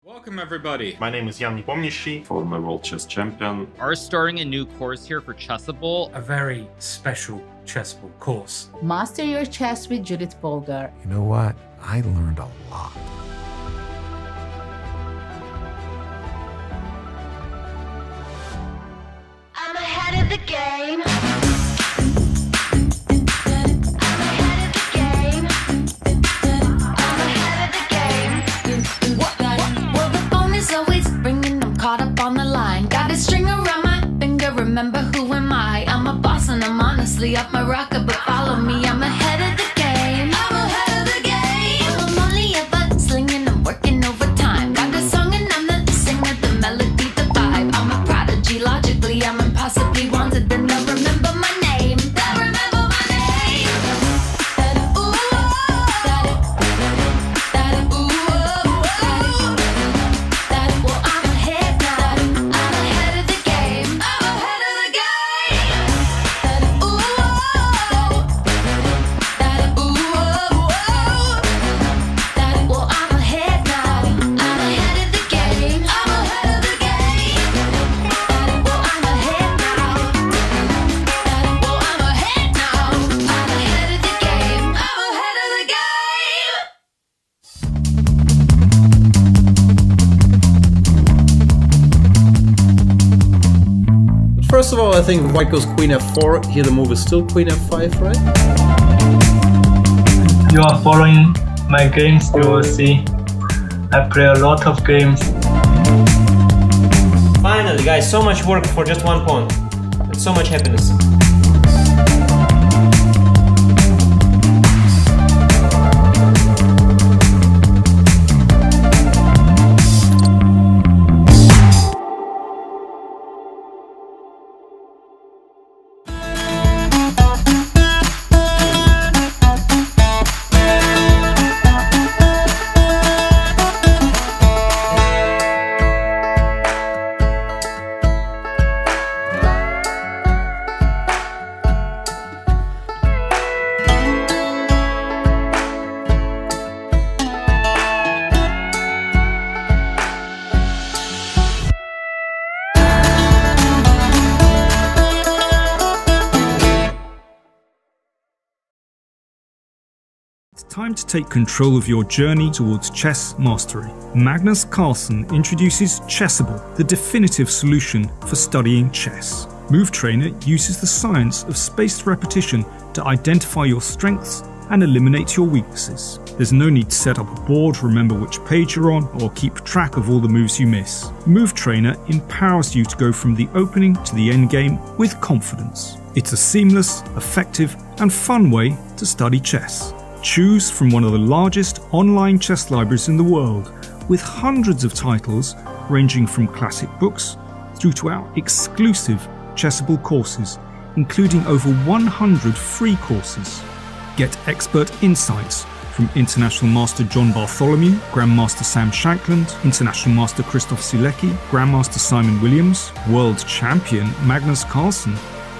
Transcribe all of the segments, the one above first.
Welcome everybody. My name is Jan Nepomniachtchi, former world chess champion. Are starting a new course here for Chessable. A very special Chessable course. Master your chess with Judith Bolger. You know what? I learned a lot. I'm ahead of the game. Remember who am I? I'm a boss and I'm honestly off my rocker, but follow me, I'm ahead of the game. I'm ahead of the game. I'm only ever slinging, I'm working overtime. Got a song and I'm the singer, the melody, the vibe. I'm a prodigy, logically, I'm impossibly wanted, and they'll remember my name. They'll remember my name. Well, I'm ahead now. I'm ahead of the game. First of all, I think White goes Queen f4. Here the move is still Queen f5, right? You are following my games, you will see I play a lot of games. Finally, guys, so much work for just one pawn. And so much happiness. It's time to take control of your journey towards chess mastery. Magnus Carlsen introduces Chessable, the definitive solution for studying chess. Move Trainer uses the science of spaced repetition to identify your strengths and eliminate your weaknesses. There's no need to set up a board, remember which page you're on, or keep track of all the moves you miss. Move Trainer empowers you to go from the opening to the end game with confidence. It's a seamless, effective, and fun way to study chess. Choose from one of the largest online chess libraries in the world, with hundreds of titles ranging from classic books through to our exclusive Chessable courses, including over 100 free courses. Get expert insights from International Master John Bartholomew, Grandmaster Sam Shankland, International Master Christoph Sielecki, Grandmaster Simon Williams, World Champion Magnus Carlsen,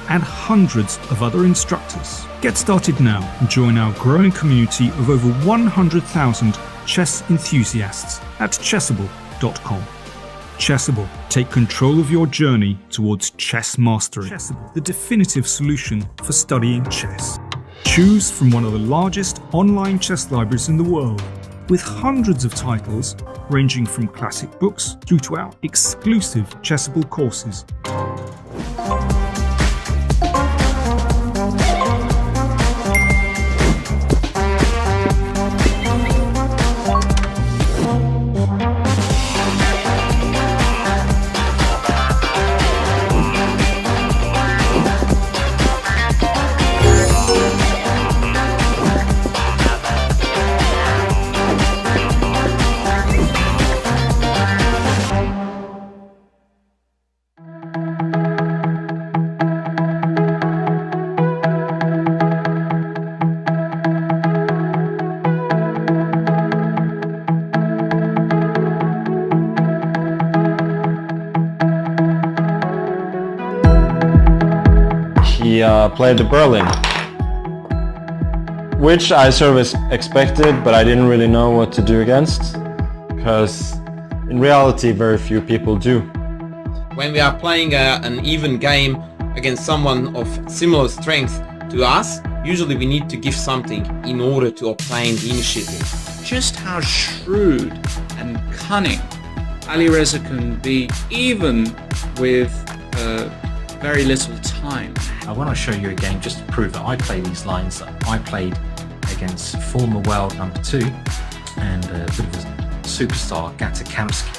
and hundreds of other instructors. Get started now and join our growing community of over 100,000 chess enthusiasts at chessable.com. Chessable, take control of your journey towards chess mastery. Chessable, the definitive solution for studying chess. Choose from one of the largest online chess libraries in the world, with hundreds of titles ranging from classic books through to our exclusive Chessable courses. He played the Berlin, which I sort of expected, but I didn't really know what to do against, because In reality, very few people do. When we are playing an even game against someone of similar strength to us, usually we need to give something in order to obtain the initiative. Just how shrewd and cunning Alireza can be, even with very little time. I want to show you a game just to prove that I play these lines that I played against former world #2 and a bit of a superstar, Gatakamsky.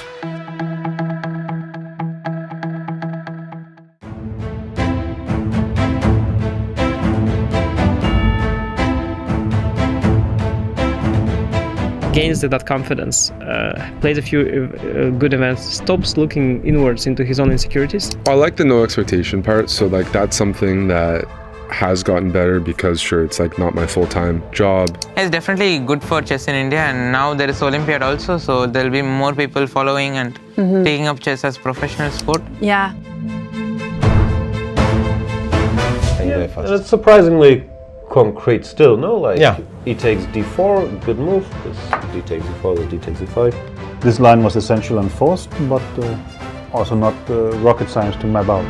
Gains that confidence, plays a few good events, stops looking inwards into his own insecurities. I like the no expectation part, so like that's something that has gotten better because sure, it's like not my full-time job. It's definitely good for chess in India, and now there is Olympiad also, so there'll be more people following and taking up chess as professional sport. Yeah. Yeah. It's surprisingly concrete still, no? Like, yeah. E takes d4, good move. This d takes d4, this d takes d5. This line was essential and forced, but also not rocket science to map out.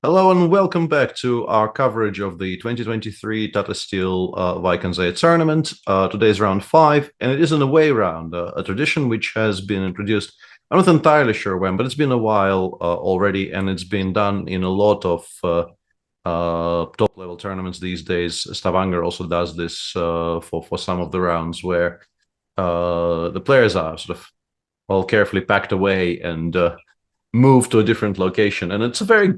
Hello and welcome back to our coverage of the 2023 Tata Steel Wijk tournament. Today's round 5, and it is an away round, a tradition which has been introduced. I'm not entirely sure when, but it's been a while already, and it's been done in a lot of top-level tournaments these days. Stavanger also does this for some of the rounds, where the players are sort of carefully packed away and moved to a different location, and it's a very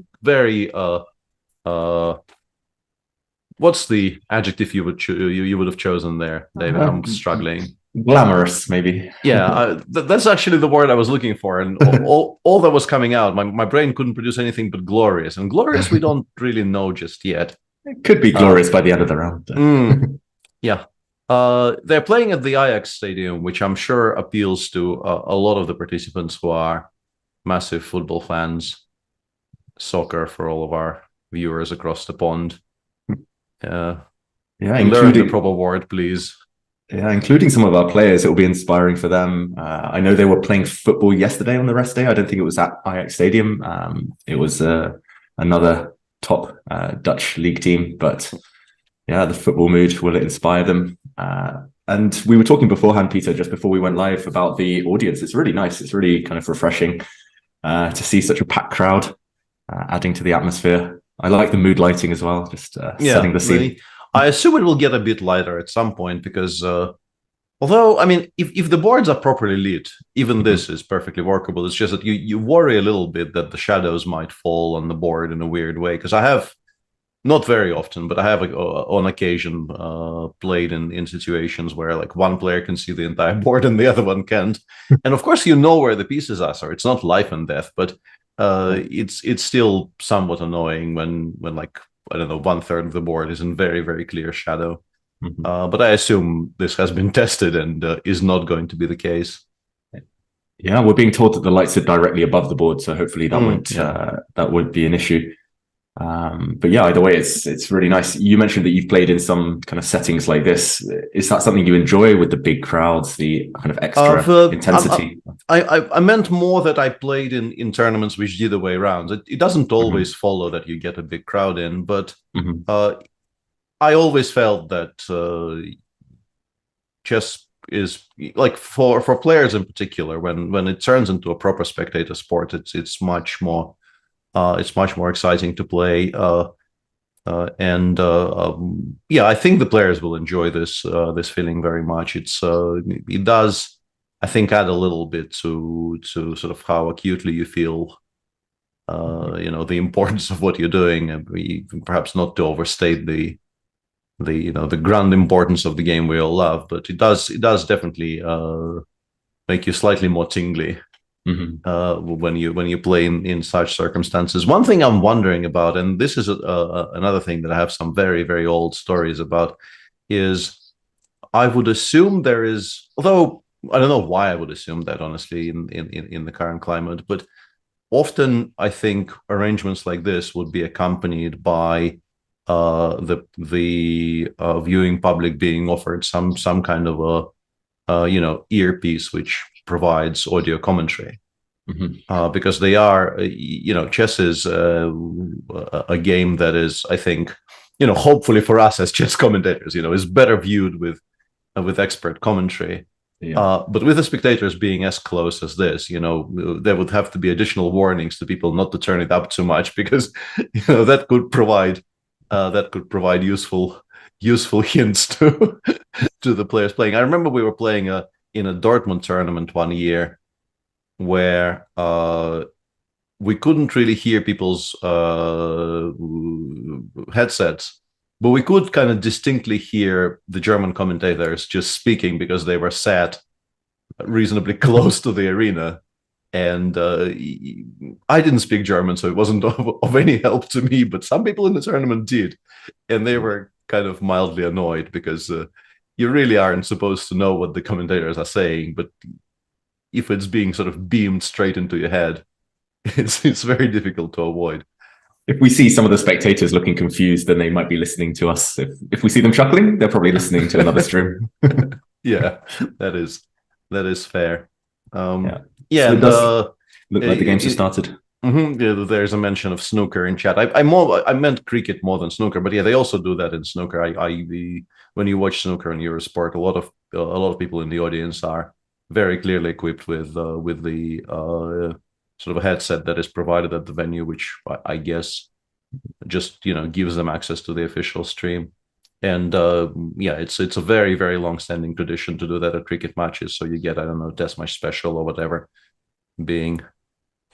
what's the adjective you would have chosen there, David? I'm struggling. Glamorous, maybe. Yeah, that's actually the word I was looking for, and all that was coming out, my brain couldn't produce anything but glorious, and glorious we don't really know just yet. It could be glorious by the end of the round. Yeah. They're playing at the Ajax Stadium, which I'm sure appeals to a lot of the participants who are massive football fans, soccer for all of our viewers across the pond. Yeah, learn the proper word, please. Yeah, including some of our players, it will be inspiring for them. I know they were playing football yesterday on the rest day. I don't think it was at Ajax Stadium. It was another top Dutch league team, but yeah, the football mood, will it inspire them? And we were talking beforehand, Peter, just before we went live, about the audience. It's really nice. It's really kind of refreshing to see such a packed crowd, adding to the atmosphere. I like the mood lighting as well, just setting the scene. I assume it will get a bit lighter at some point, because although, I mean, if the boards are properly lit, even this is perfectly workable. It's just that you worry a little bit that the shadows might fall on the board in a weird way, because I have, not very often, but I have on occasion played in situations where like one player can see the entire board and the other one can't. And of course, you know where the pieces are, so it's not life and death, but it's still somewhat annoying when like, I don't know, 1/3 of the board is in very, very clear shadow. But I assume this has been tested and is not going to be the case. Yeah, we're being told that the lights are directly above the board, so hopefully that won't be an issue. But yeah, either way, it's really nice. You mentioned that you've played in some kind of settings like this. Is that something you enjoy, with the big crowds, the kind of extra intensity? I meant more that I played in tournaments which did away rounds. It doesn't always follow that you get a big crowd in, but I always felt that chess is, like, for players in particular, when it turns into a proper spectator sport, it's much more exciting to play, yeah, I think the players will enjoy this feeling very much. It does, I think, add a little bit to sort of how acutely you feel, the importance of what you're doing, and perhaps not to overstate the grand importance of the game we all love, but it does definitely make you slightly more tingly. When you play in such circumstances. One thing I'm wondering about, and this is another thing that I have some very, very old stories about, is I would assume there is, although I don't know why I would assume that, honestly, in the current climate, but often I think arrangements like this would be accompanied by the viewing public being offered some kind of a earpiece which provides audio commentary, because they are, chess is a game that is, I think, hopefully for us as chess commentators, is better viewed with expert commentary. But with the spectators being as close as this, there would have to be additional warnings to people not to turn it up too much, because that could provide useful hints to the players playing. I remember we were playing in a Dortmund tournament one year where we couldn't really hear people's headsets, but we could kind of distinctly hear the German commentators just speaking, because they were sat reasonably close to the arena. And I didn't speak German, so it wasn't of any help to me, but some people in the tournament did. And they were kind of mildly annoyed, because you really aren't supposed to know what the commentators are saying, but if it's being sort of beamed straight into your head, it's very difficult to avoid. If we see some of the spectators looking confused, then they might be listening to us. If we see them chuckling, they're probably listening to another stream. Yeah, that is fair. So it does look like the games have started. Yeah, there's a mention of snooker in chat. I meant cricket more than snooker, but yeah, they also do that in snooker. When you watch snooker in Eurosport, a lot of people in the audience are very clearly equipped with the sort of a headset that is provided at the venue, which I guess just gives them access to the official stream. And yeah, it's a very, very long-standing tradition to do that at cricket matches. So you get, I don't know, test match special or whatever, being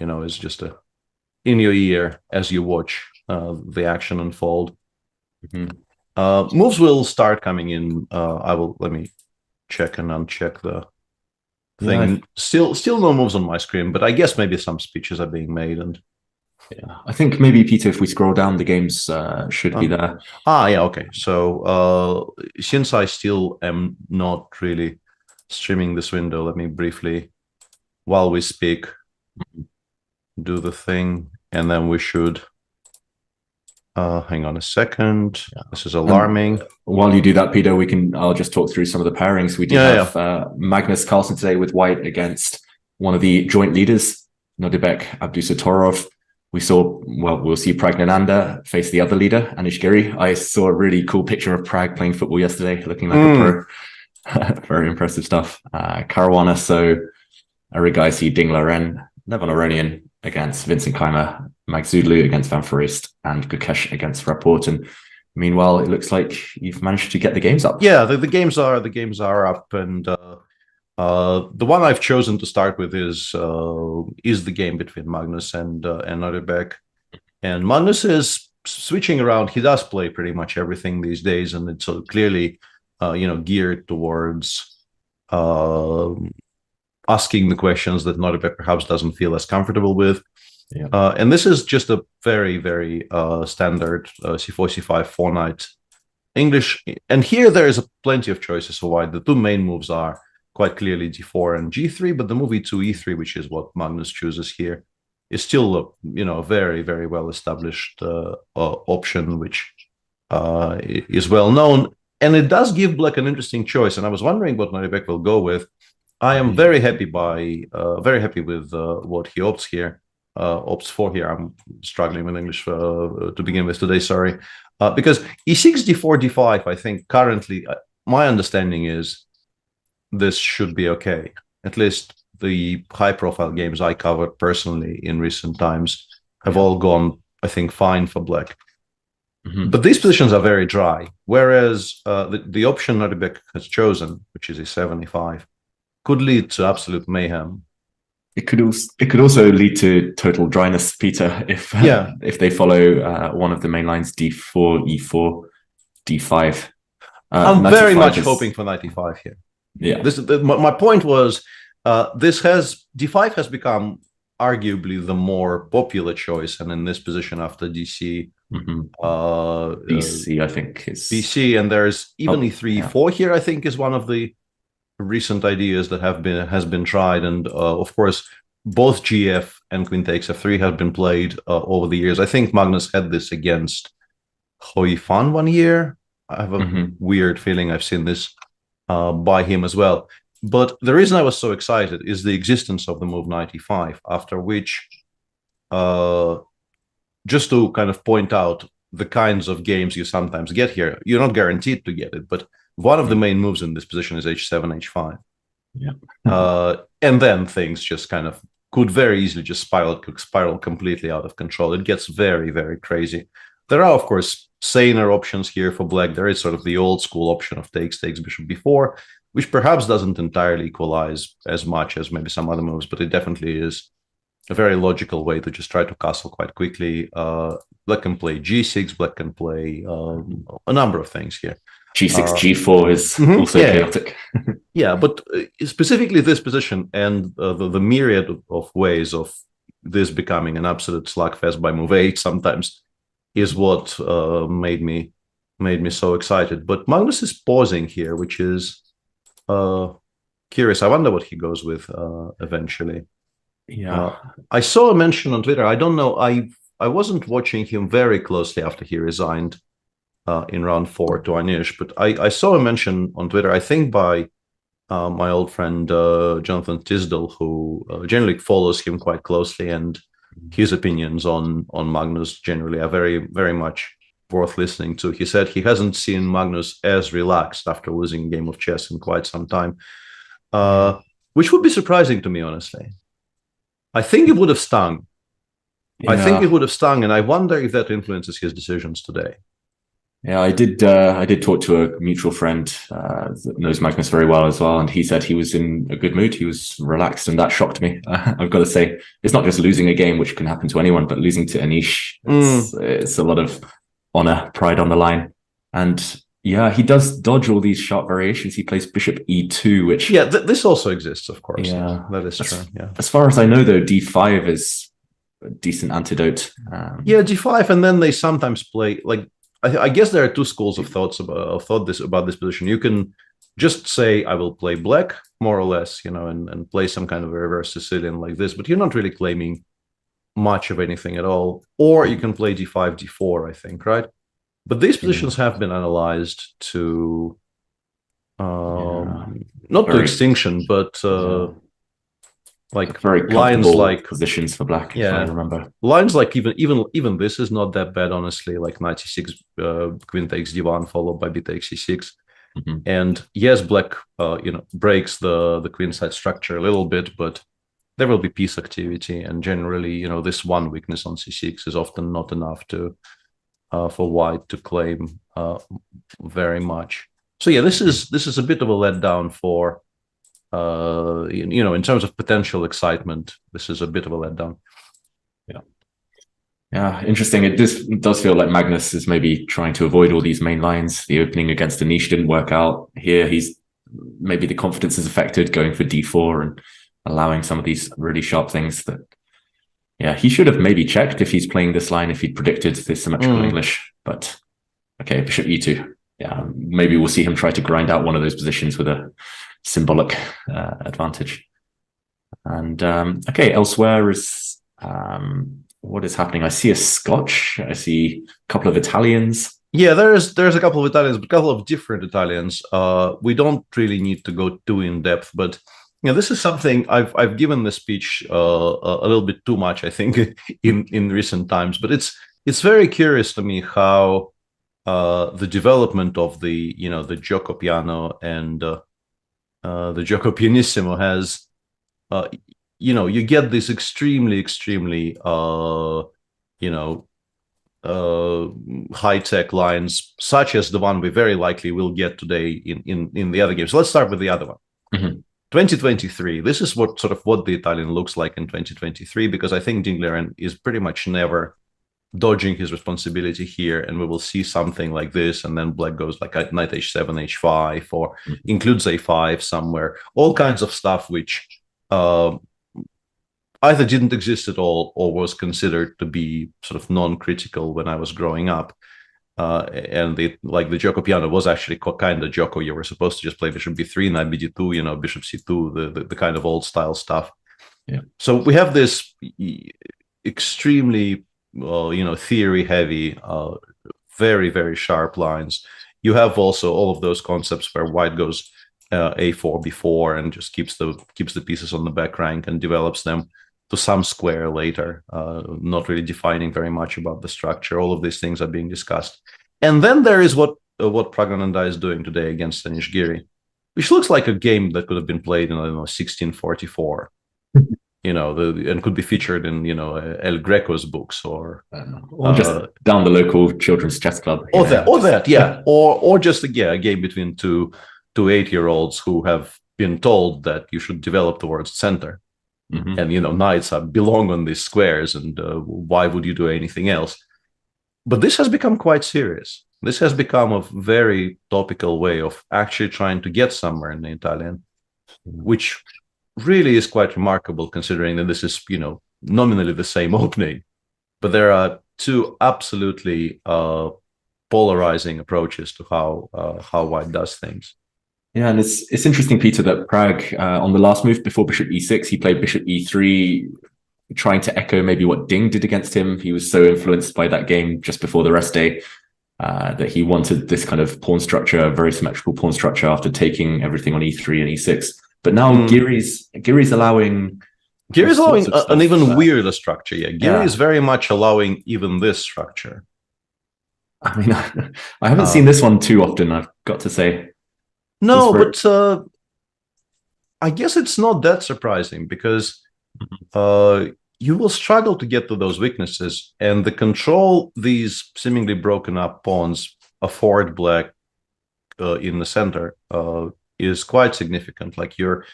is just in your ear as you watch the action unfold. Moves will start coming in. Let me check and uncheck the thing. Yeah, Still no moves on my screen, but I guess maybe some speeches are being made. And yeah, I think maybe, Peter, if we scroll down, the games should be there. Yeah, okay. So since I still am not really streaming this window, let me briefly, while we speak, do the thing, and then we should hang on a second. Yeah. This is alarming. While you do that, Peter, I'll just talk through some of the pairings. We do have Magnus Carlsen today with White against one of the joint leaders, Nodibek Abdusatorov. We'll see Pragnananda face the other leader, Anish Giri. I saw a really cool picture of Prag playing football yesterday, looking like a pro. Very impressive stuff. Caruana, so Arigaisi Dinglaren, Nevon Aronian against Vincent Keimer, Magzudlu against Van Forest, and Gukesh against Rapport. And meanwhile, it looks like you've managed to get the games up. Yeah, the games are up, and the one I've chosen to start with is the game between Magnus and Nodibek. And Magnus is switching around. He does play pretty much everything these days, and it's clearly geared towards asking the questions that Nodibek perhaps doesn't feel as comfortable with. Yeah. And this is just a very, very standard C4, C5, 4-knight English. And here there is plenty of choices for White. The two main moves are quite clearly D4 and G3, but the move E2, E3, which is what Magnus chooses here, is still a very, very well-established option, which is well known. And it does give Black an interesting choice. And I was wondering what Nodibek will go with. I am very happy with what he opts for here. I'm struggling with English to begin with today, sorry. Because E6, D4, D5, I think currently, my understanding is this should be okay. At least the high-profile games I covered personally in recent times have all gone, I think, fine for Black. But these positions are very dry, whereas the option Nodibek has chosen, which is E7, E5, could lead to absolute mayhem. It could also lead to total dryness, Peter, if they follow one of the main lines, D4, E4, D5. I'm very much hoping for knight E5 here. Yeah. My point was D5 has become arguably the more popular choice, and in this position after DC, BC, I think is BC, and there's even E3, E4 here. I think is one of the recent ideas that has been tried, and of course both GF and Queen takes F3 have been played over the years. I think Magnus had this against Hoi Fan one year. I have a weird feeling I've seen this by him as well. But the reason I was so excited is the existence of the move knight E5, after which, just to kind of point out the kinds of games you sometimes get here, you're not guaranteed to get it, but one of the main moves in this position is H7, H5. Yeah. And then things just kind of could very easily just spiral completely out of control. It gets very, very crazy. There are, of course, saner options here for Black. There is sort of the old school option of takes bishop b4, which perhaps doesn't entirely equalize as much as maybe some other moves, but it definitely is a very logical way to just try to castle quite quickly. Black can play G6, Black can play a number of things here. G6, G4 is also chaotic. Yeah, but specifically this position and the myriad of ways of this becoming an absolute slugfest by move 8 sometimes is what made me so excited. But Magnus is pausing here, which is curious. I wonder what he goes with eventually. Yeah, I saw a mention on Twitter. I don't know. I wasn't watching him very closely after he resigned in round 4 to Anish, but I saw a mention on Twitter, I think by my old friend Jonathan Tisdall, who generally follows him quite closely, and his opinions on Magnus generally are very, very much worth listening to. He said he hasn't seen Magnus as relaxed after losing a game of chess in quite some time, which would be surprising to me, honestly. I think it would have stung. Yeah. I think it would have stung, and I wonder if that influences his decisions today. Yeah, I did talk to a mutual friend that knows Magnus very well as well, and he said he was in a good mood. He was relaxed, and that shocked me. I've got to say, it's not just losing a game, which can happen to anyone, but losing to Anish, it's a lot of honor, pride on the line. And yeah, he does dodge all these sharp variations. He plays bishop e2, which... Yeah, this also exists, of course. Yeah, that is true. Yeah. As far as I know, though, d5 is a decent antidote. Yeah, d5, and then they sometimes play... like. I guess there are two schools of thought about this position. You can just say, I will play black, more or less, and play some kind of a reverse Sicilian like this, but you're not really claiming much of anything at all. Or you can play d5, d4, I think, right? But these positions have been analyzed to, not to extinction, but like very lines like positions for black, if I remember. Lines like even this is not that bad, honestly, like knight c6, queen takes d1 followed by b takes c6. And yes, black breaks the queen side structure a little bit, but there will be piece activity, and generally, this one weakness on c6 is often not enough to for white to claim very much. So yeah, this is a bit of a letdown for in terms of potential excitement. This is a bit of a letdown. Yeah, interesting. It does feel like Magnus is maybe trying to avoid all these main lines. The opening against Anish didn't work out. Here, maybe the confidence is affected, going for d4 and allowing some of these really sharp things that, yeah, he should have maybe checked if he's playing this line, if he'd predicted this symmetrical English. But okay, bishop e2. Yeah, maybe we'll see him try to grind out one of those positions with a symbolic advantage. And okay, elsewhere is what is happening? I see a Scotch. I see a couple of Italians. Yeah, there's a couple of Italians, but a couple of different Italians. We don't really need to go too in depth, but this is something I've given the speech a little bit too much, I think, in recent times. But it's very curious to me how the development of the the gioco piano and the gioco pianissimo has you get these extremely high-tech lines, such as the one we very likely will get today in the other game. So let's start with the other one. 2023. This is what the Italian looks like in 2023, because I think Dingleren is pretty much never dodging his responsibility here, and we will see something like this, and then black goes like knight h7, h5, or includes a5 somewhere. All kinds of stuff which either didn't exist at all or was considered to be sort of non-critical when I was growing up. And the gioco piano was actually kind of gioco. You were supposed to just play bishop b3, knight bd2, bishop c2, the kind of old style stuff. Yeah. So we have this extremely theory heavy, very, very sharp lines. You have also all of those concepts where white goes a4, b4, and just keeps the pieces on the back rank and develops them to some square later, not really defining very much about the structure. All of these things are being discussed. And then there is what Pragananda is doing today against Anish Giri, which looks like a game that could have been played in, 1644, and could be featured in, El Greco's books or just down the local children's chess club. Or just a game between two 8-year-olds who have been told that you should develop towards the center. And knights belong on these squares, and why would you do anything else? But this has become quite serious. This has become a very topical way of actually trying to get somewhere in the Italian, which really is quite remarkable considering that this is nominally the same opening, but there are two absolutely polarizing approaches to how white does things. Yeah, and it's interesting, Peter, that Prag, on the last move before bishop e6, he played bishop e3, trying to echo maybe what Ding did against him. He was so influenced by that game just before the rest day that he wanted this kind of pawn structure, a very symmetrical pawn structure after taking everything on e3 and e6. But now Giri's allowing All Giri is allowing sorts of an stuff, even weirder structure. Yeah, Giri is very much allowing even this structure. I mean, I haven't seen this one too often, I've got to say. No, but I guess it's not that surprising because you will struggle to get to those weaknesses, and the control these seemingly broken up pawns afford black in the center is quite significant. Like you're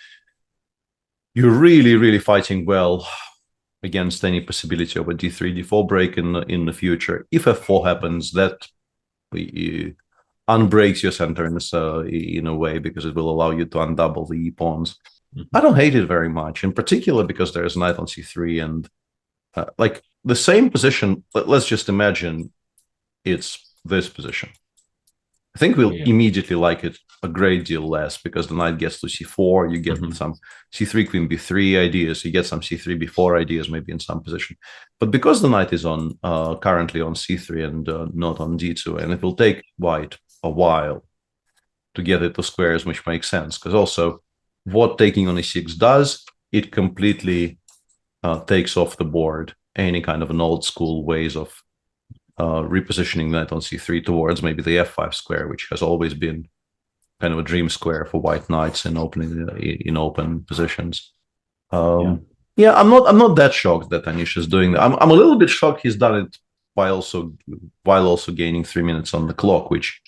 really fighting well against any possibility of a d3, d4 break in the future. If f4 happens, that unbreaks your center in a way because it will allow you to undouble the pawns. I don't hate it very much, in particular because there's knight on c3 and like the same position. Let's just imagine it's this position. I think we'll immediately like it a great deal less because the knight gets to c4, you get some c3, queen b3 ideas, you get some c3, b4 ideas maybe in some position. But because the knight is on currently on c3 and not on d2, and it will take white a while to get it to squares, which makes sense because also what taking on e6 does, it completely takes off the board any kind of an old school ways of repositioning knight on c3 towards maybe the f5 square, which has always been kind of a dream square for white knights in open positions. I'm not that shocked that Anish is doing that. I'm a little bit shocked he's done it while also gaining 3 minutes on the clock, which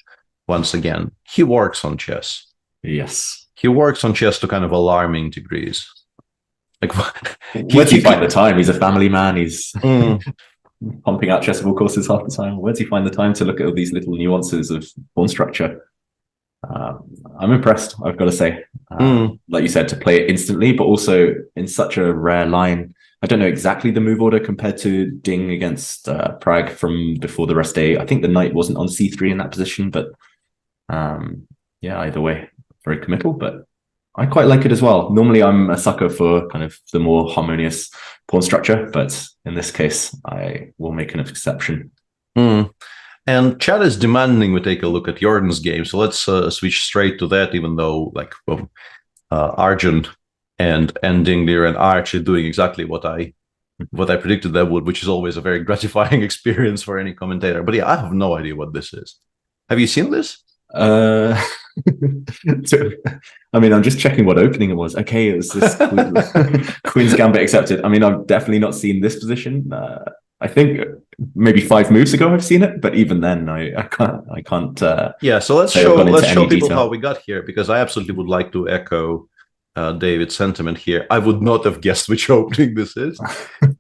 once again he works on chess. Yes, he works on chess to kind of alarming degrees. Like, where does he find the time? He's a family man. He's pumping out chessable courses half the time. Where does he find the time to look at all these little nuances of pawn structure? I'm impressed, I've got to say. Like you said, to play it instantly, but also in such a rare line. I don't know exactly the move order compared to Ding against Prague from before the rest day. I think the knight wasn't on c3 in that position, but either way, very committal, but I quite like it as well. Normally, I'm a sucker for kind of the more harmonious pawn structure, but in this case, I will make an exception. And chat is demanding we take a look at Jordan's game, so let's switch straight to that. Even though, like, Arjun and Dingliren are actually doing exactly what I predicted they would, which is always a very gratifying experience for any commentator. But yeah, I have no idea what this is. Have you seen this? I mean, I'm just checking what opening it was. Okay, it was this Queen's Gambit accepted. I mean, I've definitely not seen this position. I think maybe 5 moves ago I've seen it, but even then I can't. So let's show people how we got here, because I absolutely would like to echo David's sentiment here. I would not have guessed which opening this is.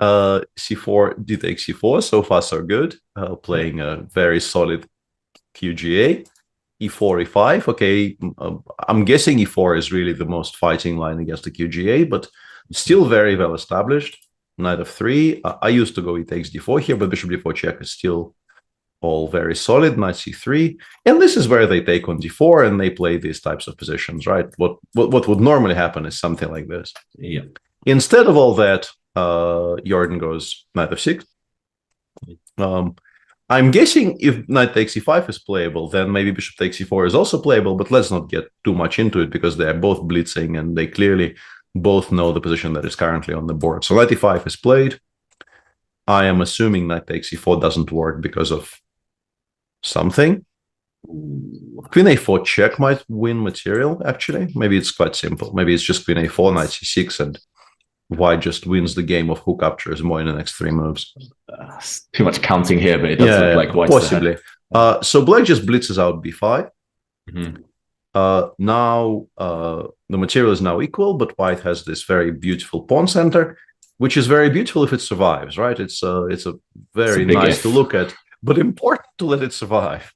C4, d takes c4. So far, so good. Playing a very solid QGA. E4, E5. Okay, I'm guessing E4 is really the most fighting line against the QGA, but still very well established. Knight of 3. I used to go E takes D4 here, but Bishop D4 check is still all very solid. Knight C3, and this is where they take on D4 and they play these types of positions, right? What would normally happen is something like this. Yeah. Instead of all that, Jordan goes Knight of 6. I'm guessing if knight takes e5 is playable, then maybe bishop takes e4 is also playable, but let's not get too much into it because they're both blitzing and they clearly both know the position that is currently on the board. So knight e5 is played. I am assuming knight takes e4 doesn't work because of something. Queen a4 check might win material, actually. Maybe it's quite simple. Maybe it's just queen a4, knight c6, and White just wins the game of who captures more in the next 3 moves. Too much counting here, but it does look like White's possibly. So Black just blitzes out b5. Now the material is now equal, but White has this very beautiful pawn center, which is very beautiful if it survives, right? It's a very nice to look at, but important to let it survive.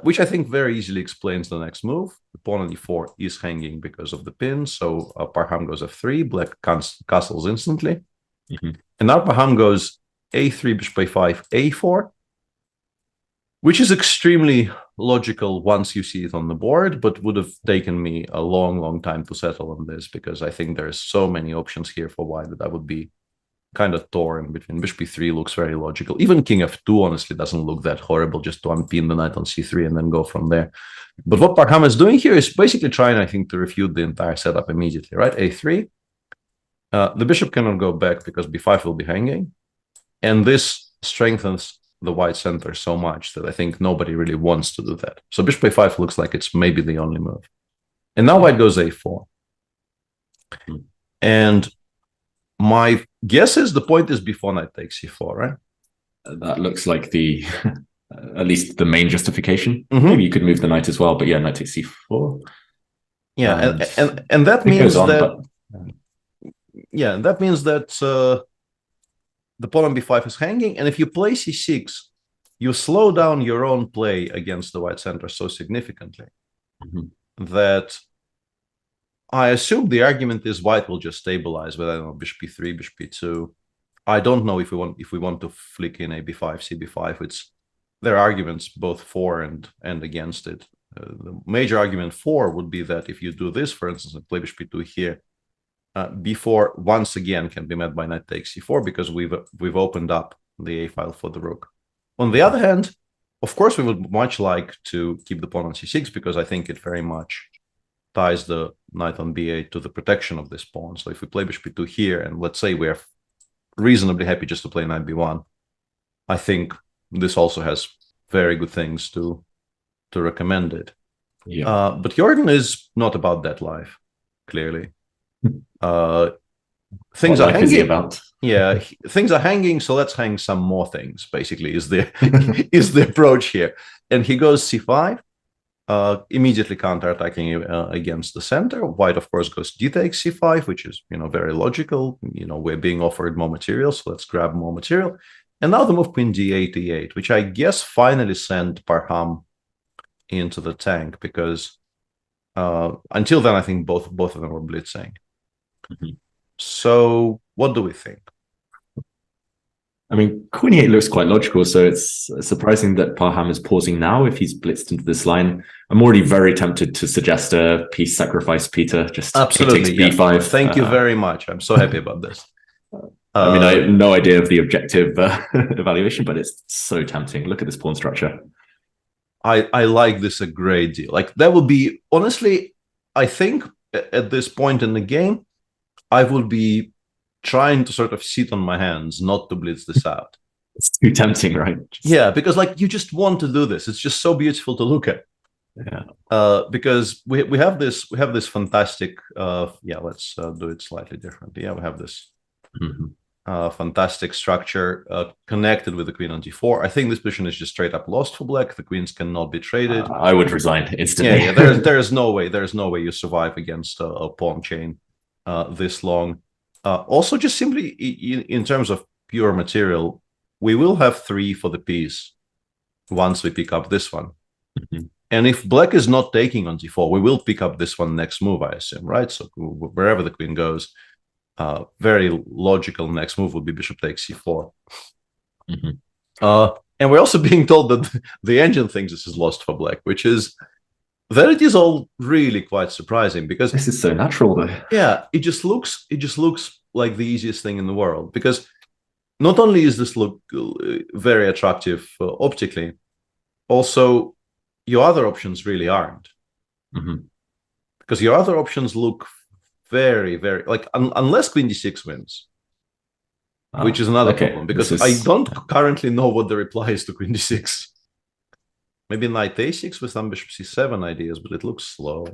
Which I think very easily explains the next move. The pawn on e4 is hanging because of the pin, so Parham goes f3, Black castles instantly. And now Parham goes a3, bishop a5, a4, which is extremely logical once you see it on the board, but would have taken me a long, long time to settle on this, because I think there's so many options here for White that I would be kind of torn between. Bishop e3 looks very logical. Even king f2 honestly doesn't look that horrible, just to unpin the knight on c3 and then go from there. But what Parham is doing here is basically trying, I think, to refute the entire setup immediately, right? a3, The bishop cannot go back because b5 will be hanging. And this strengthens the white center so much that I think nobody really wants to do that. So bishop a5 looks like it's maybe the only move. And now white goes a4. And my guess is the point is before knight takes c4, right? That looks like the at least the main justification. Maybe you could move the knight as well, but yeah, knight takes c4. Yeah, and that means that that means that the pawn on b5 is hanging, and if you play c6, you slow down your own play against the white center so significantly that I assume the argument is white will just stabilize with, I don't know, bishop b3, bishop b2. I don't know if we want to flick in a b5, cb5. There are arguments both for and against it. The major argument for would be that if you do this, for instance, and play bishop b2 here, b4 once again can be met by knight takes c4 because we've opened up the a file for the rook. On the other hand, of course, we would much like to keep the pawn on c6 because I think it very much ties the knight on b8 to the protection of this pawn. So if we play bishop b2 here, and let's say we're reasonably happy just to play knight b1, I think this also has very good things to recommend it. Yeah. But Jordan is not about that life, clearly. Things are hanging. About? Yeah, things are hanging, so let's hang some more things, basically, is the is the approach here. And he goes c5, immediately counterattacking against the center. White, of course, goes d takes c5, which is, very logical. We're being offered more material, so let's grab more material. And now the move queen d8, e8, which I guess finally sent Parham into the tank, because until then, I think both of them were blitzing. So what do we think? I mean, queen e8 looks quite logical, so it's surprising that Parham is pausing now if he's blitzed into this line. I'm already very tempted to suggest a piece sacrifice, Peter. Just absolutely, takes b5. Thank you very much. I'm so happy about this. I mean, I have no idea of the objective evaluation, but it's so tempting. Look at this pawn structure. I like this a great deal. Like, that would be, honestly, I think at this point in the game, I would be trying to sort of sit on my hands, not to blitz this out. It's too tempting, right? Yeah, because you just want to do this. It's just so beautiful to look at. Yeah. Because we have this fantastic. Let's do it slightly differently. Yeah, we have this fantastic structure connected with the queen on d4. I think this position is just straight up lost for black. The queens cannot be traded. I would resign instantly. Yeah. There's no way you survive against a pawn chain this long. Also, just simply in terms of pure material, we will have 3 for the piece once we pick up this one. And if black is not taking on d4, we will pick up this one next move, I assume, right? So wherever the queen goes, very logical next move would be bishop takes c4. And we're also being told that the engine thinks this is lost for black, which is that it is all really quite surprising, because this is so natural, though. Yeah, it just looks like the easiest thing in the world, because not only is this look very attractive optically, also your other options really aren't. Because your other options look very, very unless queen d6 wins, which is another problem, because I don't currently know what the reply is to queen d6. Maybe knight a6 with some bishop c7 ideas, but it looks slow.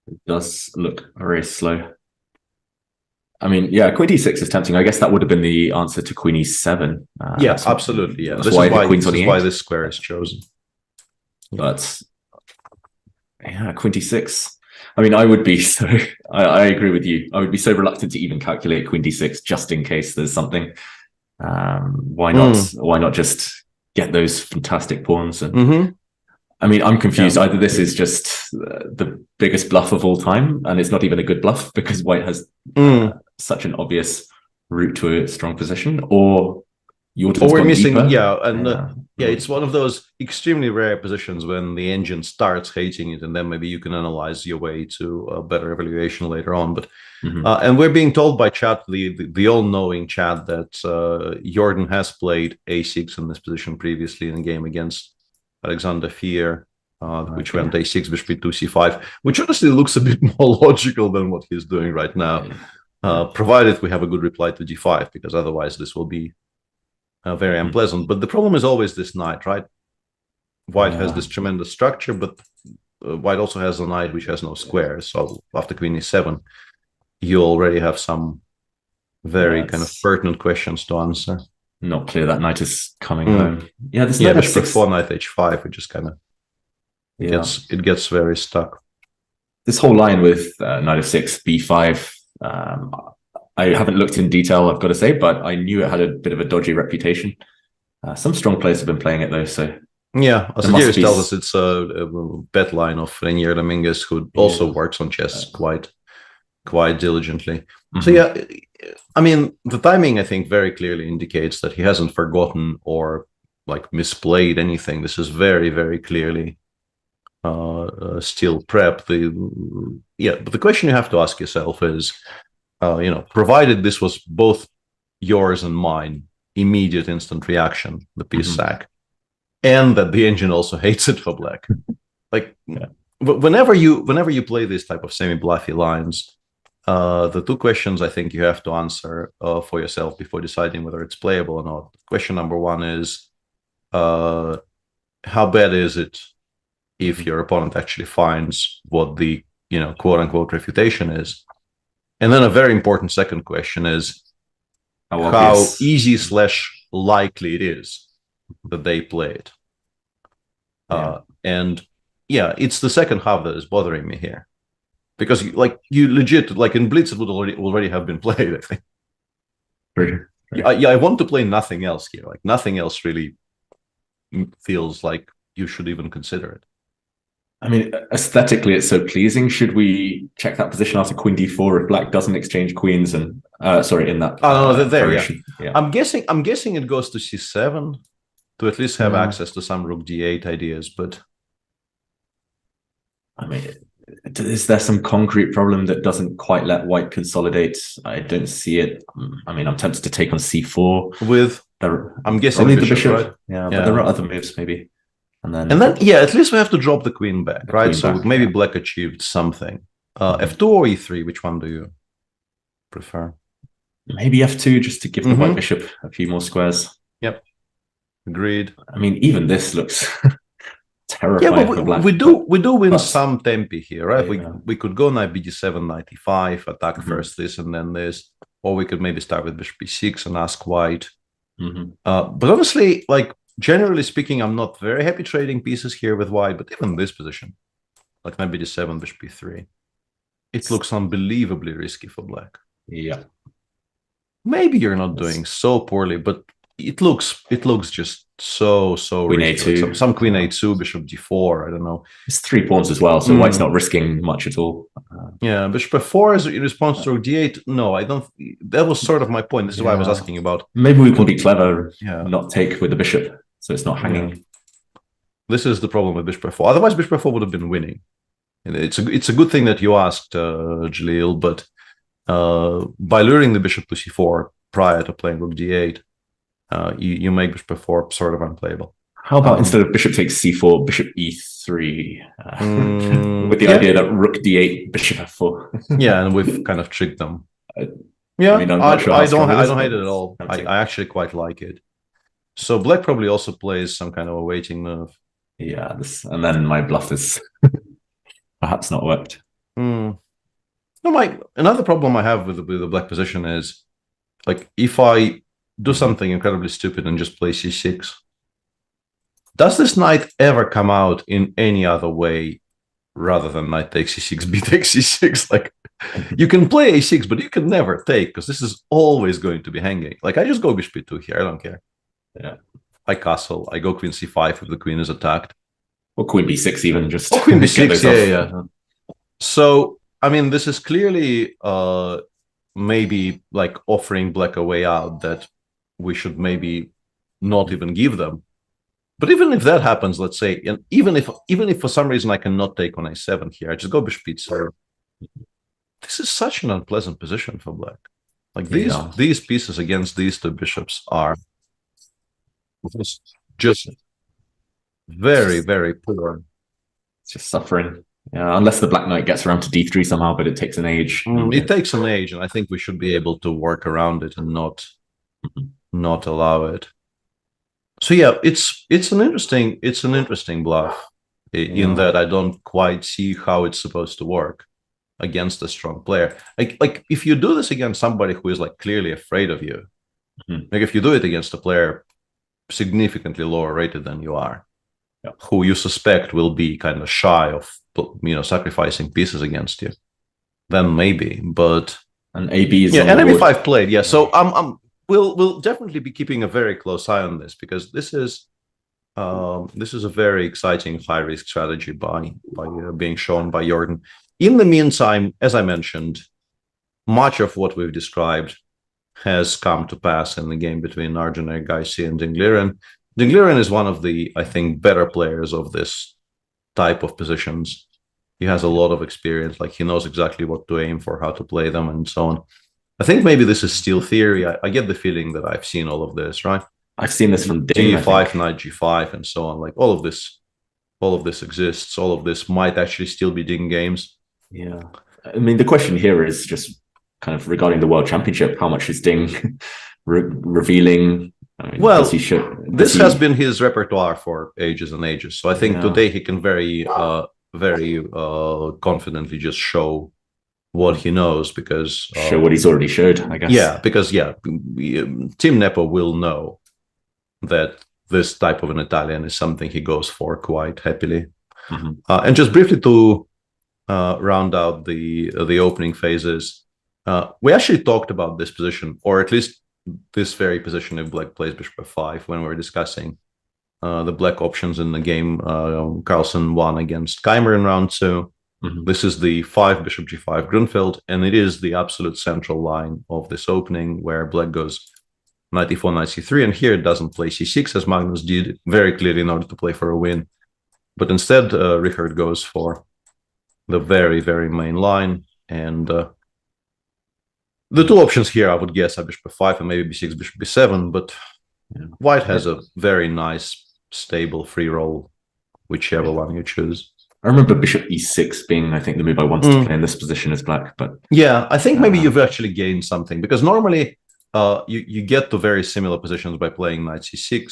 It does look very slow. I mean, yeah, queen d6 is tempting. I guess that would have been the answer to queen e7. Yeah, absolutely. Yeah, this is why this square is chosen. But yeah, queen d6. I mean, I would be so. I agree with you. I would be so reluctant to even calculate queen d6 just in case there's something. Why not? Why not just get those fantastic pawns? And I mean, I'm confused. Yeah. Either this is just the biggest bluff of all time, and it's not even a good bluff because white has such an obvious route to a strong position, or we're missing. Deeper. It's one of those extremely rare positions when the engine starts hating it, and then maybe you can analyze your way to a better evaluation later on. But and we're being told by chat, the all-knowing chat, that Jordan has played a6 in this position previously in a game against Alexander Fier, which went a6, bishop b2, c5, which honestly looks a bit more logical than what he's doing right now. provided we have a good reply to d5, because otherwise this will be very unpleasant. But the problem is always this knight, right? White has this tremendous structure, but White also has a knight which has no squares. So after queen e7, you already have some very kind of pertinent questions to answer. Not clear that knight is coming home. Yeah, this yeah, knight bishop f6. f4, knight h5, which is kind of gets very stuck. This whole line with knight f6, b5. I haven't looked in detail, I've got to say, but I knew it had a bit of a dodgy reputation. Some strong players have been playing it though, so yeah. Asadiris tells us it's a bet line of Renier Dominguez, who also works on chess quite diligently. So yeah, I mean, the timing I think very clearly indicates that he hasn't forgotten or like misplayed anything. This is very, very clearly still prep. But the question you have to ask yourself is, provided this was both yours and mine, immediate instant reaction, the piece sack, and that the engine also hates it for black. Whenever you play this type of semi-bluffy lines, the two questions I think you have to answer for yourself before deciding whether it's playable or not. Question number one is, how bad is it if your opponent actually finds what the quote-unquote refutation is? And then a very important second question is how easy / likely it is that they play it. And yeah, it's the second half that is bothering me here, because you legit, like in Blitz, it would already have been played, I think. I want to play nothing else here. Like nothing else really feels like you should even consider it. I mean, aesthetically, it's so pleasing. Should we check that position after queen d4 if black doesn't exchange queens and in that? Oh no, there. Yeah. I'm guessing it goes to c7 to at least have access to some rook d8 ideas. But I mean, is there some concrete problem that doesn't quite let white consolidate? I don't see it. I mean, I'm tempted to take on c4 with. I'm guessing the bishop, right? right? Yeah, but there are other moves maybe. And then at least we have to drop the queen back, right? So maybe black achieved something. F2 or e3, which one do you prefer? Maybe f2, just to give the white bishop a few more squares. Yep, agreed. I mean, even this looks terrifying. Yeah, but for black, we do win some tempi here, right? We could go knight bd7, knight e5, attack first this and then this, or we could maybe start with bishop e6 and ask white. But honestly, generally speaking, I'm not very happy trading pieces here with white, but even this position, like knight bd7, bishop e3, it looks unbelievably risky for black. Yeah. Maybe you're not doing so poorly, but it looks just so queen risky. a2. Some queen a2, bishop d4, I don't know. It's 3 pawns as well, so white's not risking much at all. Yeah, bishop f4 is in response to rook d8. No, I don't. That was sort of my point. This is why I was asking about. Maybe we can be clever, not take with the bishop, so it's not hanging. Yeah. This is the problem with bishop f4. Otherwise, bishop f4 would have been winning. It's a good thing that you asked, Jalil, but by luring the bishop to c4 prior to playing rook d8, you make bishop f4 sort of unplayable. How about instead of bishop takes c4, bishop e3, with the idea that rook d8, bishop f4? Yeah, and we've kind of tricked them. I don't hate it at all. I actually quite like it. So black probably also plays some kind of a waiting move. Yeah, and then my bluff is perhaps not worked. No, another problem I have with the black position is, if I do something incredibly stupid and just play c6, does this knight ever come out in any other way rather than knight takes c6, b takes c6? You can play a6, but you can never take, because this is always going to be hanging. I just go bishop b2 here, I don't care. Yeah, I castle, I go queen c5 if the queen is attacked. Or queen b6 even, just... Or queen b6, yeah. So, I mean, this is clearly maybe offering black a way out that we should maybe not even give them. But even if that happens, let's say, and even if for some reason I cannot take on a7 here, I just go bishop e2. This is such an unpleasant position for black. These pieces against these two bishops are just very, very poor. It's just suffering. Unless the Black Knight gets around to d3 somehow, but it takes an age. It takes an age, and I think we should be able to work around it and not allow it. So yeah, it's an interesting bluff in that I don't quite see how it's supposed to work against a strong player. Like if you do this against somebody who is like clearly afraid of you, like if you do it against a player significantly lower rated than you are, who you suspect will be kind of shy of sacrificing pieces against you, then maybe. But and AB is and AB5 played, so we'll definitely be keeping a very close eye on this, because this is a very exciting high risk strategy by being shown by Jordan. In the meantime, as I mentioned, much of what we've described has come to pass in the game between Arjun Garcia and Dingliren. Dingliren is one of the, I think, better players of this type of positions. He has a lot of experience, like he knows exactly what to aim for, how to play them, and so on. I think maybe this is steel theory. I get the feeling that I've seen all of this, right? I've seen this from Ding, G5, knight G5, and so on. Like all of this exists. All of this might actually still be Ding games. Yeah. I mean, the question here is just kind of regarding the World Championship. How much is Ding revealing? I mean, well, this has been his repertoire for ages and ages. So I think today he can very confidently just show what he knows, because show what he's already showed, I guess. Yeah, because Team Nepo will know that this type of an Italian is something he goes for quite happily. And just briefly to round out the opening phases, we actually talked about this position, or at least this very position if Black plays bishop f5, when we were discussing the Black options in the game Carlsen won against Keimer in round 2. This is the 5 bishop g5 Grunfeld, and it is the absolute central line of this opening, where Black goes knight e4, knight c3, and here it doesn't play c6 as Magnus did very clearly in order to play for a win, but instead Richard goes for the very, very main line. And the two options here, I would guess, are bishop f5 and maybe b6, bishop b7, but White has a very nice, stable free roll, whichever one you choose. I remember bishop e6 being, I think, the move I wanted to play in this position as Black, but yeah, I think maybe you've actually gained something, because normally you get to very similar positions by playing knight c6,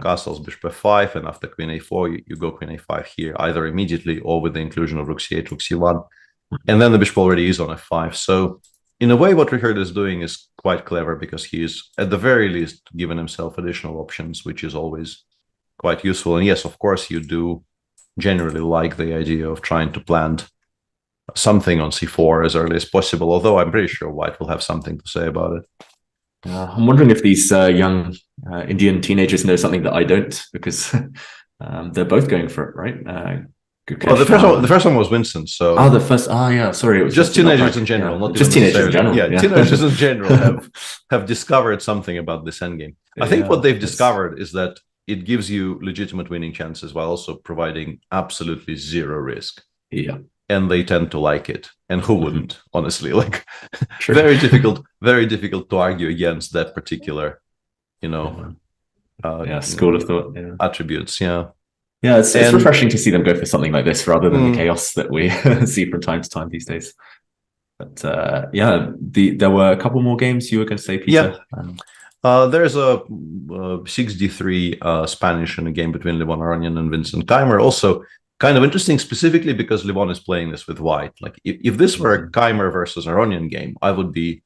castles bishop f5, and after queen a4 you go queen a5 here, either immediately or with the inclusion of rook c8, rook c1, and then the bishop already is on f5. So in a way, what Richard is doing is quite clever, because he is at the very least given himself additional options, which is always quite useful. And yes, of course, you do generally like the idea of trying to plant something on c4 as early as possible, although I'm pretty sure White will have something to say about it. I'm wondering if these young Indian teenagers know something that I don't, because they're both going for it, right? Well, the first one was Winston. So sorry, it was just teenagers in general, not just teenagers in general. Yeah, teenagers in general have discovered something about this endgame. I think what they've discovered is that it gives you legitimate winning chances while also providing absolutely zero risk. Yeah. And they tend to like it. And who wouldn't, honestly? Like, very difficult to argue against that particular, school of thought. Attributes. Yeah. Yeah, it's refreshing to see them go for something like this rather than the chaos that we see from time to time these days. But there were a couple more games you were going to say, Peter. There's a 6d3 Spanish in a game between Levon Aronian and Vincent Keimer. Also, kind of interesting, specifically because Levon is playing this with White. Like, if this were a Keimer versus Aronian game, I would be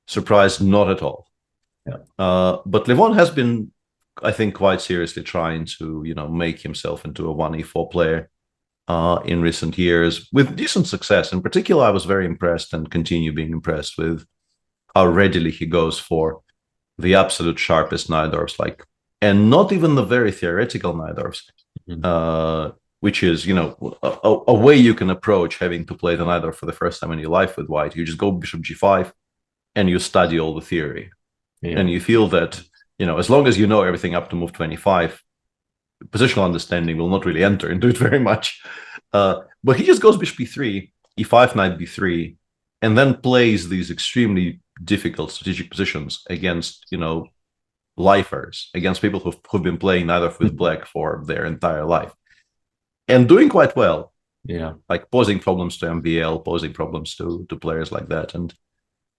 surprised not at all. But Levon has been, I think, quite seriously trying to, make himself into a 1e4 player in recent years with decent success. In particular, I was very impressed and continue being impressed with how readily he goes for the absolute sharpest Najdorfs, and not even the very theoretical Najdorfs, which is, a way you can approach having to play the Najdorf for the first time in your life with White. You just go bishop g5 and you study all the theory. And you feel that, as long as you know everything up to move 25, positional understanding will not really enter into it very much. But he just goes bishop b3, e5, knight b3, and then plays these extremely difficult strategic positions against, lifers, against people who've been playing Najdorf with Black for their entire life. And doing quite well. Yeah. Like posing problems to MVL, posing problems to players like that. And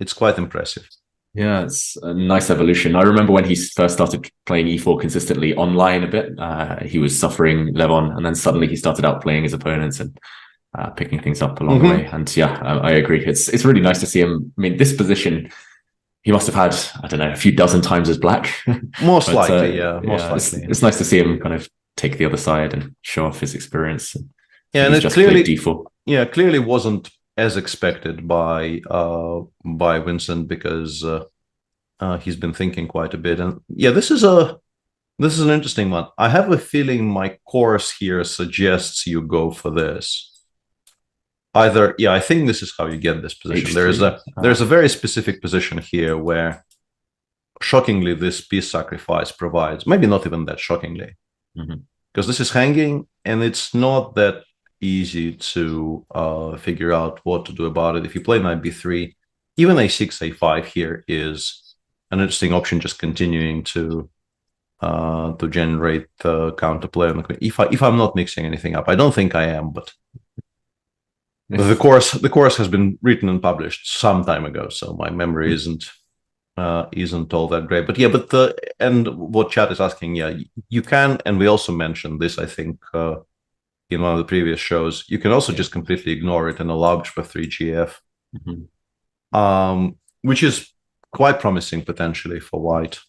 it's quite impressive. Yeah, it's a nice evolution. I remember when he first started playing E4 consistently online a bit, he was suffering Levon, and then suddenly he started outplaying his opponents and picking things up along the way. And yeah, I agree. It's really nice to see him. I mean, this position, he must have had, I don't know, a few dozen times as black. Most But, likely, yeah. Most likely. It's nice to see him kind of take the other side and show off his experience. Yeah, and He's it just clearly played D4. Yeah, clearly wasn't as expected by Vincent, because he's been thinking quite a bit. And yeah, this is an interesting one. I have a feeling my course here suggests you go for this. Either, yeah, I think this is how you get this position. There's a very specific position here where, shockingly, this piece sacrifice provides. Maybe not even that shockingly, because this is hanging, and it's not that easy to figure out what to do about it. If you play knight b3, even a6, a5 here is an interesting option, just continuing to generate the counterplay on the queen. If I'm not mixing anything up, I don't think I am, but the course has been written and published some time ago, so my memory isn't all that great. But yeah, and what chat is asking, yeah, you can, and we also mentioned this, I think, in one of the previous shows, you can also just completely ignore it and allow bishop f3 gf, which is quite promising potentially for white.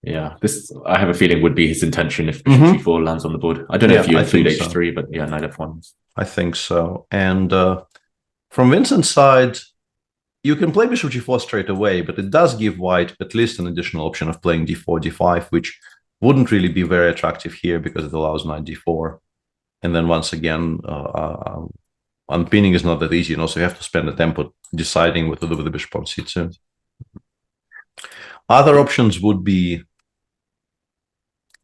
Yeah, this, I have a feeling, would be his intention if bishop g4 lands on the board. I don't know if you include h3, but yeah, knight f1. I think so. And from Vincent's side, you can play bishop g4 straight away, but it does give white at least an additional option of playing d4, d5, which wouldn't really be very attractive here because it allows knight d4. And then once again, unpinning is not that easy, and also you have to spend a tempo deciding what to do with the bishop on c2. Other options would be,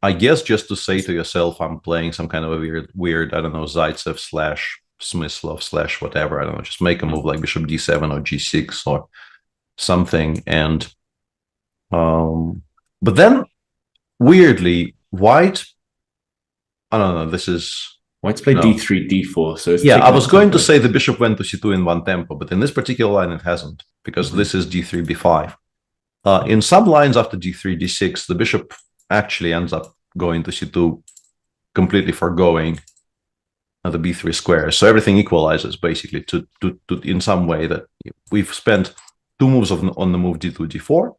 I guess, just to say to yourself, I'm playing some kind of a weird, I don't know, Zaitsev / Smyslov / whatever, I don't know, just make a move like bishop d7 or g6 or something. And but then, weirdly, white, I don't know, this is... White's played d3, d4, so it's... Yeah, I was going to say the bishop went to c2 in one tempo, but in this particular line it hasn't, because this is d3, b5. In some lines after d3, d6, the bishop actually ends up going to c2, completely foregoing the b3 square. So everything equalizes basically to in some way that we've spent 2 moves on the move d2, d4,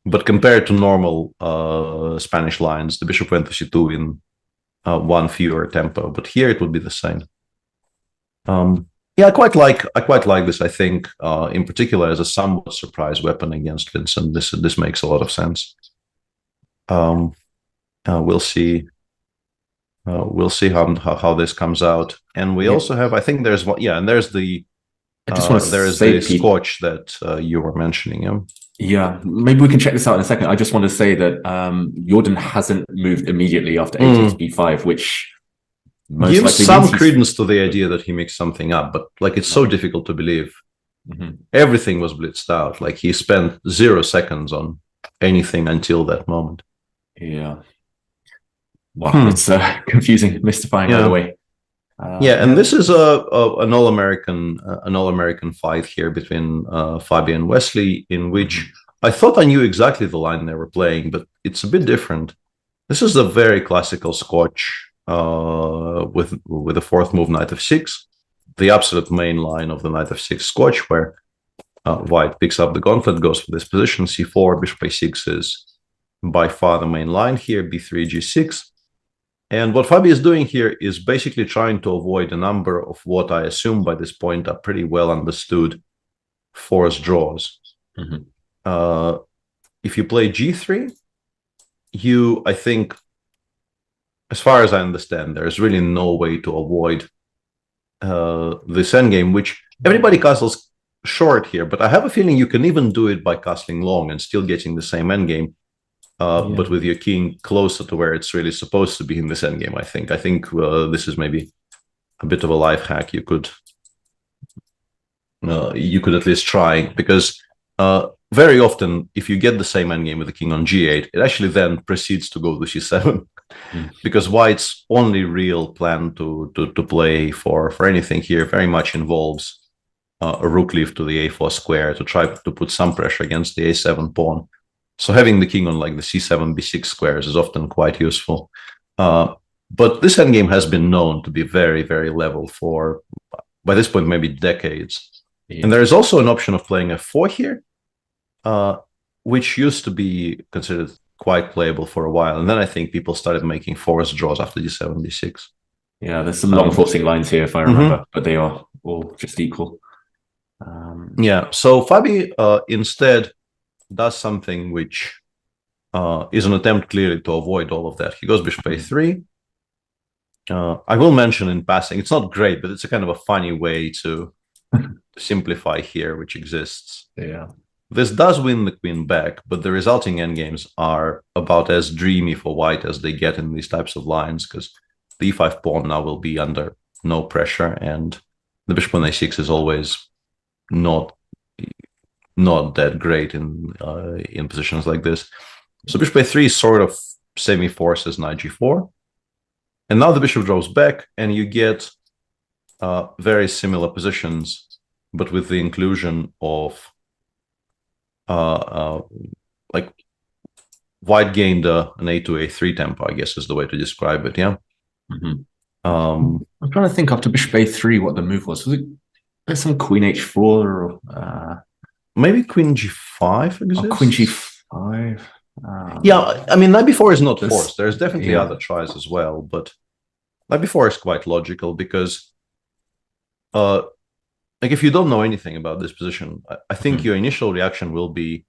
but compared to normal Spanish lines, the bishop went to c2 in one fewer tempo, but here it would be the same. Yeah, I quite like this. I think, in particular, as a somewhat surprise weapon against Vincent, this makes a lot of sense. We'll see. We'll see how this comes out, and we also have. I think there's one. Yeah, and there's the. There's the Scotch that you were mentioning. Yeah, maybe we can check this out in a second. I just want to say that Jordan hasn't moved immediately after a6 b5, which most gives likely some credence to the idea that he mixed something up, but like it's so difficult to believe. Everything was blitzed out. Like he spent 0 seconds on anything until that moment. Yeah. Wow, it's confusing, mystifying either way. Yeah, and this is an all-American fight here between Fabi and Wesley, in which I thought I knew exactly the line they were playing, but it's a bit different. This is a very classical Scotch with the 4th move, knight f6, the absolute main line of the knight f6 Scotch, where white picks up the gauntlet, goes for this position, c4, bishop a6 is by far the main line here, b3, g6. And what Fabi is doing here is basically trying to avoid a number of what I assume by this point are pretty well understood forced draws. If you play g3, I think, as far as I understand, there's really no way to avoid this endgame, which everybody castles short here, but I have a feeling you can even do it by castling long and still getting the same endgame. But with your king closer to where it's really supposed to be in this endgame, I think. This is maybe a bit of a life hack you could at least try, because very often, if you get the same endgame with the king on g8, it actually then proceeds to go to c7. because White's only real plan to play for anything here very much involves a rook leaf to the a4 square to try to put some pressure against the a7 pawn. So having the king on like the c7, b6 squares is often quite useful. But this endgame has been known to be very, very level for, by this point, maybe decades. Yeah. And there is also an option of playing f4 here, which used to be considered quite playable for a while. And then I think people started making forced draws after d7, d6. Yeah, there's some long forcing lines here, if I remember, but they are all just equal. Yeah, so Fabi instead does something which is an attempt clearly to avoid all of that. He goes bishop a3. I will mention in passing, it's not great, but it's a kind of a funny way to simplify here, which exists. Yeah. This does win the queen back, but the resulting endgames are about as dreamy for White as they get in these types of lines, because the e5 pawn now will be under no pressure, and the bishop on a6 is always not that great in positions like this. So bishop a3 sort of semi-forces knight g4. And now the bishop draws back, and you get very similar positions, but with the inclusion of like White gained an a2, a3 tempo, I guess is the way to describe it, yeah? I'm trying to think after bishop a3 what the move was. Was it there's some queen h4 or maybe queen g5 exists? Oh, queen g5. Yeah, I mean, knight b4 is not forced. There's definitely other tries as well, but knight b4 is quite logical because, like, if you don't know anything about this position, I think your initial reaction will be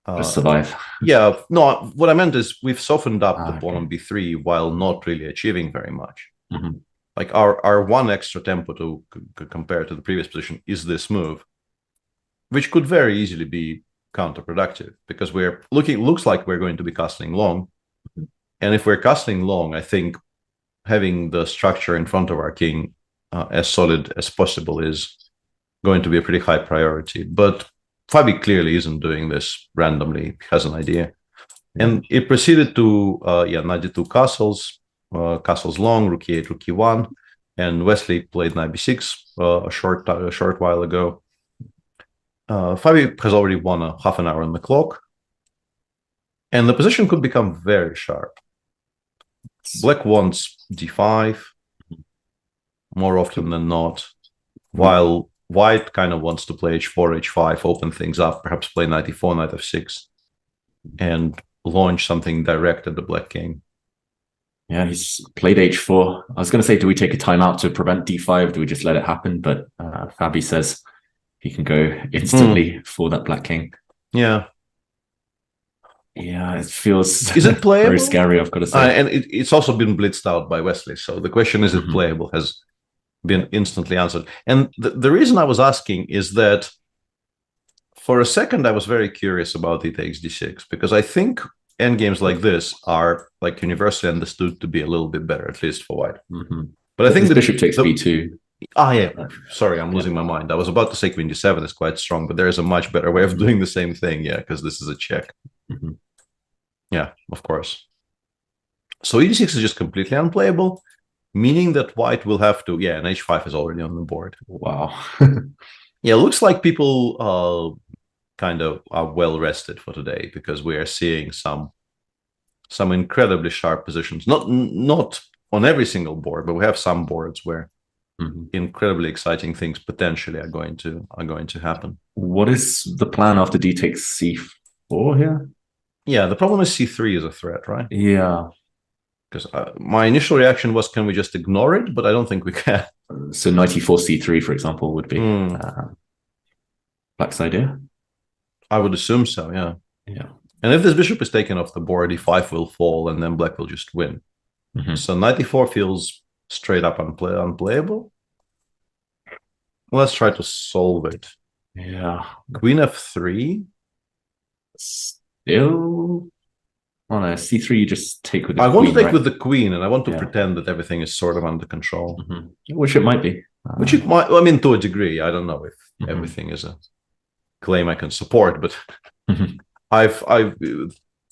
just survive. Yeah, no, what I meant is we've softened up the pawn on b3 while not really achieving very much. Like our one extra tempo to compare to the previous position is this move, which could very easily be counterproductive because looks like we're going to be castling long. And if we're castling long, I think having the structure in front of our king as solid as possible is going to be a pretty high priority. But Fabi clearly isn't doing this randomly. He has an idea. And it proceeded to, knight d2 castles, castles long, rook e8, rook e1. And Wesley played knight b6 a short while ago. Fabi has already won a half an hour on the clock. And the position could become very sharp. Black wants d5 more often than not, while White kind of wants to play h4, h5, open things up, perhaps play knight e4, knight f6, and launch something direct at the black king. Yeah, he's played h4. I was going to say, do we take a timeout to prevent d5? Do we just let it happen? But Fabi says he can go instantly for that black king. Yeah. Yeah, it feels is it playable? Very scary, I've got to say. And it's also been blitzed out by Wesley. So the question, is it playable, has been instantly answered. And the reason I was asking is that for a second, I was very curious about e takes d6, because I think endgames like this are like universally understood to be a little bit better, at least for White. But I think the bishop takes b2. Yeah. Sorry, I'm losing my mind. I was about to say queen d7 is quite strong, but there is a much better way of doing the same thing. Yeah, because this is a check. Yeah, of course. So e6 is just completely unplayable, meaning that White will have to... Yeah, and h5 is already on the board. Wow. Yeah, looks like people kind of are well rested for today, because we are seeing some incredibly sharp positions. Not on every single board, but we have some boards where incredibly exciting things potentially are going to happen. What is the plan after d takes c4 here? Yeah, the problem is c3 is a threat, right? Yeah. Because my initial reaction was, can we just ignore it? But I don't think we can. So knight e4, c3, for example, would be Black's idea? I would assume so, yeah. Yeah. And if this bishop is taken off the board, e5 will fall, and then Black will just win. So knight e4 feels straight up unplayable. Let's try to solve it. Yeah. Queen f3. Still... Oh no, c3 you just take with the queen. I want to take right? with the queen, and I want to pretend that everything is sort of under control. Which it might be. Which it might, I mean, to a degree. I don't know if everything is a claim I can support, but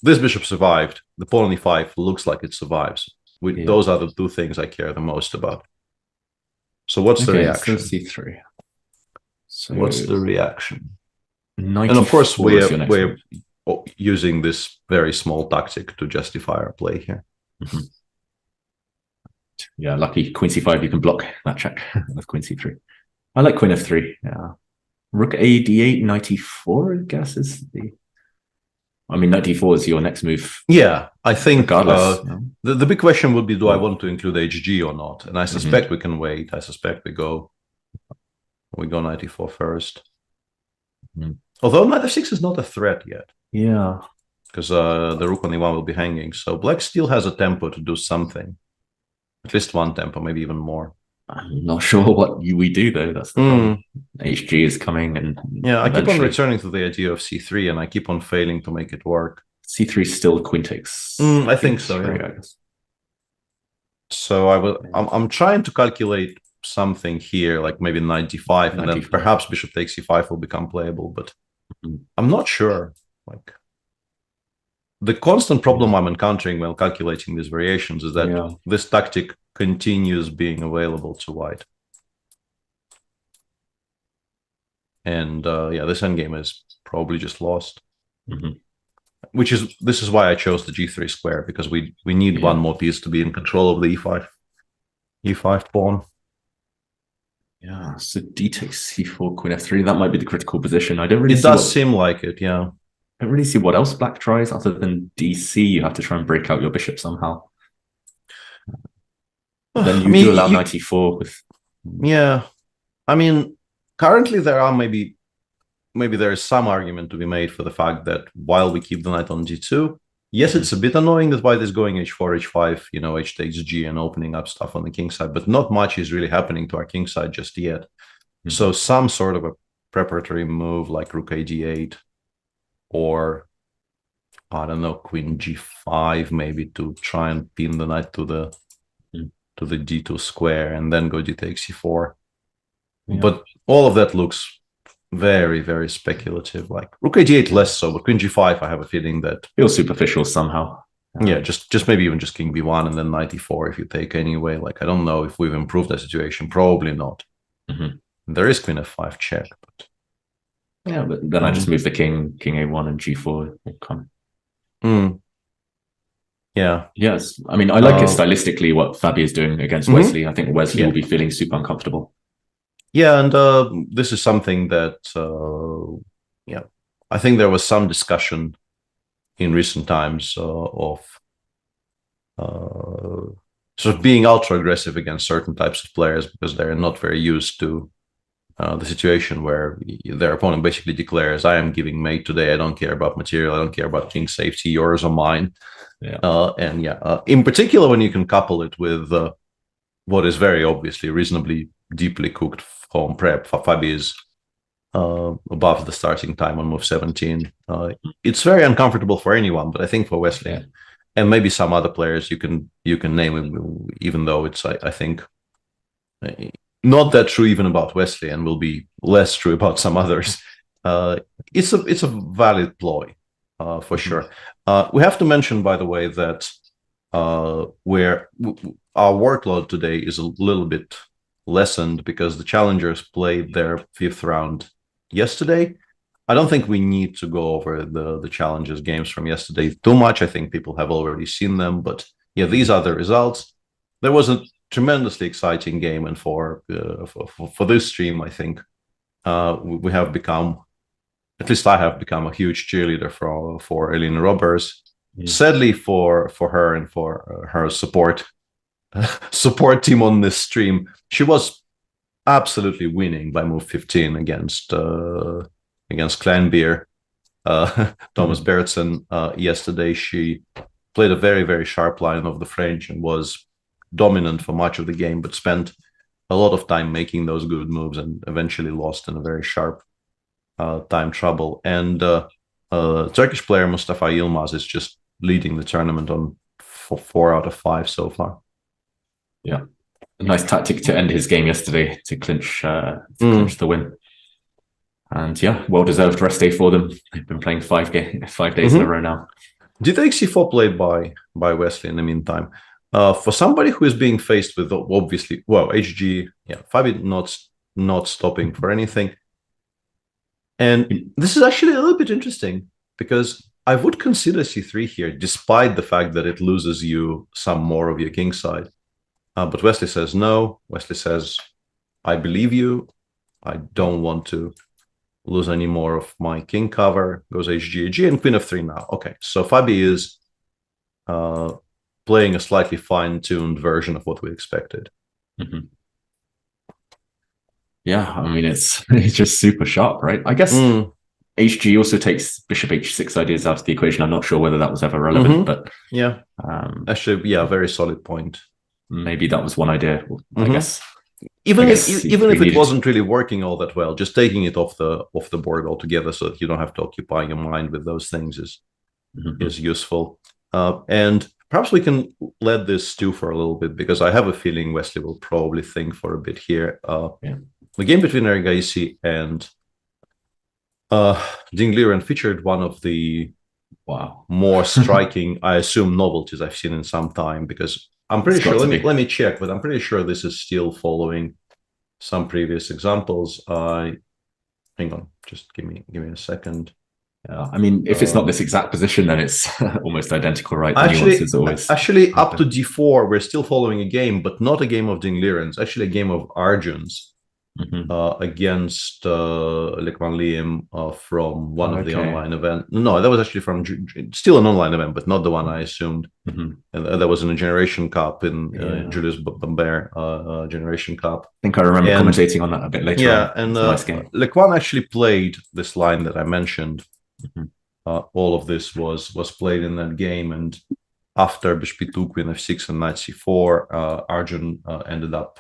this bishop survived. The pawn on e5 looks like it survives. Those are the two things I care the most about. So what's the reaction? So c3. So what's the reaction? 94 and of course, we're move. using this very small tactic to justify our play here. Mm-hmm. Yeah, lucky queen c5, you can block that check with queen c3. I like queen f3. Yeah, rook a d8, knight e4, I guess is the. I mean, knight d4 is your next move. Yeah, I think regardless. The big question would be, do I want to include hg or not? And I suspect we can wait. I suspect we go knight e4 first. Although knight f6 is not a threat yet. Yeah. Because the rook on e1 will be hanging. So black still has a tempo to do something. At least one tempo, maybe even more. I'm not sure what we do, though. That's the problem. HG is coming. And yeah, I keep on returning to the idea of c3, and I keep on failing to make it work. c3 is still queen takes. I think so, yeah. I guess. So I'm trying to calculate something here, like maybe knight d5, and then perhaps bishop takes e5 will become playable, but I'm not sure. Like, the constant problem I'm encountering while calculating these variations is that this tactic continues being available to white. And this endgame is probably just lost. This is why I chose the g3 square, because we need one more piece to be in control of the e5 pawn. Yeah, so d takes c4, queen f3. That might be the critical position. I don't really. It does seem like it, yeah. I don't really see what else black tries other than dc. You have to try and break out your bishop somehow. Then you do allow knight e4 with. Yeah, I mean, currently there are maybe there is some argument to be made for the fact that while we keep the knight on g2, yes, it's a bit annoying that white is going h4, h5, h takes g and opening up stuff on the king side, but not much is really happening to our king side just yet. So some sort of a preparatory move like rook a d8, or I don't know, queen g5 maybe to try and pin the knight to the g2 square and then go d takes e4. But all of that looks very, very speculative. Like rook a d8 less so, but queen g5 I have a feeling that feels superficial somehow. Yeah, just maybe even just king b1 and then knight e4 if you take anyway. Like, I don't know if we've improved the situation. Probably not. There is queen f5 check, but yeah, but then I just move the king a1 and g4 will come. Yeah. Yes. I mean, I like it stylistically what Fabi is doing against Wesley. I think Wesley will be feeling super uncomfortable. Yeah, and this is something that I think there was some discussion in recent times of sort of being ultra aggressive against certain types of players because they're not very used to the situation where their opponent basically declares, I am giving mate today, I don't care about material, I don't care about king safety, yours or mine. In particular when you can couple it with what is very obviously reasonably deeply cooked home prep. Fabi is above the starting time on move 17. It's very uncomfortable for anyone, but I think for Wesley and maybe some other players you can name him, even though it's I think not that true even about Wesley, and will be less true about some others. It's a valid ploy for sure. We have to mention, by the way, that where our workload today is a little bit lessened because the challengers played their 5th round yesterday. I don't think we need to go over the challengers games from yesterday too much. I think people have already seen them, but yeah, these are the results. There was a tremendously exciting game, and for this stream, I think we have become, at least I have become, a huge cheerleader for Elina Roberts. Sadly for her and for her support team on this stream, she was absolutely winning by move 15 against Kleinbier, Thomas Bertsen. Yesterday she played a very, very sharp line of the French and was dominant for much of the game, but spent a lot of time making those good moves and eventually lost in a very sharp time trouble. And Turkish player Mustafa Yilmaz is just leading the tournament on 4 out of 5 so far. Yeah, a nice tactic to end his game yesterday to clinch the win. And yeah, well-deserved rest day for them. They've been playing 5 days in a row now. d-take c4 played by Wesley in the meantime. For somebody who is being faced with obviously, well, hg, yeah, 5e not stopping for anything. And this is actually a little bit interesting because I would consider c3 here, despite the fact that it loses you some more of your king side. But Wesley says no. Wesley says, I believe you. I don't want to lose any more of my king cover. Goes hg, and queen f3 now. Okay, so Fabi is playing a slightly fine-tuned version of what we expected. Mm-hmm. Yeah, I mean, it's just super sharp, right? I guess HG also takes bishop h6 ideas out of the equation. I'm not sure whether that was ever relevant, but yeah, actually, yeah, very solid point. Maybe that was one idea. I guess even if it wasn't really working all that well, just taking it off the board altogether, so that you don't have to occupy your mind with those things is useful. And perhaps we can let this stew for a little bit, because I have a feeling Wesley will probably think for a bit here. The game between Eric Gaisi and Ding Liren featured one of the more striking, I assume, novelties I've seen in some time, because I'm pretty sure, let me check, but I'm pretty sure this is still following some previous examples. Hang on, just give me a second. Yeah, I mean, if it's not this exact position, then it's almost identical, right? The actually, always up to d4, we're still following a game, but not a game of Ding Liren's, actually a game of Arjun's. Against Lekman Liam from one of the online events. No, that was actually from still an online event, but not the one I assumed. And that was in a Generation Cup in Julius Bambert Generation Cup. I think I remember commentating on that a bit later. Yeah, and nice Lekman actually played this line that I mentioned. All of this was played in that game, and after bishop e2, queen f6, and knight c4, Arjun ended up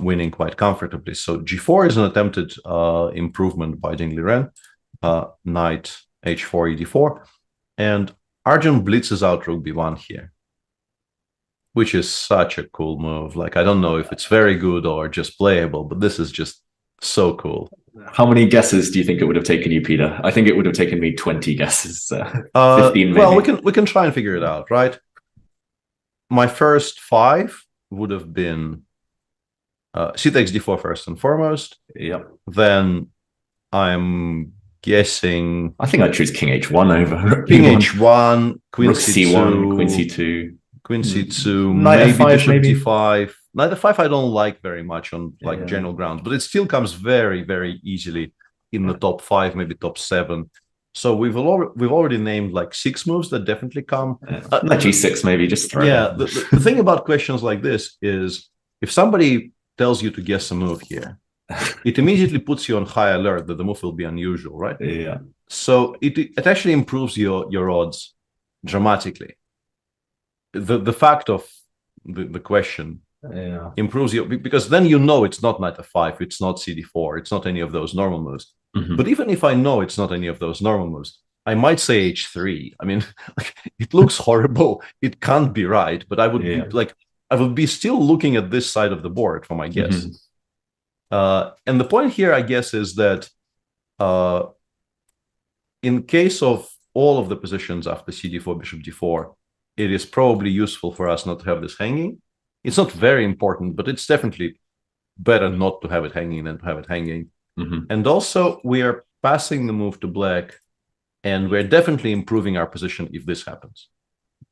winning quite comfortably. So g4 is an attempted improvement by Ding Liren. Knight h4, ed4, and Arjun blitzes out rook b1 here, which is such a cool move. Like, I don't know if it's very good or just playable, but this is just so cool. How many guesses do you think it would have taken you, Peter? I think it would have taken me 20 guesses. 15 maybe. Well, we can try and figure it out, right? My first 5 would have been c takes d4 first and foremost. Yep. Then I'm guessing, I think I'd choose king h1 over king h1, queen c1, queen c2, queen c2, knight maybe f5, bishop maybe d5. Knight f5 I don't like very much on general grounds, but it still comes very, very easily in the top 5, maybe top 7. So we've already named like 6 moves that definitely come. Knight g6 maybe, just throw it out. The thing about questions like this is, if somebody tells you to guess a move here, it immediately puts you on high alert that the move will be unusual, right? Yeah. So it actually improves your odds dramatically. The fact of the question improves you, because then you know it's not knight f5, it's not cd4, it's not any of those normal moves. But even if I know it's not any of those normal moves, I might say h3. I mean, it looks horrible. It can't be right, but I would be like, I would be still looking at this side of the board for my guess. And the point here, I guess, is that in case of all of the positions after cd4, bishop d4, it is probably useful for us not to have this hanging. It's not very important, but it's definitely better not to have it hanging than to have it hanging. And also, we are passing the move to black, and we're definitely improving our position if this happens.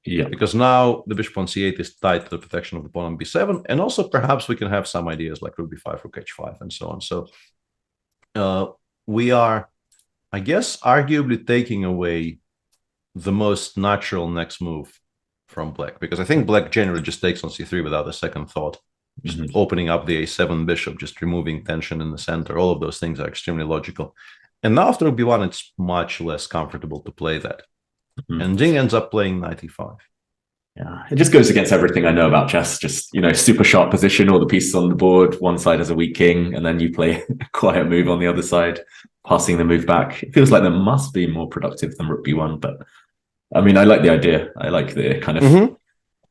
Yeah, because now the bishop on c8 is tied to the protection of the pawn on b7, and also perhaps we can have some ideas like rook b5, rook h5, and so on. So we are, I guess, arguably taking away the most natural next move from black, because I think black generally just takes on c3 without a second thought, just opening up the a7 bishop, just removing tension in the center. All of those things are extremely logical. And now after rook b1, it's much less comfortable to play that. And Ding ends up playing knight e5. Yeah, it just goes against everything I know about chess. Just, super sharp position, all the pieces on the board, one side has a weak king, and then you play a quiet move on the other side, passing the move back. It feels like that must be more productive than rook b1, but I mean, I like the idea. I like the kind of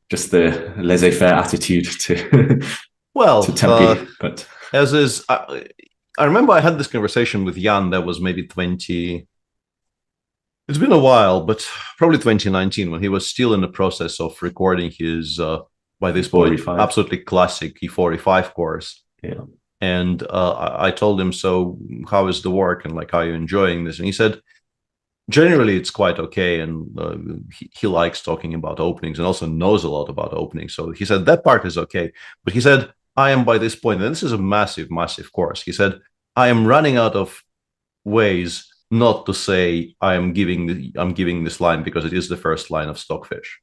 just the laissez-faire attitude to to Tempe. But as is, I remember I had this conversation with Jan that was maybe 20 It's been a while, but probably 2019 when he was still in the process of recording his, by this point, absolutely classic E45 course. Yeah. And I told him, so how is the work and like, are you enjoying this? And he said, generally it's quite okay. And he likes talking about openings and also knows a lot about openings. So he said that part is okay. But he said, I am by this point, and this is a massive, massive course. He said, I am running out of ways not to say I'm giving this line because it is the first line of Stockfish.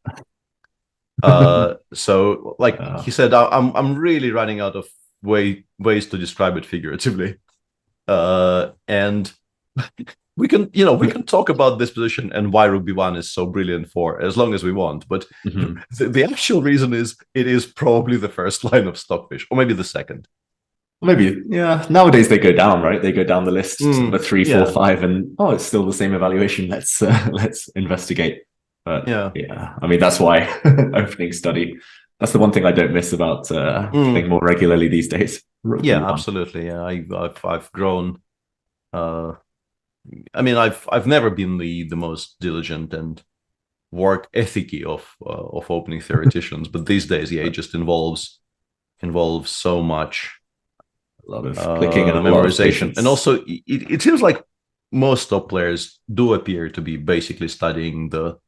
So like he said, I'm really running out of ways to describe it figuratively. And we can talk about this position and why Rugby 1 is so brilliant for as long as we want. But the actual reason is it is probably the first line of Stockfish, or maybe the second. Maybe, yeah. Nowadays they go down, right? They go down the list, number 3, 4, 5, and it's still the same evaluation. Let's investigate. But yeah. I mean, that's why opening study. That's the one thing I don't miss about playing more regularly these days. Yeah, absolutely. Yeah, I've grown. I mean, I've never been the most diligent and work ethicy of opening theoreticians, but these days, it just involves so much. A lot of clicking and memorization. And also, it seems like most top players do appear to be basically studying the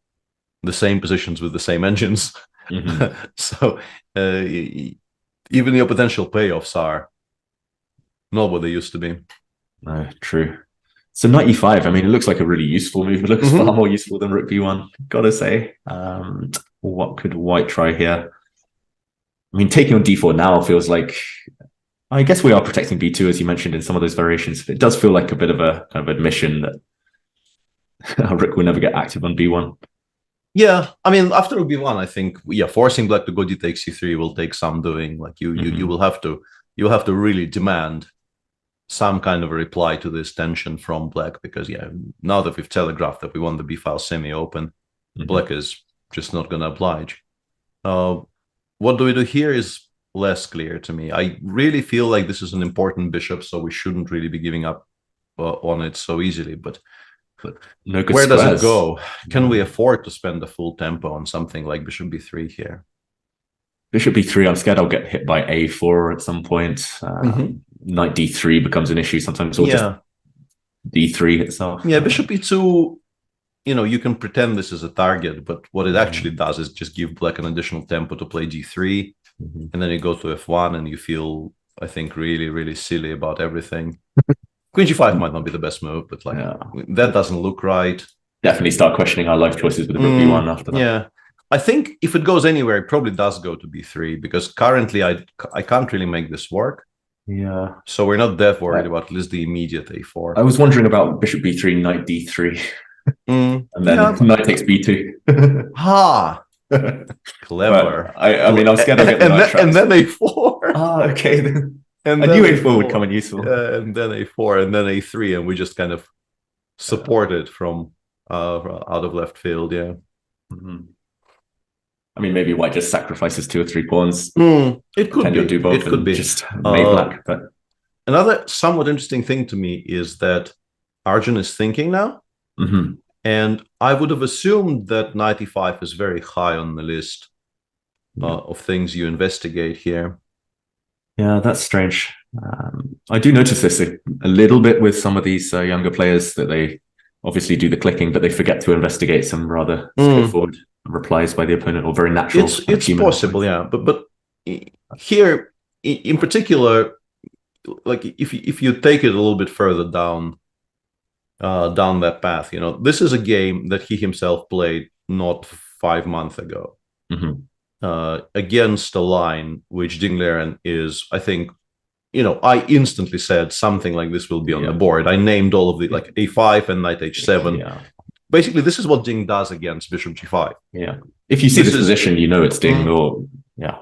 same positions with the same engines. So even your potential payoffs are not what they used to be. No, true. So 95, I mean, it looks like a really useful move. It looks far more useful than Rook B1, gotta say. What could White try here? I mean, taking on D4 now feels like... I guess we are protecting B2, as you mentioned in some of those variations. It does feel like a bit of a kind of admission that Rook will never get active on B1. Yeah, I mean, after B1, I think, forcing Black to go D takes C3 will take some doing. Like you will have to really demand some kind of a reply to this tension from Black, because now that we've telegraphed that we want the B file semi-open, Black is just not going to oblige. What do we do here is less clear to me. I really feel like this is an important bishop, so we shouldn't really be giving up on it so easily. But no good where squares. does it go? Can we afford to spend the full tempo on something like Bishop B3 here? Bishop B3, I'm scared I'll get hit by A4 at some point. Knight D3 becomes an issue sometimes, or just D3 itself. Yeah, Bishop B2, you can pretend this is a target, but what it actually does is just give Black an additional tempo to play G3. And then you go to F1 and you feel, I think, really, really silly about everything. Queen G5 might not be the best move, but that doesn't look right. Definitely start questioning our life choices with the Rook B1 after that. Yeah. I think if it goes anywhere, it probably does go to B3, because currently I can't really make this work. Yeah. So we're not that worried about at least the immediate A4. I was wondering about Bishop B3, Knight D3. And then Knight takes B2. Clever. I mean, I was scared I'd get and then A4. Okay. And I knew A4 would come in useful. And then A4, and then A3, and we just kind of support it from out of left field. Yeah. I mean, maybe White just sacrifices 2 or 3 pawns. It could be. Do both. It could be. Just made Black. But another somewhat interesting thing to me is that Arjun is thinking now. And I would have assumed that 95 is very high on the list of things you investigate here. Yeah, that's strange. I do notice this a little bit with some of these younger players, that they obviously do the clicking, but they forget to investigate some rather straightforward replies by the opponent, or very natural. It's possible, yeah. But here, in particular, like if you take it a little bit further down that path, this is a game that he himself played not 5 months ago against a line which Dingleren is, I think, I instantly said something like this will be on the board. I named all of the like A5 and Knight H7. Basically, this is what Ding does against Bishop G5. Yeah, if you see this position, it's Ding, or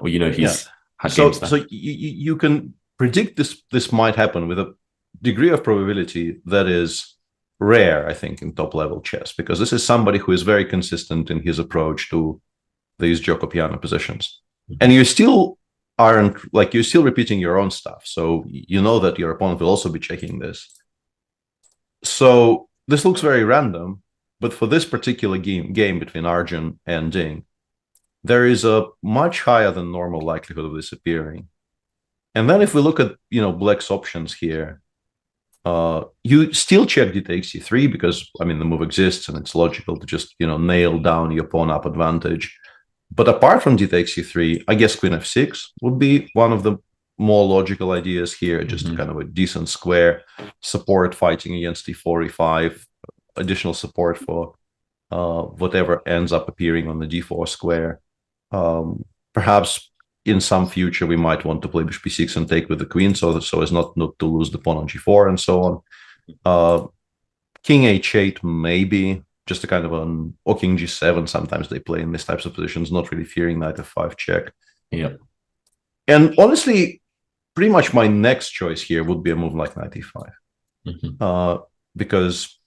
he's had games there. So you can predict this might happen with a degree of probability that is rare, I think, in top level chess, because this is somebody who is very consistent in his approach to these Giocopiano positions. And you still you're still repeating your own stuff. So you know that your opponent will also be checking this. So this looks very random, But for this particular game between Arjun and Ding, there is a much higher than normal likelihood of this appearing. And then if we look at, Black's options here, you still check d takes c3 because, the move exists and it's logical to just, nail down your pawn up advantage. But apart from d takes c3, I guess queen f6 would be one of the more logical ideas here, just kind of a decent square, support fighting against e4, e5, additional support for whatever ends up appearing on the d4 square. Perhaps in some future we might want to play bishop b6 and take with the queen so as not to lose the pawn on g4 and so on. King h8 maybe, just a kind of or king g7 sometimes they play in these types of positions, not really fearing knight f5 check. Yeah. And honestly, pretty much my next choice here would be a move like knight e5. Because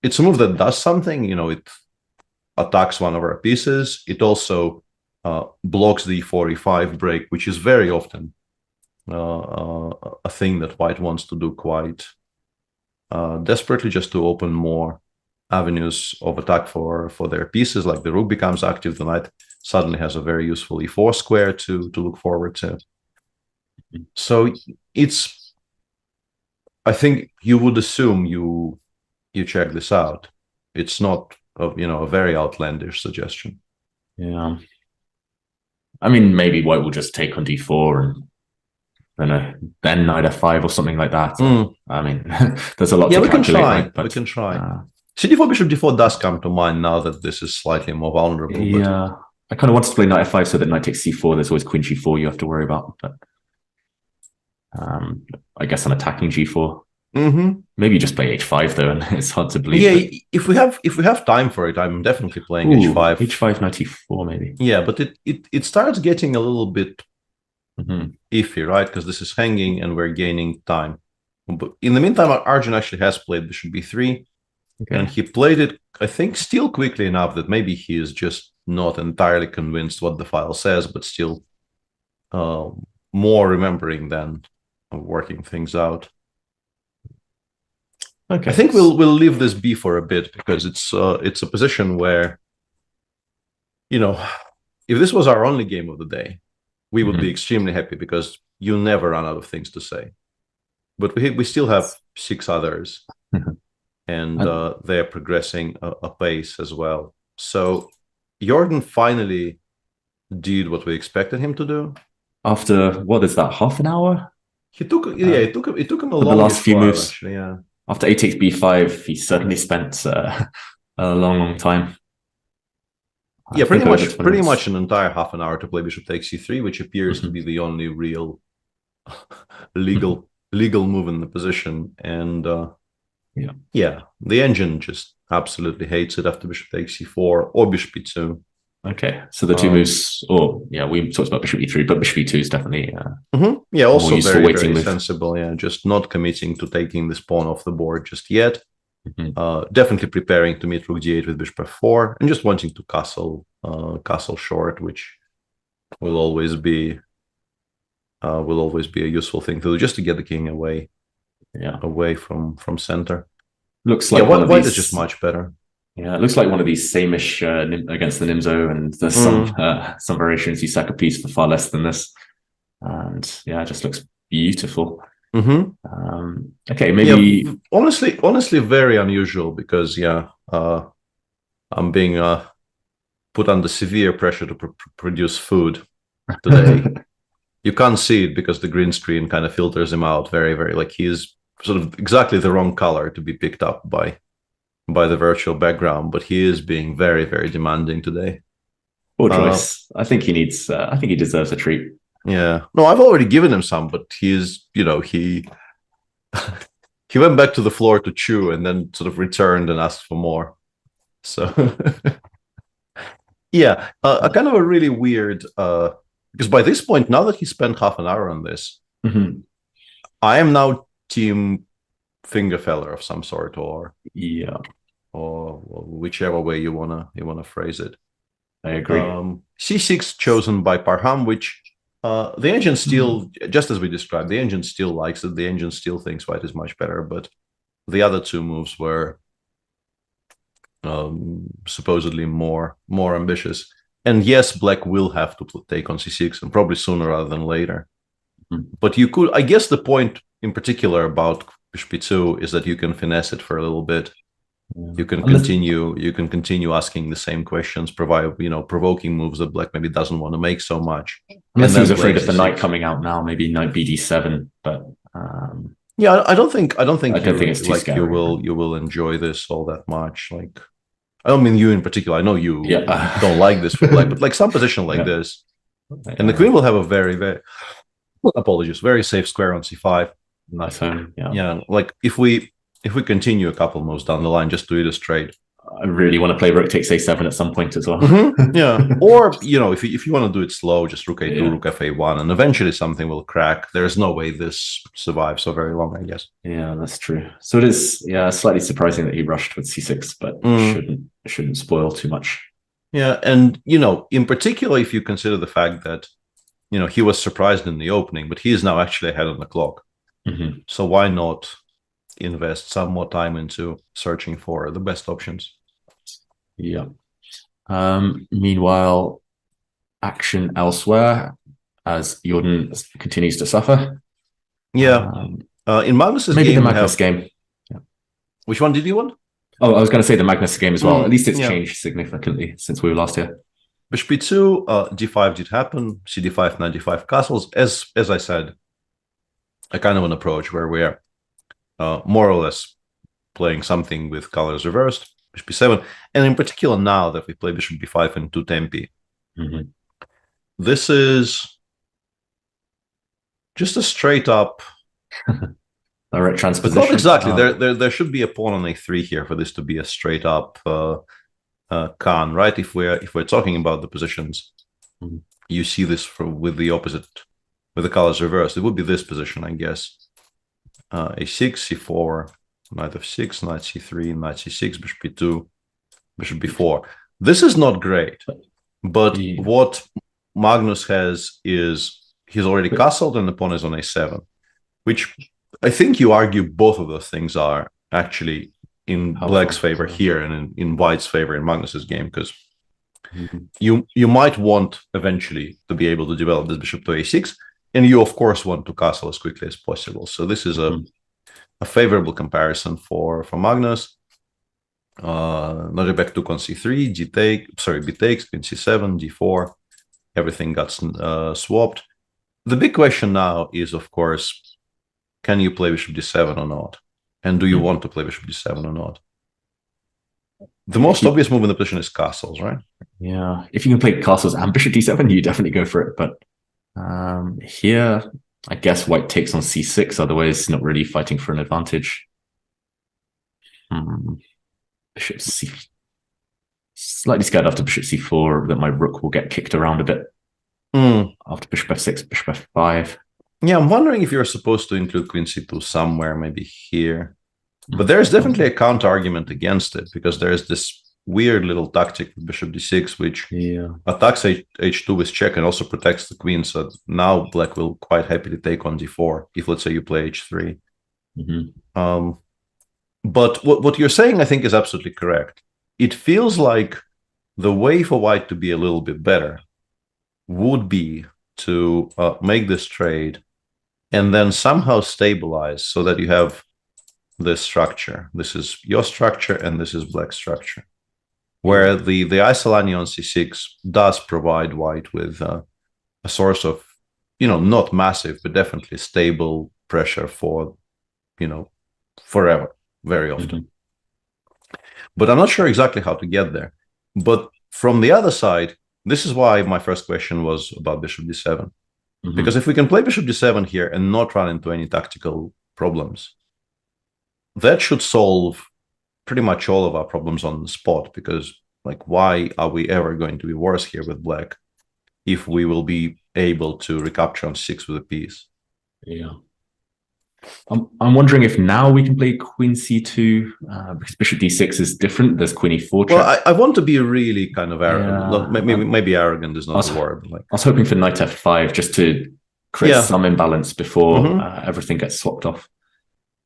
it's a move that does something, it attacks one of our pieces. It also blocks the e4, e5 break, which is very often a thing that white wants to do quite desperately, just to open more avenues of attack for their pieces. Like the rook becomes active, the knight suddenly has a very useful e4 square to look forward to. So I think you would assume you check this out. It's not a very outlandish suggestion. Yeah. Maybe white will just take on d4 and then knight f5 or something like that. There's a lot to calculate. Right? We can try. c4, bishop d4 does come to mind now that this is slightly more vulnerable. Yeah. I kind of wanted to play knight f5 so that knight takes c4. There's always queen g4 you have to worry about. But I guess I'm attacking g4. Maybe you just play h5 though, and it's hard to believe. Yeah, if we have time for it, I'm definitely playing h5. H5, knight e4 maybe. Yeah, but it starts getting a little bit iffy, right? Because this is hanging and we're gaining time. But in the meantime, Arjun actually has played bishop b3, and he played it, I think, still quickly enough that maybe he is just not entirely convinced what the file says, but still more remembering than working things out. Okay. I think we'll leave this be for a bit because it's a position where, if this was our only game of the day, we would be extremely happy because you never run out of things to say. But we still have 6 others, and they're progressing apace as well. So Jordan finally did what we expected him to do. After what is that, half an hour? It took him a long the last few moves. Actually, yeah. After a takes b5, he certainly spent a long time. Yeah, pretty much an entire half an hour to play bishop takes c3, which appears to be the only real legal move in the position. And the engine just absolutely hates it after bishop takes c4 or bishop e2. Okay, so the two moves, we talked about bishop e3, but bishop e2 is definitely also very, very sensible. Yeah, just not committing to taking this pawn off the board just yet. Definitely preparing to meet rook d8 with bishop f4, and just wanting to castle short, which will always be a useful thing to do, just to get the king away from center. Looks like white is just much better. Yeah, it looks like one of these same-ish against the Nimzo, and there's some variations. You sack a piece for far less than this, and it just looks beautiful. Okay, maybe honestly, very unusual because I'm being put under severe pressure to produce food today. You can't see it because the green screen kind of filters him out very, very. Like he is sort of exactly the wrong color to be picked up by the virtual background, but he is being very, very demanding today. Poor choice. I think he deserves a treat. Yeah. No, I've already given him some, but he went back to the floor to chew and then sort of returned and asked for more. So a kind of a really weird because by this point, now that he spent half an hour on this, I am now team Fingerfeller of some sort, or whichever way you wanna phrase it. I agree. C6 chosen by Parham, which the engine still, just as we described, the engine still likes it. The engine still thinks white is much better, but the other two moves were supposedly more ambitious. And yes, black will have to take on c6, and probably sooner rather than later. But you could, I guess, the point in particular about bishop e2 is that you can finesse it for a little bit. You can continue asking the same questions, provoking moves that black maybe doesn't want to make so much. Unless he's afraid of the knight coming out now, maybe knight bd7. But yeah, I don't think it's too scary. you will enjoy this all that much. Like, I don't mean you in particular. I know you don't like this for black, but like some position like this, and the queen will have a very, very very safe square on c5. Nice home. Yeah. Like if we continue a couple moves down the line, just to illustrate, I really want to play rook takes a7 at some point as well. Yeah. Or if you want to do it slow, just rook a2, rook f8, and eventually something will crack. There's no way this survives so very long, I guess. Yeah, that's true. So it is slightly surprising that he rushed with c6, but it shouldn't spoil too much. Yeah, and in particular, if you consider the fact that he was surprised in the opening, but he is now actually ahead on the clock. So why not invest some more time into searching for the best options? Yeah. Meanwhile, action elsewhere as Jordan continues to suffer. Yeah. In Magnus's maybe game, the Magnus game. Yeah. Which one did you want? Oh, I was going to say the Magnus game as well. At least it's changed significantly since we were last here. Bishop e2, d5 did happen, cd5, knight d5 castles. As I said, a kind of an approach where we're more or less playing something with colors reversed, bishop b7, and in particular now that we play bishop b5 and 2 tempi. This is just a straight up direct transposition. Not exactly. There should be a pawn on a3 here for this to be a straight up Khan, right? If we're talking about the positions, you see this with the opposite, with the colors reversed. It would be this position, I guess. A6, c4, knight f6, knight c3, knight c6, bishop b2, bishop b4. This is not great, but what Magnus has is he's already castled and the pawn is on a7, which I think you argue both of those things are actually in black's favor here and in white's favor in Magnus's game, because you might want eventually to be able to develop this bishop to a6, and you of course want to castle as quickly as possible. So this is a favorable comparison for Magnus. Knight back to on c3, b takes, queen c7, d4, everything got swapped. The big question now is, of course, can you play bishop d7 or not? And do you want to play bishop d7 or not? The most obvious move in the position is castles, right? Yeah, if you can play castles and bishop d7, you definitely go for it. But here, I guess white takes on c6, otherwise not really fighting for an advantage. Bishop c... Slightly scared after bishop c4 that my rook will get kicked around a bit. After bishop f6, bishop f5. Yeah, I'm wondering if you're supposed to include queen c2 somewhere, maybe here. But there's definitely a counter-argument against it, because there's this weird little tactic with bishop d6, which attacks h2 with check and also protects the queen. So now black will quite happily take on d4, if let's say you play h3. But what you're saying, I think, is absolutely correct. It feels like the way for white to be a little bit better would be to make this trade and then somehow stabilize so that you have this structure. This is your structure and this is black structure, where the Isolani on c6 does provide white with a source of, not massive, but definitely stable pressure for, forever, very often. But I'm not sure exactly how to get there. But from the other side, this is why my first question was about bishop d7. Because if we can play bishop d7 here and not run into any tactical problems, that should solve pretty much all of our problems on the spot. Because, why are we ever going to be worse here with black if we will be able to recapture on 6 with a piece? Yeah. I'm wondering if now we can play queen c2 because bishop d6 is different. There's queen e4 check. Well, I want to be really kind of arrogant. Maybe arrogant is not the word. I was hoping for knight f5 just to create some imbalance before everything gets swapped off.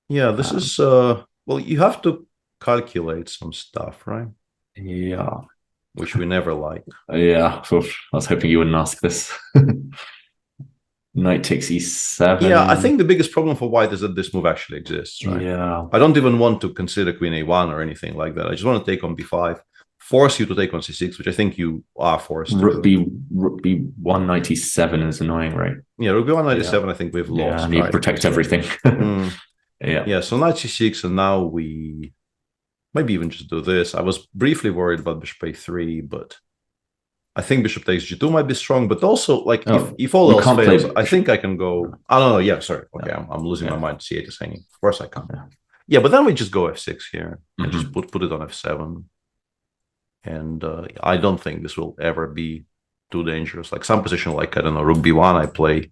Yeah, this is... well, you have to calculate some stuff, right? Yeah. which we never like. Yeah, I was hoping you wouldn't ask this. Knight takes e7. Yeah, I think the biggest problem for white is that this move actually exists, right? Yeah. I don't even want to consider queen a1 or anything like that. I just want to take on b5, force you to take on c6, which I think you are forced rook to. Rook b1 knight e7 is annoying, right? Yeah, rook b1 knight e7, I think we've lost. Yeah, and you protect everything. Yeah, so knight c6, and now we maybe even just do this. I was briefly worried about bishop a3, but I think bishop takes g2 might be strong, but also, like, if all else fails, I think I can go... I don't know, yeah, sorry. Okay, I'm losing my mind. c8 is hanging. Of course I can. Yeah, but then we just go f6 here and just put it on f7. And I don't think this will ever be too dangerous. Like, some position like, I don't know, rook b1, I play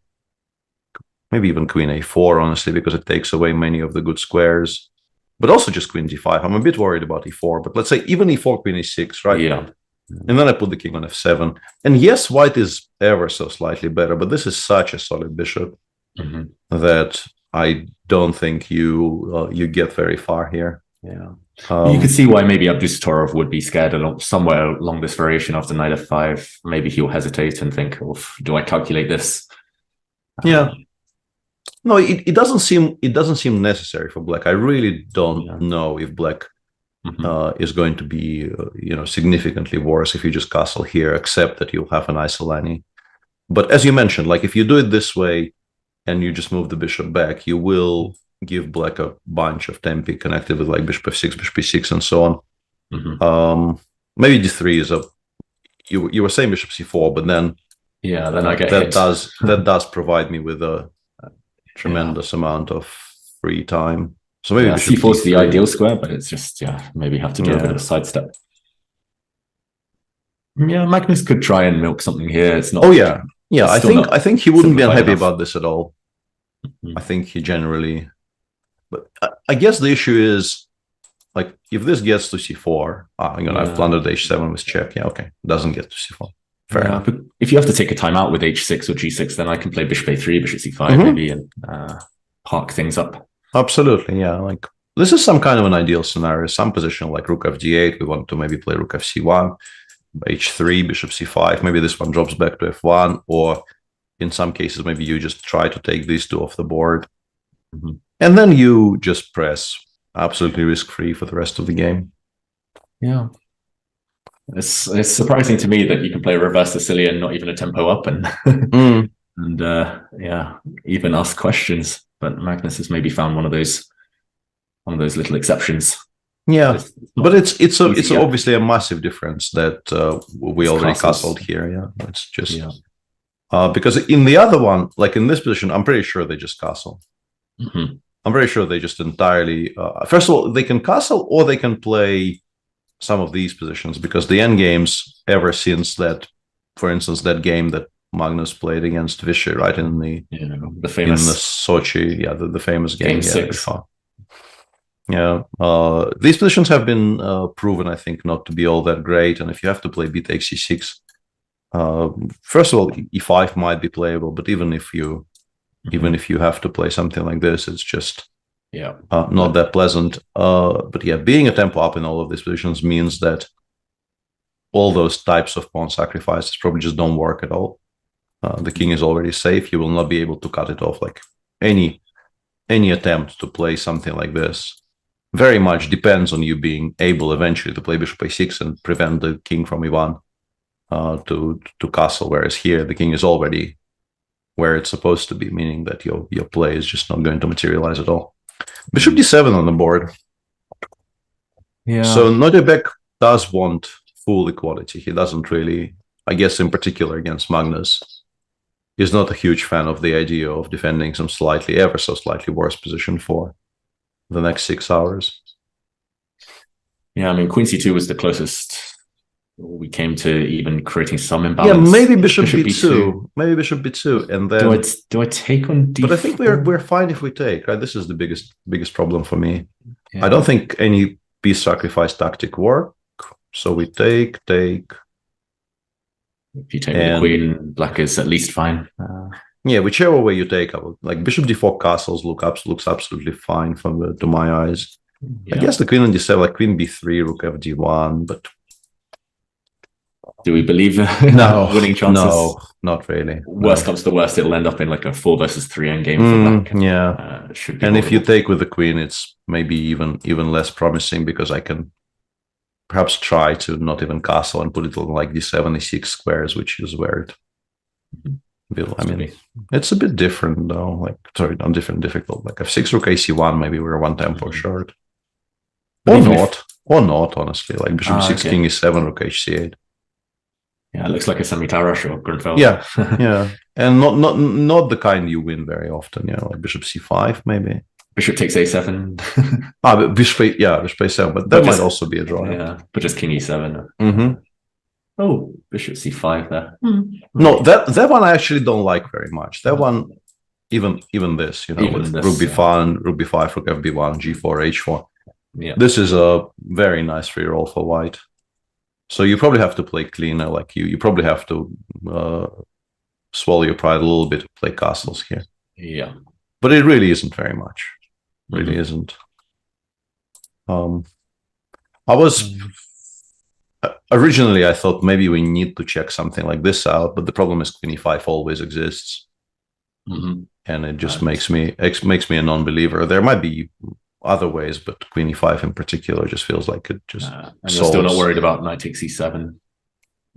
maybe even queen a4, honestly, because it takes away many of the good squares. But also just queen d5. I'm a bit worried about e4, but let's say even e4, queen e6, right? Yeah. And then I put the king on f7. And yes, white is ever so slightly better, but this is such a solid bishop that I don't think you get very far here. Yeah. You can see why maybe Abdusattorov would be scared somewhere along this variation after knight f5. Maybe he'll hesitate and think, oh, do I calculate this? Yeah. No, it doesn't seem necessary for black. I really don't know if black is going to be significantly worse if you just castle here, except that you'll have an isolani. But as you mentioned, like, if you do it this way and you just move the bishop back, you will give black a bunch of tempi connected with, like, bishop f6, bishop e6, and so on. Maybe d3 is you were saying bishop c4, but then then I get that does provide me with a tremendous amount of free time. So maybe c4 is the ideal square, but it's just maybe have to do a bit of a sidestep. Yeah, Magnus could try and milk something here. It's not. Oh yeah, yeah. I think he wouldn't be unhappy about this at all. I think he generally. But I guess the issue is, like, if this gets to c4, I've plundered h7 with check. Yeah, okay, doesn't get to c4. Fair enough. But if you have to take a time out with h6 or g6, then I can play bishop a3, bishop c5 maybe, and park things up. Absolutely, yeah. Like, this is some kind of an ideal scenario. Some position like rook fd8, we want to maybe play rook fc1, h3, bishop c5. Maybe this one drops back to f1, or in some cases, maybe you just try to take these two off the board. And then you just press absolutely risk-free for the rest of the game. Yeah. It's surprising to me that you can play reverse Sicilian, not even a tempo up, and even ask questions. But Magnus has maybe found one of those little exceptions. Yeah, but it's obviously a massive difference that we already castled here. Yeah, it's just because in the other one, like in this position, I'm pretty sure they just castle. I'm pretty sure they just entirely. First of all, they can castle or they can play some of these positions, because the end games ever since that, for instance, that game that Magnus played against Vishy, right, in the famous, in the Sochi, the famous game 6. These positions have been proven, I think, not to be all that great. And if you have to play b takes c6, first of all, e5 might be playable, but even if you have to play something like this, it's just not that pleasant. But yeah, being a tempo up in all of these positions means that all those types of pawn sacrifices probably just don't work at all. The king is already safe. You will not be able to cut it off. Like, any attempt to play something like this very much depends on you being able eventually to play bishop a6 and prevent the king from e1 to castle. Whereas here, the king is already where it's supposed to be, meaning that your play is just not going to materialize at all. Bishop d7 on the board. Yeah. So Nodebek does want full equality. He doesn't really, I guess, in particular against Magnus, is not a huge fan of the idea of defending some ever so slightly worse position for the next 6 hours. Yeah, I mean, Queen c2 was the closest we came to even creating some imbalance. Yeah, maybe bishop b2. Maybe bishop b2, and then do I take on d4? But I think we're fine if we take. Right, this is the biggest problem for me. Yeah. I don't think any piece sacrifice tactic work. So we take. If you take the queen, black is at least fine. Yeah, whichever way you take, like bishop d4 castles looks absolutely fine to my eyes. Yeah. I guess the queen on d7, like queen b3, rook fd1, but Do we believe No, winning chances? no, not really. Worst comes to worst, it'll end up in like a 4 versus 3 endgame for Black. Yeah, should be and if you horrible. take with the queen, it's maybe even less promising because I can perhaps try to not even castle and put it on like d7, e6 squares, which is where it will. I mean, it's a bit different though. Like, sorry, not different, difficult. Like f6, rook ac1, maybe we're one tempo short, or not. Honestly, like bishop e6, king e7, rook hc8. Yeah, it looks like a semi-Tarash or Grunfeld. Yeah, yeah, and not the kind you win very often. You know, like bishop c5 maybe. Bishop takes a7. But bishop a7, but that might also be a draw. Yeah, but just king e7. Mm-hmm. Oh, bishop c5 there. No, that one I actually don't like very much. That one, even this, you know, Even with this, rook b5, rook b5, rook fb1, g4, h4. Yeah, this is a very nice free roll for white. So you probably have to play cleaner, like you probably have to swallow your pride a little bit to play castles here. Yeah, but it really isn't very much. Really isn't. I was originally I thought maybe we need to check something like this out, but the problem is queen e5 always exists, and it just makes me a non-believer. There might be other ways, but queen e5 in particular just feels like it just. And you're still not worried about knight takes e7,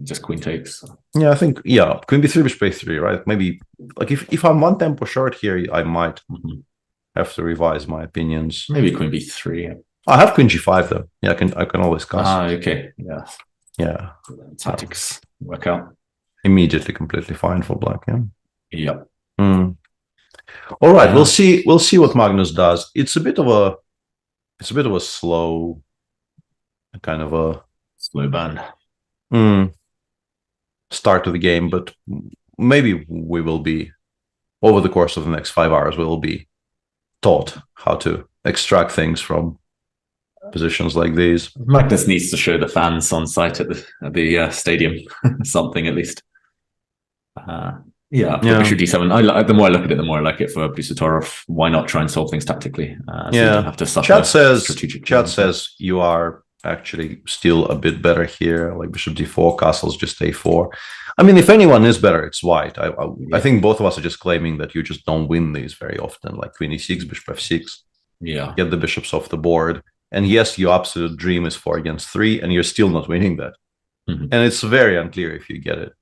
just queen takes. Yeah, I think queen b3, bishop a3, right? Maybe like if I'm one tempo short here, I might have to revise my opinions. Maybe queen b3. I have queen g5 though. Yeah, I can always cast. Okay. Yeah. Yeah. Tactics work out. Immediately completely fine for black, yeah. Yep. All right, we'll see what Magnus does. It's a bit of a slow kind of a slow burn start to the game, but maybe we will be over the course of the next 5 hours we will be taught how to extract things from positions like these. Magnus needs to show the fans on site at the stadium something at least. Bishop d7. The more I look at it, the more I like it for Busatorov. Why not try and solve things tactically? So you don't have to suffer. Chat says you are actually still a bit better here, like bishop d4, castles just a4. I mean, if anyone is better, it's white. I think both of us are just claiming that you just don't win these very often, like queen e6, bishop f6. Yeah. Get the bishops off the board. And yes, your absolute dream is 4 against 3, and you're still not winning that. And it's very unclear if you get it.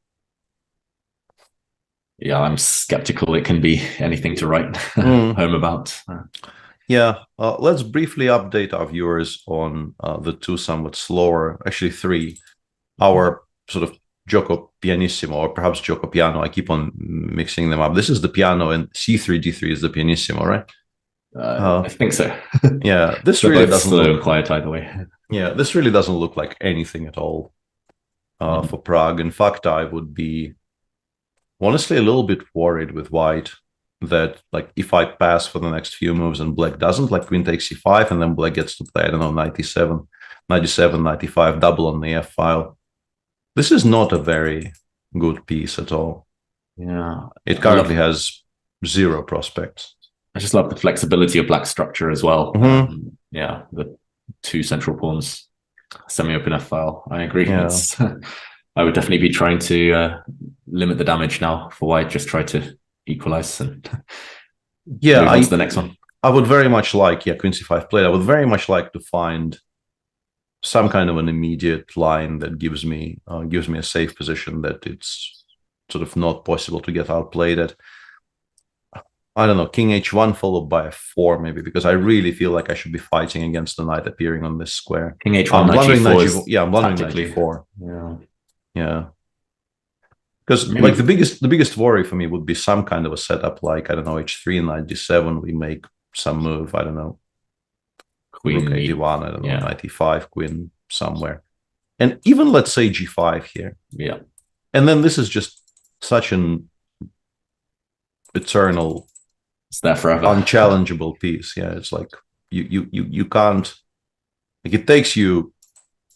Yeah, I'm skeptical it can be anything to write home about. Yeah, let's briefly update our viewers on the two somewhat slower, actually 3, our sort of Gioco Pianissimo, or perhaps Gioco Piano. I keep on mixing them up. This is the piano, and C3, D3 is the Pianissimo, right? I think so. Yeah, this really doesn't look quiet either way. Yeah, this really doesn't look like anything at all for Prague. In fact, I would be honestly a little bit worried with white that, like, if I pass for the next few moves and black doesn't, like queen takes c5, and then black gets to play, I don't know, 97, 95, double on the f file. This is not a very good piece at all. Yeah. It currently has 0 prospects. I just love the flexibility of black structure as well. Yeah, the 2 central pawns, semi-open f file. I agree. Yeah. I would definitely be trying to limit the damage now for white. Just try to equalize and move on to the next one. I would very much like, queen c5 played. I would very much like to find some kind of an immediate line that gives me a safe position that it's sort of not possible to get outplayed at. I don't know, king h1 followed by f4 maybe, because I really feel like I should be fighting against the knight appearing on this square. King h1, knight g4. I'm blundering knight g4. Yeah. Because like the biggest worry for me would be some kind of a setup like, I don't know, h3, knight d7, we make some move, I don't know, queen d1, I don't know, knight e5, queen somewhere. And even let's say g5 here. Yeah. And then this is just such an eternal, it's there forever, unchallengeable piece. Yeah, it's like you can't, like, it takes you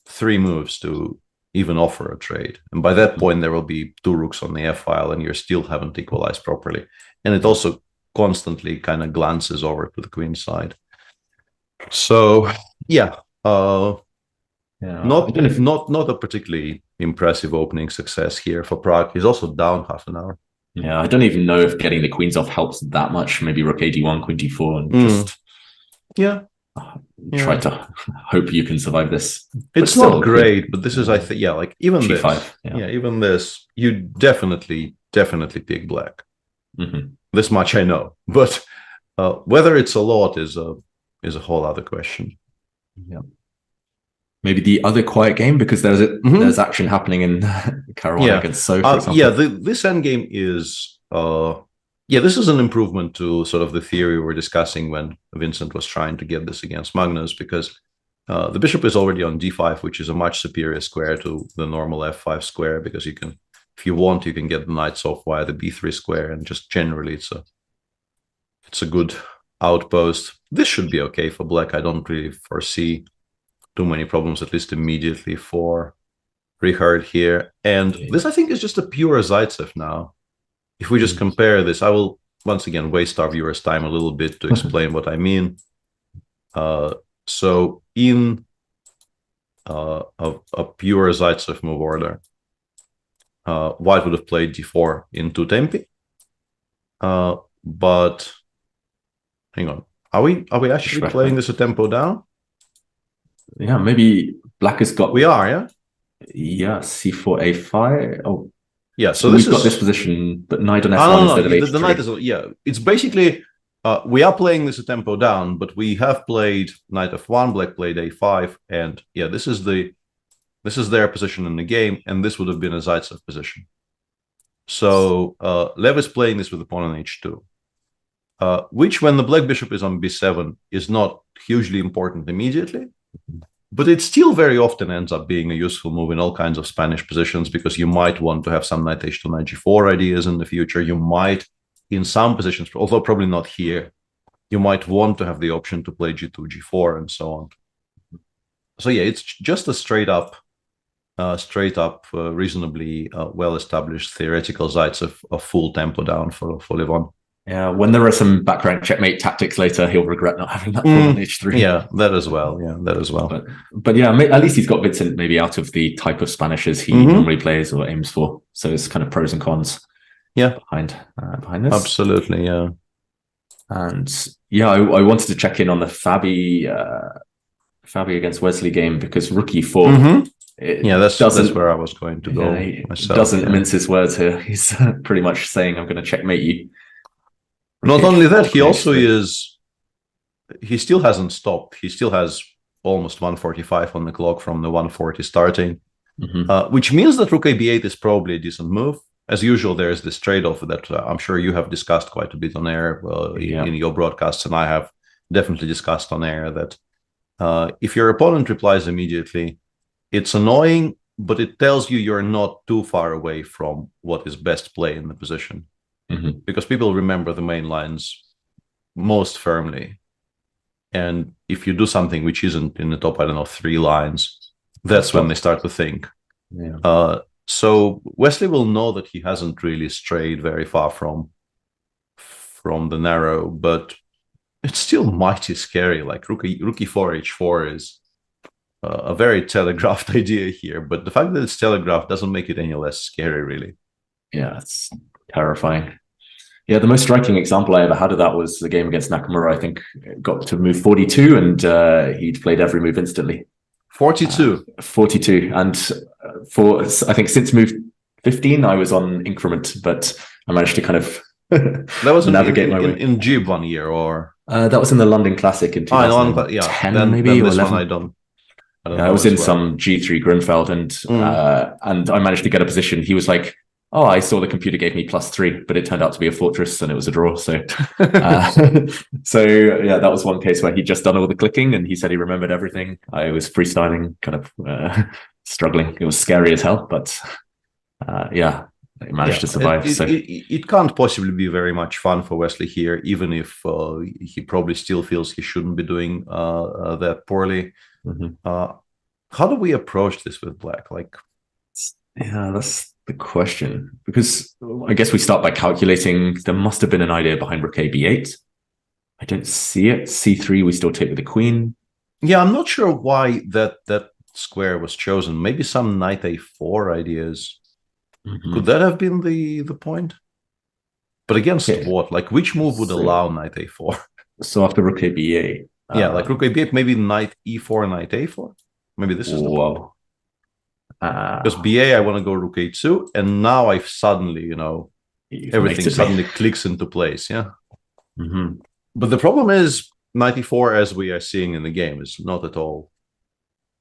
3 moves to even offer a trade, and by that point there will be 2 rooks on the f file, and you still haven't equalized properly. And it also constantly kind of glances over to the queen side. So not a particularly impressive opening success here for Prague. He's also down half an hour. Yeah, I don't even know if getting the queens off helps that much. Maybe rook a1, queen d4, and just try to hope you can survive this. It's still, not great, but this is, I think, like even G5, this, even this, you definitely pick black. This much I know, but whether it's a lot is a whole other question. Yeah. Maybe the other quiet game, because there's action happening in Caruana against So, for example. This endgame is this is an improvement to sort of the theory we were discussing when Vincent was trying to get this against Magnus, because the bishop is already on d5, which is a much superior square to the normal f5 square, because you can, if you want, you can get the knights off via the b3 square, and just generally it's a good outpost. This should be okay for black. I don't really foresee too many problems, at least immediately, for Richard here. And this, I think, is just a pure Zaitsev now. If we just compare this, I will once again waste our viewers' time a little bit to explain what I mean. So in a pure Zaitsev move order, White would have played d4 in 2 tempi. But hang on, are we actually playing this a tempo down? Yeah, maybe black has got. We are, yeah, c4 a5. Oh, yeah. So we've got this position, but knight on f1 instead of h3. The knight is It's basically we are playing this a tempo down, but we have played knight f1. Black played a5, and this is their position in the game, and this would have been a Zaitsev position. So Lev is playing this with the pawn on h2, which, when the black bishop is on b7, is not hugely important immediately. But it still very often ends up being a useful move in all kinds of Spanish positions, because you might want to have some knight h2, knight g4 ideas in the future. You might, in some positions, although probably not here, you might want to have the option to play g2, g4, and so on. So it's just a straight up, reasonably well-established theoretical Zaitsev of full tempo down for Levon. Yeah, when there are some background checkmate tactics later, he'll regret not having that pawn on h3. Yeah, that as well. But at least he's got Vincent maybe out of the type of Spanishes he normally plays or aims for. So it's kind of pros and cons. Behind this. Absolutely, yeah. And I wanted to check in on the Fabi against Wesley game, because rook e4. That's where I was going to go myself. Doesn't mince his words here. He's pretty much saying, I'm going to checkmate you. Not only that, he still hasn't stopped. He still has almost 145 on the clock from the 140 starting, which means that rook ab8 is probably a decent move. As usual, there's this trade-off that I'm sure you have discussed quite a bit on air in your broadcasts, and I have definitely discussed on air that if your opponent replies immediately, it's annoying, but it tells you you're not too far away from what is best play in the position. Because people remember the main lines most firmly. And if you do something which isn't in the top, 3 lines, that's when they start to think. So Wesley will know that he hasn't really strayed very far from the narrow, but it's still mighty scary. Like rook e4, h4 is a very telegraphed idea here, but the fact that it's telegraphed doesn't make it any less scary, really. Yeah, it's terrifying. Yeah, the most striking example I ever had of that was the game against Nakamura. I think got to move 42, and he'd played every move instantly. 42. 42. And for, I think, since move 15, I was on increment, but I managed to kind of that was navigate my way. In Jib 1 year, or? That was in the London Classic in 2010, maybe, or 11. I was in some G3 Grimfeld, and I managed to get a position. He was like, oh, I saw the computer gave me +3, but it turned out to be a fortress and it was a draw. So, that was one case where he'd just done all the clicking and he said he remembered everything. I was freestyling, kind of struggling. It was scary as hell, but I managed to survive. It can't possibly be very much fun for Wesley here, even if he probably still feels he shouldn't be doing that poorly. How do we approach this with black? That's the question, because I guess we start by calculating there must have been an idea behind rook ab8. I don't see it. c3 we still take with the queen. I'm not sure why that square was chosen. Maybe some knight a4 ideas. Mhm. Could that have been the point? But against what? Like, which move would allow knight a4? So after rook a b8. Yeah, like rook a b8, maybe knight e4, knight a4. Maybe this is the point. Because ba, I want to go rook a2, and now I've suddenly, everything suddenly clicks into place. Yeah. Mm-hmm. But the problem is, knight e4, as we are seeing in the game, is not at all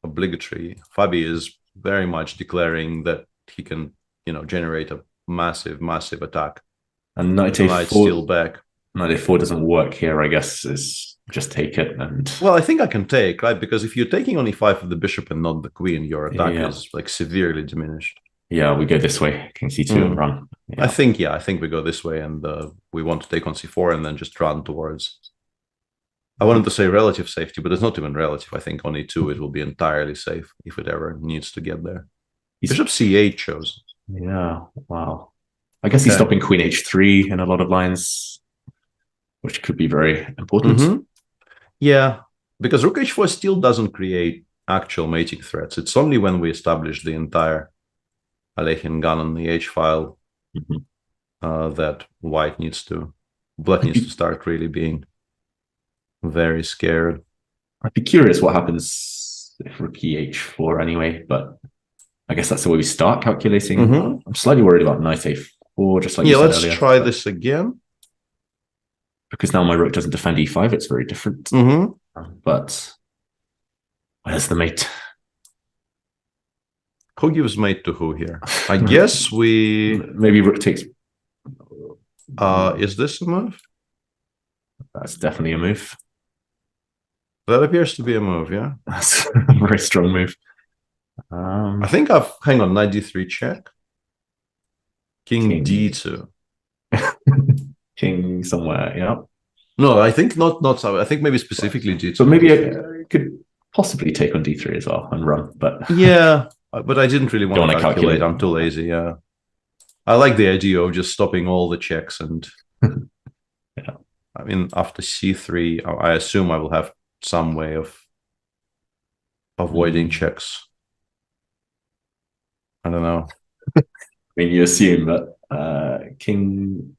obligatory. Fabi is very much declaring that he can, generate a massive, massive attack. And knight a4 steal back. Knight a4 doesn't work here, I guess, is just take it. And well, I think I can take, right? Because if you're taking on e5 with the bishop and not the queen, your attack is like severely diminished. Yeah, we go this way, king c2 and run. Yeah. I think we go this way, and we want to take on c4 and then just run towards. I wanted to say relative safety, but it's not even relative. I think on e2 it will be entirely safe if it ever needs to get there. Bishop c8 shows. Yeah, wow. I guess he's stopping queen h3 in a lot of lines, which could be very important. Mm-hmm. Yeah, because rook h4 still doesn't create actual mating threats. It's only when we establish the entire Alekhine gun on the h file that black needs to start really being very scared. I'd be curious what happens if rook h4 anyway, but I guess that's the way we start calculating. I'm slightly worried about knight a4, just like you said earlier. Let's try this again. Because now my rook doesn't defend e5, it's very different. But where's the mate? Who gives mate to who here? I guess we... Maybe rook takes... is this a move? That's definitely a move. That appears to be a move, yeah? That's a very strong move. I think hang on, knight d3 check. King d2. King somewhere, yeah. No, I think not so. I think maybe specifically d2. But maybe I could possibly take on d3 as well and run, but... Yeah, but I didn't really want to calculate. I'm too lazy, yeah. I like the idea of just stopping all the checks and... Yeah. I mean, after c3, I assume I will have some way of avoiding checks. I don't know. I mean, you assume that king...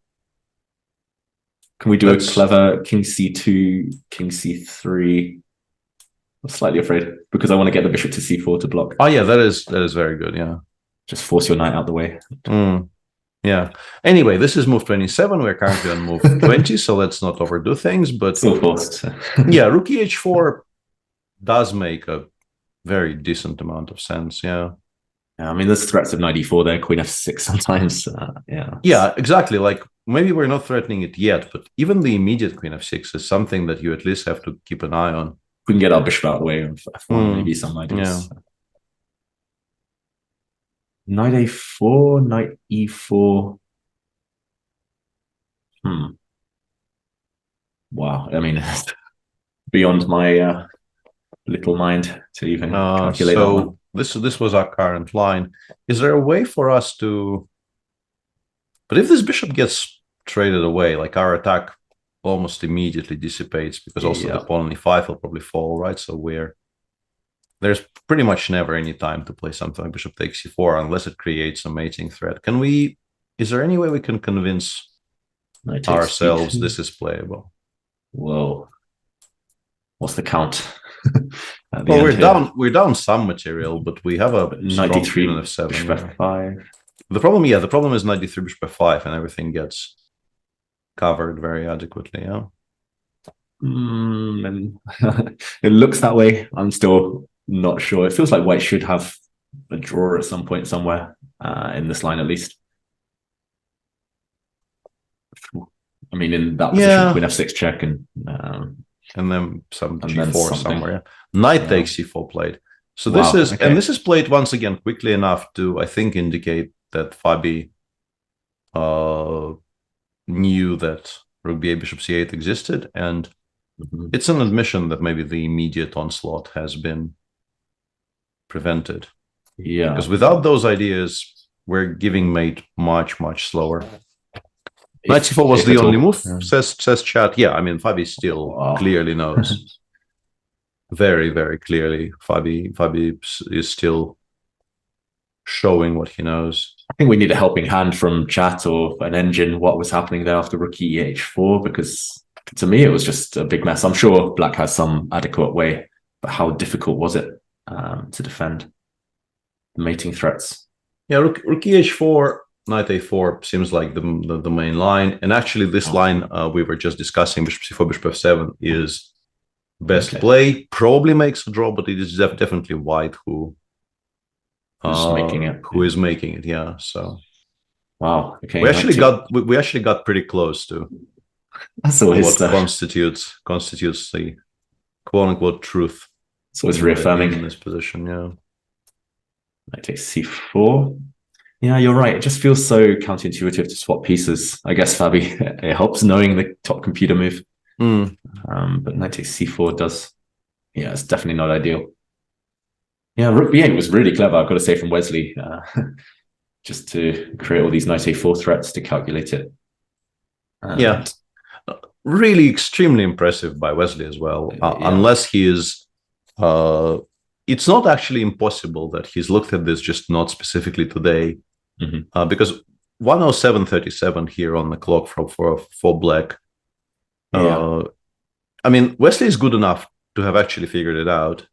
Can we do a clever king c2, king c3? I'm slightly afraid because I want to get the bishop to c4 to block. Oh yeah, that is very good. Yeah, just force your knight out the way. Yeah. Anyway, this is move 27. We're currently on move 20, so let's not overdo things. But so forced. Yeah, rook h4 does make a very decent amount of sense. Yeah. I mean, there's threats of knight e4 there, queen f6 sometimes. Yeah, exactly. Like maybe we're not threatening it yet, but even the immediate queen f6 is something that you at least have to keep an eye on. We can get our bishop out of the way of f1, maybe some ideas. Yeah. Knight a4, knight e4. Wow. I mean, beyond my little mind to even calculate that one. This was our current line. Is there a way for us to... But if this bishop gets traded away, like our attack almost immediately dissipates because also the pawn on e5 will probably fall, right? So there's pretty much never any time to play something like bishop takes c4 unless it creates a mating threat. Is there any way we can convince ourselves this is playable? Whoa. What's the count? Well, we're down some material, but we have a knight d3 on f7. Bishop f5. The problem is knight d3 bishop f5 and everything gets covered very adequately, yeah. And it looks that way. I'm still not sure. It feels like white should have a draw at some point somewhere in this line at least. I mean, in that position, queen f6 check and then some g4 somewhere. Knight takes c4 played. So this is and this is played once again quickly enough to, I think, indicate that Fabi knew that rook b8 bishop c8 existed, and it's an admission that maybe the immediate onslaught has been prevented. Yeah, because without those ideas, we're giving mate much slower. Knight c4 was the only move, says chat. Yeah, I mean, Fabi still clearly knows. very, very clearly. Fabi is still showing what he knows. I think we need a helping hand from chat or an engine. What was happening there after rook e4? Because to me, it was just a big mess. I'm sure black has some adequate way, but how difficult was it to defend the mating threats? Yeah, rook e4, knight a4 seems like the main line. And actually, this line we were just discussing, bishop c4, bishop f7, is best play. Probably makes a draw, but it is definitely white who making it. Who is making it? Yeah. So, wow. Okay. We actually got pretty close to that's always what constitutes the quote unquote truth. It's always reaffirming in this position. Yeah. Knight takes c4. Yeah, you're right. It just feels so counterintuitive to swap pieces. I guess Fabi, it helps knowing the top computer move. But knight takes c4 does. Yeah, it's definitely not ideal. Yeah, rook b8 was really clever, I've got to say, from Wesley, just to create all these knight a4 threats to calculate it. Yeah, really extremely impressive by Wesley as well. Unless he is, it's not actually impossible that he's looked at this just not specifically today, because 107.37 here on the clock for black. I mean, Wesley is good enough to have actually figured it out.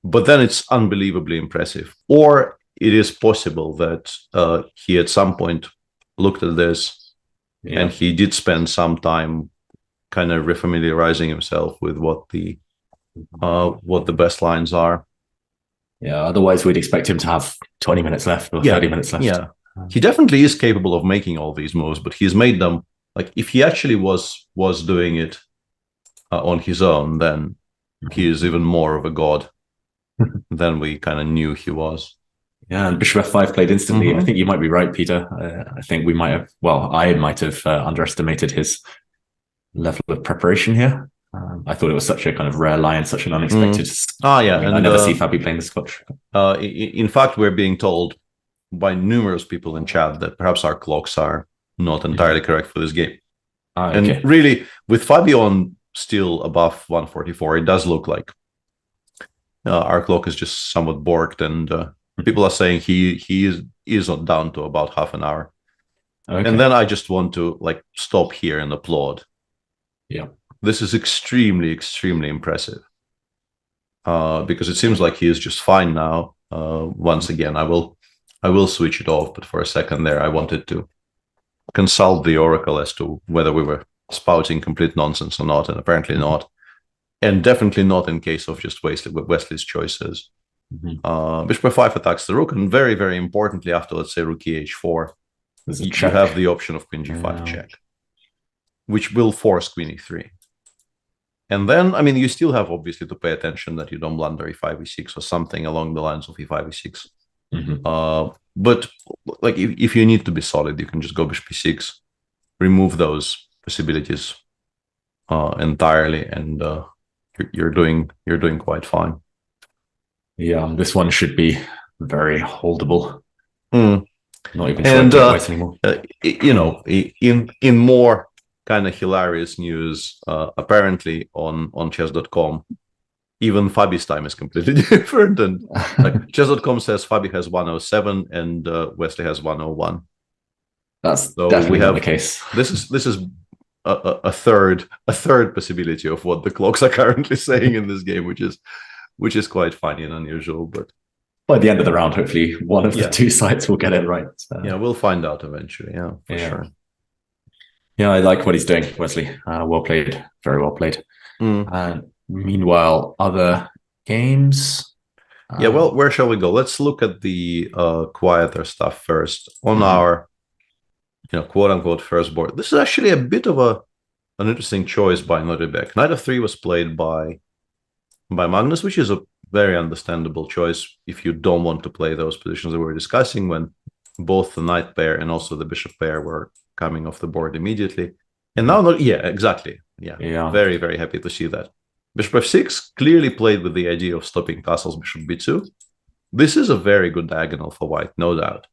But then it's unbelievably impressive. Or it is possible that he at some point looked at this and he did spend some time kind of refamiliarizing himself with what the best lines are. Yeah, otherwise we'd expect him to have 20 minutes left or 30 minutes left. Yeah, he definitely is capable of making all these moves, but he's made them, like, if he actually was doing it on his own, then he is even more of a god than we kind of knew he was. Yeah, and bishop f5 played instantly. I think you might be right, Peter. I think we might have, I might have underestimated his level of preparation here. I thought it was such a kind of rare line, such an unexpected. And I never see Fabi playing the Scotch. In fact, we're being told by numerous people in chat that perhaps our clocks are not entirely correct for this game. And really, with Fabi on still above 144, it does look like our clock is just somewhat borked, and people are saying he is down to about half an hour. And then I just want to stop here and applaud. Yeah, this is extremely impressive, because it seems like he is just fine now. Once again, I will switch it off, but for a second there I wanted to consult the oracle as to whether we were spouting complete nonsense or not, and apparently not, and definitely not in case of just Wesley's choices. Bishop f5 attacks the rook, and very, very importantly, after, let's say, rook e4, you have the option of queen g5 check, which will force queen e3. And then, I mean, you still have obviously to pay attention that you don't blunder e5 e6 or something along the lines of e5 e6. But if you need to be solid, you can just go bishop e6, remove those possibilities entirely, and you're doing quite fine. Yeah, this one should be very holdable. Not even sure twice anymore. In more kind of hilarious news, apparently on chess.com, even Fabi's time is completely different. And chess.com says Fabi has 107 and Wesley has 101. That's definitely not the case. This is a third possibility of what the clocks are currently saying in this game, which is quite funny and unusual. But by the end of the round, hopefully one of the two sides will get it right. So. Yeah, we'll find out eventually. Yeah, for sure. Yeah, I like what he's doing, Wesley. Well played, very well played. Meanwhile, other games. Well, where shall we go? Let's look at the quieter stuff first on our, quote unquote first board. This is actually a bit of an interesting choice by Noribek. Knight f3 was played by Magnus, which is a very understandable choice if you don't want to play those positions that we were discussing when both the knight pair and also the bishop pair were coming off the board immediately. And now, exactly. Yeah, very, very happy to see that. Bishop f6 clearly played with the idea of stopping castles bishop b2. This is a very good diagonal for white, no doubt.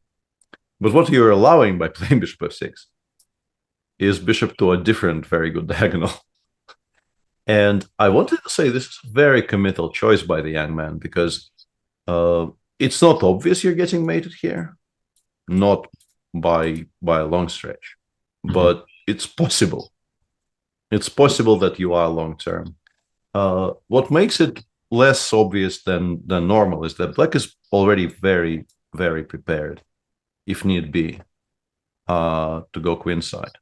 But what you're allowing by playing bishop f6 is bishop to a different very good diagonal. And I wanted to say this is a very committal choice by the young man, because it's not obvious you're getting mated here, not by a long stretch, but it's possible. It's possible that you are long term. What makes it less obvious than normal is that black is already very, very prepared, if need be, to go queenside.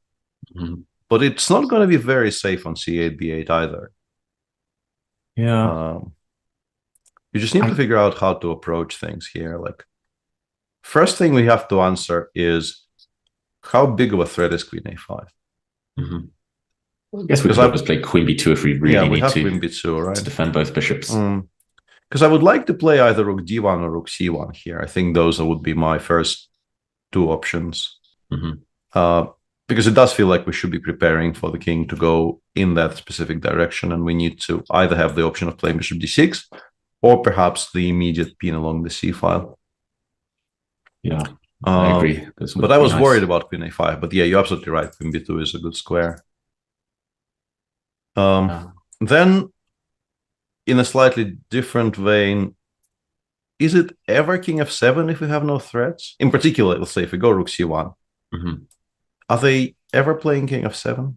But it's not going to be very safe on c8, b8 either. Yeah. You just need to figure out how to approach things here. Like, first thing we have to answer is, how big of a threat is queen a5? I guess we could always play queen b2 if we really need to. Queen b2, right? To defend both bishops. Because I would like to play either rook d1 or rook c1 here. I think those would be my first two options. Because it does feel like we should be preparing for the king to go in that specific direction, and we need to either have the option of playing bishop d6 or perhaps the immediate pin along the c file. Yeah, I agree. But I was worried about queen a5. But yeah, you're absolutely right. Queen b2 is a good square. Then, in a slightly different vein, is it ever king f7 if we have no threats? In particular, let's say if we go rook c1, are they ever playing king f7?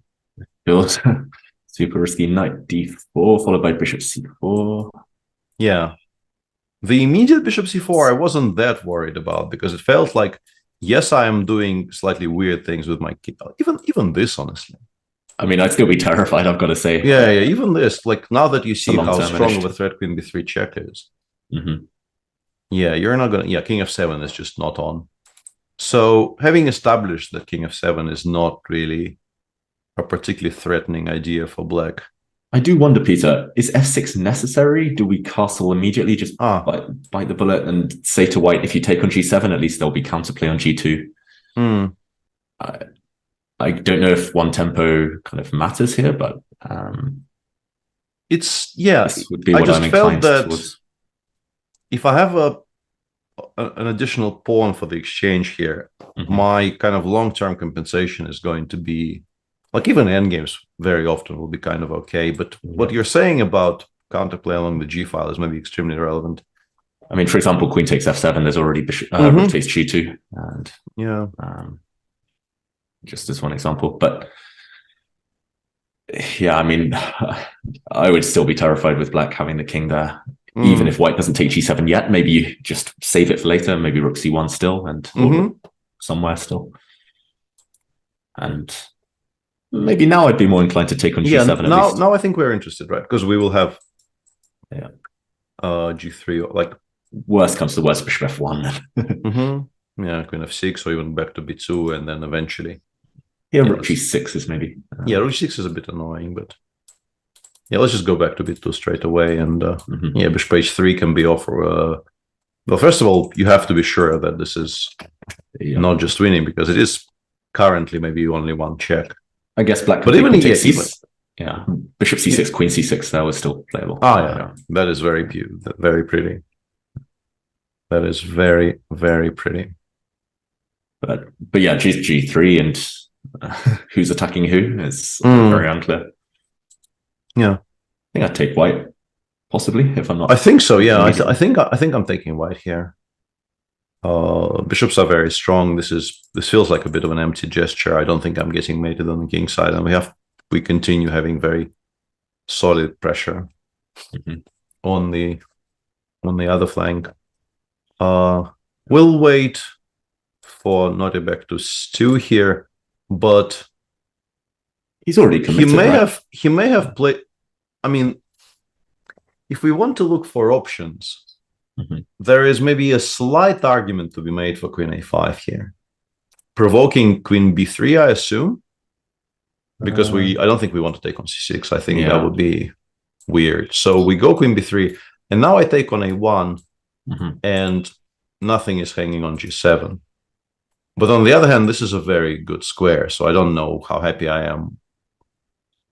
Super risky. Knight d4 followed by bishop c4. Yeah. The immediate bishop c4 I wasn't that worried about, because it felt like, yes, I am doing slightly weird things with my king. Even this, honestly. I mean, I'd still be terrified, I've got to say. Yeah, even this. Like, now that you see how strong of a threat queen b3 check is. Yeah, you're not going to... Yeah, king f7 is just not on. So, having established that king f7 is not really a particularly threatening idea for black. I do wonder, Peter, is f6 necessary? Do we castle immediately, just bite the bullet and say to white, if you take on g7, at least there'll be counterplay on g2? I don't know if one tempo kind of matters here, but it's, yeah, this would be I what just I'm felt inclined that towards. If I have an additional pawn for the exchange here, my kind of long-term compensation is going to be, like, even endgames very often will be kind of okay, but what you're saying about counterplay along the g file is maybe extremely relevant. I mean, for example, queen takes f7, there's already bishop rook takes g2, and yeah, just as one example. But yeah, I mean, I would still be terrified with black having the king there. Even if white doesn't take g7 yet, maybe you just save it for later, maybe rook c1 still, and somewhere still. And maybe now I'd be more inclined to take on g7 at least. Now I think we're interested, right? Because we will have g3, like, worst comes to worst, bishop f1. Yeah, queen f6, or even back to b2, and then eventually. Yeah, rook g6 is maybe. Yeah, rook g6 is a bit annoying, but yeah, let's just go back to b2 straight away, and yeah, bishop h3 can be off. Well, first of all, you have to be sure that this is not just winning, because it is currently maybe only one check. I guess black. But even bishop c6, queen c6, that was still playable. Yeah, that is very beautiful, very pretty. That is very, very pretty. But yeah, g3 and who's attacking who is very unclear. Yeah, I think I'd take white, possibly, if I'm not. I think so. Yeah, I think I'm taking white here. Bishops are very strong. This feels like a bit of an empty gesture. I don't think I'm getting mated on the king side, and we continue having very solid pressure on the other flank. We'll wait for Notibek to stew here, but he's already committed. He may have played. I mean, if we want to look for options, there is maybe a slight argument to be made for queen a5 here, provoking queen b3, I assume, because I don't think we want to take on c6. I think that would be weird. So we go queen b3, and now I take on a1, and nothing is hanging on g7. But on the other hand, this is a very good square, so I don't know how happy I am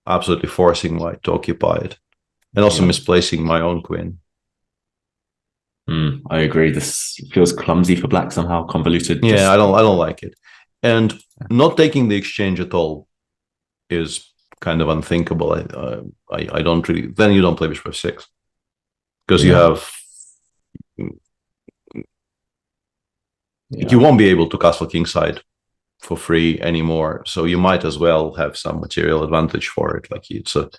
absolutely forcing white to occupy it, and also misplacing my own queen. I agree. This feels clumsy for black somehow, convoluted. Yeah, I don't like it. And not taking the exchange at all is kind of unthinkable. I don't really. Then you don't play bishop f6 because you have. You won't be able to castle kingside for free anymore, so you might as well have some material advantage for it. Like it's a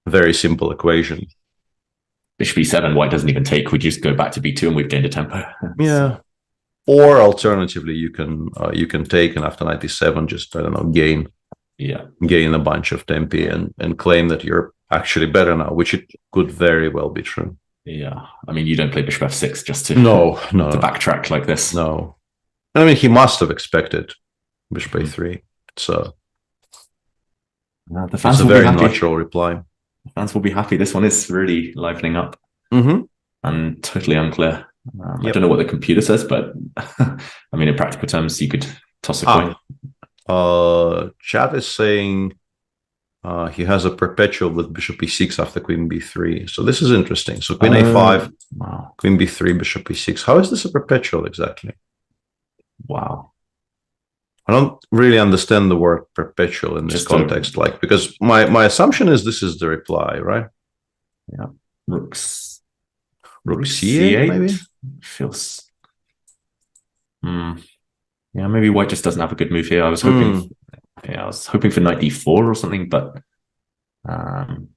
very simple equation. Bishop e7, white doesn't even take. We just go back to b2 and we've gained a tempo. Yeah. Or alternatively, you can take, and after knight e7, just I don't know, gain a bunch of tempi and claim that you're actually better now, which it could very well be true. Yeah, I mean, you don't play bishop f6 just to backtrack like this. No, I mean he must have expected bishop a3. So the fans it's a very natural reply. The fans will be happy. This one is really livening up and totally unclear. I don't know what the computer says, but I mean, in practical terms, you could toss a coin. Chat is saying he has a perpetual with bishop e6 after queen b3. So this is interesting. So queen a5, queen b3, bishop e6. How is this a perpetual exactly? Wow. I don't really understand the word perpetual in this context, because my assumption is this is the reply, right? Yeah. Rook c8, maybe? Feels. Yeah, maybe white just doesn't have a good move here. I was hoping. I was hoping for knight d4 or something, but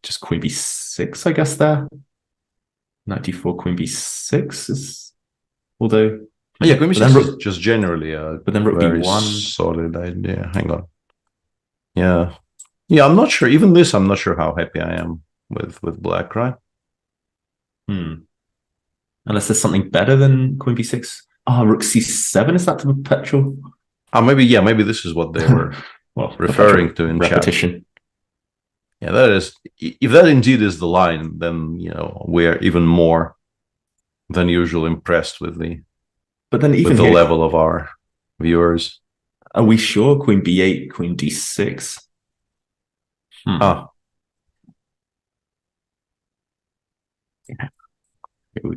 just queen b6, I guess. There, knight d4, queen b6 is, although. Yeah, queen b6 is just generally but then rook b1 solid idea. Hang on. Yeah, I'm not sure. Even this, I'm not sure how happy I am with black, right? Unless there's something better than queen b6. Rook c7, is that the perpetual? Maybe this is what they were referring to in repetition. Chat. Yeah, that is. If that indeed is the line, then we're even more than usual impressed with the. But then even with the level of our viewers. Are we sure queen b8, queen d6?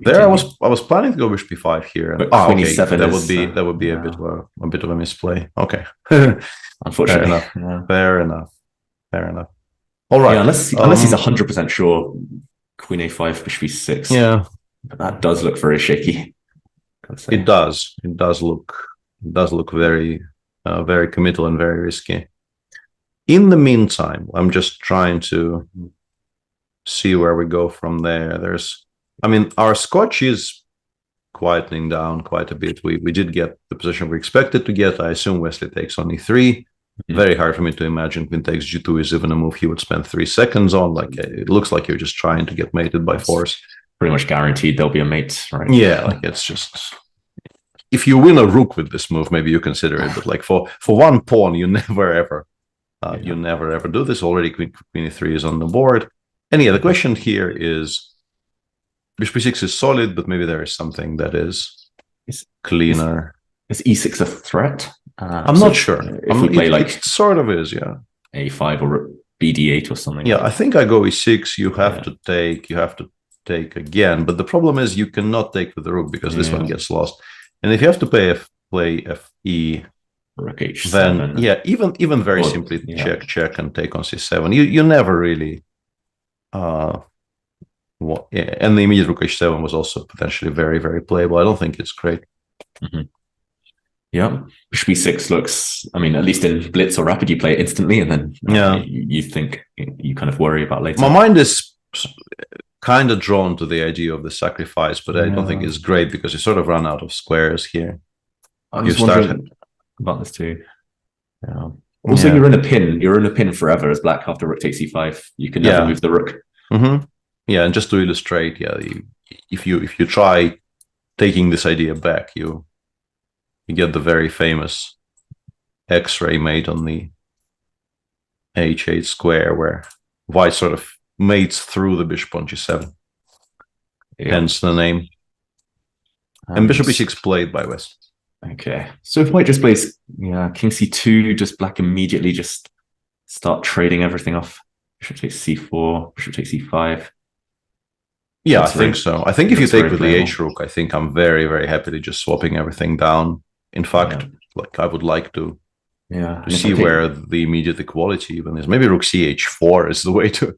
There, I was planning to go bishop b5 here. But queen e7 that would be a bit of a misplay. Okay, unfortunately, fair enough. All right, unless he's 100% sure, queen a5, bishop e6. Yeah, but that does look very shaky. It does. It does look very, very committal and very risky. In the meantime, I'm just trying to see where we go from there. Our Scotch is quietening down quite a bit. We did get the position we expected to get. I assume Wesley takes on e3. Very hard for me to imagine queen takes g2 is even a move he would spend 3 seconds on. Like it looks like you're just trying to get mated by force. Pretty much guaranteed there'll be a mate, right? Yeah, it's just if you win a rook with this move, maybe you consider it. But like for one pawn, you never ever do this. Already queen e3 is on the board. And the question here is bishop e6 is solid, but maybe there is something that is cleaner. Is e6 a threat? I'm not sure. If we play it sort of is, yeah. a5 or bd8 or something. Yeah, I think I go e6. You have to take. You have to take again. But the problem is you cannot take with the rook because this one gets lost. And if you have to play fe, rook h7, then even very simply check and take on c7. You never really. And the immediate rook h7 was also potentially very, very playable. I don't think it's great. Yeah, bishop e6 looks. I mean, at least in blitz or rapid, you play it instantly, and then you think you kind of worry about later. My mind is kind of drawn to the idea of the sacrifice, but I don't think it's great because you sort of run out of squares here. I was wondering about this too. Yeah. Also, you're in a pin. You're in a pin forever as black after rook takes e5. You can never move the rook. Yeah, and just to illustrate, if you try taking this idea back, you get the very famous X-ray made on the h8 square where white sort of mates through the bishop on g7. Hence the name. And bishop e6 played by West. Okay, so if white just plays king c2, just black immediately just start trading everything off. Bishop takes c4, bishop takes e5. Yeah, I think so. I think if you take with the h rook, I think I'm very, very happily just swapping everything down. In fact, like I would like to Yeah. To see where the immediate equality even is. Maybe rook ch4 is the way to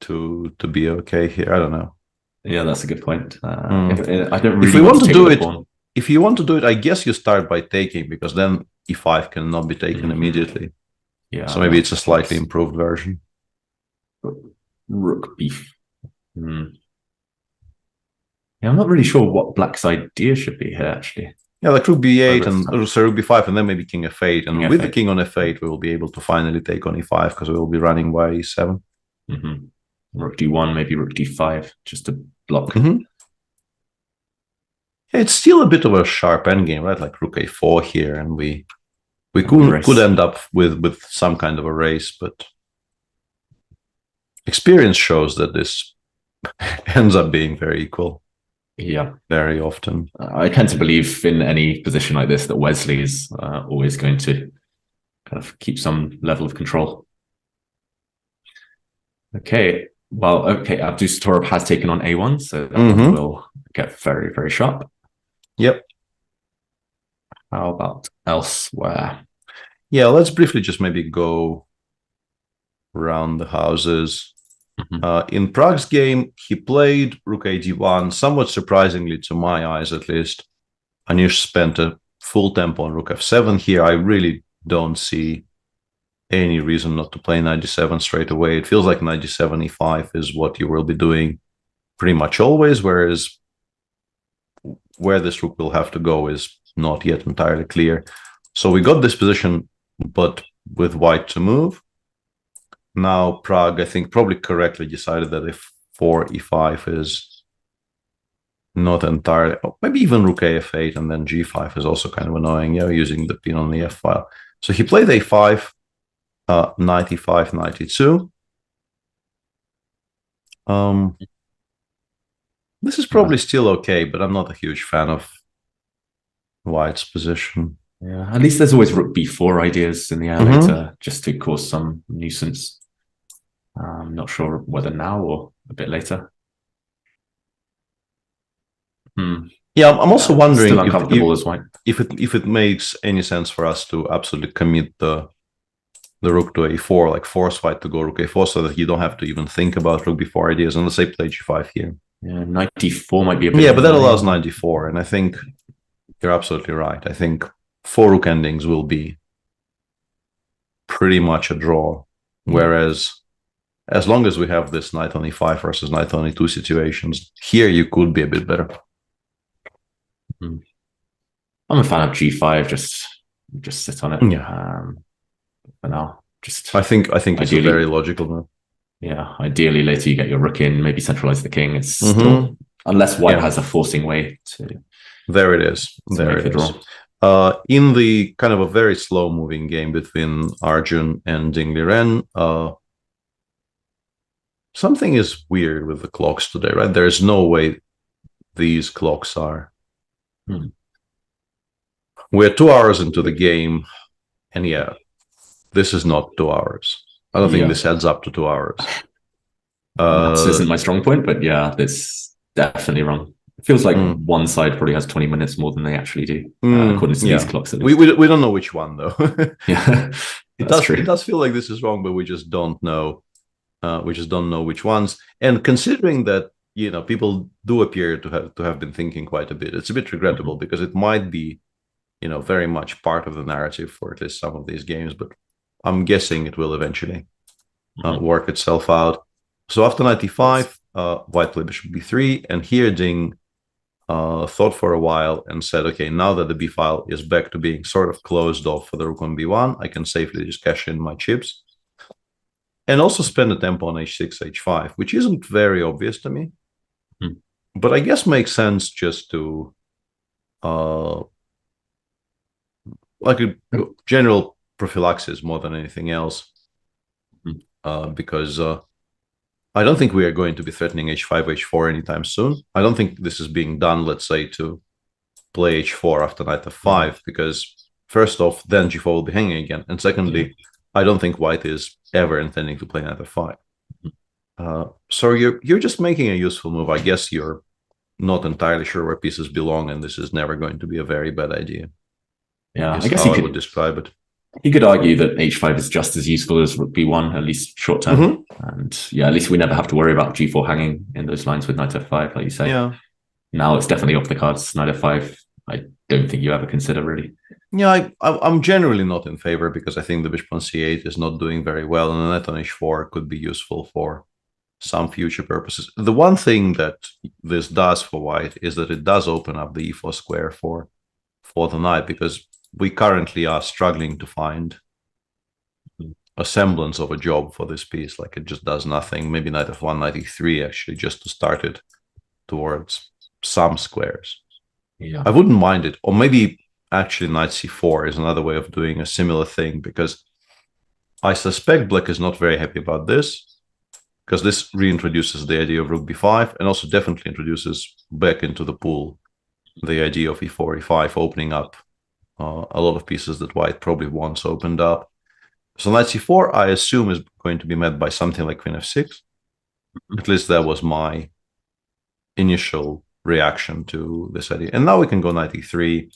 to be okay here. I don't know. Yeah, that's a good point. I don't really if we want to do it, pawn. if you want to do it, I guess you start by taking, because then e5 cannot be taken immediately. Yeah. So maybe it's a slightly improved version. Rook b. Yeah, I'm not really sure what black's idea should be here, actually. Yeah, like rook b8 and so rook b5, and then maybe king f8. And with the king on f8, we will be able to finally take on e5 because we will be running by e7. Rook d1, maybe rook d5, just to block. Yeah, it's still a bit of a sharp endgame, right? Like rook a4 here, and we could end up with some kind of a race, but experience shows that this ends up being very equal. Yeah, very often. I tend to believe in any position like this that Wesley is always going to kind of keep some level of control. Okay, well, Abdus Torab has taken on a1, so that will get very, very sharp. Yep. How about elsewhere? Yeah, let's briefly just maybe go around the houses. In Prague's game, he played rook a d1, somewhat surprisingly to my eyes at least. Anish spent a full tempo on rook f7 here. I really don't see any reason not to play knight d7 straight away. It feels like knight d7 e5 is what you will be doing pretty much always, whereas where this rook will have to go is not yet entirely clear. So we got this position, but with white to move. Now Prague, I think, probably correctly decided that if 4 e5 is not entirely, maybe even rook a f8 and then g5 is also kind of annoying, using the pin on the f file. So he played a5, knight e5, knight e2. This is probably still okay, but I'm not a huge fan of white's position. Yeah, at least there's always rook b4 ideas in the air later, just to cause some nuisance. I'm not sure whether now or a bit later. Yeah, I'm also wondering still uncomfortable as white. if it makes any sense for us to absolutely commit the rook to a4, like force white to go rook a4, so that you don't have to even think about rook b4 ideas. And let's say play g5 here. Yeah, knight d4 might be a bit. Yeah, but that allows knight d4, and I think you're absolutely right. I think 4 rook endings will be pretty much a draw, whereas as long as we have this knight on e5 versus knight on e2 situations, here you could be a bit better. I'm a fan of g5. Just sit on it. Yeah. For now, I think it's a very logical move. Yeah, ideally later you get your rook in, maybe centralize the king. It's still, unless white has a forcing way to. There it is. There it is. In the kind of a very slow moving game between Arjun and Ding Liren, something is weird with the clocks today, right? There's no way these clocks are. We're 2 hours into the game, and this is not 2 hours. I don't think this adds up to 2 hours. This isn't my strong point, but yeah, that's definitely wrong. It feels like one side probably has 20 minutes more than they actually do, according to these clocks. At least. We don't know which one, though. Yeah, it does feel like this is wrong, but we just don't know. We just don't know which ones. And considering that people do appear to have been thinking quite a bit, it's a bit regrettable because it might be very much part of the narrative for at least some of these games, but I'm guessing it will eventually work itself out. So after knight e5, white played bishop b3, and here Ding thought for a while and said, okay, now that the b file is back to being sort of closed off for the rook on b1, I can safely just cash in my chips. And also spend a tempo on h6, h5, which isn't very obvious to me, but I guess makes sense just to like a general prophylaxis more than anything else, because I don't think we are going to be threatening h5, h4 anytime soon. I don't think this is being done, let's say, to play h4 after knight f5, because first off, then g4 will be hanging again, and secondly, I don't think white is ever intending to play knight f5. So you're just making a useful move. I guess you're not entirely sure where pieces belong, and this is never going to be a very bad idea. Yeah, I guess how I would describe it. You could argue that h5 is just as useful as rook b1, at least short term. And yeah, at least we never have to worry about g4 hanging in those lines with knight f5, like you say. Yeah. Now it's definitely off the cards. Knight f5, I don't think you ever consider, really. Yeah, I'm generally not in favor because I think the bishop on c8 is not doing very well, and the knight on h4 could be useful for some future purposes. The one thing that this does for white is that it does open up the e4 square for the knight, because we currently are struggling to find a semblance of a job for this piece. Like, it just does nothing. Maybe knight f1, knight e3, actually, just to start it towards some squares. Yeah, I wouldn't mind it. Or maybe actually knight c4 is another way of doing a similar thing, because I suspect black is not very happy about this, because this reintroduces the idea of rook b5, and also definitely introduces back into the pool the idea of e4, e5, opening up a lot of pieces that white probably once opened up. So knight c4, I assume, is going to be met by something like queen f6. At least that was my initial reaction to this idea. And now we can go knight e3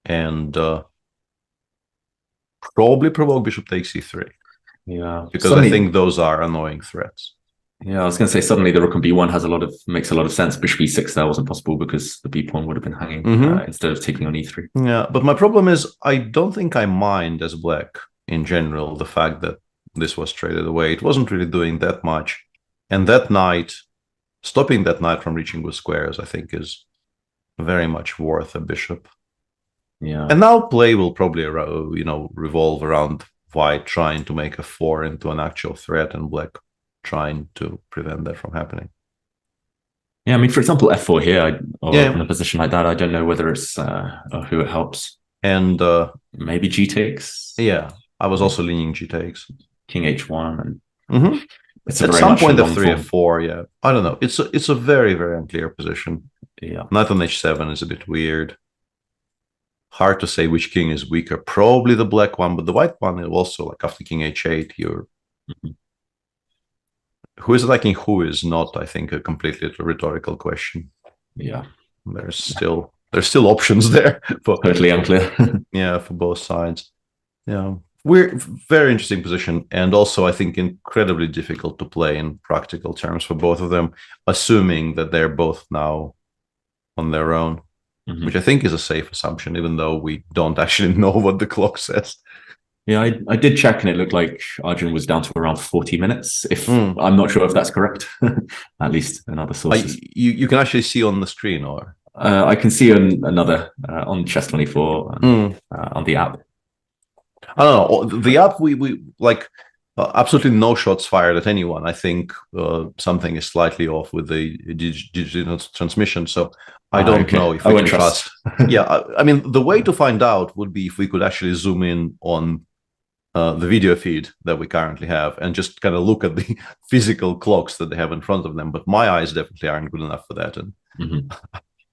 and probably provoke bishop takes e3. Yeah, because I think those are annoying threats. Yeah, I was going to say, suddenly the rook on b1 makes a lot of sense. Bishop e6 there wasn't possible because the b pawn would have been hanging instead of taking on e3. Yeah, but my problem is I don't think I mind as black in general the fact that this was traded away. It wasn't really doing that much, and that knight, stopping that knight from reaching with squares, I think is very much worth a bishop. Yeah, and now play will probably revolve around white trying to make a 4 into an actual threat, and black trying to prevent that from happening. Yeah, I mean, for example, f4 here, in a position like that, I don't know whether it's who it helps. And maybe g takes. Yeah, I was also leaning g takes. King h1, and it's at some point f3, f4. Yeah, I don't know. It's a very, very unclear position. Yeah, knight on h7 is a bit weird. Hard to say which king is weaker. Probably the black one, but the white one is also, like, after king h8, you're who is attacking who is not, I think, a completely rhetorical question. Yeah, there's still options there. Totally unclear. Yeah, for both sides. Yeah, we're very interesting position, and also I think incredibly difficult to play in practical terms for both of them, assuming that they're both now on their own, which I think is a safe assumption, even though we don't actually know what the clock says. Yeah, I did check, and it looked like Arjun was down to around 40 minutes. I'm not sure if that's correct, at least in other sources. You can actually see on the screen, or I can see on another on Chess24 on the app. I don't know. The app, we like absolutely no shots fired at anyone. I think something is slightly off with the digital transmission, so I don't know if we can trust. Yeah, I mean, the way to find out would be if we could actually zoom in on the video feed that we currently have and just kind of look at the physical clocks that they have in front of them. But my eyes definitely aren't good enough for that, and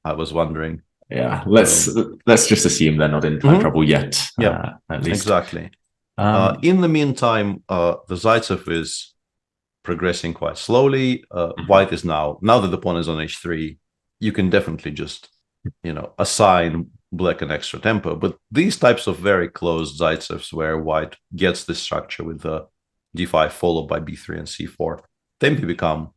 I was wondering. Yeah, let's just assume they're not in trouble yet. Yeah, at least. Exactly. In the meantime, the Zaitsev is progressing quite slowly. White is now that the pawn is on h3, you can definitely just, assign black an extra tempo. But these types of very close Zaitsevs where white gets this structure with the d5 followed by b3 and c4, they become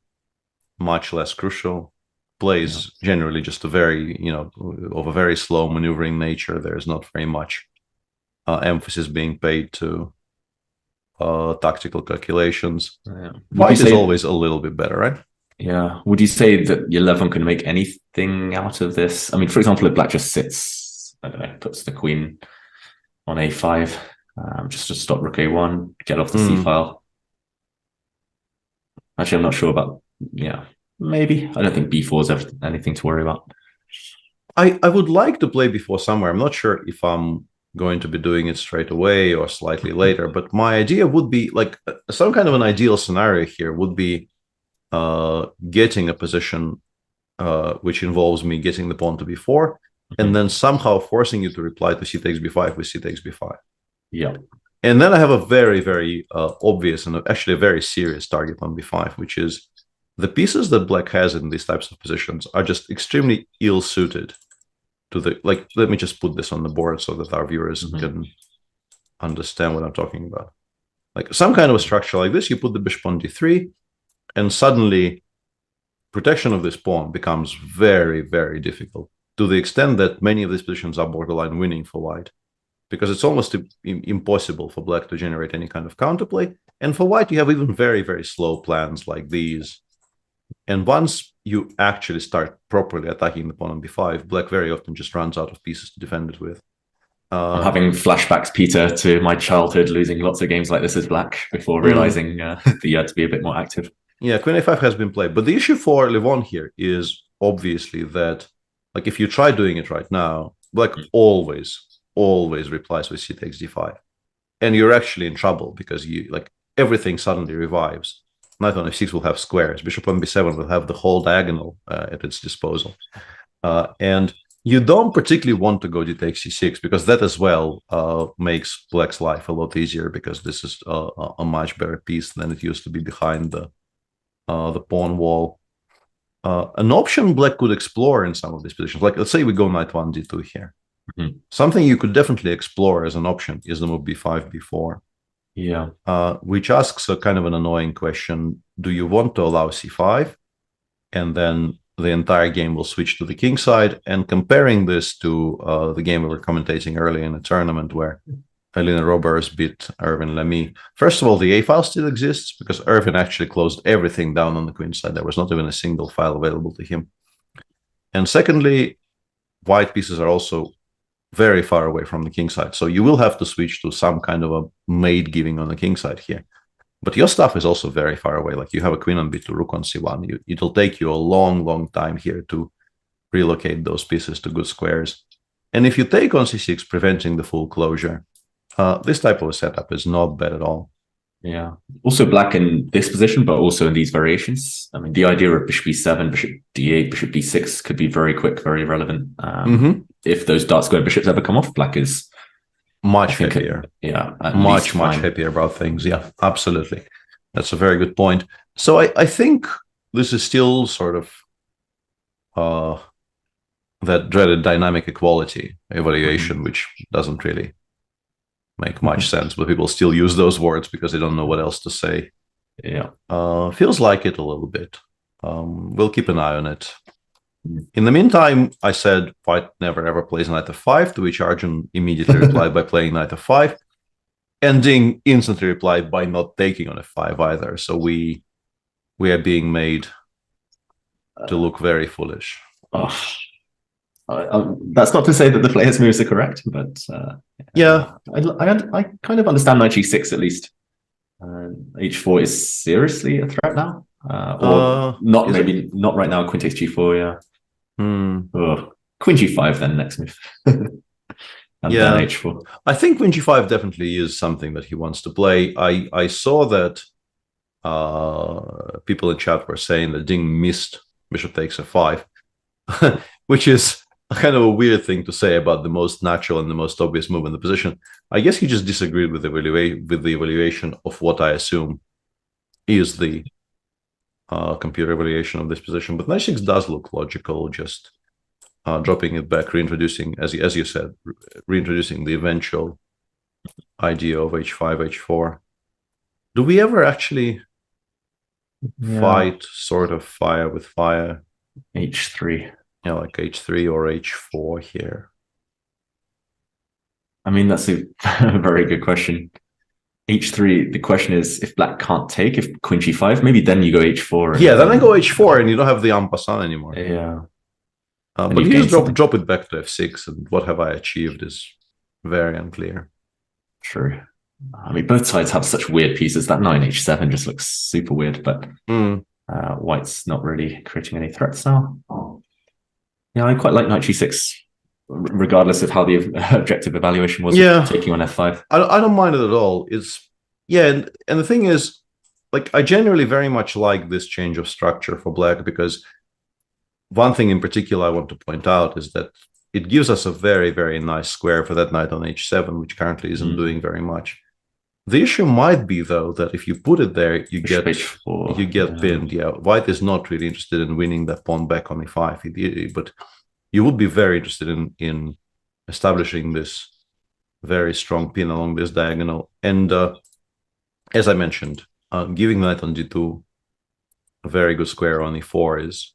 much less crucial. Play is generally just a very, of a very slow maneuvering nature. There's not very much emphasis being paid to tactical calculations. White is always a little bit better, right? Yeah. Would you say that your Levon can make anything out of this? I mean, for example, if black just sits, I don't know, puts the queen on a5, just to stop rook a1, get off the c file. Actually, I'm not sure about, maybe. I don't think b4 is anything to worry about. I would like to play b4 somewhere. I'm not sure if I'm going to be doing it straight away or slightly later, but my idea would be, like, some kind of an ideal scenario here would be getting a position which involves me getting the pawn to b4 and then somehow forcing you to reply to c takes b5 with c takes b5. Yeah. And then I have a very, very obvious and actually a very serious target on b5, which is the pieces that black has in these types of positions are just extremely ill-suited to the, like, let me just put this on the board so that our viewers can understand what I'm talking about. Like some kind of a structure like this, you put the bishop on d3, and suddenly protection of this pawn becomes very, very difficult, to the extent that many of these positions are borderline winning for white, because it's almost impossible for black to generate any kind of counterplay. And for white, you have even very, very slow plans like these. And once you actually start properly attacking the pawn on b5, black very often just runs out of pieces to defend it with. I'm having flashbacks, Peter, to my childhood, losing lots of games like this as black before realizing that you had to be a bit more active. Yeah, queen a5 has been played. But the issue for Levon here is obviously that, like, if you try doing it right now, black always replies with c takes d5. And you're actually in trouble because everything suddenly revives. Knight on f6 will have squares. Bishop on b7 will have the whole diagonal at its disposal. And you don't particularly want to go d takes c6 because that as well makes black's life a lot easier, because this is a much better piece than it used to be behind the pawn wall. An option black could explore in some of these positions, like let's say we go knight 1 d2 here. Mm-hmm. Something you could definitely explore as an option is the move b5 b4. Yeah. Which asks a kind of an annoying question: do you want to allow c5, and then the entire game will switch to the king side? And comparing this to the game we were commentating earlier in a tournament where Elina Roberts beat Erwin Lamy. First of all, the A file still exists because Erwin actually closed everything down on the queen side. There was not even a single file available to him. And secondly, white pieces are also very far away from the king side. So you will have to switch to some kind of a mate giving on the king side here. But your stuff is also very far away. Like you have a queen on b2, rook on c1. It'll take you a long, long time here to relocate those pieces to good squares. And if you take on c6, preventing the full closure, this type of a setup is not bad at all. Yeah. Also black in this position, but also in these variations. I mean, the idea of bishop b7, bishop d8, bishop d6 could be very quick, very relevant. If those dark square bishops ever come off, black is much happier. Much happier about things. Yeah, absolutely. That's a very good point. So I think this is still sort of that dreaded dynamic equality evaluation, which doesn't really make much sense, but people still use those words because they don't know what else to say. Yeah. Feels like it a little bit. We'll keep an eye on it. In the meantime, I said white never ever plays knight f5, to which Arjun immediately replied by playing knight f5, and Ding instantly replied by not taking on f5 either. So we are being made to look very foolish. That's not to say that the player's moves are correct, but yeah, I kind of understand knight g6 at least. H4 is seriously a threat now, or not? Maybe not right now. Queen takes g4. Yeah. Queen g5 then next move. And then h4. I think queen g5 definitely is something that he wants to play. I saw that people in chat were saying that Ding missed bishop takes f5, which is kind of a weird thing to say about the most natural and the most obvious move in the position. I guess he just disagreed with the evaluation of what I assume is the computer evaluation of this position. But knight 6 does look logical, just dropping it back, reintroducing, as you said, reintroducing the eventual idea of h5, h4. Do we ever actually fight sort of fire with fire? h3. Yeah, like h3 or h4 here. I mean, that's a very good question. h3, the question is, if black can't take, if queen g5, maybe then you go h4. Yeah, then I go h4 and you don't have the en passant anymore. Yeah. But you just drop it back to f6, and what have I achieved is very unclear. True. I mean, both sides have such weird pieces. That 9h7 just looks super weird, but white's not really creating any threats now. Yeah, I quite like knight g6, regardless of how the objective evaluation was taking on f5. I don't mind it at all. And the thing is, like, I generally very much like this change of structure for black, because one thing in particular I want to point out is that it gives us a very, very nice square for that knight on h7, which currently isn't doing very much. The issue might be, though, that if you put it there, you get pinned. Yeah, white is not really interested in winning that pawn back on e5, but you would be very interested in establishing this very strong pin along this diagonal. And as I mentioned, giving knight on d2 a very good square on e4 is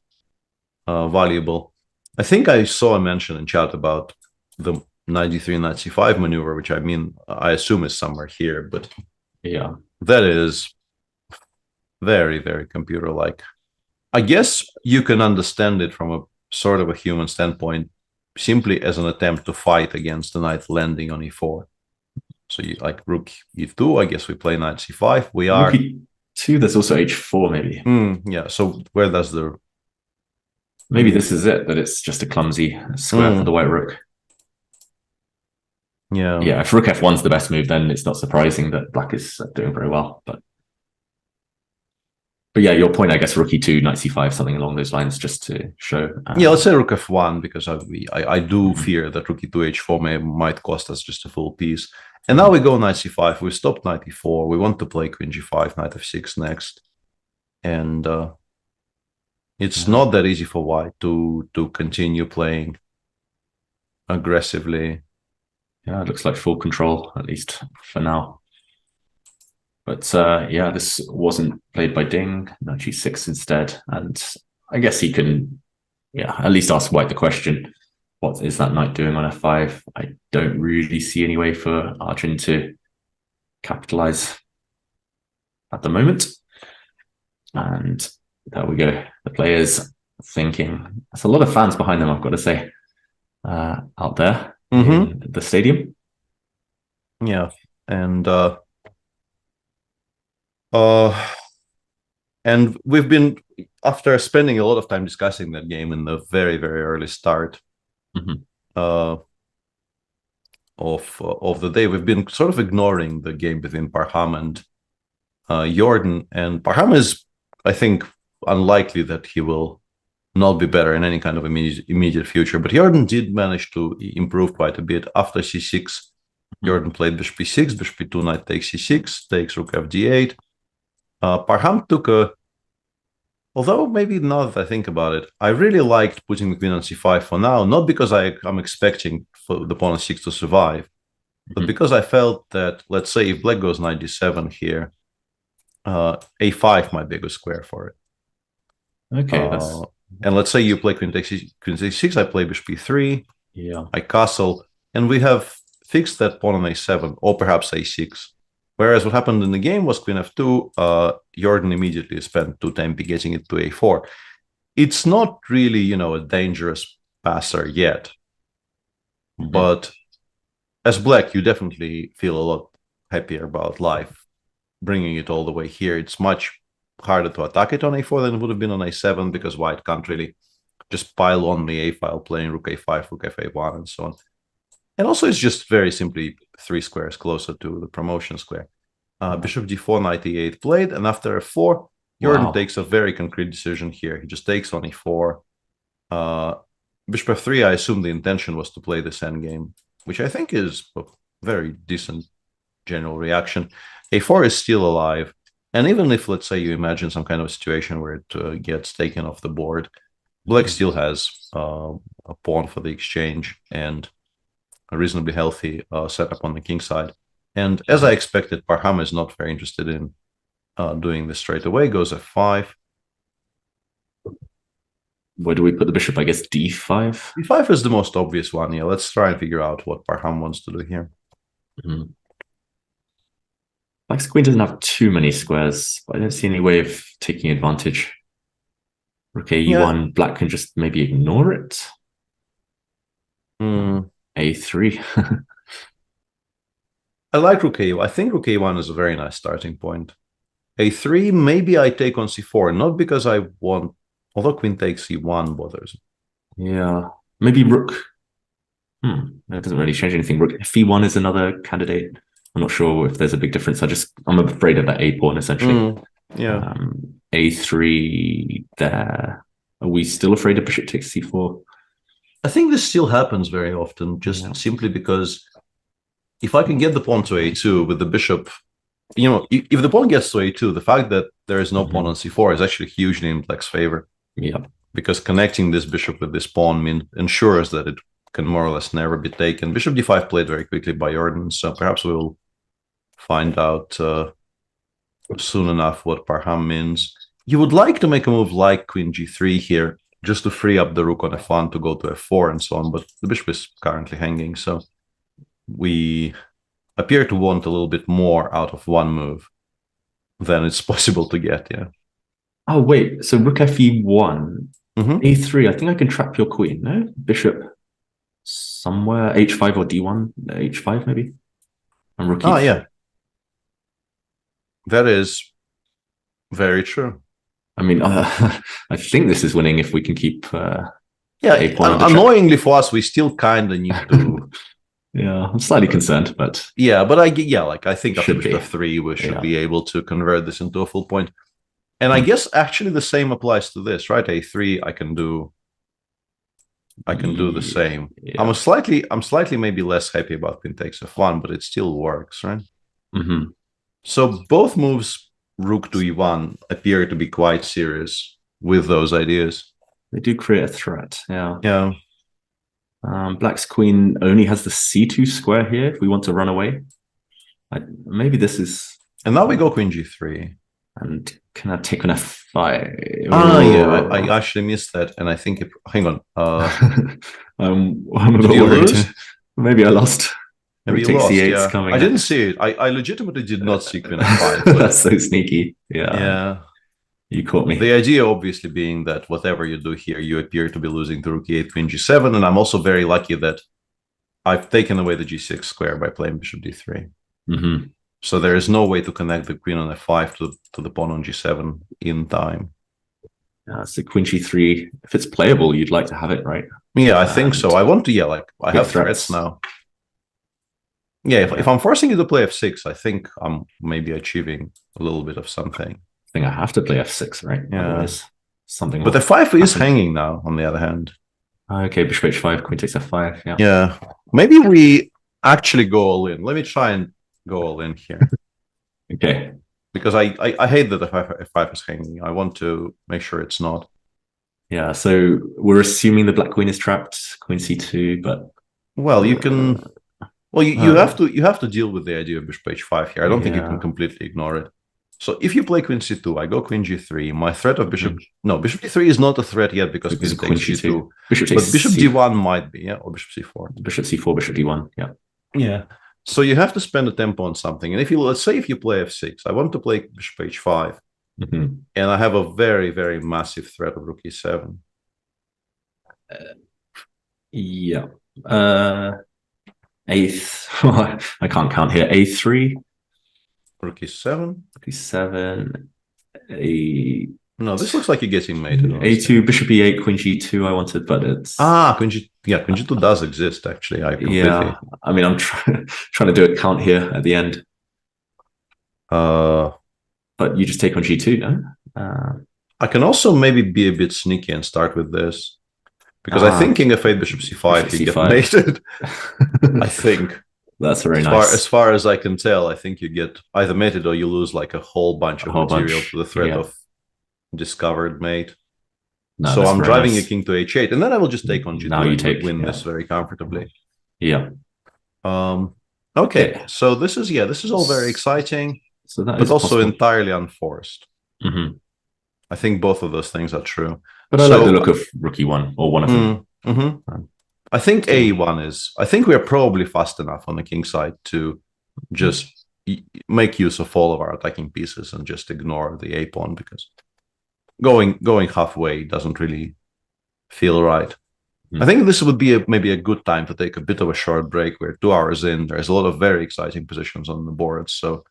valuable. I think I saw a mention in chat about the knight d3, knight c5 maneuver, which I assume is somewhere here, but yeah, that is very, very computer-like. I guess you can understand it from a sort of a human standpoint, simply as an attempt to fight against the knight landing on e4. So you like rook e2, I guess we play knight c5. We are rook e2, there's also h4 maybe. Yeah, so where does the... Maybe this is it, that it's just a clumsy square for the white rook. Yeah. Yeah, if rook f1's the best move, then it's not surprising that black is doing very well. But yeah, your point, I guess, rook e2, knight c5, something along those lines, just to show. Yeah, let's say rook f1, because I do fear that rook e2, h4 might cost us just a full piece. And now we go knight c5. We stopped knight e4. We want to play queen g5, knight f6 next. And it's not that easy for white to continue playing aggressively. Yeah, it looks like full control, at least for now. But yeah, this wasn't played by Ding, no g6 instead. And I guess he can, yeah, at least ask white the question, what is that knight doing on f5? I don't really see any way for Arjun to capitalize at the moment. And there we go. The players thinking. There's a lot of fans behind them, I've got to say, out there in the stadium. Yeah, and we've been, after spending a lot of time discussing that game in the very, very early start of the day, we've been sort of ignoring the game between Parham and Jordan. And Parham is, I think, unlikely that he will not be better in any kind of immediate future. But Jordan did manage to improve quite a bit. After c6, Jordan played bishop e6, bishop e2, knight takes c6, takes rook fd8. Parham took a... Although maybe now that I think about it, I really liked putting the queen on c5 for now, not because I'm expecting for the pawn on 6 to survive, but because I felt that, let's say, if black goes knight d7 here, a5 might be a good square for it. Okay. And let's say you play queen takes c6, I play bishop e3, yeah, I castle, and we have fixed that pawn on a7, or perhaps a6. Whereas what happened in the game was queen f2, Jordan immediately spent 2 tempi getting it to a4. It's not really, a dangerous passer yet. But as black, you definitely feel a lot happier about life. Bringing it all the way here, it's much harder to attack it on a4 than it would have been on a7, because white can't really just pile on the a file, playing rook a5, rook f1, and so on. And also, it's just very simply 3 squares closer to the promotion square. Bishop d4, knight e8 played, and after f4, Jordan takes a very concrete decision here. He just takes on e4. Bishop f3, I assume the intention was to play this endgame, which I think is a very decent general reaction. a4 is still alive, and even if, let's say, you imagine some kind of situation where it gets taken off the board, black still has a pawn for the exchange and a reasonably healthy setup on the king side. And as I expected, Parham is not very interested in doing this straight away. Goes f5. Where do we put the bishop? I guess d5? d5 is the most obvious one. Yeah, let's try and figure out what Parham wants to do here. Black's queen doesn't have too many squares, but I don't see any way of taking advantage. Rook e1, black can just maybe ignore it. a3. I like rook a1. I think rook a1 is a very nice starting point. a3, maybe I take on c4, not because I want... Although queen takes c1 bothers. Yeah, maybe rook. That doesn't really change anything. Rook f1 is another candidate. I'm not sure if there's a big difference. I'm afraid of that a pawn, essentially. Yeah. a3 there. Are we still afraid of bishop takes c4? I think this still happens very often, just simply because if I can get the pawn to a2 with the bishop, if the pawn gets to a2, the fact that there is no pawn on c4 is actually hugely in black's favor. Yeah. Because connecting this bishop with this pawn ensures that it can more or less never be taken. Bishop d5 played very quickly by Jordan, so perhaps we will find out soon enough what Parham means. You would like to make a move like queen g3 here, just to free up the rook on f1 to go to f4 and so on, but the bishop is currently hanging, so we appear to want a little bit more out of one move than it's possible to get, yeah. Oh, wait, so rook fe1, a3, I think I can trap your queen, no? Bishop somewhere, h5 or d1, h5 maybe? And rook e3. Yeah. That is very true. I mean, I think this is winning if we can keep annoyingly for us, we still kind of need to... Yeah, I'm slightly concerned, but... Yeah, but I think after bishop f3, we should be able to convert this into a full point. And I guess actually the same applies to this, right? a3, I can do the same. Yeah. I'm slightly maybe less happy about queen takes f1, but it still works, right? So both moves, rook to e1, appear to be quite serious with those ideas. They do create a threat, yeah. Yeah. Black's queen only has the c2 square here if we want to run away. Maybe this is... And now we go queen g3. And can I take on f5? Yeah, I actually missed that, and I think... Hang on. I'm a bit worried. Maybe I lost. Maybe you lost, yeah. Coming I didn't see it. I legitimately did not see queen f5. But... That's so sneaky. Yeah. Yeah. You caught me. The idea obviously being that whatever you do here, you appear to be losing to rook e8, queen g7, and I'm also very lucky that I've taken away the g6 square by playing bishop d3. So there is no way to connect the queen on f5 to the pawn on g7 in time. So queen g3, if it's playable, you'd like to have it, right? Yeah, I think so. I want to, I have threats now. Yeah, if I'm forcing you to play f6, I think I'm maybe achieving a little bit of something. I think I have to play f6, right? Yeah. Otherwise, something. But f5 is hanging now, on the other hand. Okay, bishop h5, queen takes f5. Yeah. Yeah. Maybe we actually go all in. Let me try and go all in here. Okay. Because I hate that f5 is hanging. I want to make sure it's not. Yeah. So we're assuming the black queen is trapped, queen c2, but well, you can. Well, you have to deal with the idea of bishop h5 here. I don't think you can completely ignore it. So if you play queen c2, I go queen g3. My threat of bishop... No, bishop d3 is not a threat yet because queen takes g2. But bishop d1 might be, yeah? Or bishop c4. Bishop c4, bishop d1, yeah. Yeah. So you have to spend a tempo on something. And if you, let's say if you play f6, I want to play bishop h5. And I have a very, very massive threat of rook e7. Yeah. I can't count here. a3. Rook e7. Rook e7. No, this looks like you're getting mated. a2, bishop e8, queen g2 I wanted, but it's... queen g2 does exist, actually. Yeah, I mean, I'm trying to do a count here at the end. But you just take on g2, no? I can also maybe be a bit sneaky and start with this. Because I think king f8, bishop c5, you get mated. I think. That's very nice. As far as I can tell, I think you get either mated or you lose like a whole bunch of material to the threat of discovered mate. No, so I'm driving a king to h8, and then I will just take on g2 and win this very comfortably. Yeah. Okay. So this is all very exciting, but also entirely unforced. I think both of those things are true. But I like the look of rook e1 or one of them. I think a1 is... I think we are probably fast enough on the king side to just make use of all of our attacking pieces and just ignore the a pawn, because going halfway doesn't really feel right. I think this would be maybe a good time to take a bit of a short break. We're 2 hours in. There's a lot of very exciting positions on the board, so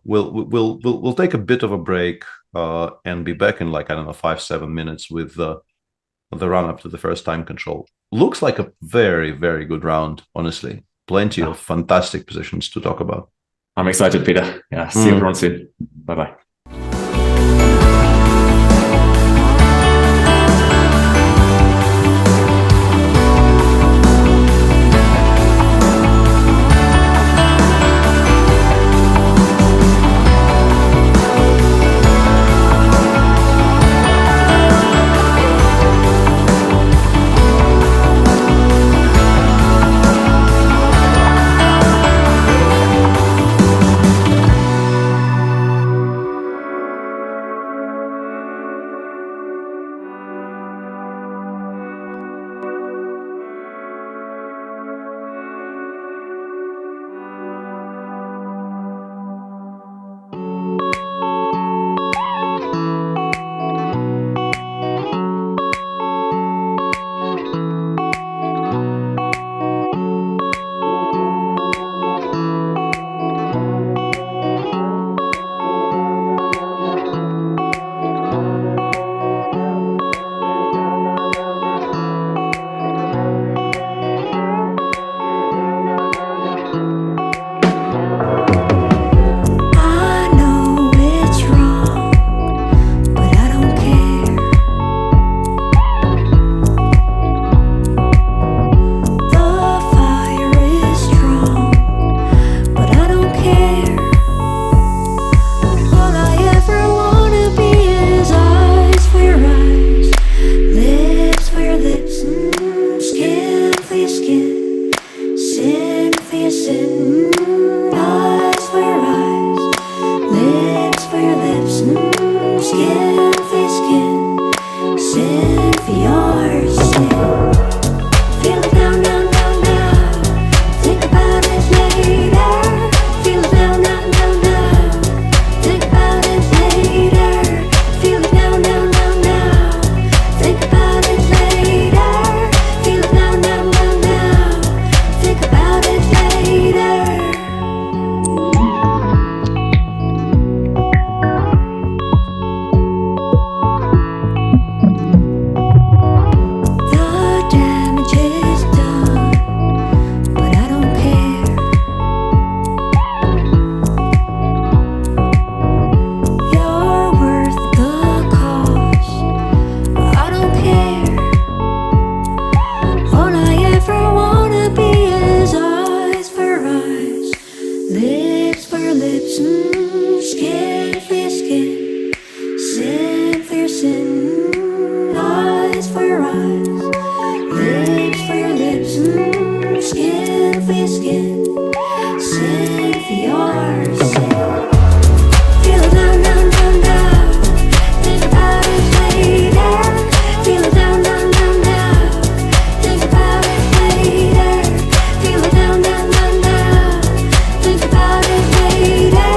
we'll take a bit of a break and be back in 5-7 minutes with the run up to the first time control. Looks like a very, very good round, honestly. Plenty of fantastic positions to talk about. I'm excited, Peter. Yeah, see everyone soon. Bye-bye. lips, skin for your skin, sin for your sin, eyes for your eyes, lips for your lips, skin for your skin, sin for your sin. Feel it down, down, down, down. Think about it later. Feel it down, down, down, down. Think about it later. Feel it down, down, down, down. Think about it later.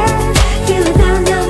Feel it down, down,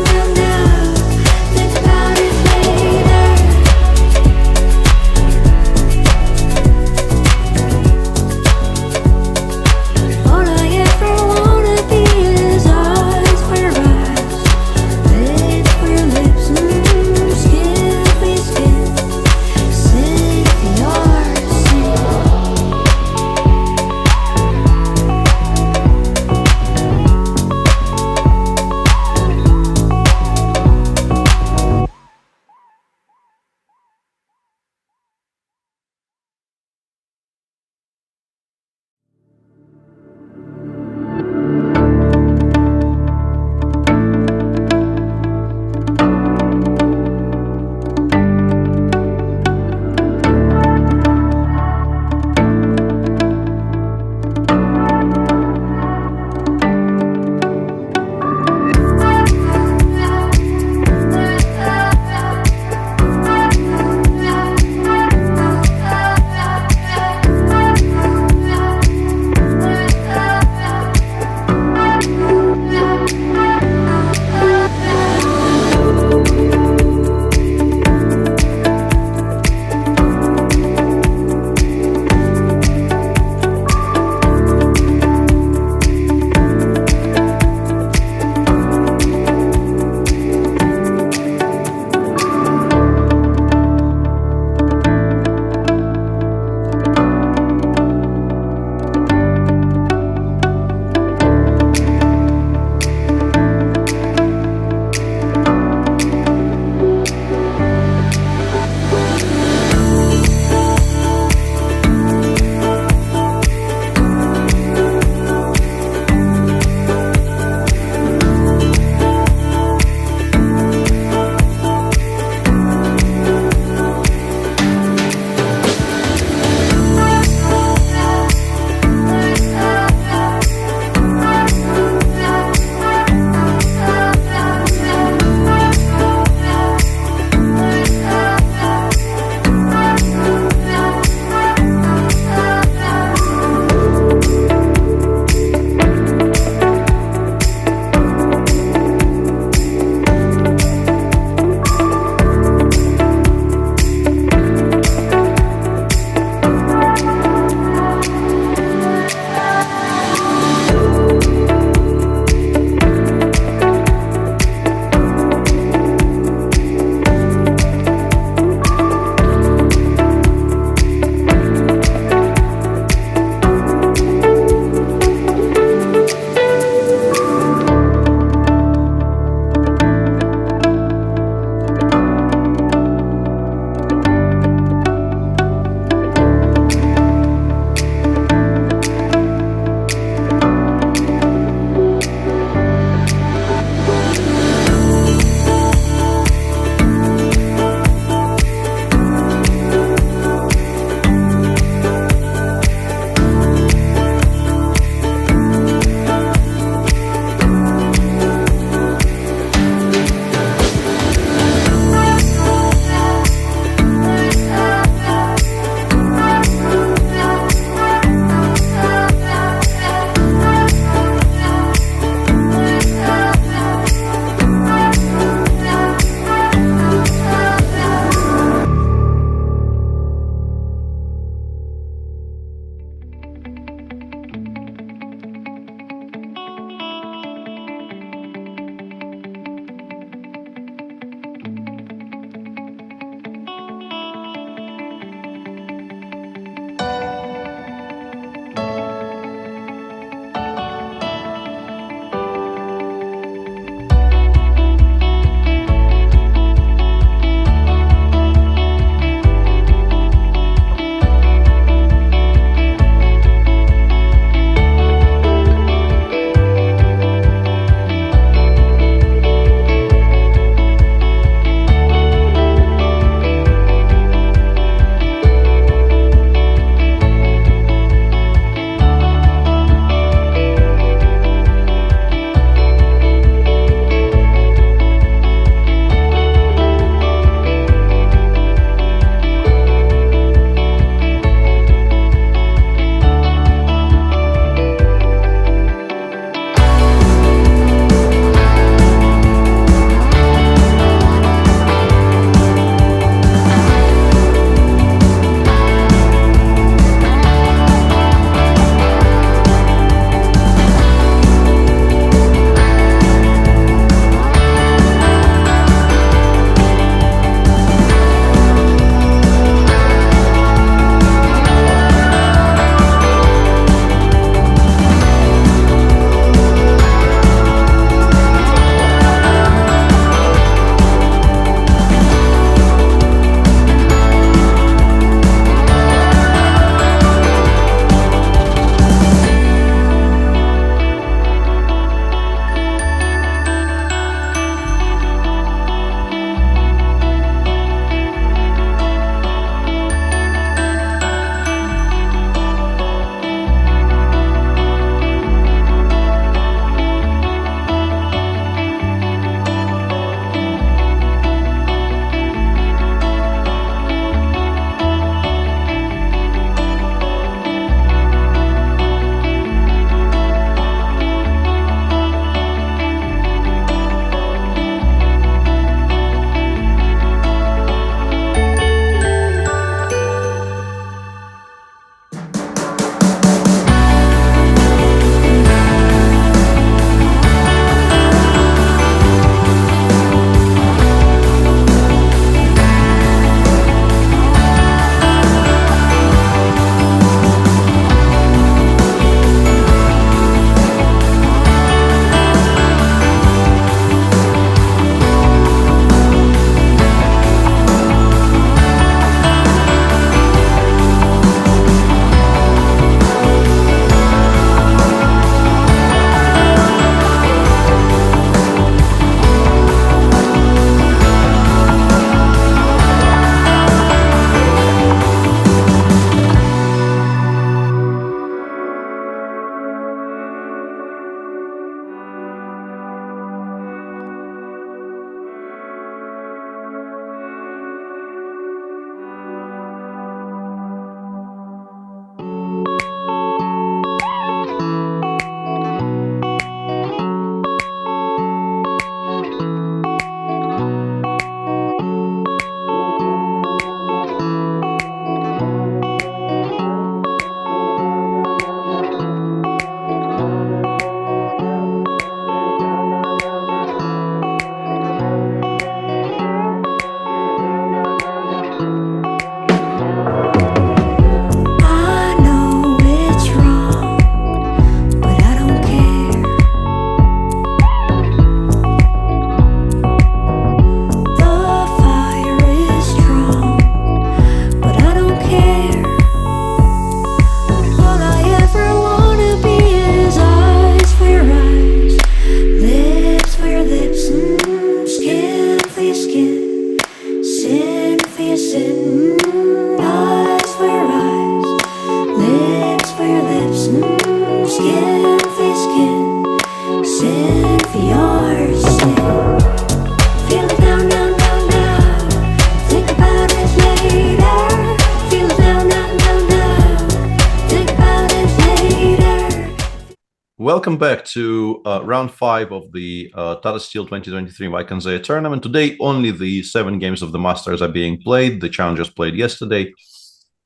welcome back to round 5 of the Tata Steel 2023 Wijk tournament. Today, only the 7 games of the Masters are being played. The challengers played yesterday.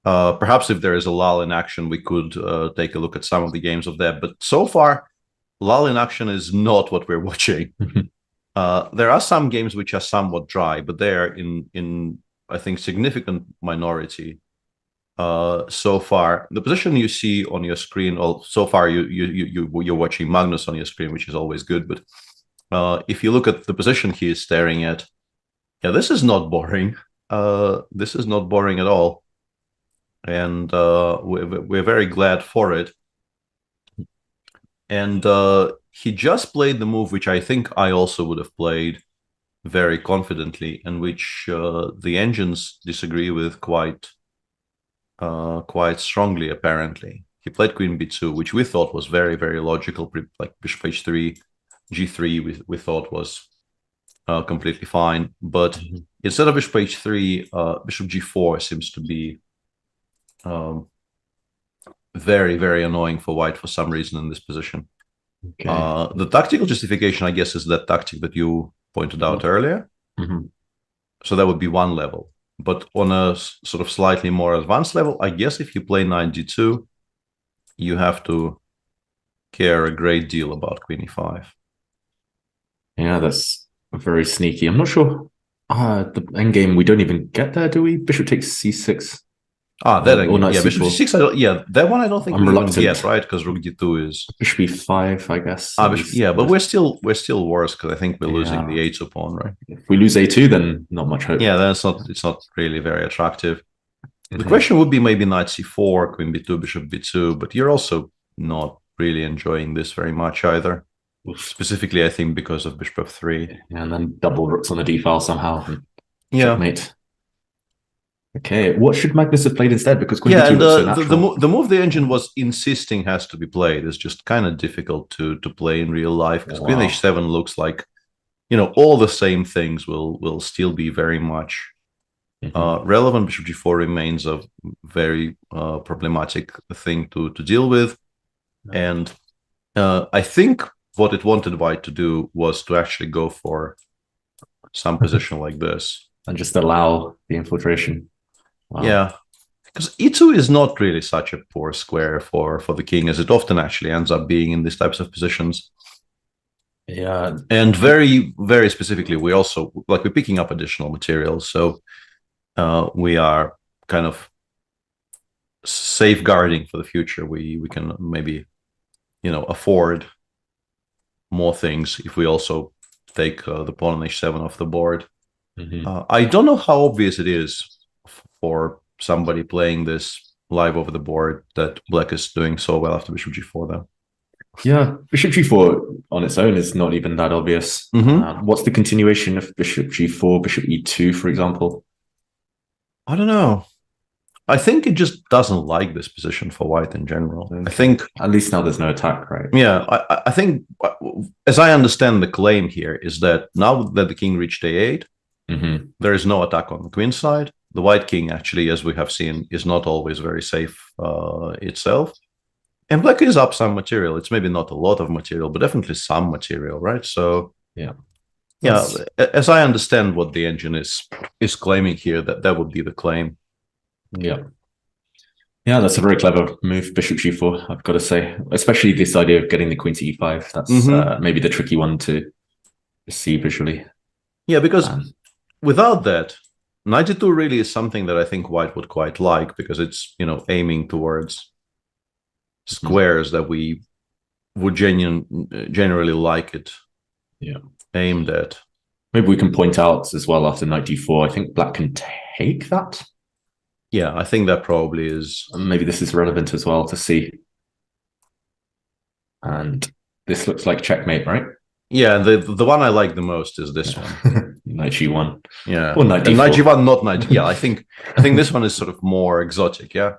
Perhaps if there is a lull in action, we could take a look at some of the games of that. But so far, lull in action is not what we're watching. There are some games which are somewhat dry, but they're in I think, significant minority. So far, the position you see on your screen, well, so far you're watching Magnus on your screen, which is always good. But if you look at the position he is staring at, yeah, this is not boring. This is not boring at all, and we're very glad for it. And he just played the move which I think I also would have played very confidently, and which the engines disagree with quite strongly, apparently. He played Queen B2, which we thought was very, very logical, like Bishop H3, G3 we thought was completely fine. But instead of Bishop H3, Bishop G4 seems to be very, very annoying for White for some reason in this position. Okay. The tactical justification, I guess, is that tactic that you pointed out earlier. So that would be one level. But on a sort of slightly more advanced level, I guess if you play Knight D2, you have to care a great deal about Queen E5. Yeah, that's very sneaky. I'm not sure. The endgame, we don't even get there, do we? Bishop takes C6. That yeah, Bishop C6. That one I don't think I'm reluctant yet, right? Because Rook D2 is Bishop E5, I guess. Yeah, but we're still worse because I think we're losing the A2 pawn, right? If we lose A2, then not much hope. Yeah, it's not really very attractive. The question would be maybe Knight C4, Queen B2, Bishop B2, but you're also not really enjoying this very much either. Specifically, I think because of Bishop F3. Yeah, and then double rooks on the D file somehow. Yeah. Checkmate. Okay, what should Magnus have played instead? Because Queen B2 looks so natural. the move the engine was insisting has to be played is just kind of difficult to play in real life, because Queen H7 looks like, all the same things will still be very much relevant. Bishop G4 remains a very problematic thing to deal with, and I think what it wanted White to do was to actually go for some position like this and just allow the infiltration. Wow. Yeah, because E2 is not really such a poor square for the king, as it often actually ends up being in these types of positions. Yeah, and very, very specifically, we also we're picking up additional materials, so we are kind of safeguarding for the future. We can maybe afford more things if we also take the pawn on H7 off the board. I don't know how obvious it is for somebody playing this live over the board that Black is doing so well after Bishop G4, though. Yeah, Bishop G4 on its own is not even that obvious. What's the continuation of Bishop G4, Bishop E2, for example? I don't know. I think it just doesn't like this position for White in general. I think at least now there's no attack, right? Yeah, I think, as I understand the claim here, is that now that the king reached A8, there is no attack on the queen side. The White king, actually, as we have seen, is not always very safe itself. And Black is up some material. It's maybe not a lot of material, but definitely some material, right? So yeah, as I understand what the engine is claiming here, that would be the claim. Yeah, that's a very clever move, Bishop G4, I've got to say. Especially this idea of getting the queen to E5. That's maybe the tricky one to see visually. Yeah, because without that, Knight E2 really is something that I think White would quite like, because it's, aiming towards squares that we would generally like it aimed at. Maybe we can point out as well after Knight D4, I think Black can take that. Yeah, I think that probably is. Maybe this is relevant as well to see. And this looks like checkmate, right? Yeah, the one I like the most is this one. Knight G1. Yeah. Or Knight D4. Knight G1, not Knight. Yeah, I think this one is sort of more exotic, yeah.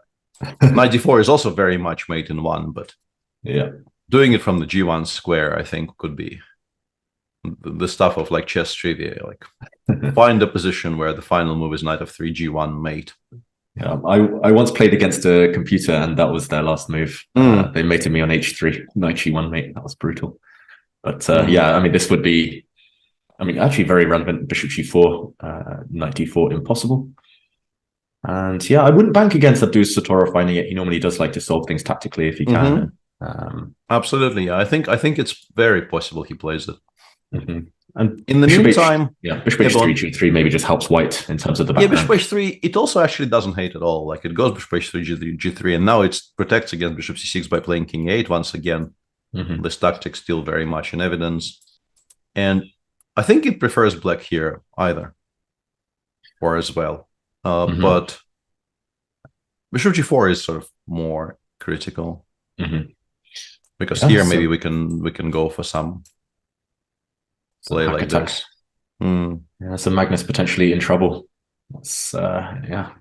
Knight D4 is also very much mate in one, but doing it from the G1 square, I think, could be the stuff of chess trivia. Find a position where the final move is Knight F3, G1 mate. Yeah, I once played against a computer, and that was their last move. They mated me on h3, knight g1 mate. That was brutal. But yeah, I mean, this would be, I mean, actually very relevant. Bishop g4, knight d4, impossible. And yeah, I wouldn't bank against Abdul Satorov finding it. He normally does like to solve things tactically if he can. Absolutely, yeah. I think it's very possible he plays it. And in the meantime, bishop h3, g3 maybe just helps white in terms of the background. Yeah, bishop h3, it also actually doesn't hate at all. Like it goes bishop h3, g3, and now it protects against bishop c6 by playing king e8 once again. This tactic still very much in evidence. And I think it prefers black here either, or as well. But bishop g4 is sort of more critical. Because here maybe we can go for some play like this. Yeah, so Magnus potentially in trouble. That's yeah.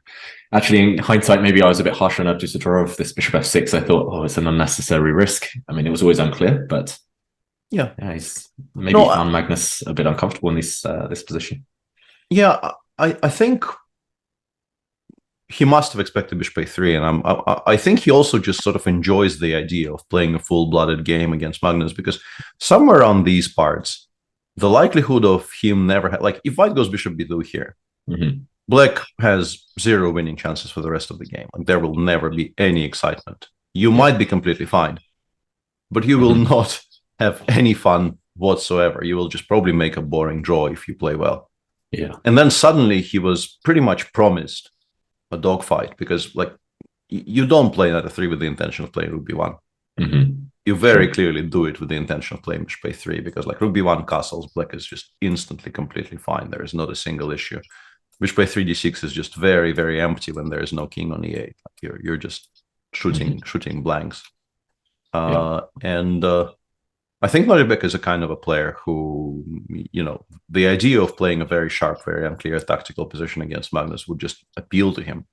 Actually, in hindsight, maybe I was a bit harsh on Abdul Satorov. This bishop f6, I thought, oh, it's an unnecessary risk. I mean, it was always unclear, but yeah, he's maybe found Magnus a bit uncomfortable in this position. Yeah, I think he must have expected bishop a3, and I think he also just sort of enjoys the idea of playing a full-blooded game against Magnus, because somewhere on these parts, the likelihood of him never like if white goes bishop b2 here, black has 0 winning chances for the rest of the game. Like there will never be any excitement. You might be completely fine, but you will not have any fun whatsoever. You will just probably make a boring draw if you play well. Yeah. And then suddenly he was pretty much promised a dogfight, because like you don't play knight f3 with the intention of playing rook b1. You very clearly do it with the intention of playing bishop a3, because like rook b1 castles, black is just instantly completely fine. There is not a single issue. Bishop a3 d6 is just very, very empty when there is no king on e8. Like you're just shooting blanks. And I think Maribek is a kind of a player who, you know, the idea of playing a very sharp, very unclear tactical position against Magnus would just appeal to him.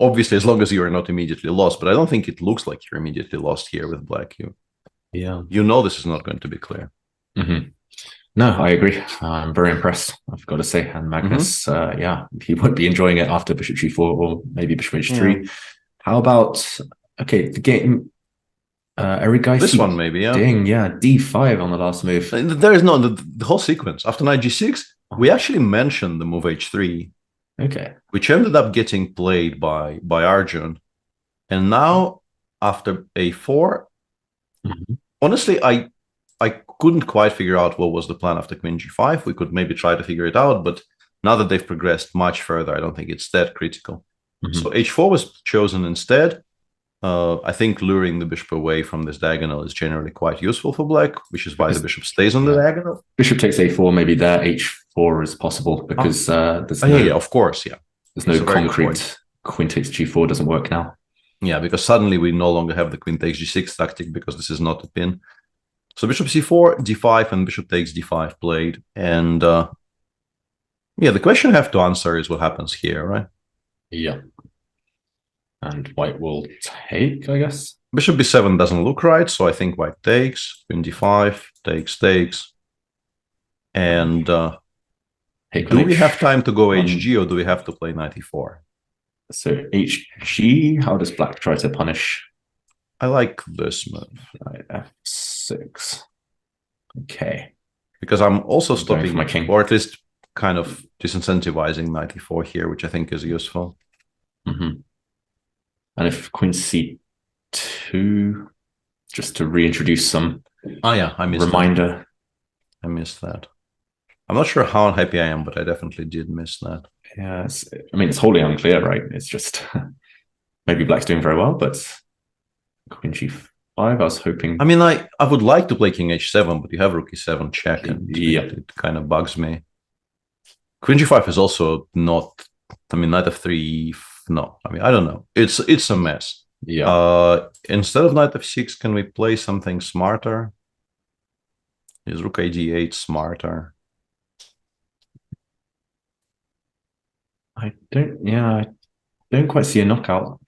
Obviously, as long as you are not immediately lost, but I don't think it looks like you're immediately lost here with black. You know this is not going to be clear. No, I agree. I'm very impressed, I've got to say. And Magnus, yeah, he won't be enjoying it after bishop g4 or maybe bishop h3. How about, okay, the game, Eric this one maybe, yeah. D5 on the last move. There is no, the whole sequence. After knight g6, we actually mentioned the move h3. Okay. Which ended up getting played by Arjun. And now, after a4, honestly, I couldn't quite figure out what was the plan after queen g5. We could maybe try to figure it out, but now that they've progressed much further, I don't think it's that critical. So h4 was chosen instead. I think luring the bishop away from this diagonal is generally quite useful for black, which is why the bishop stays on the diagonal. Bishop takes a4, maybe there h4 is possible, because there's no, of course, there's no concrete queen takes g4 doesn't work now. Yeah, because suddenly we no longer have the queen takes g6 tactic, because this is not a pin. So bishop c4, d5, and bishop takes d5 played. And yeah, the question I have to answer is what happens here, right? Yeah. And white will take, I guess. Bishop b7 doesn't look right, so I think white takes. Queen d5, takes. And do we have time to go hg, or do we have to play knight e4? So hg, how does black try to punish? I like this move. Right, f6. Okay. Because I'm also stopping my king, or at least kind of disincentivizing knight e4 here, which I think is useful. And if queen c2, just to reintroduce some I missed reminder. That. I missed that. I'm not sure how unhappy I am, but I definitely did miss that. Yeah, I mean, it's wholly unclear, right? It's just maybe black's doing very well, but queen g5, I was hoping. I mean, I would like to play king h7, but you have rook e7 check, and it kind of bugs me. Queen g5 is also not, I mean, knight f3, no, I mean, I don't know. It's a mess. Yeah. Instead of knight f6, can we play something smarter? Is rook a d8 smarter? I don't quite see a knockout,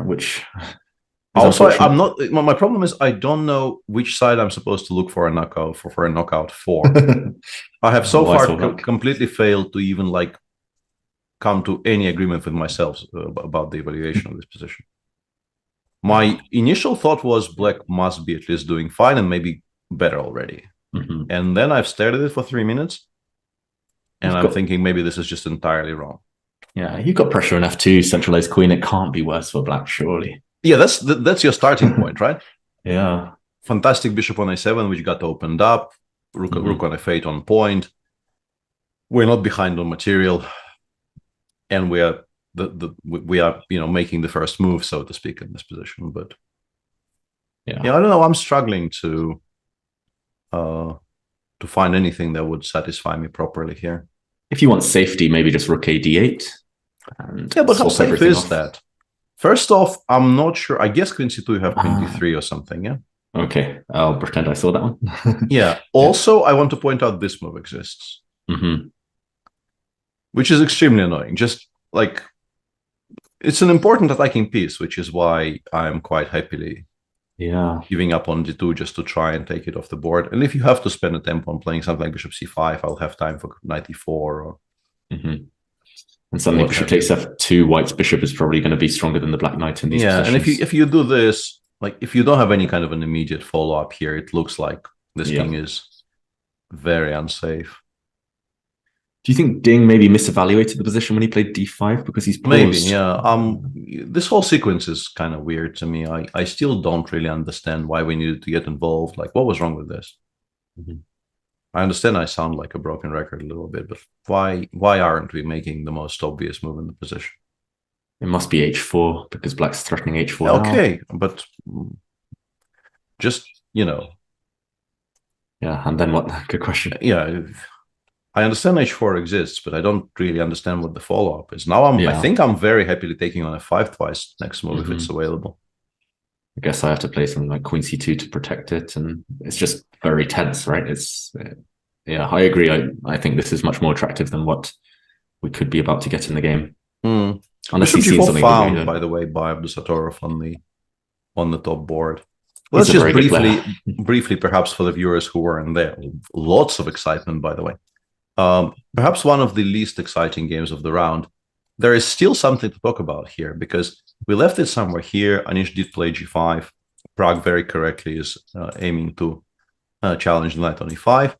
which also I'm not. My problem is I don't know which side I'm supposed to look for a knockout for. I have so far completely failed to even like come to any agreement with myself about the evaluation of this position. My initial thought was black must be at least doing fine and maybe better already. And then I've stared at it for 3 minutes, and I'm thinking maybe this is just entirely wrong. Yeah, you've got pressure on F2, centralized queen. It can't be worse for black, surely. Yeah, that's your starting point, right? Yeah. Fantastic bishop on a7, which got opened up. Rook on f8 on point. We're not behind on material, and we are making the first move, so to speak, in this position. But yeah, I don't know. I'm struggling to find anything that would satisfy me properly here. If you want safety, maybe just rook a d8. Yeah, but how safe is that? First off, I'm not sure. I guess queen c2 you have queen d3 or something, yeah? Okay, I'll pretend I saw that one. Yeah. Also, I want to point out this move exists. Which is extremely annoying. Just like, it's an important attacking piece, which is why I'm quite happily giving up on d2 just to try and take it off the board. And if you have to spend a tempo on playing something like bishop c5, I'll have time for knight e4 or... And suddenly bishop takes f2, white's bishop is probably going to be stronger than the black knight in these positions. And if you do this, like if you don't have any kind of an immediate follow-up here, it looks like this king is very unsafe. Do you think Ding maybe misevaluated the position when he played d5 because he's paused? Maybe, yeah. This whole sequence is kind of weird to me. I still don't really understand why we needed to get involved. Like, what was wrong with this? I understand I sound like a broken record a little bit, but why aren't we making the most obvious move in the position? It must be h4 because black's threatening h4 Okay, but just, Yeah, and then what? Good question. Yeah, I understand h4 exists, but I don't really understand what the follow-up is. Now I think I'm very happily taking on f5 twice next move if it's available. I guess I have to play something like queen c2 to protect it, and it's just very tense, right? It's I agree. I think this is much more attractive than what we could be about to get in the game. Unless he's seen something found, by the way, by Abdusatorov on the top board. Let's just briefly, perhaps for the viewers who weren't there, lots of excitement, by the way. Perhaps one of the least exciting games of the round. There is still something to talk about here because we left it somewhere here. Anish did play g5. Pragg very correctly is aiming to challenge the knight on e5.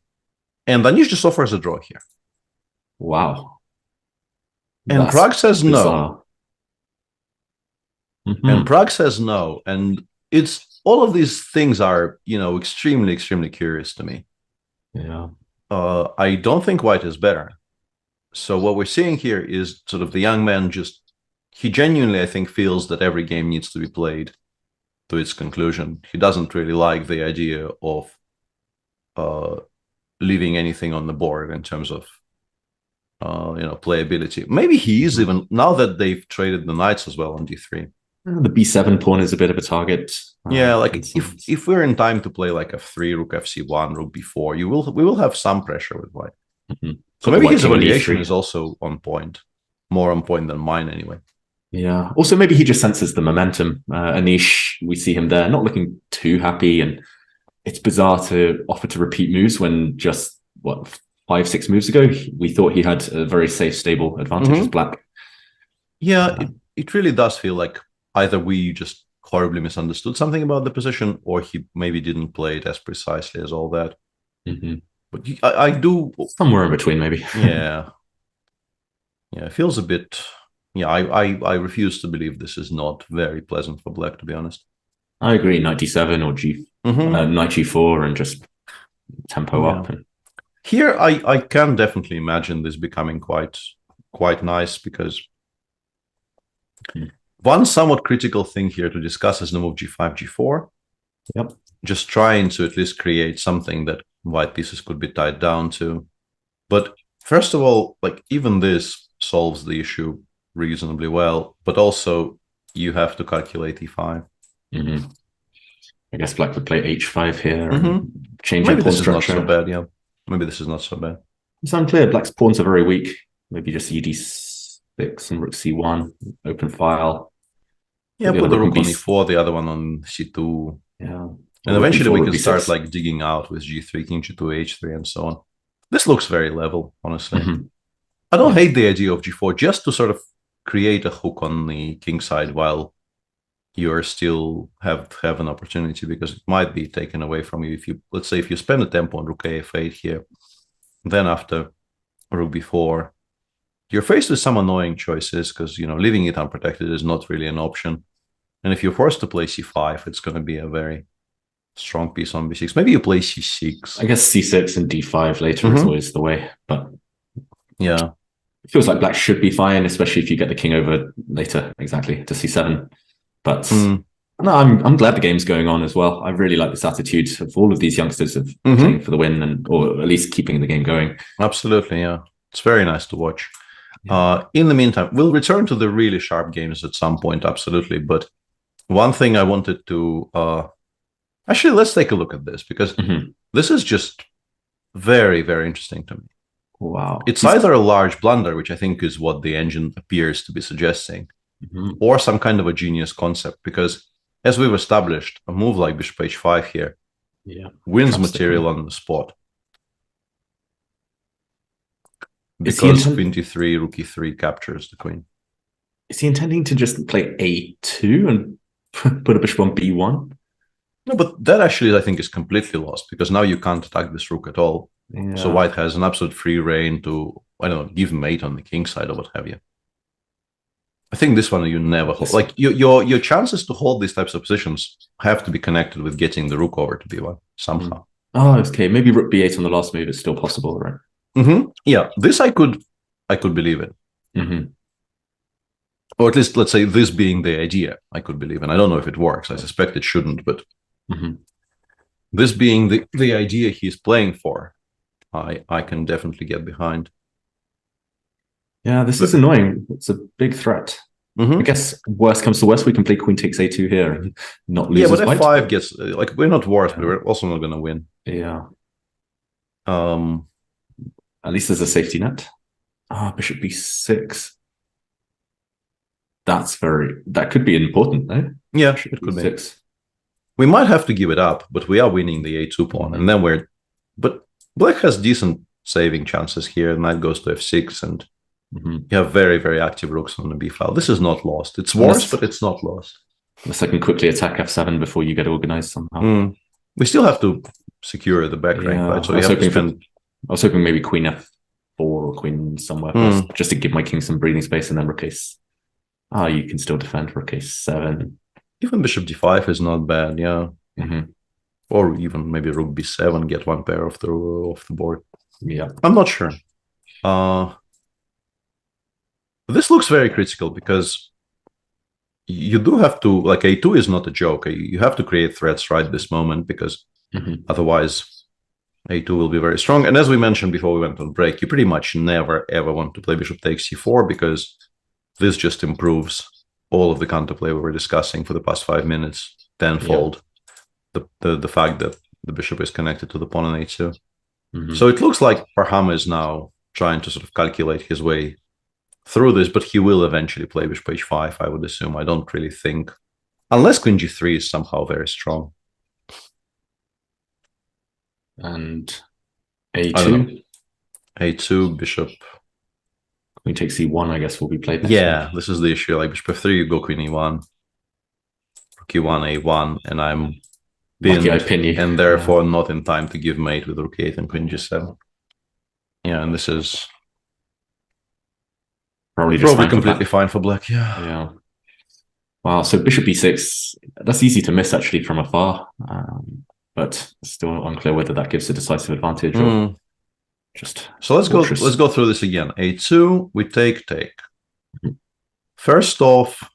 And Anish just offers a draw here. Wow. And Pragg says no. And Pragg says no. And it's all of these things are, extremely, extremely curious to me. Yeah. I don't think white is better. So what we're seeing here is sort of the young man he genuinely, I think, feels that every game needs to be played to its conclusion. He doesn't really like the idea of leaving anything on the board in terms of, playability. Maybe he is even, now that they've traded the knights as well on d3. The b7 pawn is a bit of a target. Yeah, like if we're in time to play like f3, rook fc1, rook b4, we will have some pressure with white. So maybe his evaluation is also on point, more on point than mine anyway. Yeah. Also, maybe he just senses the momentum. Anish, we see him there, not looking too happy, and it's bizarre to offer to repeat moves when just 5-6 moves ago we thought he had a very safe, stable advantage as black. Yeah, it really does feel like either we just horribly misunderstood something about the position, or he maybe didn't play it as precisely as all that. But I do somewhere in between, maybe. Yeah, it feels a bit. Yeah, I refuse to believe this is not very pleasant for black, to be honest. I agree. Knight d7 or knight g4 and just tempo up. And... Here, I can definitely imagine this becoming quite nice because. One somewhat critical thing here to discuss is the move g5, g4. Yep. Just trying to at least create something that white pieces could be tied down to. But first of all, like even this solves the issue reasonably well, but also you have to calculate e5. I guess black would play h5 here and change maybe pawn this structure. Is not so bad, yeah. Maybe this is not so bad. It's unclear. Black's pawns are very weak. Maybe just d6 and rook c1, open file. Yeah, put the rook on e4, the other one on c2. Yeah. And eventually we can start like digging out with g3, king g2, h3, and so on. This looks very level, honestly. I don't hate the idea of g4 just to sort of create a hook on the king side while you're still have an opportunity, because it might be taken away from you if you, let's say, if you spend a tempo on rook a8 here, then after rook b4, you're faced with some annoying choices because, you know, leaving it unprotected is not really an option. And if you're forced to play c5, it's going to be a very strong piece on b6. Maybe you play c6. I guess c6 and d5 later is always the way, but yeah, it feels like black should be fine, especially if you get the king over later, exactly, to c7. But no, I'm glad the game's going on as well. I really like this attitude of all of these youngsters of playing for the win, and or at least keeping the game going. Absolutely, yeah. It's very nice to watch. In the meantime, we'll return to the really sharp games at some point, absolutely. But one thing I wanted to... actually, let's take a look at this, because this is just very, very interesting to me. Wow. It's either a large blunder, which I think is what the engine appears to be suggesting, or some kind of a genius concept, because as we've established, a move like bishop h5 here wins material on the spot. Because queen d3, rook e3 captures the queen. Is he intending to just play a2 and put a bishop on b1? No, but that actually, I think, is completely lost, because now you can't attack this rook at all. Yeah. So white has an absolute free reign to, I don't know, give mate on the king side or what have you. I think this one you never hold. Like, your chances to hold these types of positions have to be connected with getting the rook over to b1 somehow. Oh, okay. Maybe rook b8 on the last move is still possible, right? Yeah, this I could believe in. Or at least, let's say, this being the idea, I could believe in. I don't know if it works. I suspect it shouldn't, but this being the idea he's playing for, I can definitely get behind. Yeah, this is annoying. It's a big threat. I guess worst comes to worst, we can play queen takes a2 here and not lose. Yeah, but f5 gets, like, we're not worse, but we're also not going to win. Yeah. At least there's a safety net. Bishop b6. That could be important, though. Yeah, it could be. We might have to give it up, but we are winning the a2 pawn, and then but black has decent saving chances here. Knight goes to f6, and you have very, very active rooks on the b file. This is not lost. It's worse, but it's not lost. Unless I can quickly attack f7 before you get organized somehow. We still have to secure the back rank, right? So I was hoping maybe queen f4 or queen somewhere first, just to give my king some breathing space, and then rook a6. You can still defend rook a7. Even bishop d5 is not bad, yeah. Or even maybe rook b7, get one pair off the board. Yeah, I'm not sure. This looks very critical, because you do have to, like, a2 is not a joke. You have to create threats right this moment, because otherwise a2 will be very strong. And as we mentioned before we went on break, you pretty much never ever want to play bishop takes c4, because this just improves all of the counterplay we were discussing for the past 5 minutes tenfold. The fact that the bishop is connected to the pawn on a2. So it looks like Parham is now trying to sort of calculate his way through this, but he will eventually play bishop h5, I would assume. I don't really think, unless queen g3 is somehow very strong. And a2? A2, bishop... Queen takes c1, I guess, will be played next. Yeah, this is the issue. Like bishop f3, you go queen e1, rook e1, a1, and I'm pinned, I pin you. And therefore not in time to give mate with rook e8 and queen g7. Yeah, and this is probably completely fine for black. Yeah. Wow, so bishop b6, that's easy to miss actually from afar, but still unclear whether that gives a decisive advantage or just. So let's go through this again. A2, we take. First off,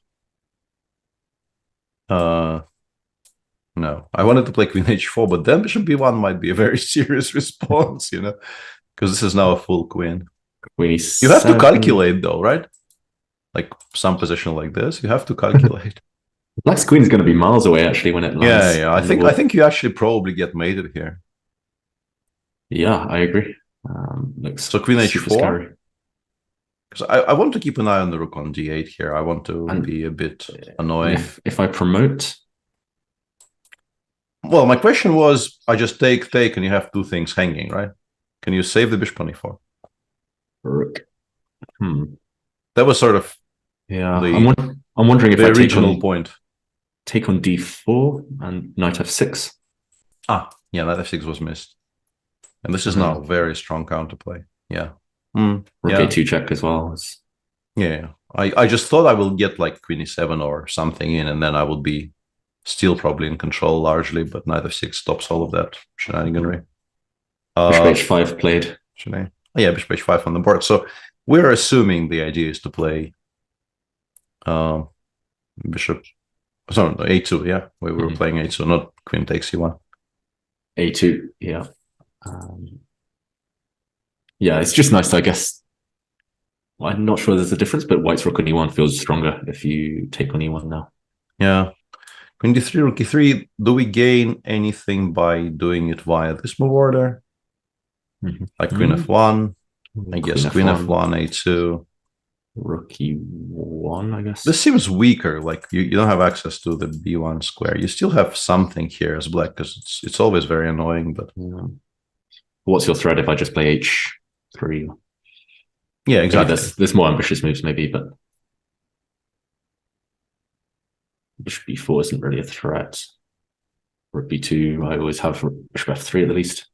no, I wanted to play queen h4, but then bishop b1 might be a very serious response, you know, because this is now a full queen. Queen e7. You have to calculate though, right? Like some position like this, you have to calculate. Black's queen is going to be miles away actually when it lands. Yeah. I think you actually probably get mated here. Yeah, I agree. So queen h4. Because I want to keep an eye on the rook on d8 here. I want to be a bit annoying. If I promote. Well, my question was, I just take, and you have two things hanging, right? Can you save the bishop on e4? Rook That was sort of I'm wondering if the I take original on, point. take on d4 and knight f6. Yeah, knight f6 was missed. And this is now very strong counterplay. Yeah. Rook Yeah. a2 check as well. Yeah. I just thought I will get like queen e7 or something in, and then I would be still probably in control largely, but knight f6 stops all of that shenaniganry. Bishop h5 played. Should I? Yeah, bishop h5 on the board. So we're assuming the idea is to play bishop. Sorry, a2. Yeah, we were playing a2, not queen takes e1. A2, yeah. Yeah, it's just nice, I guess. I'm not sure there's a difference, but white's rook on e1 feels stronger if you take on e1 now. Yeah. Queen d3, rook e3. Do we gain anything by doing it via this move order? Like queen f1, I guess queen f1, a2. Rook e1, I guess. This seems weaker, like you don't have access to the b1 square. You still have something here as black, because it's always very annoying, but... What's your threat if I just play h3? Yeah, exactly. There's more ambitious moves maybe, but... Bishop b4 isn't really a threat. Rook b2, I always have bishop f3 at the least.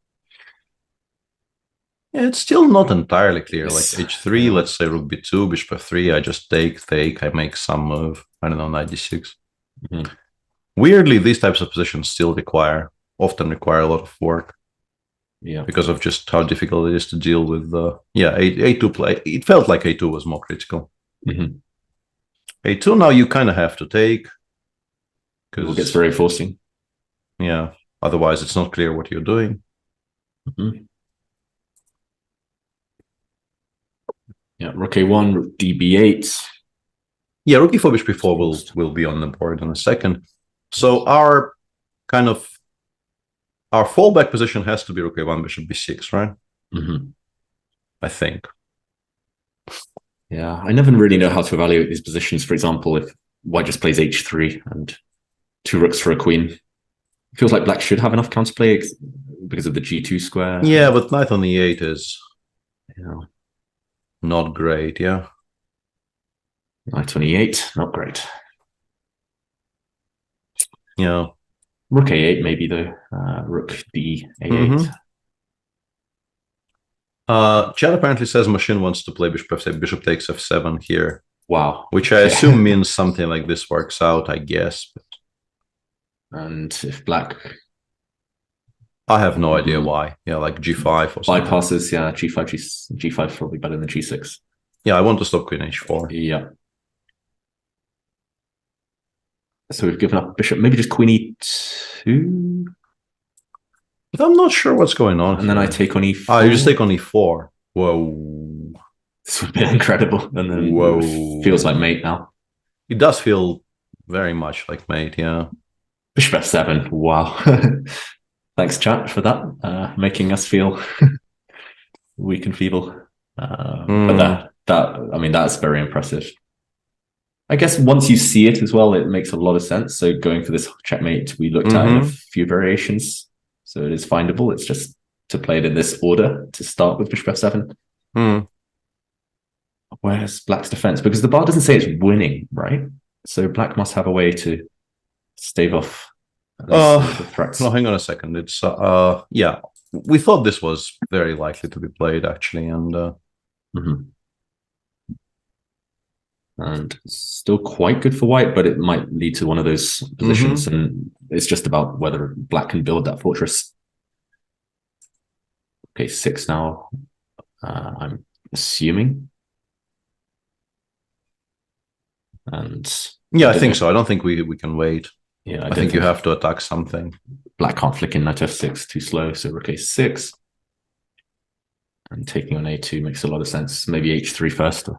Yeah, it's still not entirely clear. Like h3, let's say rook b2, bishop f3, I just take, I make some move. I don't know, knight d6. Weirdly, these types of positions still often require a lot of work. Yeah. Because of just how difficult it is to deal with a2 play. It felt like a2 was more critical. a2 now you kind of have to take. Because it gets very forcing. Yeah. Otherwise, it's not clear what you're doing. Yeah, rook a1, rook db8. Yeah, rook e4, bishop b4 will be on the board in a second. So our fallback position has to be rook a1, bishop b6, right? I think. Yeah, I never really know how to evaluate these positions. For example, if white just plays h3 and 2 rooks for a queen, it feels like black should have enough counterplay because of the g2 square. Yeah, but knight on e8 is not great, yeah. Knight on e8, not great. Yeah. Rook a8 maybe though. Rook d a8. Chad apparently says machine wants to play bishop f7, bishop takes f7 here. Wow. Which I assume means something like this works out, I guess. But... And if black... I have no idea why. Yeah, like g5 or something. Bypasses, yeah, g5 is probably better than g6. Yeah, I want to stop queen h4. Yeah. So we've given up bishop, maybe just queen e2? But I'm not sure what's going on. And then I take on e4. Ah, you just take on e4. Whoa. This would be incredible. And then it feels like mate now. It does feel very much like mate, yeah. Bishop f7, wow. Thanks, chat, for that, making us feel weak and feeble. But I mean, that's very impressive. I guess once you see it as well, it makes a lot of sense. So going for this checkmate, we looked at in a few variations. So it is findable. It's just to play it in this order to start with bishop f7. Where's black's defense? Because the bar doesn't say it's winning, right? So black must have a way to stave off the threats. No, hang on a second. It's yeah, we thought this was very likely to be played actually, and and still quite good for white, but it might lead to one of those positions, and it's just about whether black can build that fortress. Okay, 6 now. I'm assuming, and yeah, I think so. I don't think we can wait. Yeah, I think you have to attack something. Black can't flick in knight f6, too slow, so rook a6. And taking on a2 makes a lot of sense. Maybe h3 first, or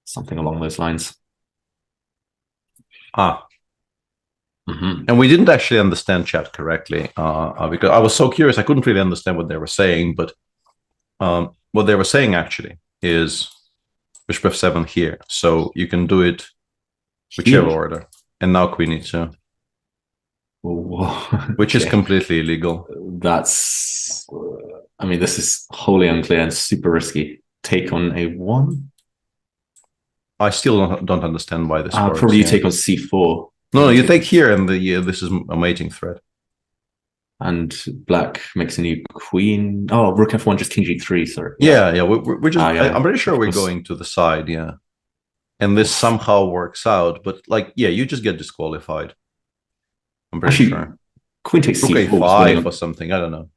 something along those lines. And we didn't actually understand chat correctly, because I was so curious. I couldn't really understand what they were saying, but what they were saying actually is bishop f7 here. So you can do it whichever order. And now queen e2. Which is completely illegal. That's, I mean, this is wholly unclear and super risky take on a1. I still don't understand why this works. Probably you take on c4. No, you take here, and this is a mating threat. And black makes a new queen. Oh, rook f1, just king g3. Sorry. Yeah. We're just. I'm pretty sure we're going to the side. Yeah, and this somehow works out, but like, yeah, you just get disqualified. I'm pretty sure. Queen takes rook c4 a5 or something. I don't know.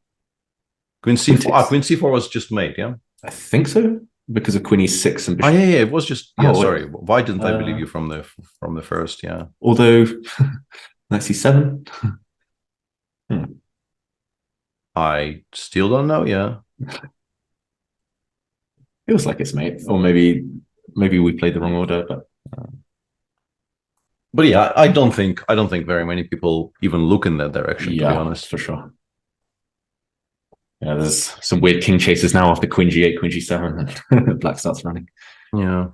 Queen c4. Queen c4 was just mate. Yeah, I think so, because of queen e6 and bishop. Yeah. It was just. Yeah, sorry. Why didn't I believe you from the first? Yeah. Although, knight c7. I still don't know. Yeah. Feels like it's mate, or maybe we played the wrong order, but yeah, I don't think very many people even look in that direction. To be honest, for sure. Yeah, there's some weird king chases now after queen g8, queen g7, and black starts running. Yeah.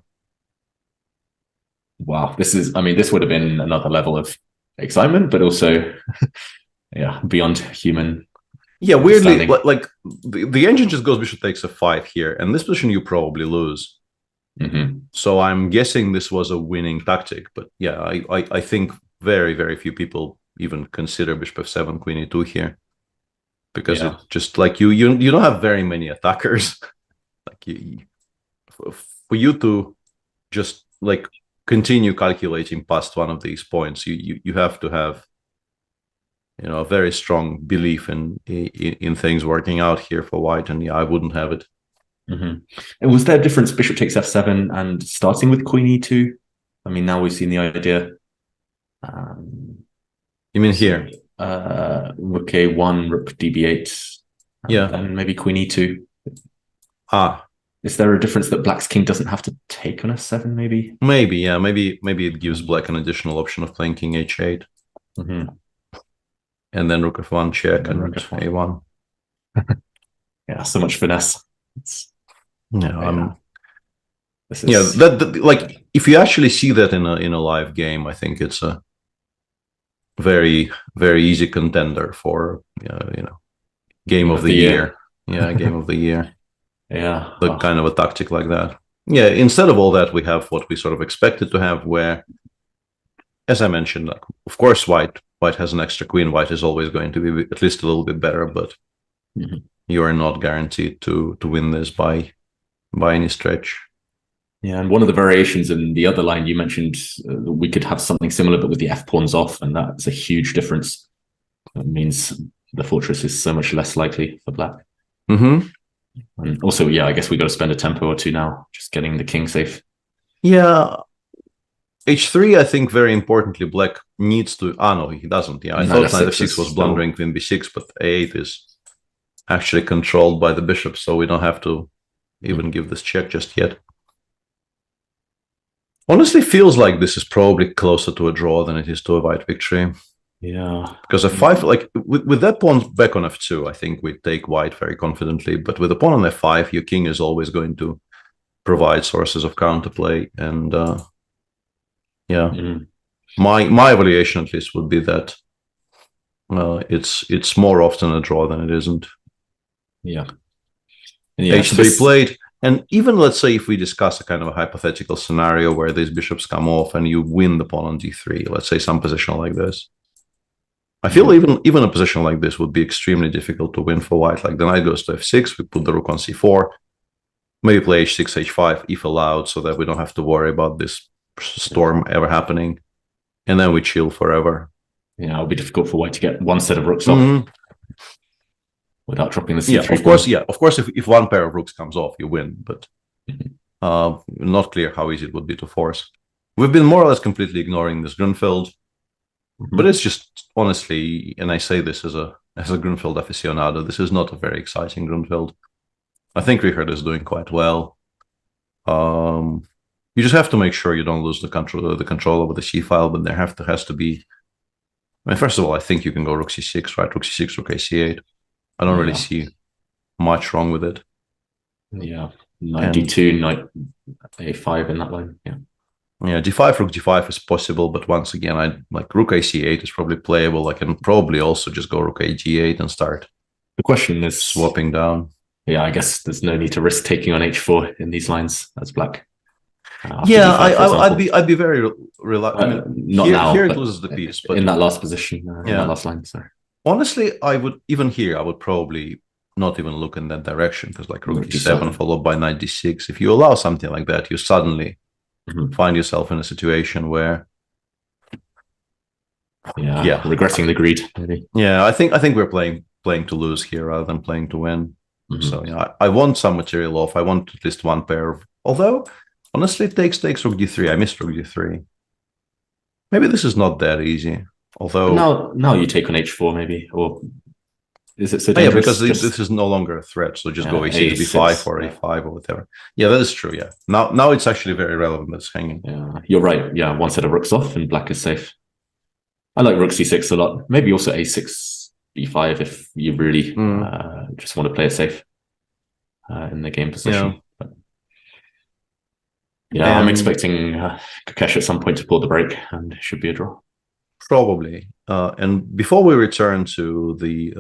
Wow, this would have been another level of excitement, but also, beyond human. Yeah, weirdly, like the engine just goes bishop takes f5 here, and this position you probably lose. Mm-hmm. So I'm guessing this was a winning tactic, but yeah, I think very, very few people even consider bishop f7, queen e2 here, because it just like you don't have very many attackers. Like for you to just like continue calculating past one of these points, you have to have a very strong belief in things working out here for white, and I wouldn't have it. Mm-hmm. And was there a difference bishop takes f7 and starting with queen e2? I mean, now we've seen the idea. You mean here? Rook a1, rook db8, and maybe queen e2. Is there a difference that black's king doesn't have to take on f7? Maybe. Maybe it gives black an additional option of playing king h8. Mm-hmm. And then rook f1 check and rook a1. Yeah, so much finesse. That like if you actually see that in a live game, I think it's a very, very easy contender for game of the year. Yeah, game of the year. Yeah, the kind of a tactic like that. Yeah, instead of all that, we have what we sort of expected to have, where, as I mentioned, like, of course, white has an extra queen. White is always going to be at least a little bit better, but you are not guaranteed to win this by any stretch. Yeah, and one of the variations in the other line you mentioned, we could have something similar, but with the f pawns off, and that's a huge difference. It means the fortress is so much less likely for black. Mm-hmm. And also, I guess we got to spend a tempo or two now, just getting the king safe. Yeah. h3, I think, very importantly, black needs to... no, he doesn't. Yeah, I thought knight f6 was blundering queen b6, but a8 is actually controlled by the bishop, so we don't have to even give this check just yet. Honestly, feels like this is probably closer to a draw than it is to a white victory. Yeah. Because f5, like, with that pawn back on f2, I think we take white very confidently, but with the pawn on f5, your king is always going to provide sources of counterplay, and my evaluation at least would be that it's more often a draw than it isn't. Yeah. h3 played, and even let's say if we discuss a kind of a hypothetical scenario where these bishops come off and you win the pawn on d3, let's say some position like this, I feel even a position like this would be extremely difficult to win for white. Like the knight goes to f6, we put the rook on c4, maybe play h6, h5 if allowed, so that we don't have to worry about this storm ever happening, and then we chill forever. Yeah, it'll be difficult for white to get one set of rooks off without dropping the c3. Of course, if one pair of rooks comes off, you win, but not clear how easy it would be to force. We've been more or less completely ignoring this Grunfeld, but it's just, honestly, and I say this as a Grunfeld aficionado, this is not a very exciting Grunfeld. I think Richard is doing quite well. You just have to make sure you don't lose the control over the c file, but there has to be. I mean, first of all, I think you can go rook c6, right? Rook c6, rook a8. I don't really see much wrong with it. Yeah, knight d2, knight a5 in that line. Yeah, d5, rook d5 is possible, but once again, I like rook ac8 is probably playable. I can probably also just go rook a g8 and start. The question is swapping down. Yeah, I guess there's no need to risk taking on h4 in these lines as black. Yeah, I'd be very reluctant. Not now. Here it loses the piece, but in that last position, in that last line. Sorry. Honestly, I would I would probably not even look in that direction, because like rook d7 followed by knight d6. If you allow something like that, you suddenly find yourself in a situation where regretting the greed. Maybe. Yeah, I think we're playing to lose here rather than playing to win. So yeah, I want some material off. I want at least one pair of. Although honestly, it takes rook d3. I missed rook d3. Maybe this is not that easy. Although now you take on h4 maybe, or is it so dangerous? Yeah, because this is no longer a threat. So just go a6 to b5 or a5 or whatever. Yeah, that is true. Yeah, now it's actually very relevant that it's hanging. Yeah, you're right. Yeah, one set of rooks off and black is safe. I like rook c6 a lot. Maybe also a6 b5 if you really just want to play it safe in the game position. Yeah, I'm expecting Kokesh at some point to pull the break, and it should be a draw. Probably. And before we return to the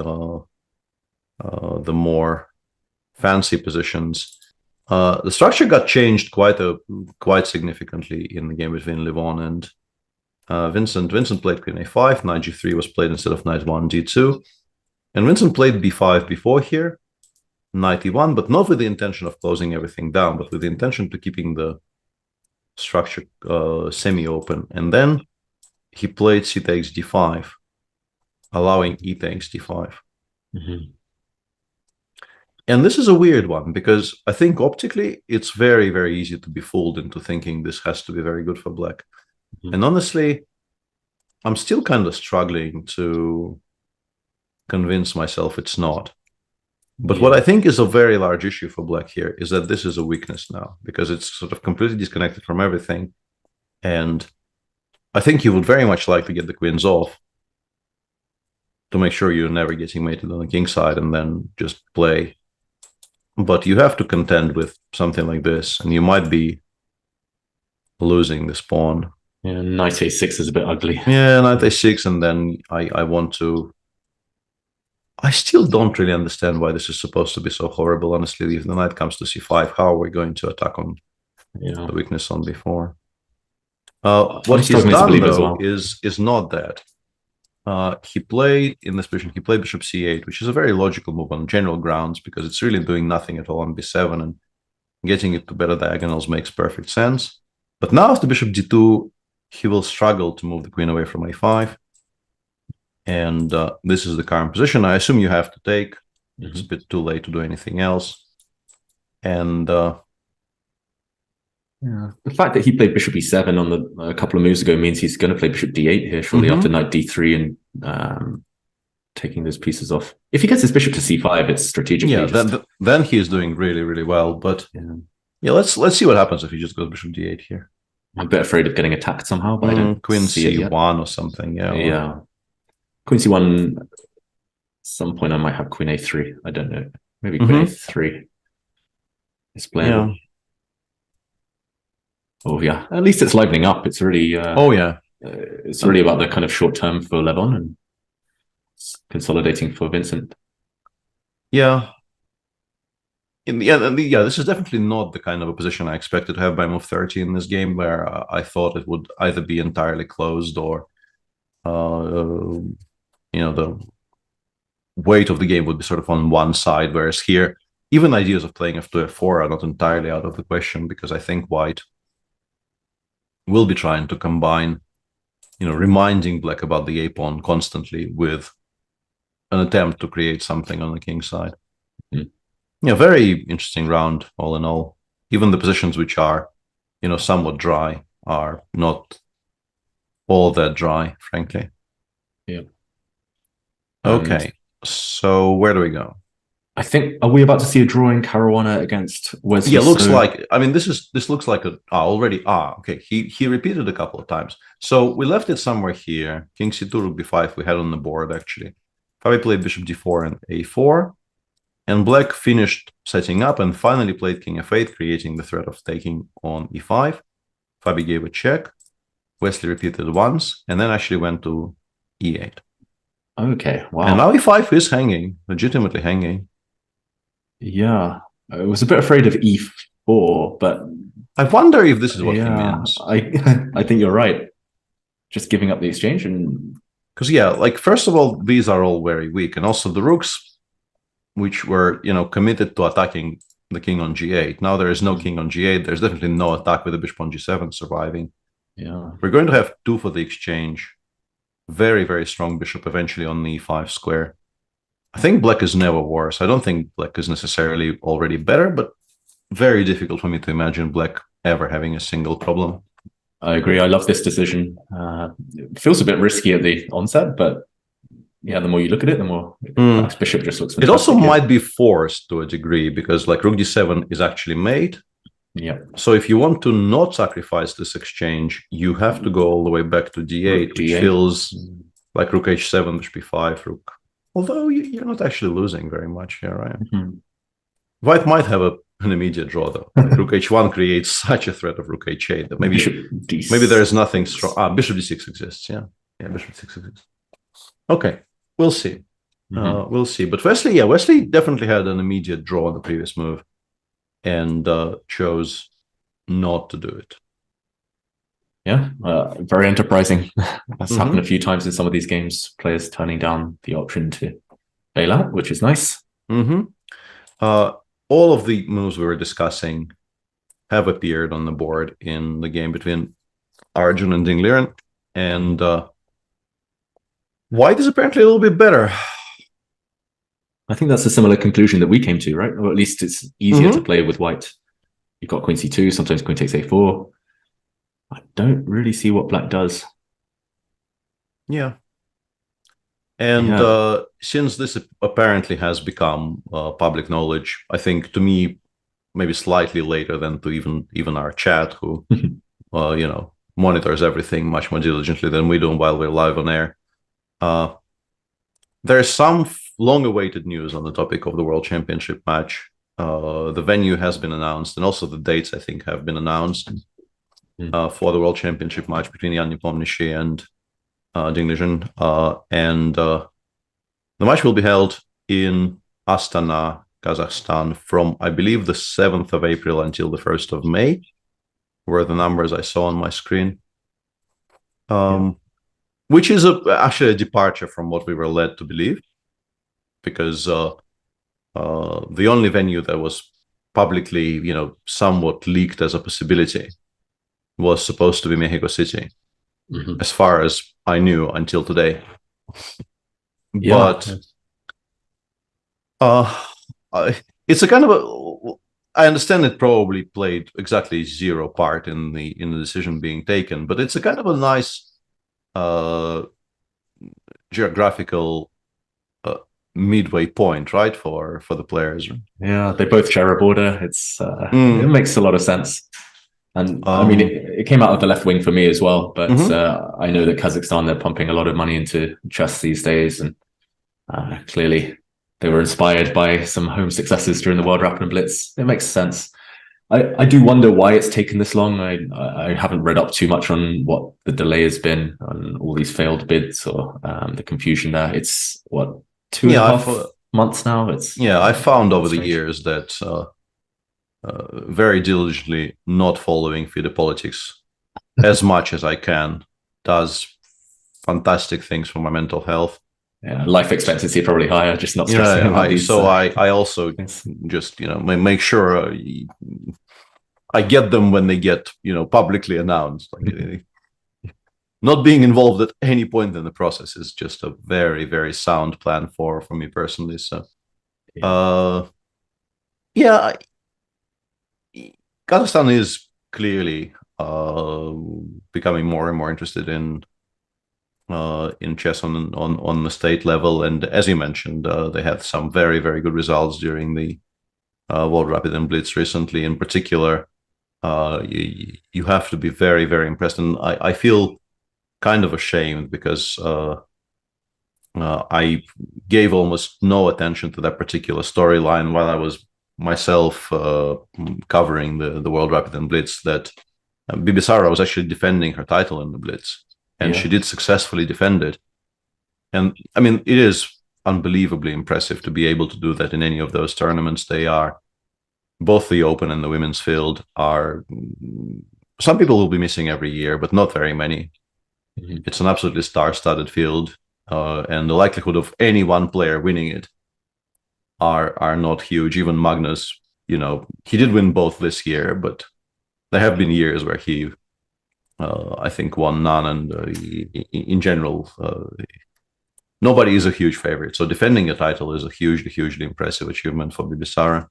more fancy positions, the structure got changed quite significantly in the game between Levon and Vincent. Vincent played queen a5, knight g3 was played instead of knight 1 d2, and Vincent played b5 before here, knight e1, but not with the intention of closing everything down, but with the intention to keeping the structure semi-open. And then he played c takes d5, allowing e takes d5. And this is a weird one, because I think optically it's very, very easy to be fooled into thinking this has to be very good for black. And honestly, I'm still kind of struggling to convince myself it's not. But what I think is a very large issue for black here is that this is a weakness now, because it's sort of completely disconnected from everything. And I think you would very much like to get the queens off to make sure you're never getting mated on the king side and then just play. But you have to contend with something like this, and you might be losing this pawn. Yeah, knight a6 is a bit ugly. Yeah, knight a6, and then I want to... I still don't really understand why this is supposed to be so horrible, honestly. If the knight comes to c5, how are we going to attack on the weakness on b4? What he's done, though, is not that. He played, in this position, he played bishop c8, which is a very logical move on general grounds, because it's really doing nothing at all on b7, and getting it to better diagonals makes perfect sense. But now after bishop d2, he will struggle to move the queen away from a5. And this is the current position. I assume you have to take. It's a bit too late to do anything else. And the fact that he played bishop e7 on a couple of moves ago means he's going to play bishop d8 here, surely after knight d3 and taking those pieces off. If he gets his bishop to c5, it's strategically. Then he is doing really, really well. But let's see what happens if he just goes bishop d8 here. I'm a bit afraid of getting attacked somehow, but I don't queen see c1 or something. Yeah. Queen c1, at some point I might have queen a3. I don't know. Maybe queen a3 is playable. Oh yeah, at least it's livening up. It's really it's really about the kind of short term for Levon and consolidating for Vincent. Yeah. This is definitely not the kind of a position I expected to have by move 30 in this game, where I thought it would either be entirely closed or the weight of the game would be sort of on one side, whereas here, even ideas of playing f2, f4 are not entirely out of the question, because I think white will be trying to combine, reminding black about the a-pawn constantly with an attempt to create something on the king side. Very interesting round, all in all. Even the positions which are, somewhat dry are not all that dry, frankly. Yeah. Okay, so where do we go? I think, are we about to see a draw in Caruana against Wesley? Yeah, looks like. I mean, this looks like okay. He repeated a couple of times. So we left it somewhere here. King c2, rook b5. We had on the board actually. Fabi played bishop d4 and a4, and black finished setting up and finally played king f8, creating the threat of taking on e5. Fabi gave a check. Wesley repeated once, and then actually went to e8. Okay, wow. And now e5 is hanging, legitimately hanging. Yeah, I was a bit afraid of e4, but I wonder if this is what he yeah, means. I think you're right. Just giving up the exchange and Because yeah, like first of all, these are all very weak, and also the rooks, which were committed to attacking the king on g8. Now there is no king on g8. There's definitely no attack with the bishop on g7 surviving. Yeah, we're going to have 2 for the exchange. Very, very strong bishop eventually on the e5 square. I think black is never worse. I don't think black is necessarily already better, but very difficult for me to imagine black ever having a single problem. I agree. I love this decision. It feels a bit risky at the onset, but yeah, the more you look at it, the more black's bishop just looks fantastic. It also might be forced to a degree because like rook d7 is actually mate. Yeah. So if you want to not sacrifice this exchange, you have to go all the way back to d8, which feels like rook h7, bishop b5, rook. Although you're not actually losing very much here, right? White might have an immediate draw though. Like rook h1 creates such a threat of rook h8 that maybe there is nothing strong. Bishop d6 exists. Yeah, bishop d6 exists. Okay, we'll see. We'll see. But Wesley definitely had an immediate draw on the previous move, and chose not to do it. Yeah, very enterprising. That's happened a few times in some of these games. Players turning down the option to bail out, which is nice. All of the moves we were discussing have appeared on the board in the game between Arjun and Ding Liren, and White is apparently a little bit better. I think that's a similar conclusion that we came to, right? Or at least it's easier to play with white. You've got queen c2, sometimes queen takes a4. I don't really see what black does. Yeah. And since this apparently has become public knowledge, I think to me, maybe slightly later than to even our chat, who monitors everything much more diligently than we do while we're live on air. There's some long-awaited news on the topic of the World Championship match. The venue has been announced, and also the dates, I think, have been announced for the World Championship match between Jan Nepomniachtchi and Ding Liren. And the match will be held in Astana, Kazakhstan, from, I believe, the 7th of April until the 1st of May, were the numbers I saw on my screen. Which is actually a departure from what we were led to believe, because the only venue that was publicly, somewhat leaked as a possibility was supposed to be Mexico City, as far as I knew until today. But it's a kind of I understand it probably played exactly zero part in the decision being taken, but it's a kind of a nice geographical midway point, right, for the players. Yeah, they both share a border. It's it makes a lot of sense. And I mean, it came out of the left wing for me as well. But I know that Kazakhstan, they're pumping a lot of money into chess these days, and clearly they were inspired by some home successes during the World Rapid and Blitz. It makes sense. I do wonder why it's taken this long. I haven't read up too much on what the delay has been on all these failed bids or the confusion there. It's what, 2.5 months now? I found over the years that very diligently not following FIDE politics as much as I can does fantastic things for my mental health. Yeah, life expectancy probably higher, just not stressing about these. So I also just make sure I get them when they get publicly announced. Like, not being involved at any point in the process is just a very, very sound plan for me personally. So Kazakhstan is clearly becoming more and more interested in chess on the state level, and as you mentioned, they had some very, very good results during the World Rapid and Blitz recently. In particular, you have to be very, very impressed, and I feel kind of ashamed because I gave almost no attention to that particular storyline while I was myself covering the World Rapid and Blitz, that Bibisara was actually defending her title in the Blitz, and she did successfully defend it. And I mean, it is unbelievably impressive to be able to do that in any of those tournaments. They are, both the Open and the women's field are, some people will be missing every year, but not very many. It's an absolutely star-studded field, and the likelihood of any one player winning it are not huge. Even Magnus, he did win both this year, but there have been years where he, I think, won none, and in general, nobody is a huge favorite. So defending a title is a hugely impressive achievement for Bibisara.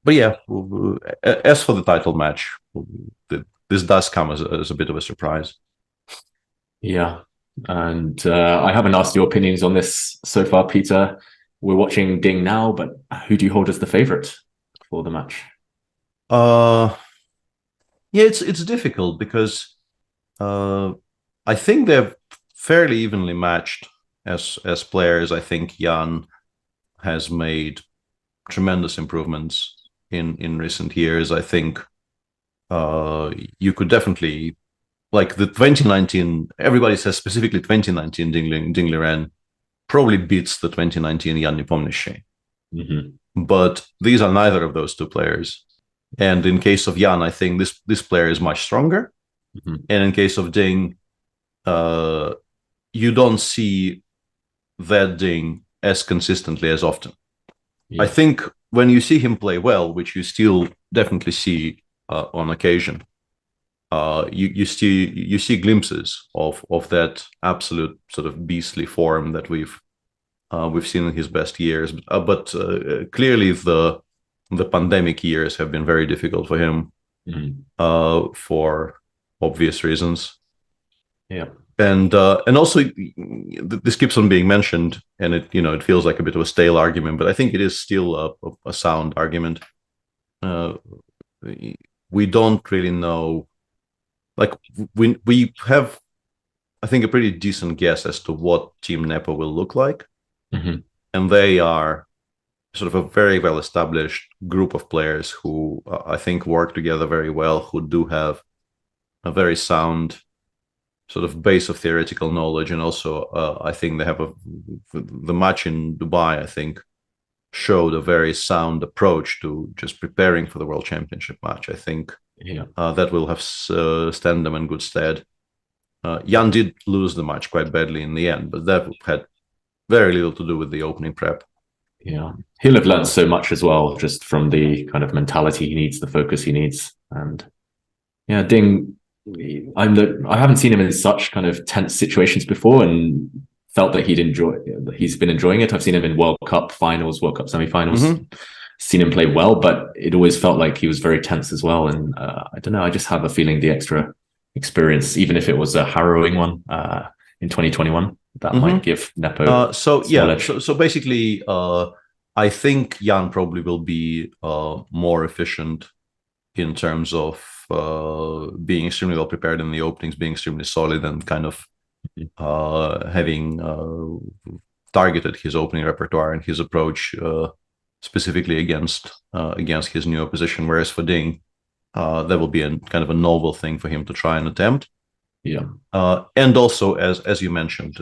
But yeah, as for the title match, this does come as a bit of a surprise. Yeah, and I haven't asked your opinions on this so far, Peter. We're watching Ding now, but who do you hold as the favorite for the match? Yeah, it's difficult because I think they're fairly evenly matched as players. I think Jan has made tremendous improvements in recent years. I think you could definitely, like the 2019, everybody says specifically 2019 Ding Liren probably beats the 2019 Jan Nepomniachtchi. But these are neither of those two players. And in case of Jan, I think this player is much stronger. And in case of Ding, you don't see that Ding as consistently as often. I think when you see him play well, which you still definitely see on occasion, you see glimpses of that absolute sort of beastly form that we've seen in his best years. But clearly the pandemic years have been very difficult for him for obvious reasons. Yeah. And also this keeps on being mentioned, and it feels like a bit of a stale argument, but I think it is still a sound argument. We don't really know, like we have, I think, a pretty decent guess as to what Team Nepo will look like, and they are sort of a very well established group of players who I think work together very well, who do have a very sound sort of base of theoretical knowledge, and also I think they have the match in Dubai, I think, showed a very sound approach to just preparing for the World Championship match. I think that will have stand them in good stead. Jan did lose the match quite badly in the end, but that had very little to do with the opening prep. Yeah, he'll have learned so much as well, just from the kind of mentality he needs, the focus he needs. And yeah, Ding, I haven't seen him in such kind of tense situations before, and felt that he's been enjoying it. I've seen him in World Cup finals, World Cup semi-finals, seen him play well, but it always felt like he was very tense as well. And I don't know, I just have a feeling the extra experience, even if it was a harrowing one in 2021, that might give Nepo so basically I think Jan probably will be more efficient in terms of being extremely well prepared in the openings, being extremely solid, and kind of having targeted his opening repertoire and his approach specifically against his new opposition. Whereas for Ding, that will be a kind of a novel thing for him to try and attempt. Yeah. And also, as you mentioned,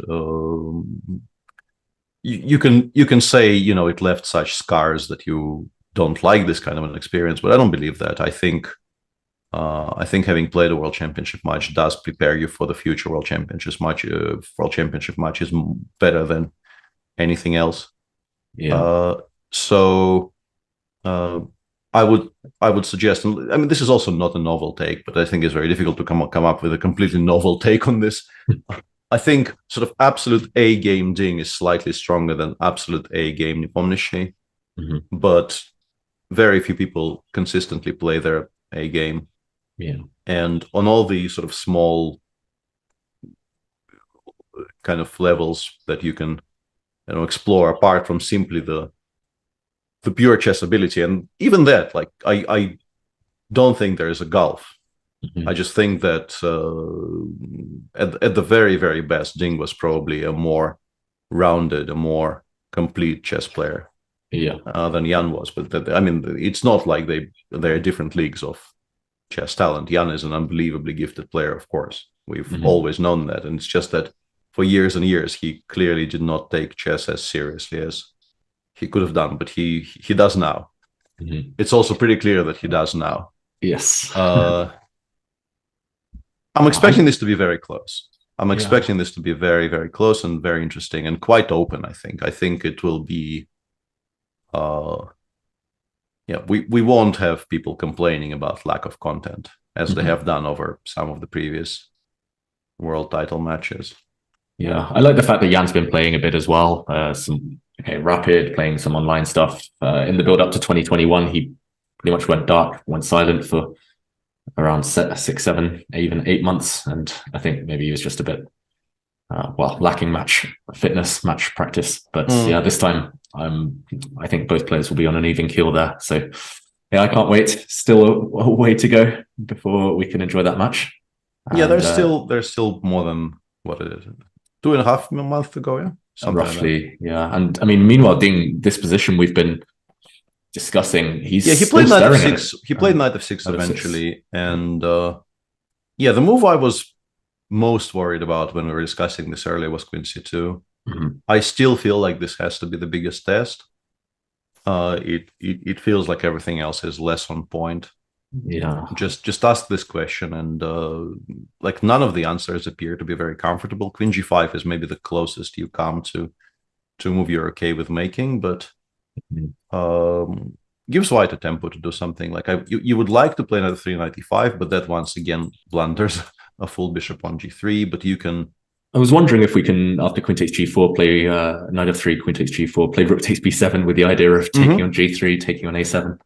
you can say, it left such scars that you don't like this kind of an experience, but I don't believe that. I think having played a World Championship match does prepare you for the future World Championship match. World Championship match is better than anything else. Yeah. So I would suggest, and I mean, this is also not a novel take, but I think it's very difficult to come up with a completely novel take on this. I think sort of absolute A game Ding is slightly stronger than absolute A game Nepomniachtchi, but very few people consistently play their A game. Yeah. And on all the sort of small kind of levels that you can explore apart from simply the pure chess ability, and even that, like I don't think there is a gulf. I just think that at the very, very best, Ding was probably a more rounded, a more complete chess player than Jan was. But it's not like they're different leagues of chess talent. Jan is an unbelievably gifted player, of course. We've always known that, and it's just that for years and years, he clearly did not take chess as seriously as he could have done, but he does now. Mm-hmm. It's also pretty clear that he does now. Yes. I'm expecting this to be very close. I'm expecting this to be very, very close and very interesting and quite open, I think. I think it will be... we won't have people complaining about lack of content, as they have done over some of the previous world title matches. Yeah, I like the fact that Jan's been playing a bit as well. Some rapid, playing some online stuff. In the build up to 2021, he pretty much went dark, went silent for around 6, 7, even 8 months. And I think maybe he was just a bit, lacking match fitness, match practice. But yeah, this time, I think both players will be on an even keel there. So yeah, I can't wait. Still a way to go before we can enjoy that match. Yeah, there's still more than what it is. 2.5 months to go, yeah? Something roughly, like yeah. And I mean, meanwhile, Ding, this position we've been discussing, he played knight f6. He played knight f6 eventually. And the move I was most worried about when we were discussing this earlier was queen c2. Mm-hmm. I still feel like this has to be the biggest test. It feels like everything else is less on point. Yeah. Just ask this question, and none of the answers appear to be very comfortable. Queen g5 is maybe the closest you come to move you're okay with making, but gives white a tempo to do something. Like you would like to play knight f3, knight e5, but that once again blunders a full bishop on g3. But you can. I was wondering if we can, after queen takes g4, play knight f3, queen takes g4, play rook takes b7 with the idea of taking on g3, taking on a7.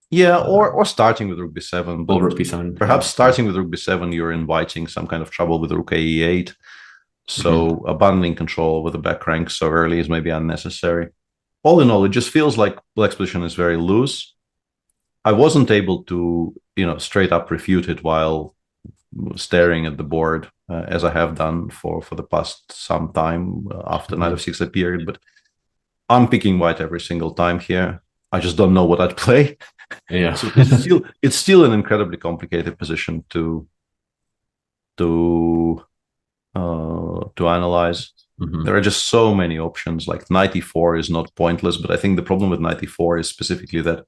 Yeah, or starting with rook b7. Or rook b7. Perhaps starting with rook b7, you're inviting some kind of trouble with rook e8. So abandoning control with the back rank so early is maybe unnecessary. All in all, it just feels like black's position is very loose. I wasn't able to, straight up refute it while staring at the board, as I have done for the past some time after knight f6 appeared. But I'm picking white every single time here. I just don't know what I'd play. Yeah. So it's still an incredibly complicated position to analyze. There are just so many options. Like knight e4 is not pointless, but I think the problem with knight e4 is specifically that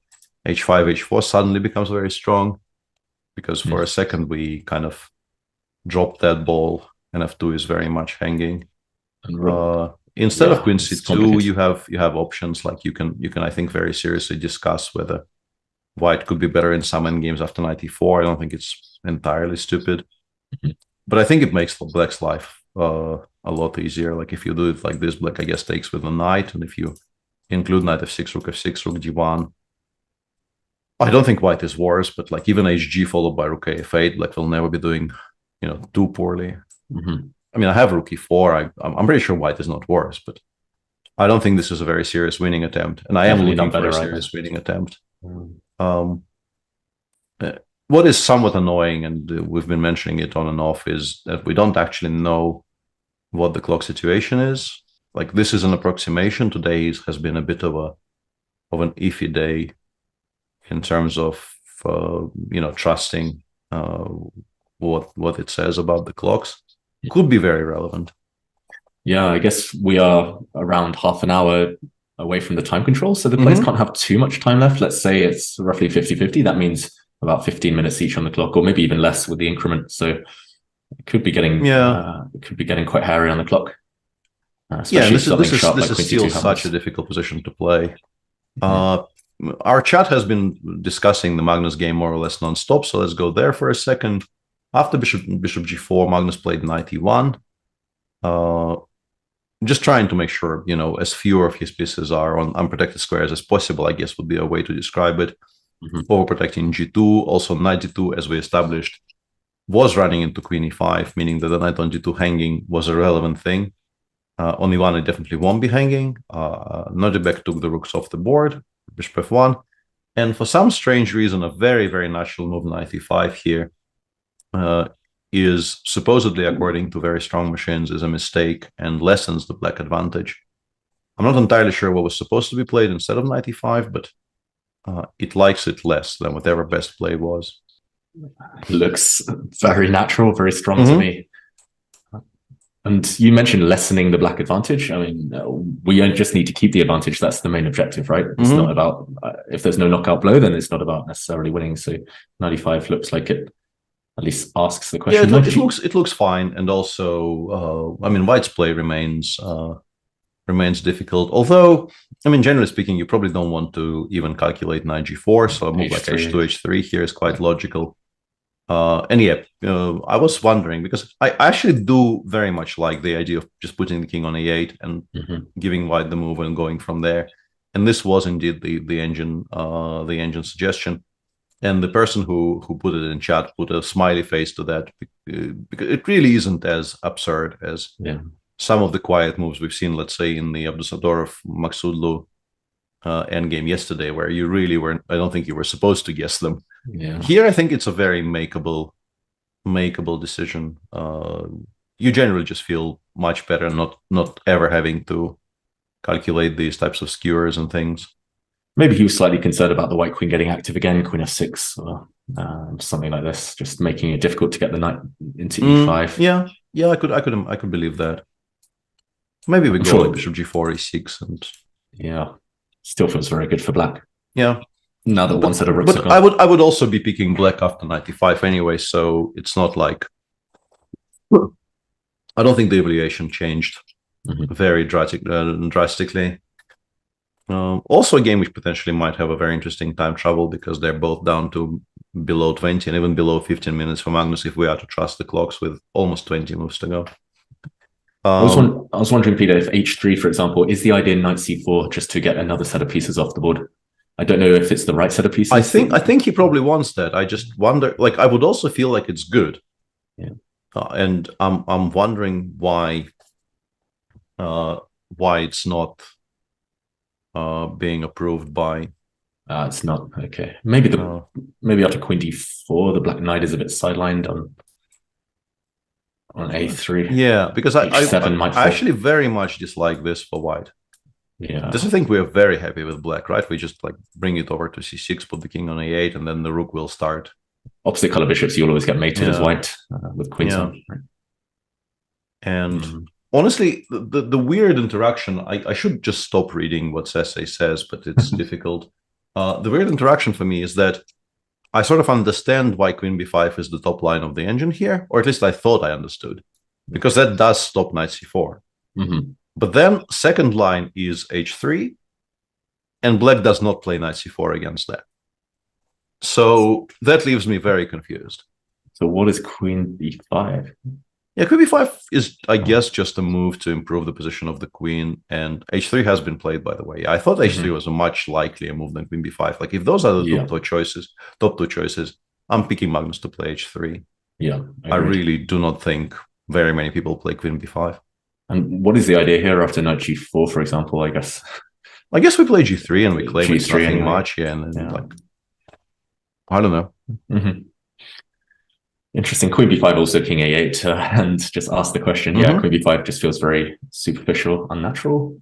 h5, h4 suddenly becomes very strong, because for a second we kind of drop that ball, and f2 is very much hanging. Instead of queen c2, you have options like you can I think very seriously discuss whether white could be better in some endgames after knight e4. I don't think it's entirely stupid, but I think it makes black's life a lot easier. Like if you do it like this, black I guess takes with the knight, and if you include knight f6, rook f6, rook g1, I don't think white is worse, but like even hg followed by rook a8, black will never be doing too poorly. I mean, I have rook e4. I'm pretty sure white is not worse, but I don't think this is a very serious winning attempt, and I am looking for a serious winning attempt. What is somewhat annoying, and we've been mentioning it on and off, is that we don't actually know what the clock situation is. Like, this is an approximation. Today has been a bit of an iffy day in terms of trusting what it says about the clocks. Could be very relevant. Yeah, I guess we are around half an hour away from the time control, so the players can't have too much time left. Let's say it's roughly 50-50. That means about 15 minutes each on the clock, or maybe even less with the increment. So it could be getting quite hairy on the clock. This is still such a difficult position to play. Our chat has been discussing the Magnus game more or less non-stop, so let's go there for a second. After bishop g4, Magnus played knight e1. Just trying to make sure, as few of his pieces are on unprotected squares as possible, I guess would be a way to describe it. Overprotecting g2, also knight g2, as we established, was running into queen e5, meaning that the knight on g2 hanging was a relevant thing. On e1, it definitely won't be hanging. Nodibek took the rooks off the board, bishop f1, and for some strange reason, a very, very natural move, knight e5 here, is supposedly, according to very strong machines, is a mistake and lessens the black advantage. I'm not entirely sure what was supposed to be played instead of knight e5, but it likes it less than whatever best play was. Looks very natural, very strong to me. And you mentioned lessening the black advantage. I mean, we just need to keep the advantage. That's the main objective, right? It's not about, if there's no knockout blow, then it's not about necessarily winning. So 95 looks like it at least asks the question. Yeah, it looks fine. And also, I mean, White's play remains difficult. Although, I mean, generally speaking, you probably don't want to even calculate knight g4. So a move like h2, h3 here is quite logical. And yeah, I was wondering, because I actually do very much like the idea of just putting the king on a8 and giving White the move and going from there. And this was indeed the engine suggestion. And the person who put it in chat put a smiley face to that, because it really isn't as absurd as some of the quiet moves we've seen, let's say, in the Abdusadorov Maksudlu endgame yesterday, where you really weren't, I don't think you were supposed to guess them. Yeah. Here, I think it's a very makeable decision. You generally just feel much better not ever having to calculate these types of skewers and things. Maybe he was slightly concerned about the white queen getting active again, queen f6 or something like this, just making it difficult to get the knight into e5. Yeah, I could believe that. Maybe we go like bishop g4, e6, and still feels very good for black. Yeah. Now that one set of rooks are gone. I would also be picking black after 95 anyway, so it's not like, I don't think the evaluation changed very drastically. Also a game which potentially might have a very interesting time travel, because they're both down to below 20 and even below 15 minutes for Magnus, if we are to trust the clocks, with almost 20 moves to go. I was wondering, Peter, if h3, for example, is the idea knight c4 just to get another set of pieces off the board? I don't know if it's the right set of pieces. I think he probably wants that. I just wonder, like, I would also feel like it's good. Yeah. And I'm wondering why it's not being approved by. It's not, okay. Maybe after queen d4, the black knight is a bit sidelined on a3. Yeah, because I might actually very much dislike this for White. Yeah. This, I think we are very happy with black, right? We just like bring it over to c6, put the king on a8, and then the rook will start. Opposite color bishops, you'll always get mated as white with queens on. Right? And honestly, the weird interaction, I should just stop reading what Sese says, but it's difficult. The weird interaction for me is that I sort of understand why queen b5 is the top line of the engine here, or at least I thought I understood, because that does stop knight c4. But then second line is h3, and black does not play knight c4 against that. So that leaves me very confused. So what is queen b5? Yeah, queen b5 is, I guess, just a move to improve the position of the queen, and h3 has been played, by the way. I thought h3 was a much likelier move than queen b5. Like, if those are the top two choices, I'm picking Magnus to play h3. Yeah, I really do not think very many people play queen b5. And what is the idea here after knight g4, for example, I guess? I guess we play g3 and we claim it's nothing anyway. much here, and then, like, I don't know. Interesting. Queen b5, also king a8, and just ask the question. Yeah, queen b5 just feels very superficial, unnatural.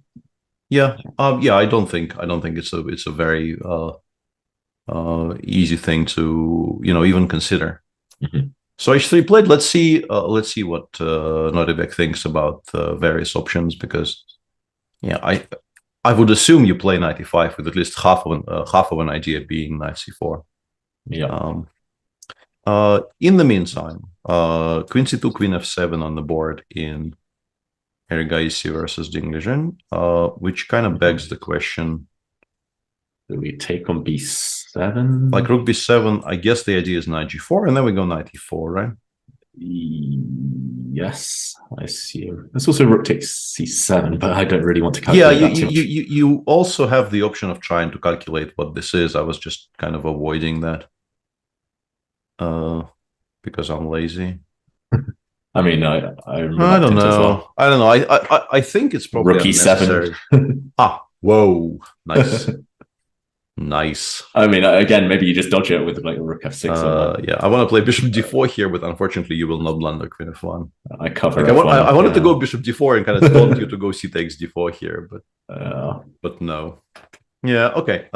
Yeah, I don't think it's a very easy thing to even consider. So h3 played. Let's see what Noribek thinks about various options, because I would assume you play knight e5 with at least half of an idea being knight c4. Yeah. In the meantime, queen c2, queen f7 on the board in Erigaisi versus Dinglegen, which kind of begs the question: do we take on b7? Like rook b7, I guess the idea is knight g4, and then we go knight e4, right? Yes, I assume. There's also rook takes c7, but I don't really want to calculate that too much. You also have the option of trying to calculate what this is. I was just kind of avoiding that. Because I'm lazy. I mean, I don't know. Well. I don't know. I think it's probably rook e7. Whoa, nice, nice. I mean, again, maybe you just dodge it with like rook f6. Yeah, I want to play bishop d4 here, but unfortunately, you will not blunder queen f1. I cover. Like, I wanted to go bishop d4 and kind of taunt you to go c takes d4 here, but no. Yeah. Okay.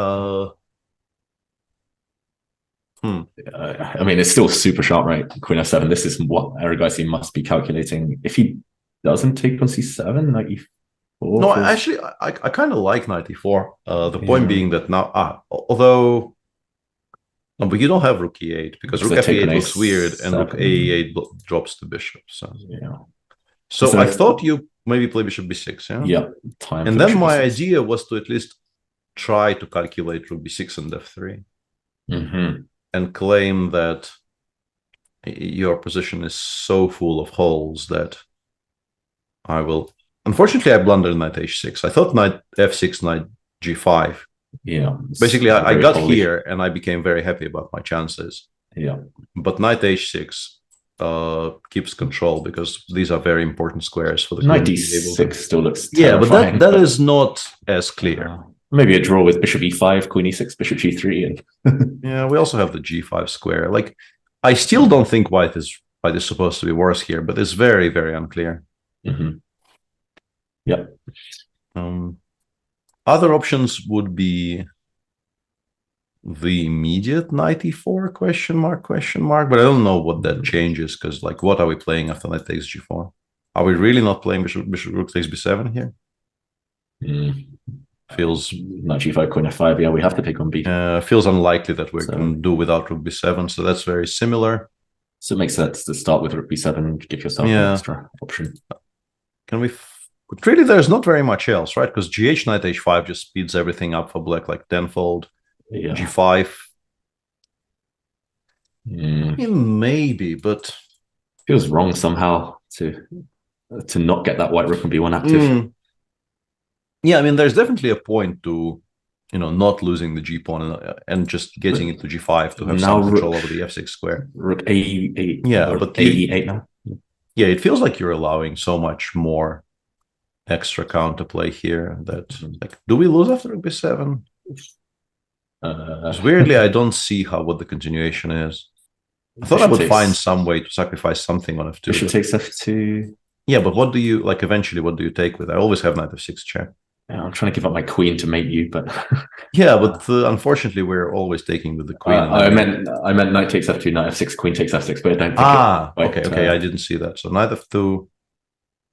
I mean, it's still super sharp, right? Queen f7. This is what Erigaisi must be calculating. If he doesn't take on c7, knight e4. No, actually, I kind of like knight e4. The point being that now, although, no, but you don't have rook e8 because rook f8 looks weird, and rook a8 drops the bishop. So So I thought you maybe play bishop b6, yeah? Yeah, time. And then my idea was to at least try to calculate rook b6 and f3, and claim that your position is so full of holes that I will. Unfortunately, I blundered knight h6. I thought knight f6, knight g5. Yeah. Basically, I got here and I became very happy about my chances. Yeah. But knight h6 keeps control because these are very important squares for the knight d6 still looks terrifying, but that is not as clear. Maybe a draw with bishop e5, queen e6, bishop g3, and yeah, we also have the g5 square. Like, I still don't think white is supposed to be worse here, but it's very, very unclear. Yeah. Other options would be the immediate knight e4 question mark, but I don't know what that changes because, like, what are we playing after knight takes g4? Are we really not playing bishop rook takes b7 here? Feels knight g5, queen f5. Yeah, we have to take on b. Feels unlikely that we're going to do without rook b7, so that's very similar. So it makes sense to start with rook b7 and give yourself an extra option. Can we? But really, there's not very much else, right? Because gh knight h5 just speeds everything up for black like tenfold. Yeah. g5. Maybe, but feels wrong somehow to not get that white rook and b1 active. Yeah, I mean, there's definitely a point to, not losing the g pawn and just getting into g5 to have some control over the f6 square. Rook a8. Yeah, but a8 now. Yeah, it feels like you're allowing so much more extra counterplay here that, like, do we lose after rook b7? Weirdly, I don't see what the continuation is. I thought I would find some way to sacrifice something on f2. Bishop takes f2. Yeah, but what do you, like, eventually, what do you take with? I always have knight f6 check. Yeah, I'm trying to give up my queen to mate you, but yeah, but unfortunately, we're always taking with the queen. I meant knight takes f2, knight f6, queen takes f6, but I don't think okay, I didn't see that. So knight f2,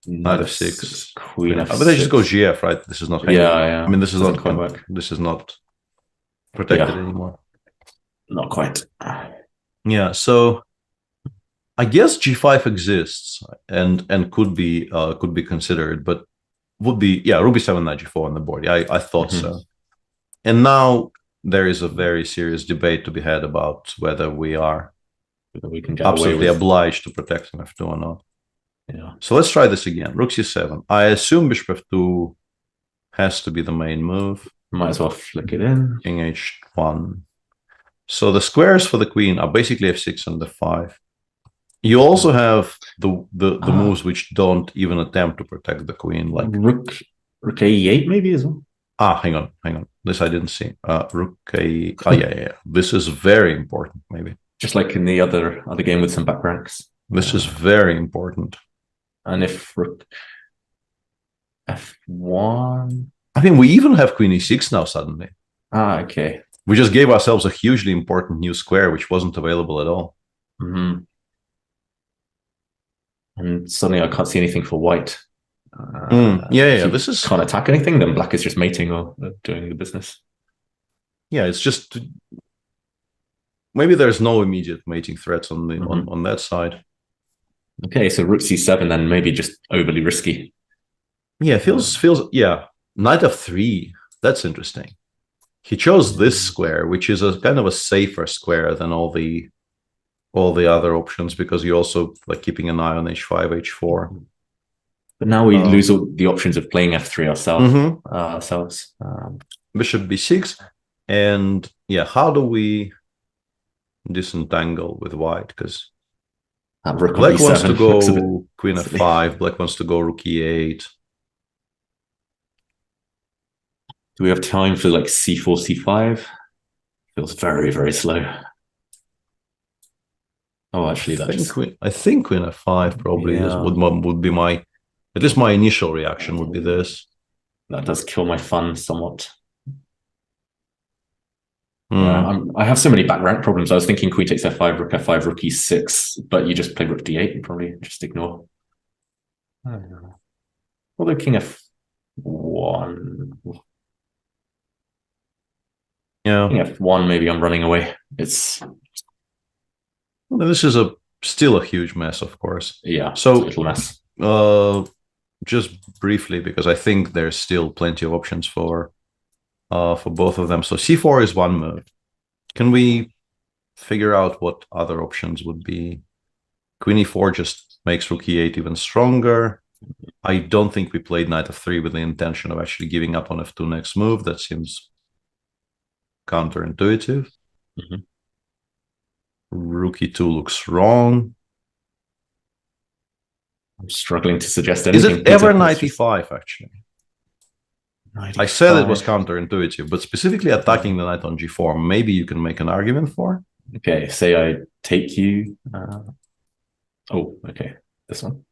knight f6, queen f6. But they just go gf, right? This is not. Yeah. I mean, this is not quite work. This is not protected anymore. Not quite. Yeah, so I guess g5 exists and could be considered, but would be rook b7 knight g4 on the board. Yeah, I thought so. And now there is a very serious debate to be had about whether we can get absolutely obliged to protect on f2 or not. Yeah. So let's try this again. Rook c7. I assume bishop f2 has to be the main move. Might as well flick it in. King h1. So the squares for the queen are basically f6 and f5. You also have the moves which don't even attempt to protect the queen, like rook a8 maybe as well. Hang on. This I didn't see. Rook a. Yeah. This is very important. Maybe just like in the other game with some back ranks. This is very important. And if rook f1. I mean, we even have queen e6 now suddenly. Okay. We just gave ourselves a hugely important new square which wasn't available at all. And suddenly I can't see anything for white. This is can't attack anything. Then black is just mating or doing the business. Yeah, it's just maybe there's no immediate mating threats on the on that side. Okay, so rook c7 then maybe just overly risky. Yeah, feels knight f3. That's interesting. He chose this square, which is a kind of a safer square than all the other options because you're also like keeping an eye on h5, h4. But now we lose all the options of playing f3 ourselves. Bishop b6, and how do we disentangle with white? Because black wants to go queen f5, black wants to go rook e8. Do we have time for like c4, c5? Feels very, very slow. Oh, actually, I think queen f5 probably would be my, at least my initial reaction would be this. That does kill my fun somewhat. I have so many back rank problems. I was thinking queen takes f5, rook e6, but you just play rook d8 and probably just ignore. Although king f1. Yeah. King f1, maybe I'm running away. It's... Well, this is still a huge mess, of course. Yeah, so it's a little mess. Just briefly, because I think there's still plenty of options for both of them. So c4 is one move. Can we figure out what other options would be? Queen e4 just makes rook e8 even stronger. I don't think we played knight f3 with the intention of actually giving up on f2 next move. That seems counterintuitive. Rook e2 looks wrong. I'm struggling to suggest anything. Is it ever knight e5, actually? Knight I said it e5. was counterintuitive, but specifically attacking the knight on g4, maybe you can make an argument for. Okay, say I take you. Oh, okay, this one.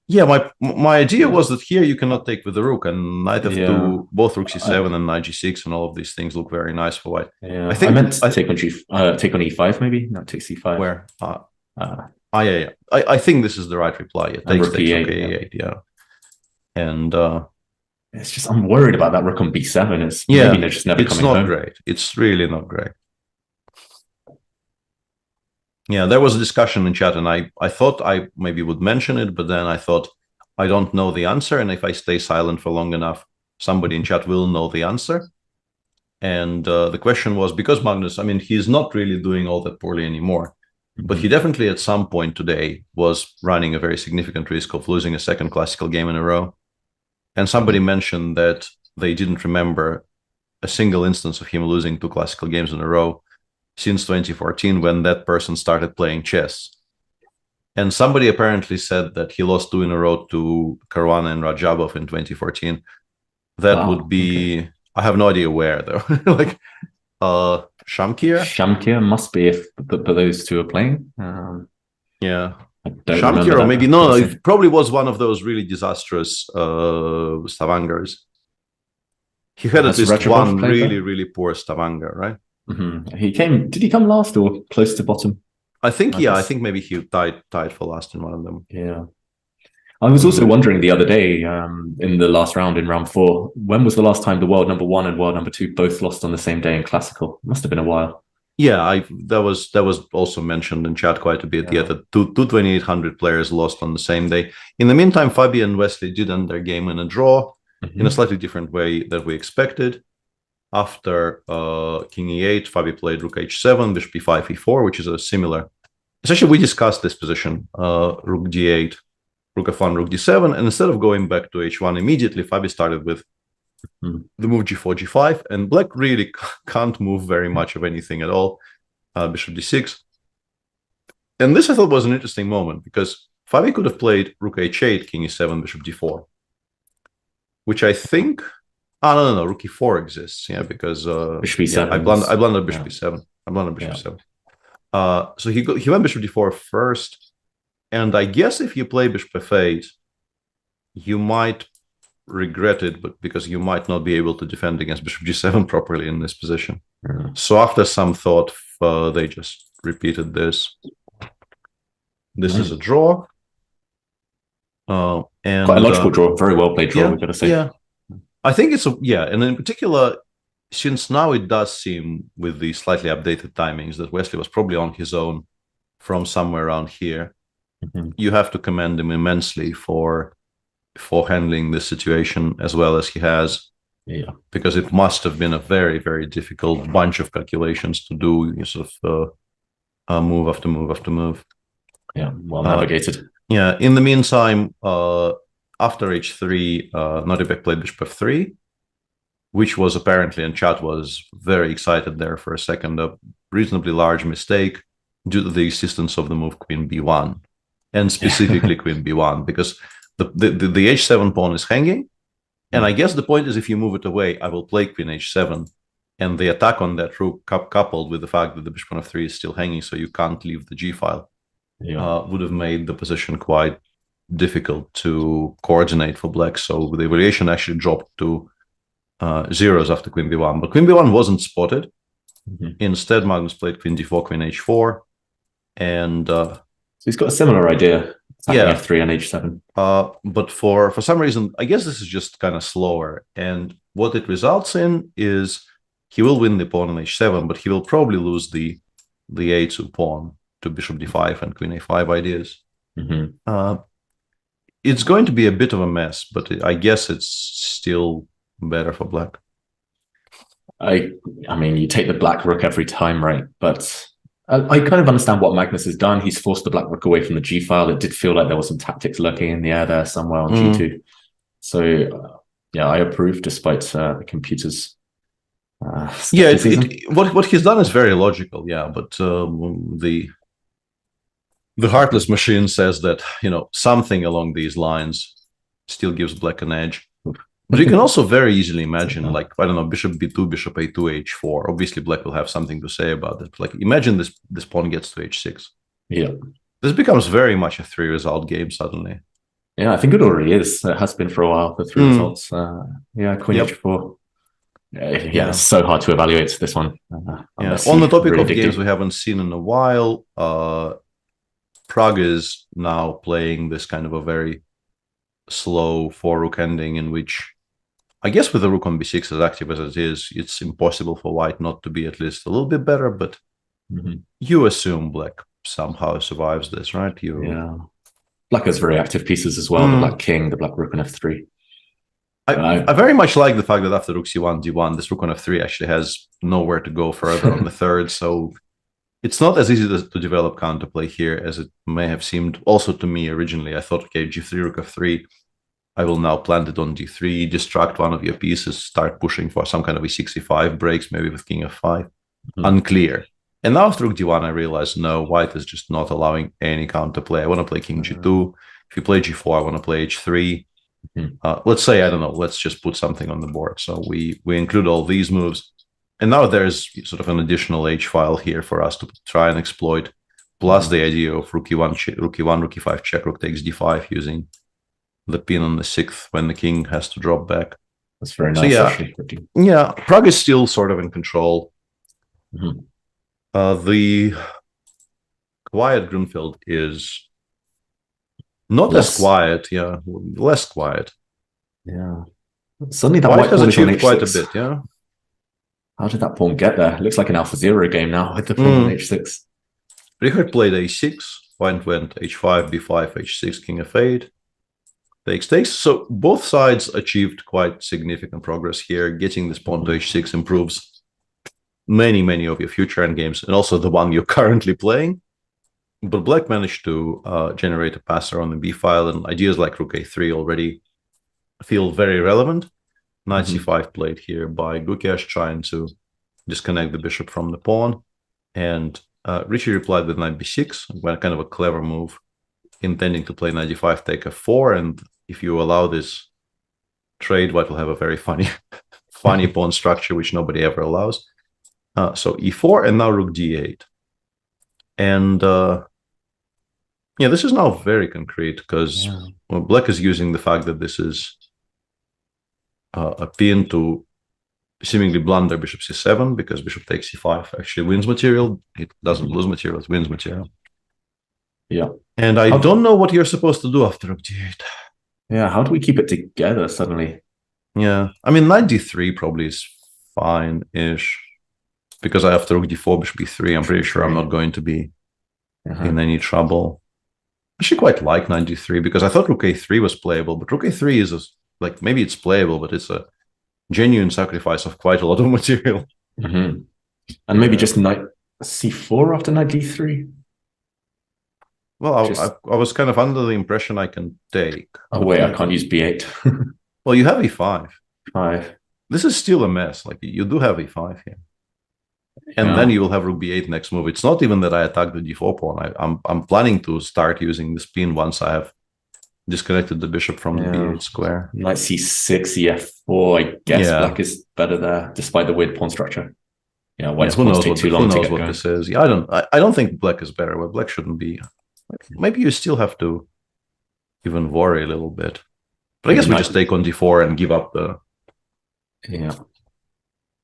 Yeah, my idea was that here you cannot take with the rook, and knight f2, both rook c7 and knight g6, and all of these things look very nice for white. Yeah, I meant to take on take on e5, maybe not take c5. Where? Yeah. I think this is the right reply. It takes rook e8, e8, yeah. And it's just I'm worried about that rook on b7. It's maybe they're just never it's coming not home. great. It's really not great. Yeah, there was a discussion in chat, and I thought I maybe would mention it, but then I thought I don't know the answer, and if I stay silent for long enough, somebody in chat will know the answer. And the question was, because Magnus, I mean, he's not really doing all that poorly anymore, but he definitely at some point today was running a very significant risk of losing a second classical game in a row. And somebody mentioned that they didn't remember a single instance of him losing 2 classical games in a row since 2014, when that person started playing chess. And somebody apparently said that he lost 2 in a row to Caruana and Rajabov in 2014. That would be, I have no idea where though. Like Shamkir? Shamkir must be if those two are playing. Yeah. Shamkir, or maybe no, it probably was one of those really disastrous Stavangers. He had at least one really poor Stavanger, right? He came. Did he come last or close to bottom? I think I think maybe he tied for last in one of them. Yeah. I was also wondering the other day in the last round, in round 4, when was the last time the world number 1 and world number 2 both lost on the same day in classical? Must have been a while. Yeah, that was also mentioned in chat quite a bit. Yeah, the two 2800 players lost on the same day. In the meantime, Fabi and Wesley did end their game in a draw in a slightly different way that we expected. After king e8, Fabi played rook h7, bishop e5, e4, which is a similar. Essentially, we discussed this position: rook d8, rook f1, rook d7, and instead of going back to h1 immediately, Fabi started with the move g4, g5, and black really can't move very much of anything at all. Bishop d6. And this I thought was an interesting moment, because Fabi could have played rook h8, king e7, bishop d4, which I think... no, rook e4 exists, yeah, because bishop e7. I blundered bishop e7. I blundered bishop e7. So he went bishop d4 first, and I guess if you play bishop f8, you might regret it, but because you might not be able to defend against bishop g7 properly in this position. So after some thought, they just repeated this. This is a draw. And quite a logical draw, very well played draw, yeah, we've got to say. Yeah. I think it's and in particular, since now it does seem with the slightly updated timings that Wesley was probably on his own from somewhere around here, you have to commend him immensely for handling this situation as well as he has. Yeah, because it must have been a very, very difficult bunch of calculations to do, sort of move after move after move. Yeah, well navigated. Yeah. In the meantime, after h3, Noribek played bishop f3, which was apparently, and chat was very excited there for a second, a reasonably large mistake due to the existence of the move queen b1, and specifically queen b1, because the h7 pawn is hanging, and I guess the point is if you move it away, I will play queen h7, and the attack on that rook coupled with the fact that the bishop on f3 is still hanging, so you can't leave the g file, would have made the position quite difficult to coordinate for black. So the variation actually dropped to zeros after queen b1, but queen b1 wasn't spotted. Instead, Magnus played queen d4, queen h4, and so he's got a similar idea. attacking f3 and h7. But for some reason, I guess this is just kind of slower. And what it results in is he will win the pawn on h7, but he will probably lose the a2 pawn to bishop d5 and queen a5 ideas. It's going to be a bit of a mess, but I guess it's still better for black. I mean, you take the black rook every time, right? But I kind of understand what Magnus has done. He's forced the black rook away from the g file. It did feel like there was some tactics lurking in the air there somewhere on g2. So, yeah, I approve despite the computer's what he's done is very logical, yeah. But the heartless machine says that, you know, something along these lines still gives black an edge. But you can also very easily imagine, like, I don't know, bishop b2, bishop a2, h4. Obviously, black will have something to say about it. Like, imagine this pawn gets to h6. Yeah. This becomes very much a 3-result game suddenly. Yeah, I think it already is. It has been for a while, the 3 results. Yeah, queen h4. Yeah, it's so hard to evaluate this one. On the topic of games we haven't seen in a while, Prague is now playing this kind of a very slow 4-rook ending in which, I guess with the rook on b6 as active as it is, it's impossible for white not to be at least a little bit better, but you assume black somehow survives this, right? Yeah. Black has very active pieces as well, the black king, the black rook on f3. I very much like the fact that after rook c1, d1, this rook on f3 actually has nowhere to go further on the third, so it's not as easy to develop counterplay here as it may have seemed also to me originally. I thought, okay, g3, rook f3, I will now plant it on d3, distract one of your pieces, start pushing for some kind of e6, e5 breaks, maybe with king f5. Unclear. And now after rook d1, I realized, no, white is just not allowing any counterplay. I want to play king g2. If you play g4, I want to play h3. Let's say, I don't know, let's just put something on the board. So we include all these moves. And now there's sort of an additional H file here for us to try and exploit, plus the idea of rook e1, rook e5 check, rook takes d5 using the pin on the 6th when the king has to drop back. That's very nice. Yeah, Prague is still sort of in control. The quiet Grunfeld is not as quiet, less quiet. Yeah. Suddenly that white has achieved quite a bit, yeah. How did that pawn get there? It looks like an AlphaZero game now with the pawn on h6. Richard played a6, white went h5, b5, h6, king f8, takes. So both sides achieved quite significant progress here. Getting this pawn to h6 improves many of your future endgames, and also the one you're currently playing. But black managed to generate a passer on the b file, and ideas like rook a3 already feel very relevant. Knight c5 played here by Gukesh, trying to disconnect the bishop from the pawn. And Richie replied with knight b6, kind of a clever move, intending to play knight d5, take f4. And if you allow this trade, white will have a very funny pawn structure, which nobody ever allows. So e4, and now rook d8. And this is now very concrete, because black is using the fact that this is a pin to seemingly blunder bishop c7, because bishop takes c5 actually wins material. It doesn't lose material, it wins material. Yeah. And I don't know what you're supposed to do after rook d8. Yeah, how do we keep it together suddenly? Yeah, I mean, knight d3 probably is fine-ish, because I have to rook d4, bishop b3. I'm pretty sure I'm not going to be in any trouble. I actually quite like knight d3, because I thought rook a3 was playable, but rook a3 is like, maybe it's playable, but it's a genuine sacrifice of quite a lot of material. And maybe just knight c4 after knight d3? Well, I was kind of under the impression I can take. Oh, wait, I can't use b8. Well, you have e5. 5. This is still a mess. Like, you do have e5 here. And then you will have rook b8 next move. It's not even that I attack the d4 pawn. I'm planning to start using this pin once I have disconnected the bishop from the b8 square. Knight c6, ef4. I guess black is better there, despite the weird pawn structure. Yeah, white's who knows take too long who to knows get what going. this is? Yeah, I don't think black is better. Well, black shouldn't be. Maybe you still have to even worry a little bit. But I guess we just take on d4 and give up the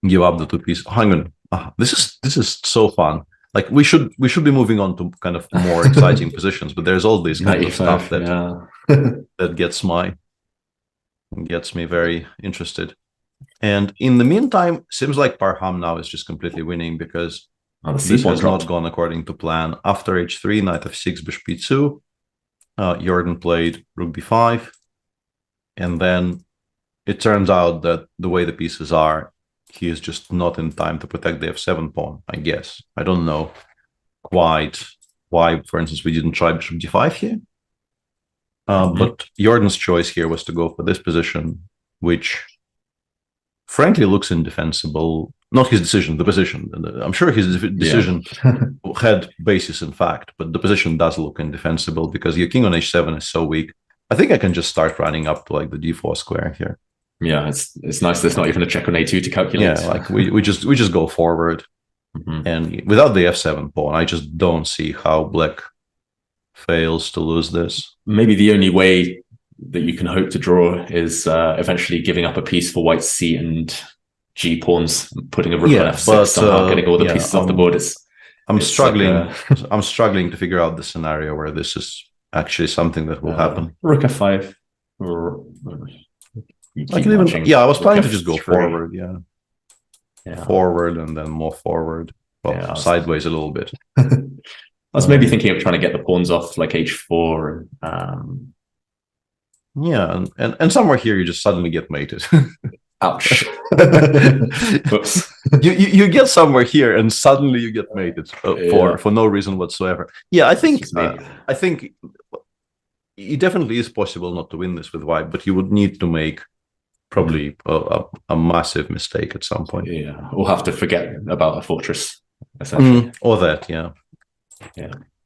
give up the two pieces. Hang on. This is so fun. like we should be moving on to kind of more exciting positions, but there's all this kind of stuff that that gets me very interested. And in the meantime, seems like Parham now is just completely winning because this has not gone according to plan. After h3, knight f6, bishop e2, Jordan played rook b5, and then it turns out that the way the pieces are, he is just not in time to protect the f7 pawn, I guess. I don't know quite why, for instance, we didn't try bishop d5 here. But Jordan's choice here was to go for this position, which frankly looks indefensible. Not his decision, the position. I'm sure his decision had basis in fact, but the position does look indefensible because your king on h7 is so weak. I think I can just start running up to like the d4 square here. Yeah, it's nice there's not even a check on a2 to calculate. Yeah, like we just go forward. And without the f7 pawn, I just don't see how black fails to lose this. Maybe the only way that you can hope to draw is eventually giving up a piece for white's c and g pawns, putting a rook on f6, somehow getting all the pieces off the board. I'm struggling. Like I'm struggling to figure out the scenario where this is actually something that will happen. Rook f5. I was planning to just go forward. Yeah, forward and then more forward. Well, sideways a little bit. I was maybe thinking of trying to get the pawns off like h4 and yeah, and somewhere here you just suddenly get mated. Ouch. you get somewhere here and suddenly you get mated for no reason whatsoever. Yeah, I think it definitely is possible not to win this with white, but you would need to make probably a massive mistake at some point. Yeah, we'll have to forget about a fortress, essentially. Or that, yeah.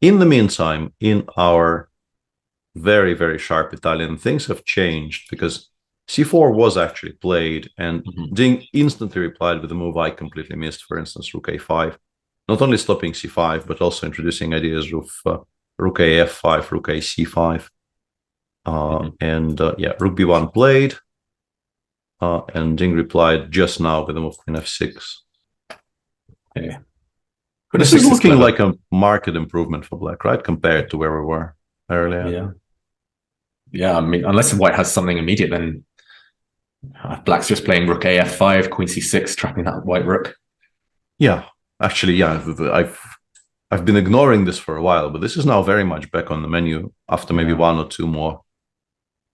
In the meantime, in our very, very sharp Italian, things have changed because c4 was actually played, and Ding instantly replied with a move I completely missed, for instance, rook a5. Not only stopping c5, but also introducing ideas of rook a f5, rook a c5. And rook b1 played, and Ding replied just now with a move queen f6. Okay. This is looking like a marked improvement for black, right, compared to where we were earlier. Yeah, I mean, unless white has something immediate, then black's just playing rook a f5, queen c6, trapping that white rook. Yeah, actually, yeah, I've been ignoring this for a while, but this is now very much back on the menu after maybe one or two more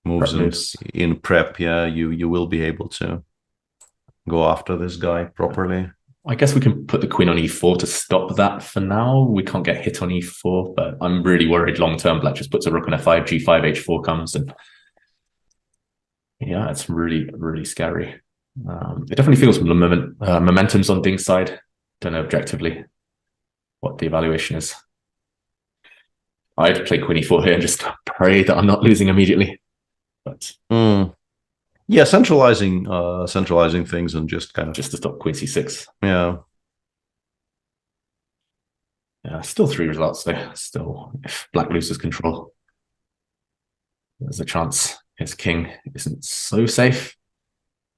moves in prep. Yeah, you will be able to go after this guy properly. I guess we can put the queen on e4 to stop that for now. We can't get hit on e4, but I'm really worried long term. Black just puts a rook on f5, g5, h4 comes, and yeah, it's really, really scary. It definitely feels momentum's on Ding's side. Don't know objectively what the evaluation is. I'd play queen e4 here and just pray that I'm not losing immediately. But yeah, centralizing things and just kind of just to stop queen c6. Yeah, still 3 results though. Still, if black loses control, there's a chance his king isn't so safe.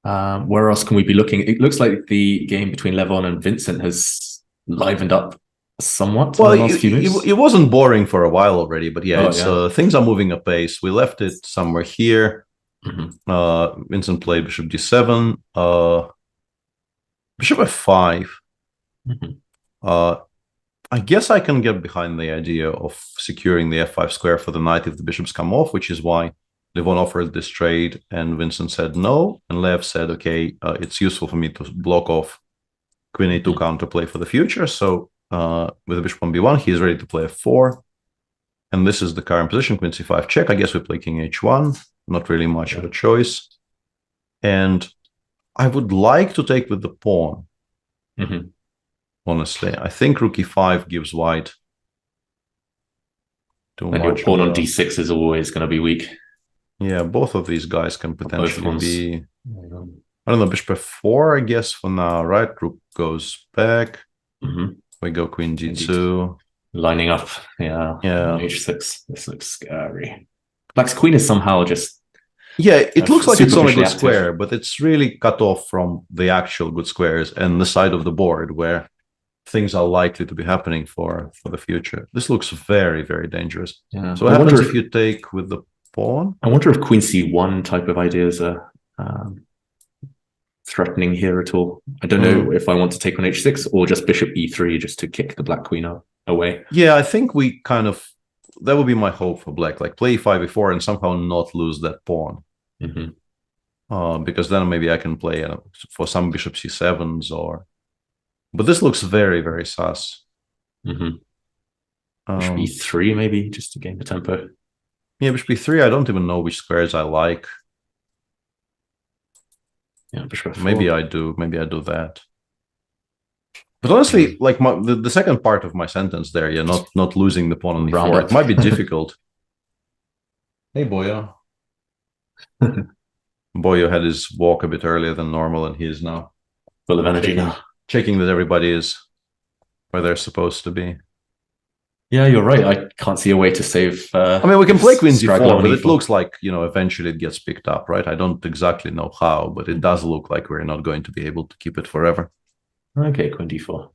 Where else can we be looking? It looks like the game between Levon and Vincent has livened up somewhat. Well, in the last few moves. It wasn't boring for a while already, but things are moving apace. We left it somewhere here. Vincent played bishop d7, bishop f5. I guess I can get behind the idea of securing the f5 square for the knight if the bishops come off, which is why Levon offered this trade and Vincent said no, and Lev said, okay, it's useful for me to block off queen a2 counterplay for the future. So with the bishop on b1, he is ready to play f4. And this is the current position, queen c5 check. I guess we play king h1. Not really much of a choice. And I would like to take with the pawn. Honestly, I think rook e5 gives white too much. And your pawn on d6 is always going to be weak. Yeah, both of these guys can potentially be... I don't know, bishop f4, I guess, for now, right? Rook goes back. We go queen g2. Lining up, yeah. h6. This looks scary. Black's queen is somehow just... Yeah, it looks like it's on a good square, but it's really cut off from the actual good squares and the side of the board where things are likely to be happening for the future. This looks very, very dangerous. Yeah. So what happens if you take with the pawn? I wonder if queen c1 type of ideas are threatening here at all. I don't know if I want to take on h6 or just bishop e3 just to kick the black queen away. Yeah, I think we kind of, that would be my hope for black, like play e5 before and somehow not lose that pawn. Because then maybe I can play for some bishop c7s or... But this looks very, very sus. Bishop e3 maybe, just to gain the tempo. Yeah, bishop e3, I don't even know which squares I like. Yeah, bishop f4. Maybe I do that. But honestly, like the second part of my sentence there, yeah, not losing the pawn on e4, it might be difficult. Hey, Boyo. Boyo had his walk a bit earlier than normal, and he is now full of energy now. Checking that everybody is where they're supposed to be. Yeah, you're right. I can't see a way to save. I mean, we can play queen c4, but it looks like, you know, eventually it gets picked up, right? I don't exactly know how, but it does look like we're not going to be able to keep it forever. Okay, queen d4.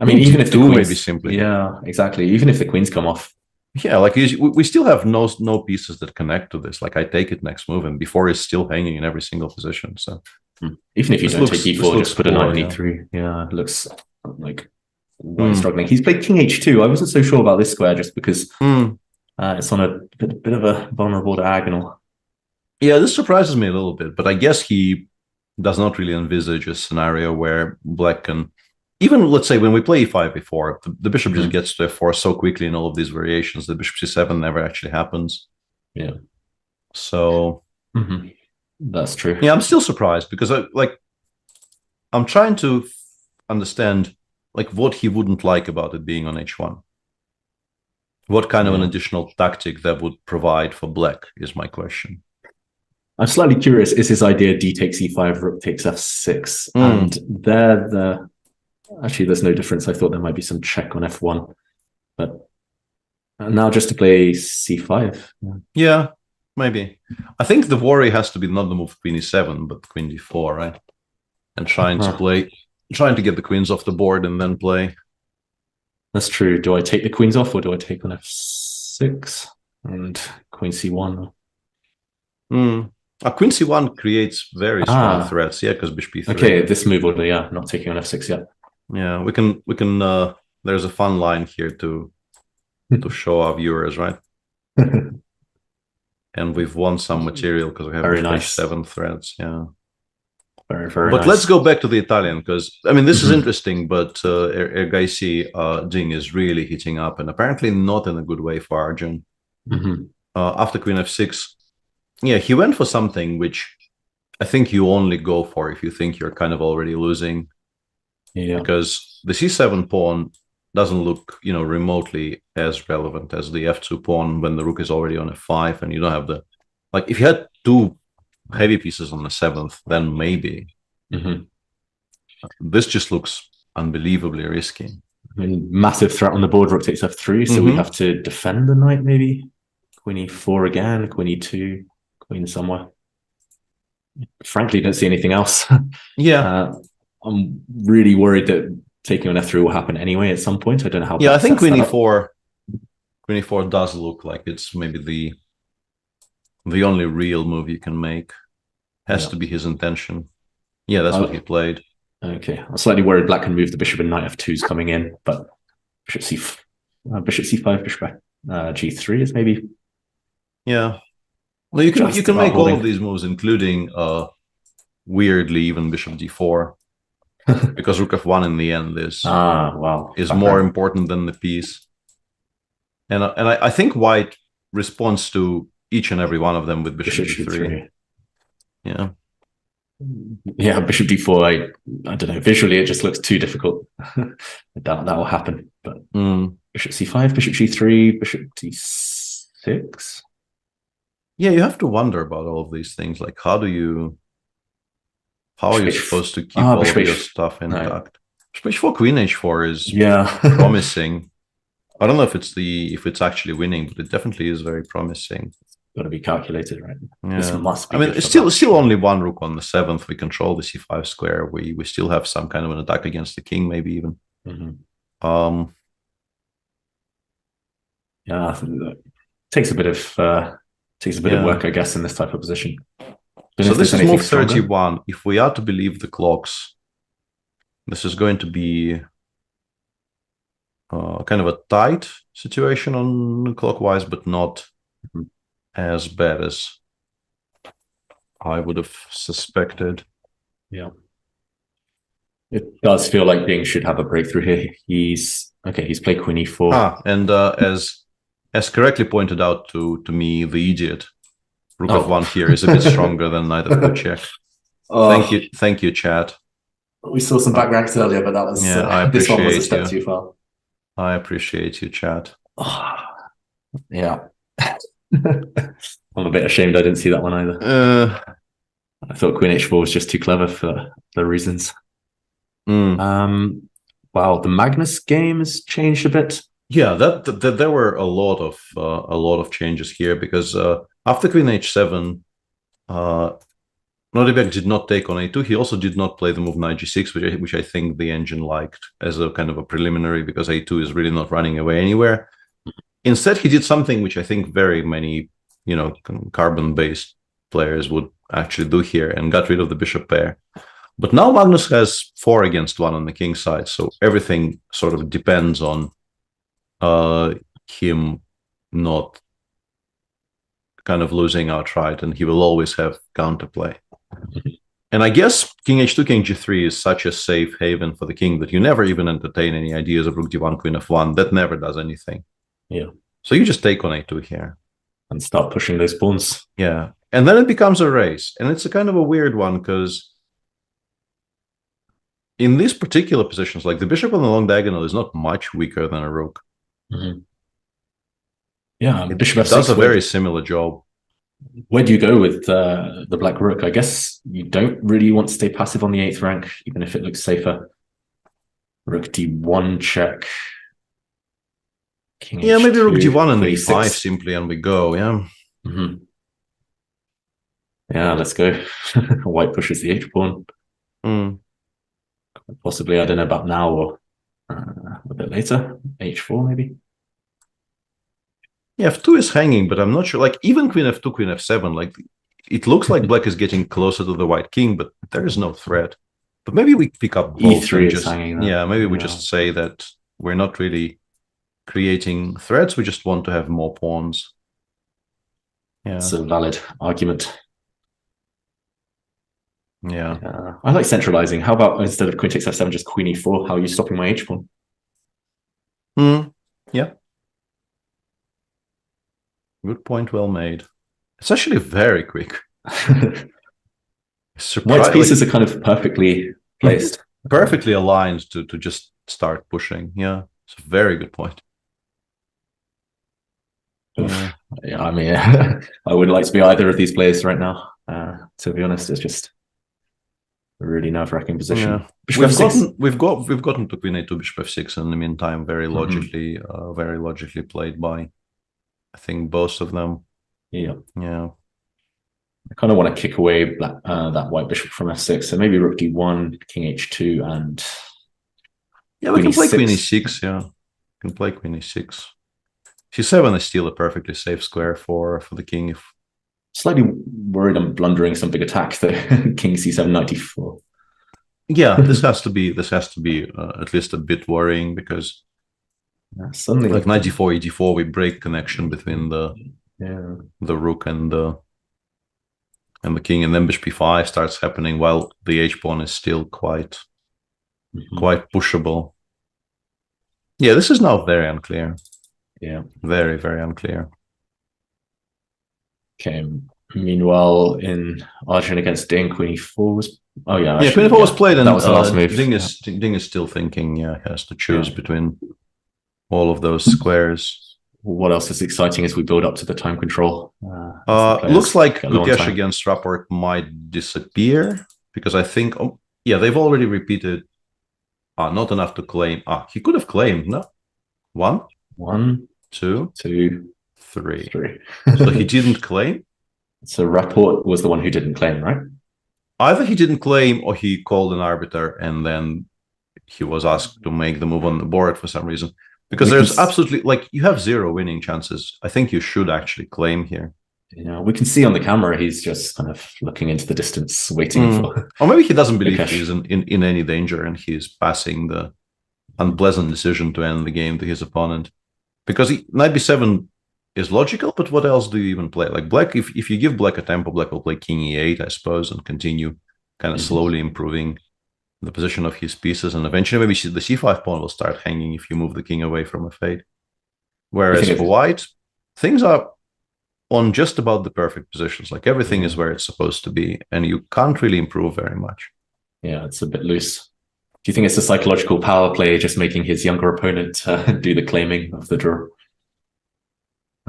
I mean, even if the queens, maybe simply. Yeah, exactly. Even if the queens come off. Yeah, like we still have no pieces that connect to this. Like I take it next move, and before is still hanging in every single position. So even if you don't take e4, just put a knight on e3. Yeah, it looks like struggling. He's played king h2. I wasn't so sure about this square just because it's on a bit of a vulnerable diagonal. Yeah, this surprises me a little bit, but I guess he does not really envisage a scenario where black can... Even, let's say, when we play e5 before, the bishop just gets to f4 so quickly in all of these variations, the bishop c7 never actually happens. Yeah. So... That's true. Yeah, I'm still surprised because I'm trying to understand like what he wouldn't like about it being on h1. What kind of an additional tactic that would provide for black is my question. I'm slightly curious, is his idea d takes e5, rook takes f6? And there, actually, there's no difference. I thought there might be some check on f1. But now just to play c5. Yeah, maybe. I think the worry has to be not the move queen e7, but queen d4, right? And trying to get the queens off the board and then play. That's true. Do I take the queens off or do I take on f6 and queen c1? Queen c1 creates very strong threats, yeah, because bishop e3. Okay, this move order, yeah, not taking on f6 yet. Yeah, we can there's a fun line here to show our viewers, right? And we've won some material because we have very nice 7 threads, yeah. Very, very but nice. Let's go back to the Italian, because I mean this is interesting, but Ergaisi Ding is really heating up, and apparently not in a good way for Arjun. After queen f6, yeah, he went for something which I think you only go for if you think you're kind of already losing. Yeah. Because the c7 pawn doesn't look, you know, remotely as relevant as the f2 pawn when the rook is already on f5 and you don't have the... Like, if you had 2 heavy pieces on the 7th, then maybe. This just looks unbelievably risky. I mean, massive threat on the board, rook takes f3, so we have to defend the knight maybe. Queen e4 again, queen e2, queen somewhere. Frankly, don't see anything else. Yeah. I'm really worried that taking on f3 will happen anyway at some point. I don't know how. Yeah, I think queen e4 does look like it's maybe the only real move you can make. Has to be his intention. Yeah, that's what he played. Okay, I'm slightly worried black can move the bishop and knight f2 is coming in, but bishop c5, bishop g3 is maybe. Yeah. Well, you can make all of these moves, including weirdly even bishop d4, because rook f1 in the end is more important than the piece. And I think white responds to each and every one of them with bishop g3. Yeah. Yeah, bishop d4. I don't know. Visually, it just looks too difficult. that will happen. But bishop c5, bishop g3, bishop d6. Yeah, you have to wonder about all of these things. Like, how are you supposed to keep all of your stuff intact? Bishop h4, queen h4 is promising. I don't know if it's actually winning, but it definitely is very promising. got to be calculated, right? Yeah. This must be. I mean, it's still only one rook on the 7th. We control the c5 square. We still have some kind of an attack against the king, maybe even. Yeah, takes a bit of work, I guess, in this type of position. So this is move 31. If we are to believe the clocks, this is going to be kind of a tight situation on clockwise, but not as bad as I would have suspected. Yeah. It does feel like Bing should have a breakthrough here. He's played queen e4. And as correctly pointed out to me, the idiot, rook f1 here is a bit stronger than knight f2 check. Thank you, chat. We saw some back ranks earlier, but that was this one was a step too far. I appreciate you, chat. Yeah. I'm a bit ashamed I didn't see that one either. I thought queen h4 was just too clever for the reasons. Wow, the Magnus game has changed a bit. Yeah, that there were a lot of changes here because after queen h7, Nordebjerg did not take on a2. He also did not play the move knight g6, which I think the engine liked as a kind of a preliminary because a2 is really not running away anywhere. Instead, he did something which I think very many, carbon-based players would actually do here and got rid of the bishop pair. But now Magnus has 4 against 1 on the king side, so everything sort of depends on him not kind of losing outright, and he will always have counterplay. And I guess king h2, king g3 is such a safe haven for the king that you never even entertain any ideas of rook d1, queen f1. That never does anything. Yeah. So you just take on a2 here. And start pushing those pawns. Yeah. And then it becomes a race. And it's a kind of a weird one because in these particular positions, like the bishop on the long diagonal is not much weaker than a rook. Yeah, it bishop f6 does a very similar job. Where do you go with the black rook? I guess you don't really want to stay passive on the 8th rank, even if it looks safer. Rook d1 check. King yeah, h2, maybe rook d1 and e6. e5 simply, and we go. Yeah. Yeah, let's go. White pushes the h pawn. Possibly, I don't know about now or a bit later. h4 maybe. Yeah, f2 is hanging, but I'm not sure. Like even queen f2, queen f7, like it looks like black is getting closer to the white king, but there is no threat. But maybe we pick up both e3 is hanging. Yeah, maybe we just say that we're not really creating threats. We just want to have more pawns. Yeah, it's a valid argument. Yeah, I like centralizing. How about instead of queen takes f7, just queen e4? How are you stopping my h pawn? Yeah. Good point, well made. It's actually very quick. White's pieces are kind of perfectly placed. Perfectly aligned to just start pushing. Yeah, it's a very good point. Yeah, I mean, I wouldn't like to be either of these players right now. To be honest, it's just a really nerve-wracking position. Yeah. We've gotten to queen a2, bishop f6 in the meantime. Very logically played by, I think, both of them. Yeah. I kind of want to kick away that white bishop from f6. So maybe rook d1, king h2, and we can play queen e6. Yeah, we can play queen e6. c7 is still a perfectly safe square for the king. If slightly worried I'm blundering some big attack though. King c7, knight e4. Yeah, this has to be at least a bit worrying because suddenly like knight d4, e4, we break connection between the rook and the king, and then bishop e5 starts happening while the h pawn is still quite pushable. Yeah, this is now very unclear. Yeah, very, very unclear. Okay. Meanwhile, in Arjun against Ding, queen e4 was. Oh yeah, actually, queen e4 was played, and that was the last move. Ding is still thinking. Yeah, he has to choose between all of those squares. What else is exciting as we build up to the time control? Looks like Gukesh against Rapport might disappear because I think, they've already repeated. Not enough to claim. He could have claimed, no? One, two, 3. 3. So he didn't claim? So Rapport was the one who didn't claim, right? Either he didn't claim or he called an arbiter and then he was asked to make the move on the board for some reason. Because there's absolutely, like, you have 0 winning chances. I think you should actually claim here. Yeah, we can see on the camera he's just kind of looking into the distance, waiting for... Or maybe he doesn't believe he's in any danger and he's passing the unpleasant decision to end the game to his opponent. Because knight b7 is logical, but what else do you even play? Like black, if you give black a tempo, black will play king e8, I suppose, and continue kind of slowly improving the position of his pieces, and eventually maybe the c5 pawn will start hanging if you move the king away from a fade. Whereas for white, things are on just about the perfect positions. Like everything is where it's supposed to be, and you can't really improve very much. Yeah, it's a bit loose. Do you think it's a psychological power play, just making his younger opponent do the claiming of the draw?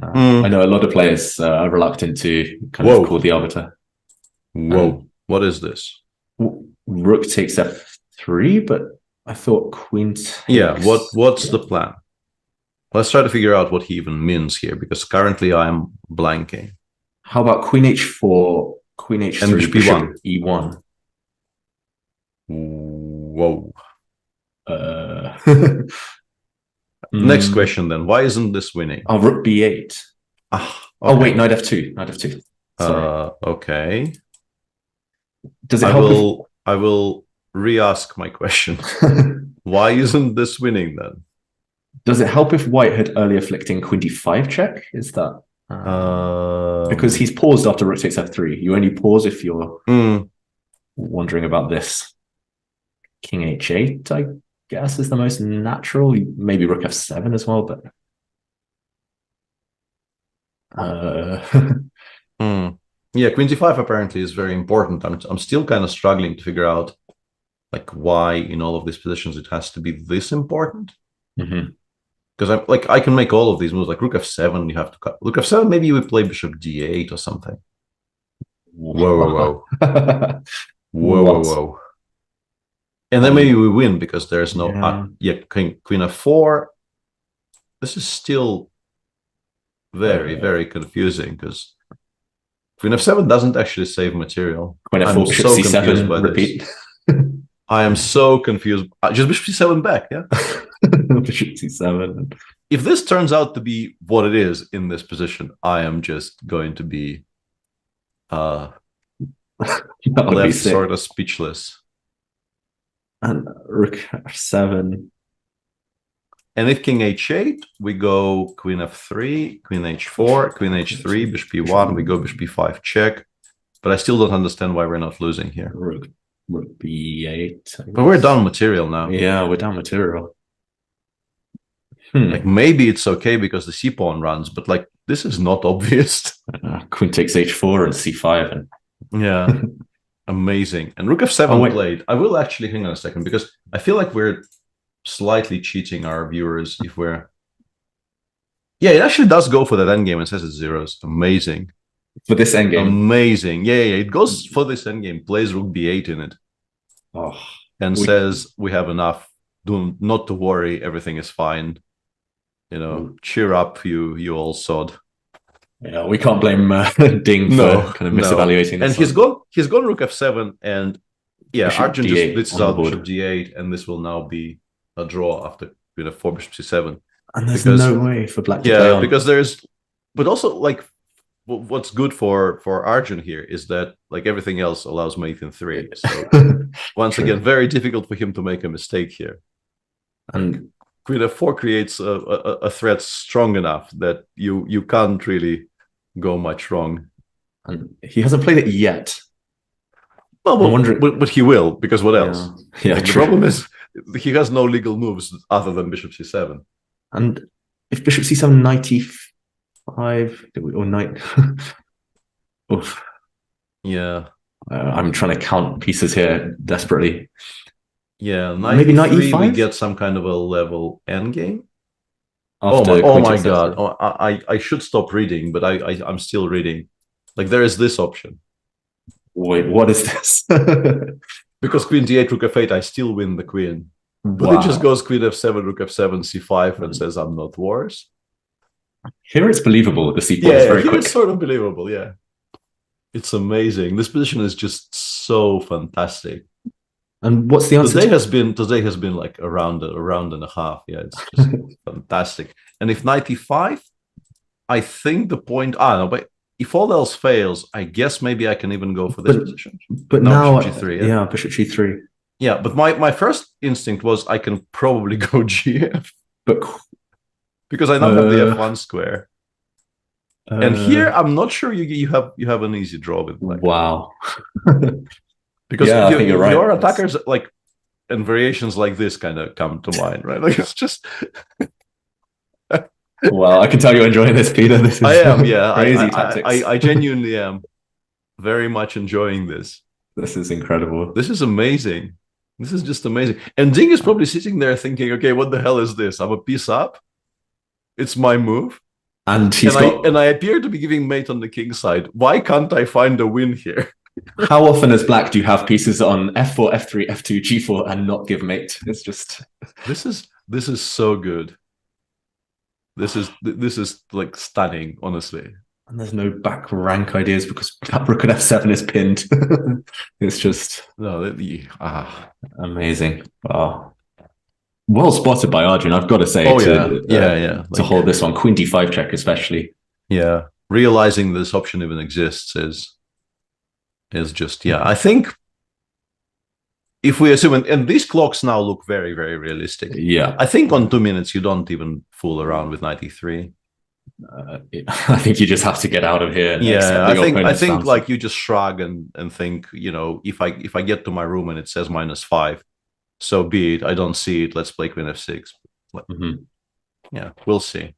I know a lot of players are reluctant to kind of call the arbiter. Whoa, what is this? Rook takes f3, but I thought queen takes... Yeah, what's the plan? Let's try to figure out what he even means here, because currently I'm blanking. How about queen h4, queen h3, and bishop e1? Whoa. Next question then. Why isn't this winning? Oh, rook b8. Okay. Oh, wait, knight f2. Knight f2. Sorry. Okay. Does it help? I will re-ask my question. Why isn't this winning then? Does it help if white had earlier flicked in queen d5 check? Is that... because he's paused after rook takes f3. You only pause if you're wondering about this. King h8, I guess, is the most natural. Maybe rook f7 as well, but... Yeah, queen d5 apparently is very important. I'm still kind of struggling to figure out like why in all of these positions it has to be this important. Because I'm like, I can make all of these moves, like rook f7, you have to cut. Rook f7, maybe you would play bishop d8 or something. Whoa. Whoa. And then maybe we win because there's no... queen f4. This is still very confusing because queen f7 doesn't actually save material. Queen f4, bishop c7, by repeat. I am so confused. Just bishop c7 back, yeah? Bishop c7. If this turns out to be what it is in this position, I am just going to be left sort of speechless. And rook f7. And if king h8, we go queen f3, queen h4, queen h3, bishop e1, we go bishop e5 check. But I still don't understand why we're not losing here. Rook b8. But we're down material now. Yeah, we're down material. Like maybe it's okay because the c pawn runs, but like this is not obvious. Queen takes h4 and c5. And... Yeah, amazing. And rook f7 played. I will actually hang on a second because I feel like we're slightly cheating our viewers if we're... Yeah, it actually does go for that endgame and says it's zeros. Amazing. For this endgame? Amazing. Yeah. It goes for this endgame, plays rook b8 in it. And says we have enough. Not to worry, everything is fine. You know, cheer up, you all sod. Yeah, we can't blame Ding for kind of misevaluating this. And he's gone rook f7, and yeah, Arjun just blitzes out bishop d8, and this will now be a draw after queen f4, bishop c7. And there's no way for black to play on. Because there's... But also, like, what's good for Arjun here is that, like, everything else allows mate in 3. So, once again, very difficult for him to make a mistake here. And queen f4 creates a threat strong enough that you can't really go much wrong. And he hasn't played it yet. Well, I'm wondering, but he will, because what else? Yeah, the problem is he has no legal moves other than bishop c7. And if bishop c7, knight e5, or knight... Oof. Yeah. I'm trying to count pieces here desperately. Yeah, maybe knight e5? We get some kind of a level endgame. Oh my god! Oh, I should stop reading, but I'm still reading. Like there is this option. Wait, what is this? Because queen d8, rook f8, I still win the queen. But it just goes queen f7, rook f7, c5, and says I'm not worse. Here it's believable. The c pawn is very here quick. it's sort of believable. Yeah, it's amazing. This position is just so fantastic. And what's the answer? Today has been like a round and a half. Yeah, it's just fantastic. And if knight e5, I think the point. No, but if all else fails, I guess maybe I can even go for this position. But no, now, bishop g3. Yeah, bishop g3. Yeah, but my first instinct was I can probably go gf, but because I now have the f1 square. And here I'm not sure you have an easy draw with black. Wow. Because I think you're right. Your attackers like and variations like this kind of come to mind, right? Like it's just. Well, I can tell you're enjoying this, Peter. This is I am, yeah. Crazy tactics. I genuinely am very much enjoying this. This is incredible. This is amazing. This is just amazing. And Ding is probably sitting there thinking, okay, what the hell is this? I'm a piece up. It's my move. And I appear to be giving mate on the king side. Why can't I find a win here? How often as black do you have pieces on f4, f3, f2, g4 and not give mate? It's just this is so good. This is like stunning, honestly. And there's no back rank ideas because that rook at f7 is pinned. It's just amazing. Wow. Well spotted by Arjun, I've got to say. To hold this one, queen d5 check especially. Yeah, realizing this option even exists is just I think if we assume and these clocks now look very, very realistic. Yeah, I think on 2 minutes you don't even fool around with knight e3. I think you just have to get out of here. I think like you just shrug and think, if I get to my room and it says -5, so be it. I don't see it. Let's play queen f6. Yeah, we'll see.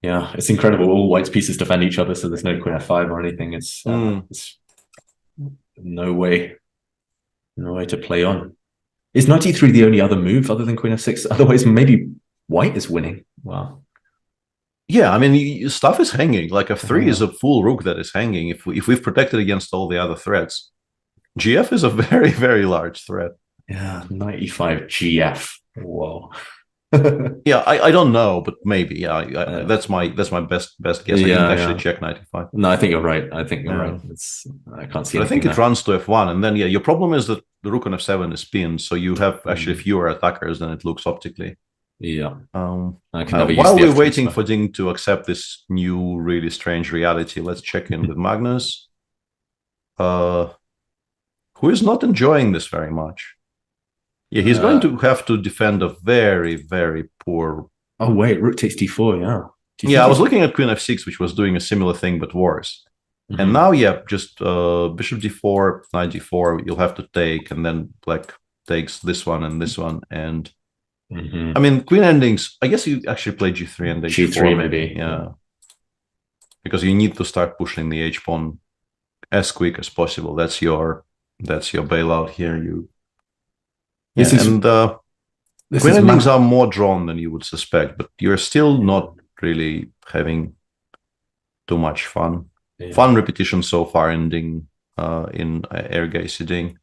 Yeah, it's incredible. All white's pieces defend each other, so there's no queen f5 or anything. It's no way to play on. Is knight e3 the only other move other than queen f6? Otherwise, maybe white is winning. Wow. Yeah, I mean, stuff is hanging. Like f3 is a full rook that is hanging. If we've protected against all the other threats, gf is a very, very large threat. Yeah, knight e5 gf. Whoa. Yeah, I don't know, but maybe. Yeah, that's my best guess. I think actually check knight e5. No, I think you're right. I can't see. But I think it runs to f1, and then your problem is that the rook on f7 is pinned, so you have actually fewer attackers than it looks optically. Yeah. While we're waiting for Ding to accept this new, really strange reality, let's check in with Magnus, who is not enjoying this very much. Yeah, he's going to have to defend a very, very poor. Oh wait, rook takes d4. Yeah. I was looking at queen f6, which was doing a similar thing but worse. And now, just bishop d4, knight d4. You'll have to take, and then black takes this one and this one, and. I mean, queen endings. I guess you actually play g3 and h4. G3 maybe. Yeah. Because you need to start pushing the h pawn as quick as possible. That's your bailout here. Queen endings are more drawn than you would suspect, but you're still not really having too much fun. Fun repetition so far ending in Ergay Ding.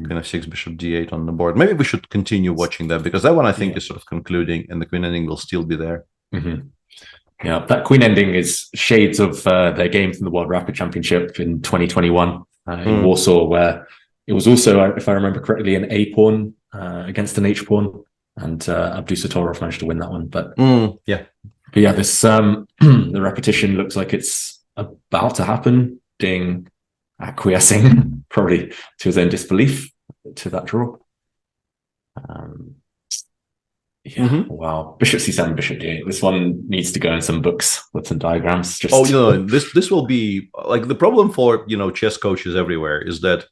Queen f6, bishop d8 on the board. Maybe we should continue watching that, because that one I think is sort of concluding, and the queen ending will still be there. Yeah, that queen ending is shades of their game from the World Rapid Championship in 2021 in Warsaw, where it was also, if I remember correctly, an A pawn against an H pawn, and Abdusatorov managed to win that one. But this the repetition looks like it's about to happen. Ding acquiescing, probably to his own disbelief, to that draw. Wow. Bishop c7, bishop d8. This one needs to go in some books with some diagrams. This will be like the problem for chess coaches everywhere is that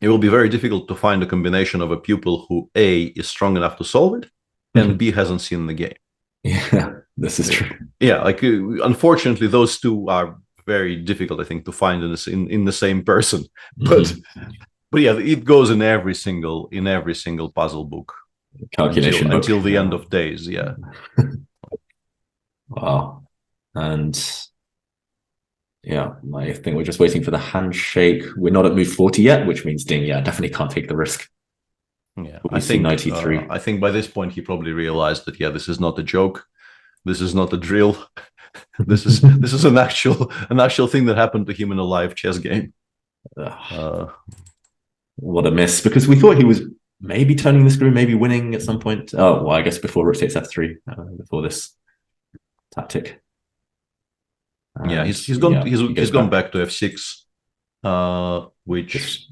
it will be very difficult to find a combination of a pupil who A is strong enough to solve it and B hasn't seen the game. Yeah, this is true. Yeah, like unfortunately those two are very difficult, I think, to find in the same person. But yeah, it goes in every single puzzle book. Calculation book. Until the end of days, yeah. Wow. And I think we're just waiting for the handshake. We're not at move 40 yet, which means Ding, definitely can't take the risk. Yeah, I think 93. I think by this point he probably realized that this is not a joke. This is not a drill. This is an actual thing that happened to him in a live chess game. What a miss, because we thought he was maybe turning the screw, maybe winning at some point. Oh, well, I guess before rook takes f3, before this tactic. Yeah, he's gone back to f6, which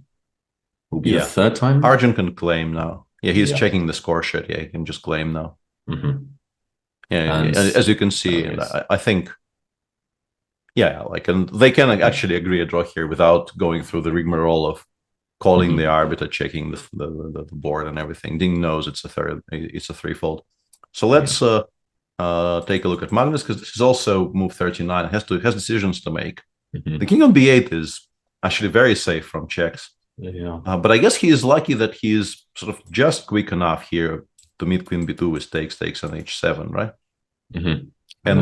will be the third time. Arjun can claim now. Yeah, he's checking the score sheet. Yeah, he can just claim now. Yeah, and as you can see, I think, and they can actually agree a draw here without going through the rigmarole of calling the arbiter, checking the board and everything. Ding knows it's a threefold. So let's take a look at Magnus, because this is also move 39. It has decisions to make. The king on b8 is actually very safe from checks. But I guess he is lucky that he is sort of just quick enough here to meet queen b2 with takes on h7, right? And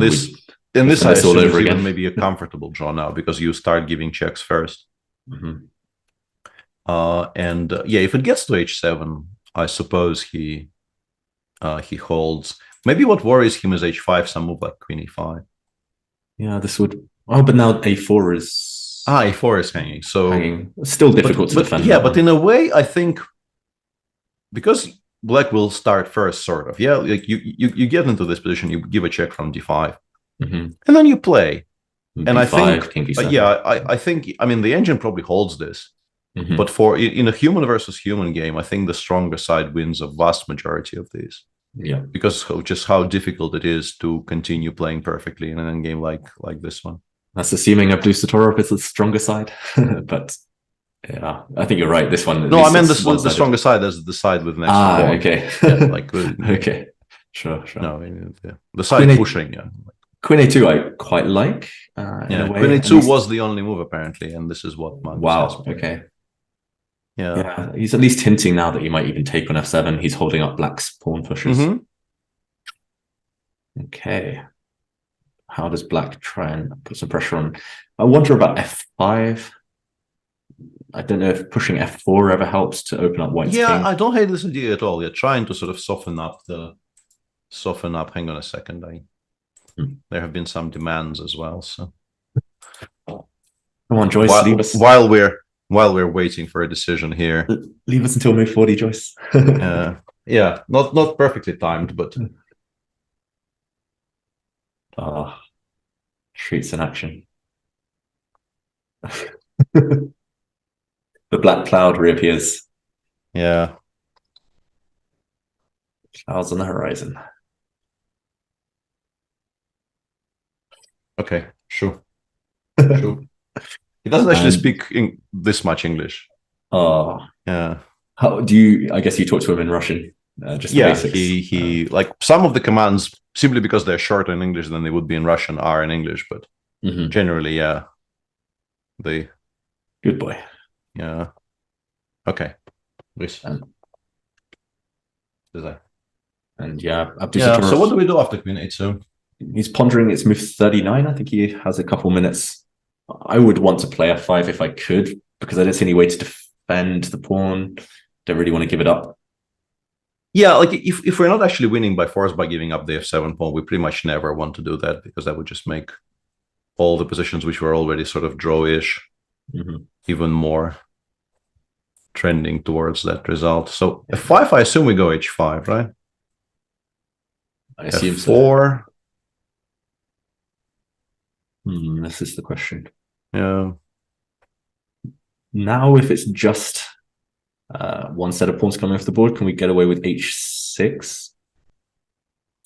this I assume is even maybe a comfortable draw now, because you start giving checks first. If it gets to h7, I suppose he holds. Maybe what worries him is h5, some move like queen e5. Yeah, this would. Oh, but now a4 is. A4 is hanging. So still difficult to defend. Yeah, but in a way, I think because black will start first, sort of. Yeah, like you get into this position, you give a check from d5, and then you play. And I think, I think, I mean, the engine probably holds this. But in a human versus human game, I think the stronger side wins a vast majority of these. Yeah, because of just how difficult it is to continue playing perfectly in an endgame like this one. That's assuming Abdus Satorov is the stronger side, but yeah, I think you're right. This one. No, I meant the stronger side as the side with next. Okay. Okay. Sure. No, the side pushing. Yeah. Queen a2, I quite like. In a way. Queen a2 was the only move apparently, and this is what Magnus has. Okay. Yeah, he's at least hinting now that he might even take on f7. He's holding up black's pawn pushes. Okay. How does black try and put some pressure on? I wonder about f5. I don't know if pushing f4 ever helps to open up white's king. I don't hate this idea at all. You're trying to sort of soften up. Hang on a second. There have been some demands as well. So come on, Joyce. While we're waiting for a decision here, leave us until move 40, Joyce. Yeah, not perfectly timed, but streets in action. The black cloud reappears. Yeah, clouds on the horizon. Okay, sure. He doesn't actually speak this much English. Oh, yeah. How do you? I guess you talk to him in Russian. Just the basics. He like some of the commands, simply because they're shorter in English than they would be in Russian, are in English. But generally, they. Good boy. Yeah. Okay. Please. And so what do we do after queen a2? He's pondering its move 39. I think he has a couple minutes. I would want to play f5 if I could, because I don't see any way to defend the pawn. Don't really want to give it up. Yeah, like if we're not actually winning by force by giving up the f7 pawn, we pretty much never want to do that, because that would just make all the positions which were already sort of draw-ish even more trending towards that result. So f5, I assume we go h5, right? I assume f4. This is the question. Yeah. Now, if it's just one set of pawns coming off the board, can we get away with h6?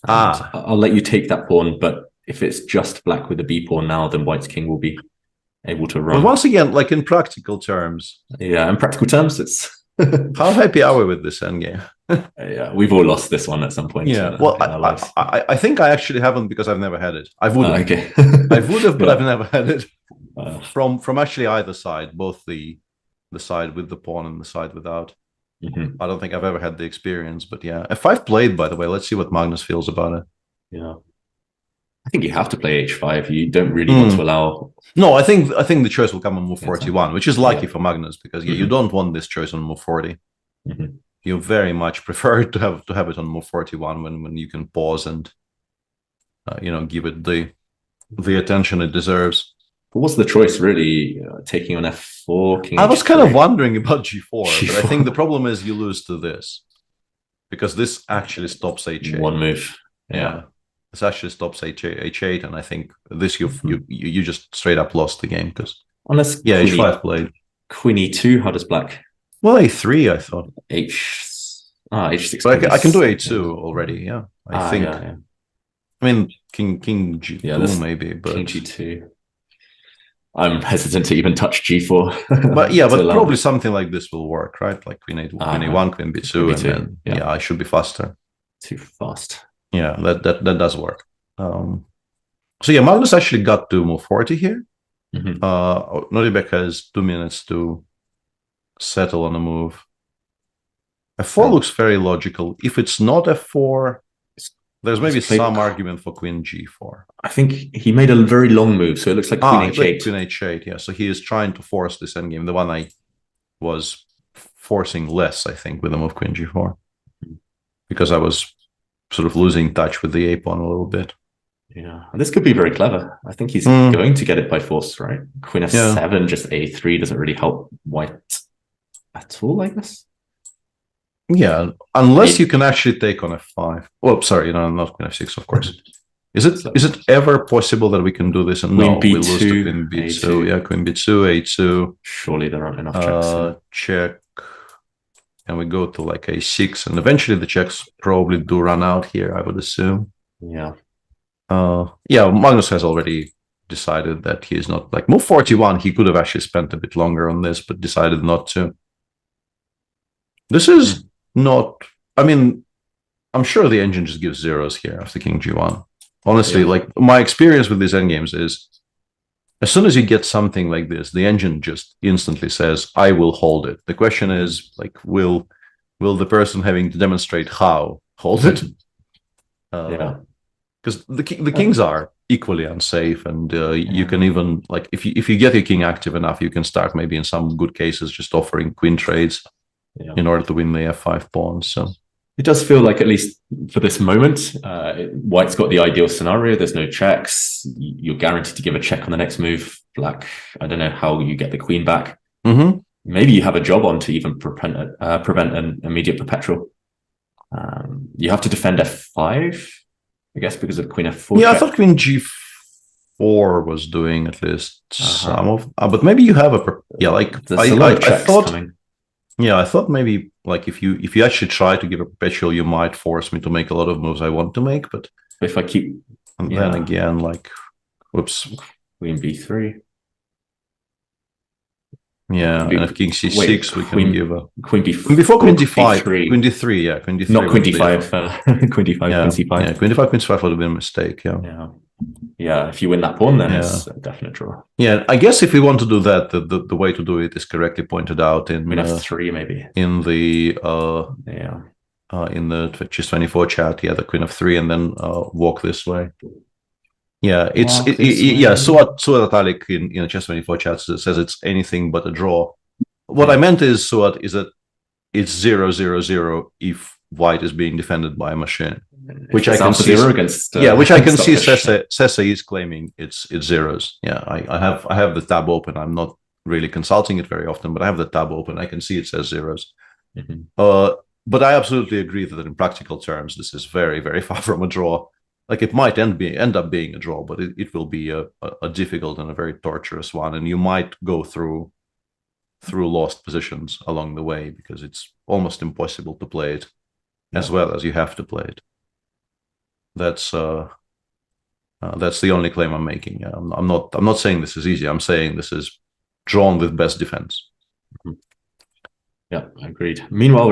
I'll let you take that pawn, but if it's just black with a b pawn now, then white's king will be able to run. Well, once again, like in practical terms. Yeah, in practical terms, it's... How happy are we with this endgame? Yeah, we've all lost this one at some point. Yeah, well, I think I actually haven't, because I've never had it. I would have. Okay. I would have, but I've never had it. From actually either side, both the side with the pawn and the side without. I don't think I've ever had the experience, but yeah. f5 played, by the way. Let's see what Magnus feels about it. Yeah. I think you have to play h5. You don't really want to allow... No, I think the choice will come on move 41, which is lucky for Magnus, because you don't want this choice on move 40. You very much prefer to have it on move 41 when you can pause and give it the attention it deserves. But what's the choice, really? Taking on f4, king I was h3? kind of wondering about g4, but I think the problem is you lose to this. Because this actually stops h8. One move. Yeah. This actually stops h8, and I think this you just straight up lost the game, because unless h5 played. Queen e2, how does black? Well, a3, I thought. h6. But I can do a2 already, yeah. I think. Yeah. I mean, king g2 maybe, but king g2. I'm hesitant to even touch g4. But probably something like this will work, right? Like queen a1, queen b2, and then I should be faster. Too fast. Yeah, that does work. So Magnus actually got to move 40 here. Nordibek has 2 minutes to settle on a move. f4 looks very logical. If it's not f4, there's maybe some argument for queen g4. I think he made a very long move, so it looks like queen h8. Queen h8, yeah. So he is trying to force this endgame. The one I was forcing less, I think, with the move queen g4. Because I was sort of losing touch with the a-pawn a little bit. Yeah, this could be very clever. I think he's going to get it by force, right? Queen f7, just a3 doesn't really help white at all, I guess. Yeah, unless you can actually take on f5. Oh, sorry, not queen f6, of course. Is it ever possible that we can do this and queen we lose to queen b2? A2. Yeah, queen b2, a2. Surely there aren't enough checks. Check. And we go to like a6, and eventually the checks probably do run out here, I would assume. Yeah. Magnus has already decided that he is not like move 41. He could have actually spent a bit longer on this, but decided not to. This is not. I mean, I'm sure the engine just gives zeros here after king g1. Honestly, like my experience with these endgames is, as soon as you get something like this, the engine just instantly says, "I will hold it." The question is, like, will the person having to demonstrate how hold it? Because the kings are equally unsafe, and you can even like if you get your king active enough, you can start maybe in some good cases just offering queen trades in order to win the f5 pawn. So it does feel like, at least for this moment, white's got the ideal scenario. There's no checks. You're guaranteed to give a check on the next move. Black, I don't know how you get the queen back. Maybe you have a job on to even prevent an immediate perpetual. You have to defend f5. I guess because of queen f4. Yeah, check. I thought queen g4 was doing at least some of, but maybe you have I thought coming. Yeah, I thought maybe like if you actually try to give a perpetual, you might force me to make a lot of moves I want to make. But if I keep, then again, like, whoops, queen b3. Yeah, and if king c6, we can give a queen before queen d5, queen d3, yeah, queen d3, not queen d5, queen d5, yeah, queen c5. Yeah, queen d5, queen c5 would have been a mistake. Yeah. If you win that pawn, then it's a definite draw. Yeah, I guess if we want to do that, the way to do it is correctly pointed out in f3 maybe in the in the chess24 chat. Yeah, the queen f3, and then walk this way. Yeah, Suat Atalik in chess24 chat says it's anything but a draw. What I meant is, Suat, is that it's 0-0-0 if white is being defended by a machine. Which I can see against, which I can see Sese is claiming it's zeros. Yeah, I have the tab open. I'm not really consulting it very often, but I have the tab open. I can see it says zeros. But I absolutely agree that in practical terms, this is very, very far from a draw. Like it might end up being a draw, but it will be a difficult and a very torturous one, and you might go through lost positions along the way because it's almost impossible to play it as well as you have to play it. That's the only claim I'm making. I'm not saying this is easy. I'm saying this is drawn with best defense. Yeah, agreed. Meanwhile,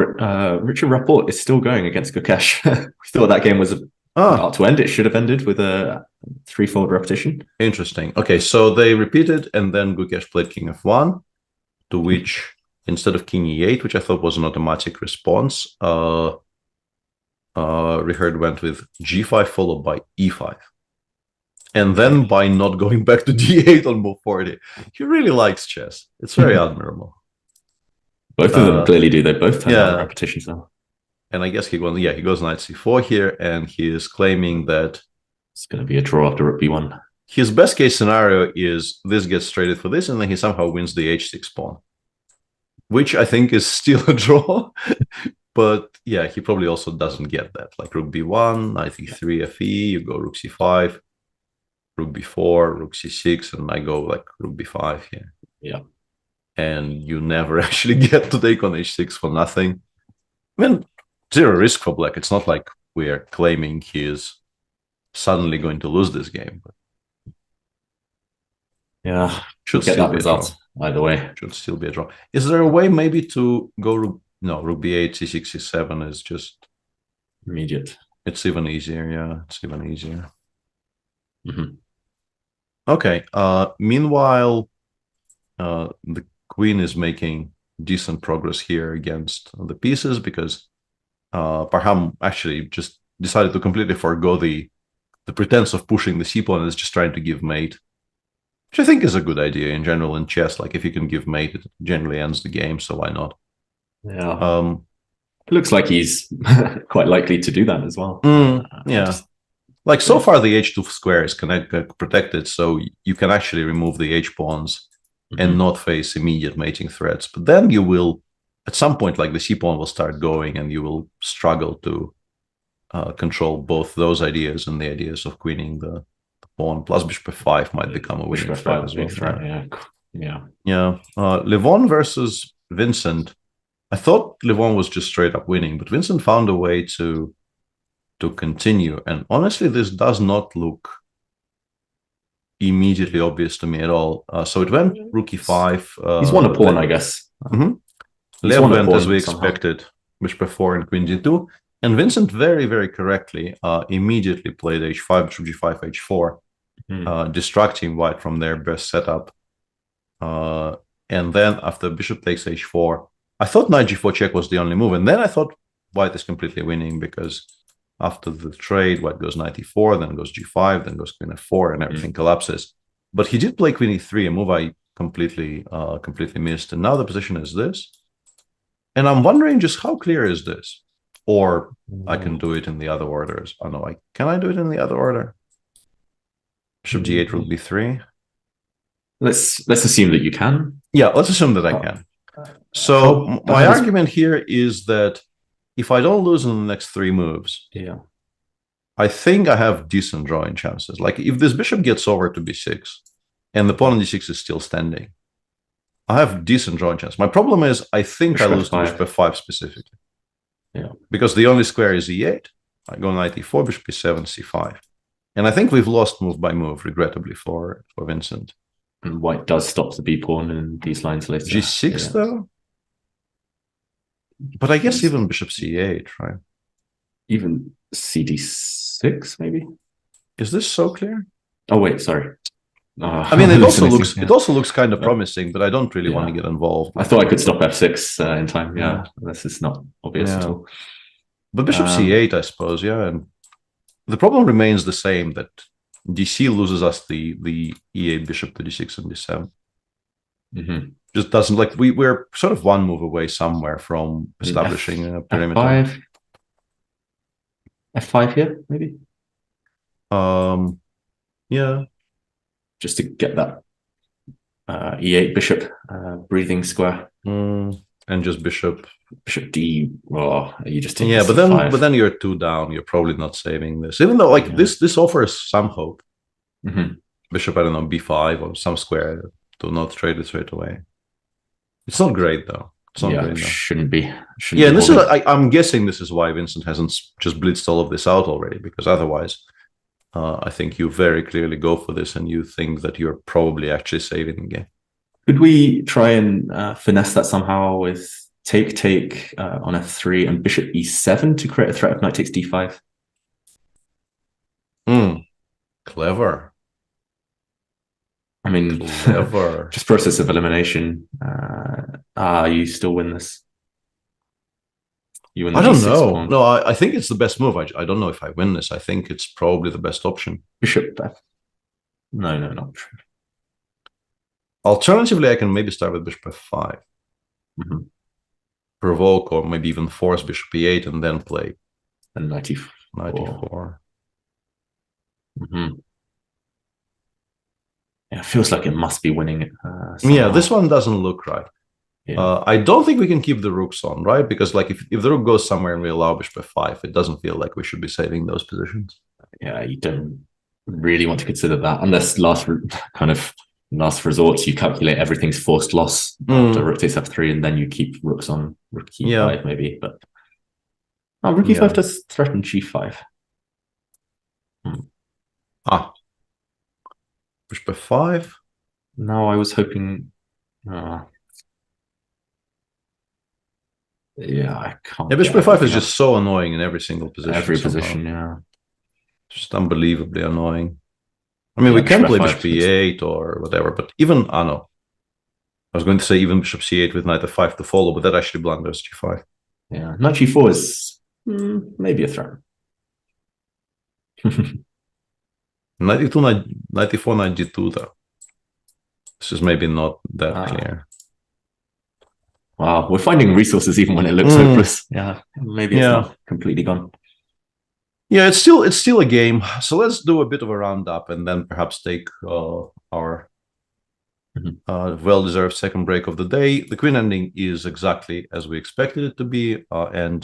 Richard Rapport is still going against Gukesh. We thought that game was about to end. It should have ended with a threefold repetition. Interesting. Okay, so they repeated, and then Gukesh played king f1, to which instead of king e8, which I thought was an automatic response, Richard went with g5 followed by e5. And then by not going back to d8 on move 40. He really likes chess. It's very admirable. Both of them clearly do. They both turn out repetitions now. And I guess he goes knight c4 here, and he is claiming that It's going to be a draw after rook b1. His best case scenario is this gets traded for this, and then he somehow wins the h6 pawn, which I think is still a draw. But yeah, he probably also doesn't get that. Like rook b1, knight e3, fe, you go rook c5, rook b4, rook c6, and I go like rook b5 here. Yeah. And you never actually get to take on h6 for nothing. I mean, zero risk for black. It's not like we're claiming he is suddenly going to lose this game. But yeah, should get still that be result a draw. either way. Should still be a draw. Is there a way maybe to go rook b8, c6, c7 is just immediate? It's even easier. Yeah, it's even easier. Mm-hmm. Okay. Meanwhile, the queen is making decent progress here against the pieces because Parham actually just decided to completely forgo the pretense of pushing the c pawn and is just trying to give mate, which I think is a good idea in general in chess. Like if you can give mate, it generally ends the game, so why not? Yeah. It looks like he's quite likely to do that as well. Yeah. Like so far the h2 square is protected, so you can actually remove the h pawns and not face immediate mating threats. But then you will, at some point, like the c pawn will start going and you will struggle to control both those ideas and the ideas of queening the pawn. Plus bishop f5 might become a winning threat as well. Yeah. Levon versus Vincent. I thought Levon was just straight up winning, but Vincent found a way to continue. And honestly, this does not look immediately obvious to me at all. So it went rook e5. He's won a pawn, I guess. Lev went as we expected, bishop f4 and queen d2. And Vincent very, very correctly immediately played h5, bishop g5, h4, distracting white from their best setup. And then after bishop takes h4, I thought knight g4 check was the only move. And then I thought white is completely winning because after the trade, white goes knight e4, then goes g5, then goes queen f4, and everything collapses. But he did play queen e3, a move I completely missed. And now the position is this. And I'm wondering just how clear is this? Or I can do it in the other orders. I know. Can I do it in the other order? Bishop g8, rook b3. Let's assume that you can. Yeah, let's assume that I can. So my argument here is that if I don't lose in the next three moves, I think I have decent drawing chances. Like if this bishop gets over to b6 and the pawn on d6 is still standing, I have decent drawing chance. My problem is I think I lose to bishop f5 specifically. Yeah. Because the only square is e8. I go knight e4, bishop e7, c5. And I think we've lost move by move, regrettably, for Vincent. And white does stop the b pawn in these lines later. g6 though? But I guess even bishop c8, right? Even cd6, maybe? Is this so clear? Oh wait, sorry. I mean, it also looks kind of promising, but I don't really want to get involved. I thought I could stop f6 in time. Yeah, this is not obvious at all. But bishop c8, I suppose, yeah. And the problem remains the same, that dc loses us the e8 bishop to d6 and d7. Just doesn't, like, we're sort of one move away somewhere from establishing a perimeter. F5 here, maybe? Yeah. Just to get that e8 bishop breathing square. And just bishop d. Well, you just take but then you're two down. You're probably not saving this, even though this offers some hope. Bishop, I don't know, b5 or some square to not trade it straight away. It's not great though. It's not great, shouldn't be. And this is I'm guessing this is why Vincent hasn't just blitzed all of this out already, because otherwise I think you very clearly go for this and you think that you're probably actually saving the game. Could we try and finesse that somehow with take on f3 and bishop e7 to create a threat of knight takes d5? Clever. I mean, clever. Just process of elimination. You still win this. You win the I don't g6 know. pawn. No, I think it's the best move. I don't know if I win this. I think it's probably the best option. Bishop f. No, not true. Alternatively, I can maybe start with bishop f5. Provoke, or maybe even force bishop e8 and then play. And knight e4. Knight e4. Mm-hmm. Yeah, it feels like it must be winning it. Yeah, this one doesn't look right. Yeah. I don't think we can keep the rooks on, right? Because like if the rook goes somewhere and we allow bishop f5, it doesn't feel like we should be saving those positions. Yeah, you don't really want to consider that unless last resort you calculate everything's forced loss after rook takes f3 and then you keep rooks on rook e5 maybe. But rook e5 does threaten g5. Bishop f5. No, I was hoping. Yeah, I can't. Yeah, bishop f5 is just so annoying in every single position. Every position, yeah. Just unbelievably annoying. I mean, we can play bishop e8 or whatever, but even, no. I was going to say even bishop c8 with knight f5 to follow, but that actually blunders g5. Yeah, knight g4 is maybe a threat. 92, 94, 92 though. This is maybe not that clear. Wow, we're finding resources even when it looks hopeless. Yeah, maybe it's not completely gone. Yeah, it's still a game. So let's do a bit of a roundup and then perhaps take our well-deserved second break of the day. The queen ending is exactly as we expected it to be, and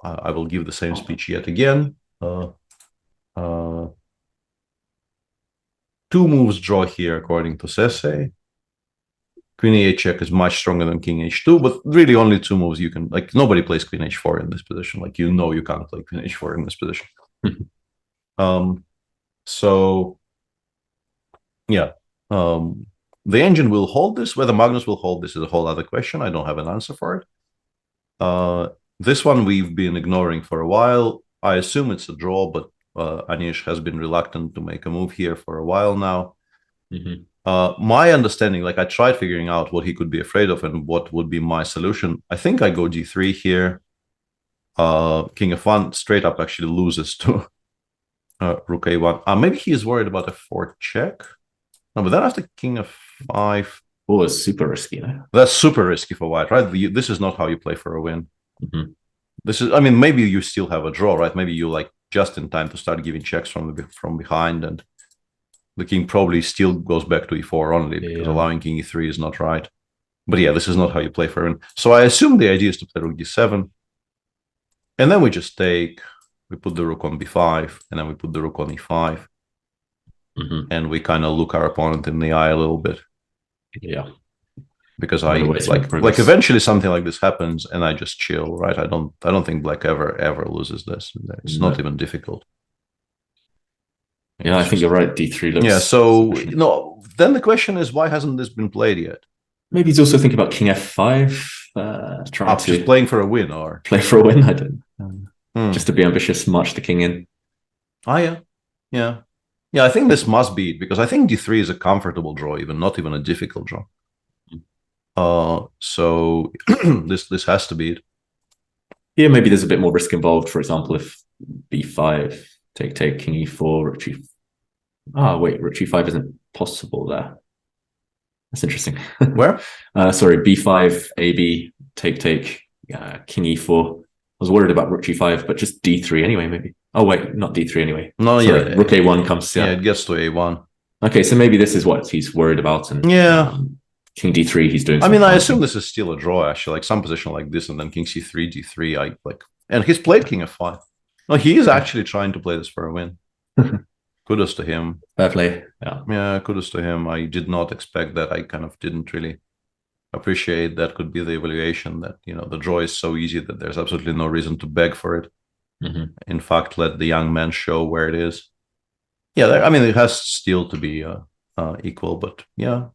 I will give the same speech yet again. 2 moves draw here according to Sese. Queen e8 check is much stronger than king h2, but really only 2 moves you can, like, nobody plays queen h4 in this position. Like, you know you can't play queen h4 in this position. So, yeah. The engine will hold this. Whether Magnus will hold this is a whole other question. I don't have an answer for it. This one we've been ignoring for a while. I assume it's a draw, but Anish has been reluctant to make a move here for a while now. My understanding, like I tried figuring out what he could be afraid of and what would be my solution. I think I go g3 here. King f1 straight up actually loses to rook a1. Maybe he is worried about a 4 check. No, but then after king f5. Oh, it's super risky. That's super risky for white, right? This is not how you play for a win. This is, I mean, maybe you still have a draw, right? Maybe you like just in time to start giving checks from behind, and the king probably still goes back to e4 only because allowing king e3 is not right. But yeah, this is not how you play for a win. So I assume the idea is to play rook d7, and then we just take, we put the rook on b5, and then we put the rook on e5, and we kind of look our opponent in the eye a little bit. Yeah. Because I like eventually something like this happens and I just chill, right? I don't think black ever loses this. It's not even difficult. Yeah, I think you're right. D3 looks. Yeah, so no. Then the question is, why hasn't this been played yet? Maybe he's also thinking about king f5, trying to just playing for a win or play for a win. I don't know. Just to be ambitious, march the king in. Yeah. I think this must be it because I think d3 is a comfortable draw, not even a difficult draw. So this has to be it. Here, maybe there's a bit more risk involved. For example, if b5, take, king e4, rook g. Wait, rook g5 isn't possible there. That's interesting. Where? Sorry, b5, ab, take, king e4. I was worried about rook g5, but just d3 anyway, maybe. Oh wait, not d3 anyway. No, sorry, rook a1 comes. Yeah, it gets to a1. Okay, so maybe this is what he's worried about, and king d3, he's doing. I mean, I assume this is still a draw, actually, like some position like this, and then king c3, d3. And he's played king f5. No, he is actually trying to play this for a win. Kudos to him. Fair play. Yeah, kudos to him. I did not expect that. I kind of didn't really appreciate that could be the evaluation that, the draw is so easy that there's absolutely no reason to beg for it. In fact, let the young man show where it is. Yeah, I mean, it has still to be equal, but yeah.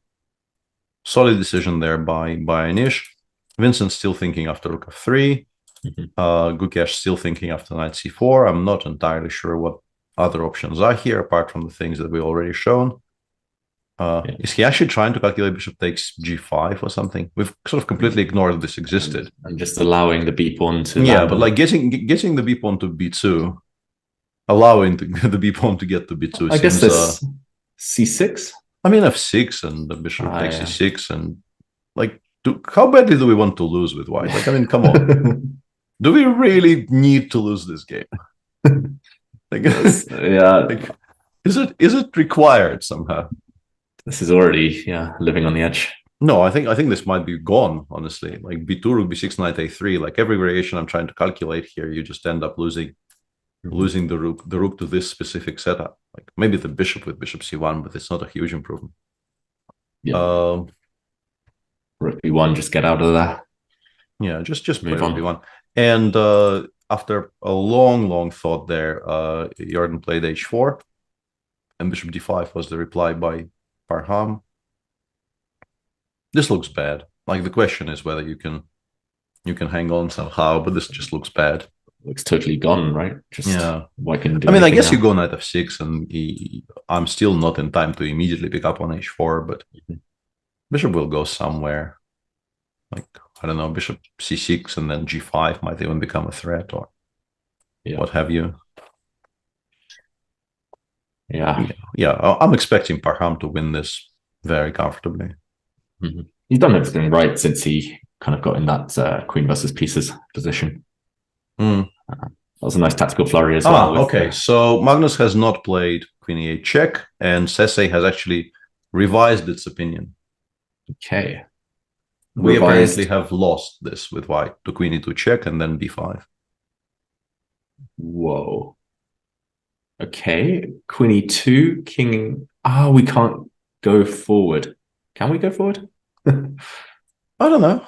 Solid decision there by Anish. Vincent still thinking after rook f3. Gukesh still thinking after knight c4. I'm not entirely sure what other options are here apart from the things that we already shown. Is he actually trying to calculate bishop takes g5 or something? We've sort of completely ignored this existed. And just allowing the b pawn to. Yeah, but like getting the b pawn to b2, allowing the b pawn to get to b2. I guess that's c6. I mean f6 and the bishop takes c6 and like how badly do we want to lose with white? Like, I mean, come on. Do we really need to lose this game? Is it required somehow? This is already living on the edge. No, I think this might be gone, honestly. Like b2, rook b6, knight a3. Like every variation I'm trying to calculate here, you just end up losing the rook to this specific setup. Like maybe the bishop with bishop c1, but it's not a huge improvement. Yeah. Rook b1, just get out of there. Yeah, just play Move rook on. b1. And after a long thought there, Jordan played h4, and bishop d5 was the reply by Parham. This looks bad. Like the question is whether you can hang on somehow, but this just looks bad. Looks totally gone, right? Just why can do? I mean, I guess you go knight f6, and I'm still not in time to immediately pick up on h4, but bishop will go somewhere. Like, I don't know, bishop c6 and then g5 might even become a threat, or what have you. Yeah, I'm expecting Parham to win this very comfortably. He's done everything right since he kind of got in that queen versus pieces position. That was a nice tactical flurry as well. Okay, so Magnus has not played queen e8 check, and Sese has actually revised its opinion. Okay. We apparently have lost this with white to queen e2 check and then b5. Whoa. Okay, queen e2, king. We can't go forward. Can we go forward? I don't know.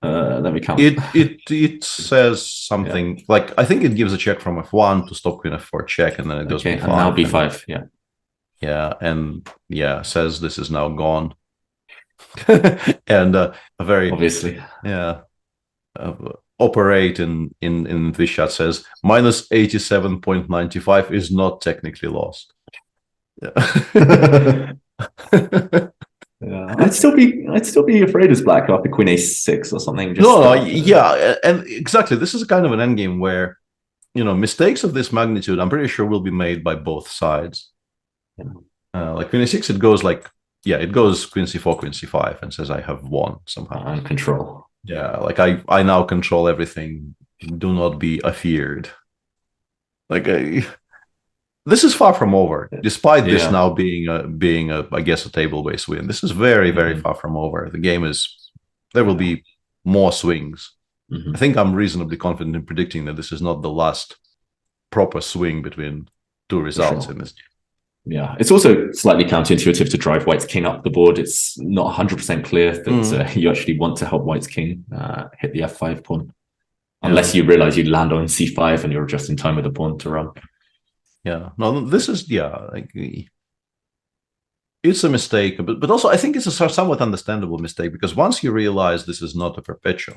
Let me count. It says something like, I think it gives a check from f1 to stop queen f4 check, and then it goes b5. And now b5. Says this is now gone. And a very obviously operate in this shot says minus 87.95 is not technically lost. I'd still be afraid as black after queen a6 or something. And exactly, this is kind of an endgame where mistakes of this magnitude I'm pretty sure will be made by both sides. Like queen a6, it goes like it goes queen c4, queen c5, and says I have won somehow. And control. Yeah, like I now control everything. Do not be afeared. Like this is far from over, despite this now being a I guess a table-based win. This is very far from over. The game there will be more swings. I think I'm reasonably confident in predicting that this is not the last proper swing between two results in this game. Yeah, it's also slightly counterintuitive to drive White's king up the board. It's not 100% clear that you actually want to help White's king hit the f5 pawn. Unless you realize you land on c5 and you're just in time with the pawn to run. Yeah, no, this is, it's a mistake, but also I think it's a somewhat understandable mistake, because once you realize this is not a perpetual,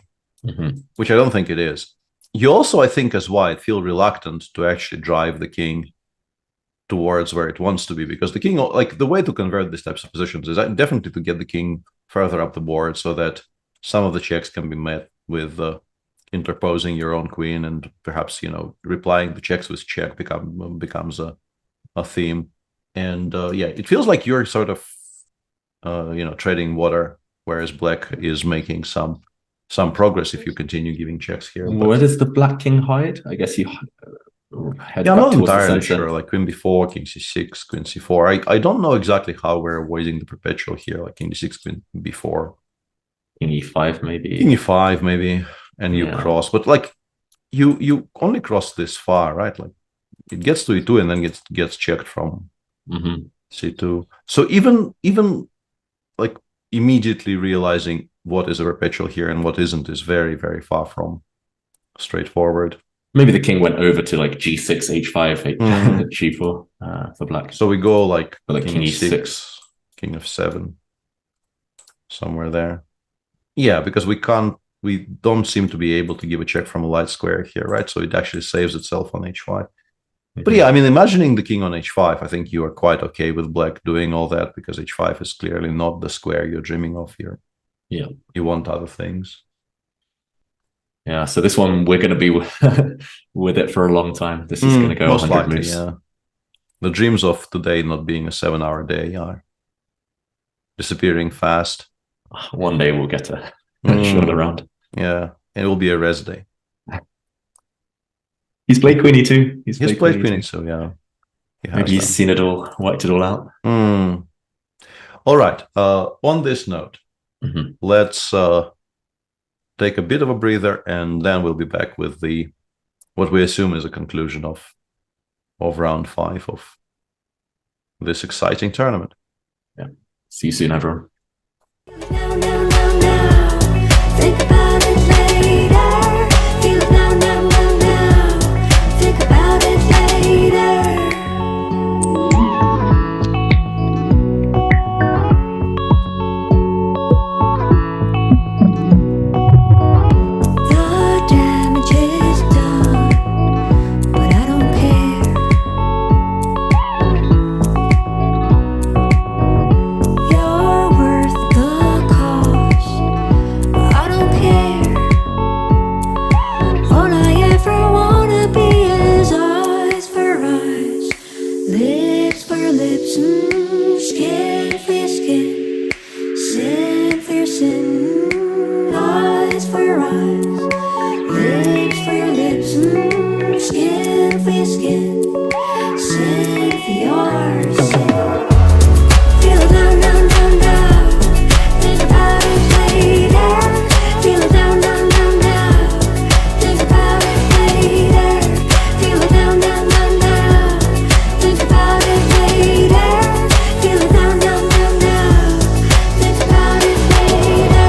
which I don't think it is, you also, I think, as White, feel reluctant to actually drive the king towards where it wants to be, because the king, like the way to convert these types of positions is definitely to get the king further up the board so that some of the checks can be met with interposing your own queen, and perhaps replying the checks with check becomes a theme. And it feels like you're sort of treading water, whereas black is making some progress if you continue giving checks here. Where does the black king hide? I guess you I'm not entirely sure. Like queen b4, king c6, queen c4. I don't know exactly how we're avoiding the perpetual here. Like king d6, queen b4, king e5 maybe. King e5 maybe, and you cross. But like you only cross this far, right? Like it gets to e2 and then gets checked from c2. So even like immediately realizing what is a perpetual here and what isn't is very far from straightforward. Maybe the king went over to like g6, h5, g4 for black. So we go like king e6, king f7, somewhere there. Yeah, because we don't seem to be able to give a check from a light square here, right? So it actually saves itself on h5. But yeah, I mean, imagining the king on h5, I think you are quite okay with black doing all that, because h5 is clearly not the square you're dreaming of here. Yeah, you want other things. Yeah, so this one we're going to be with it for a long time. This is going to go most 100 likely, moves. yeah. The dreams of today not being a 7-hour day are disappearing fast. One day we'll get a short around. Yeah, and it will be a rest day. He's played queen e2. He's played queen e2, yeah. Maybe he's seen it all, worked it all out. All right. On this note, let's take a bit of a breather, and then we'll be back with what we assume is a conclusion of round 5 of this exciting tournament. Yeah. See you soon, everyone. Think about it later. Feel it now, now, now, now. Think about it later. The damage is done, but I don't care. You're worth the cost. I don't care. All I ever wanna be is eyes for eyes, lips for lips, skin for skin, sin for sin. Eyes for eyes, lips for lips, skin for skin, sin for yours. Feel it now, now, now, now. Think about it later. Feel it now, now, now, now. Think about it later. Feel it now, now, now, now. Think about it later. Feel it now, now, now, now. Think about it later.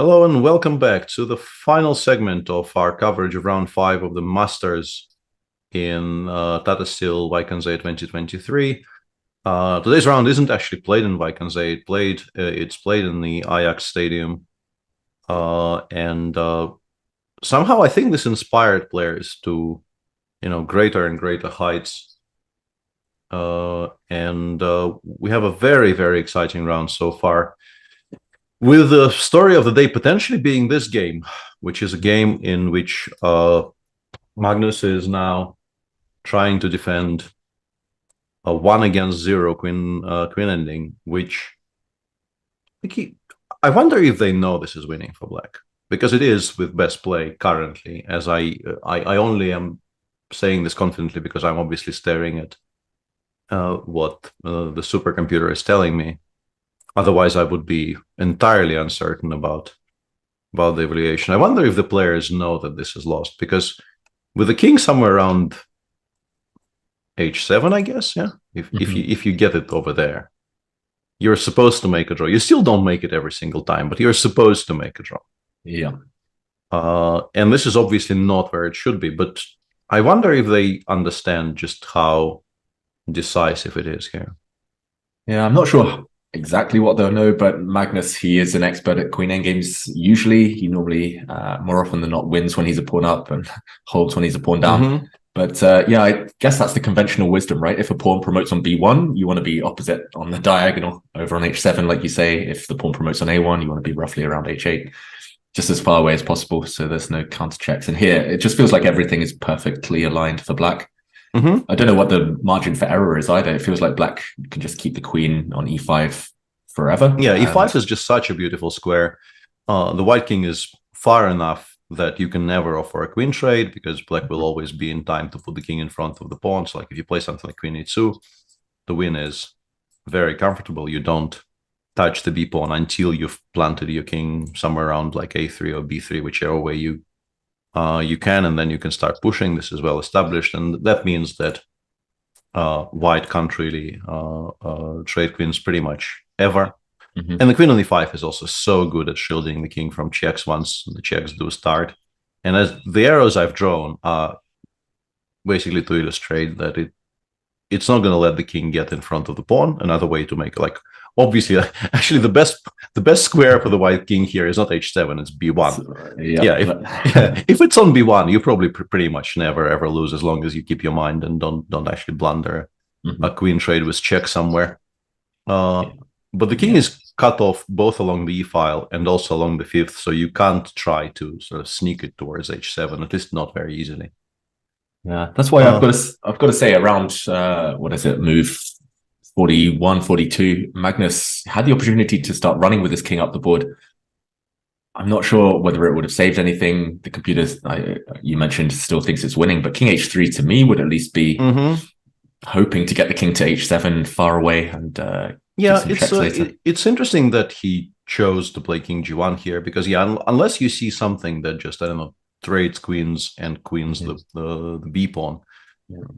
Hello and welcome back to the final segment of our coverage of round 5 of the Masters in Tata Steel Wijk 2023. Today's round isn't actually played in Wijk. It's played in the Ajax Stadium. And somehow I think this inspired players to, greater and greater heights. And we have a very, very exciting round so far, with the story of the day potentially being this game, which is a game in which Magnus is now trying to defend a 1-0 queen ending, which I wonder if they know this is winning for black, because it is with best play currently, as I only am saying this confidently because I'm obviously staring at what the supercomputer is telling me. Otherwise, I would be entirely uncertain about the evaluation. I wonder if the players know that this is lost, because with the king somewhere around h7, I guess, yeah. If you get it over there, you're supposed to make a draw. You still don't make it every single time, but you're supposed to make a draw. Yeah. And this is obviously not where it should be. But I wonder if they understand just how decisive it is here. Yeah, I'm not sure exactly what they'll know, but Magnus, he is an expert at queen endgames. Usually, he normally, more often than not, wins when he's a pawn up and holds when he's a pawn down. Mm-hmm. But yeah, I guess that's the conventional wisdom, right? If a pawn promotes on b1, you want to be opposite on the diagonal over on h7, like you say. If the pawn promotes on a1, you want to be roughly around h8, just as far away as possible, so there's no counter checks. And here, it just feels like everything is perfectly aligned for black. Mm-hmm. I don't know what the margin for error is either. It feels like black can just keep the queen on e5 forever. Yeah, e5 is just such a beautiful square. The white king is far enough that you can never offer a queen trade, because black will always be in time to put the king in front of the pawn. So like if you play something like queen e2, the win is very comfortable. You don't touch the b pawn until you've planted your king somewhere around like a3 or b3, whichever way you can, and then you can start pushing. This is well established, and that means that white can't really trade queens pretty much ever. Mm-hmm. And the queen on e5 is also so good at shielding the king from checks once the checks do start. And as the arrows I've drawn are basically to illustrate that it's not going to let the king get in front of the pawn. Another way to make, like, obviously, actually the best square for the white king here is not h7, it's b1. If it's on b1, you probably pretty much never ever lose, as long as you keep your mind and don't actually blunder a queen trade with check somewhere. But the king is cut off both along the e file and also along the fifth, so you can't try to sort of sneak it towards h7, at least not very easily. Yeah, that's why I've got to say around move 41, 42, Magnus had the opportunity to start running with his king up the board. I'm not sure whether it would have saved anything. The computer, you mentioned, still thinks it's winning, but king h3 to me would at least be hoping to get the king to h7 far away and it's interesting that he chose to play king g1 here, because unless you see something that just, I don't know, trades queens and queens the b pawn,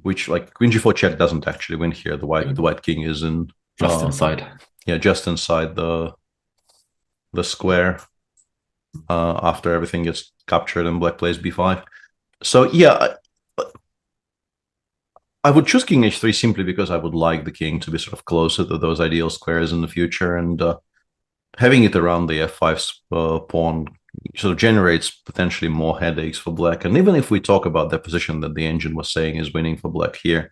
which, like, queen g4 check doesn't actually win here. The white king is in just inside. Yeah, just inside the square after everything gets captured and black plays b5. So yeah, I would choose king h3 simply because I would like the king to be sort of closer to those ideal squares in the future, and having it around the f5 pawn sort of generates potentially more headaches for black. And even if we talk about the position that the engine was saying is winning for black here,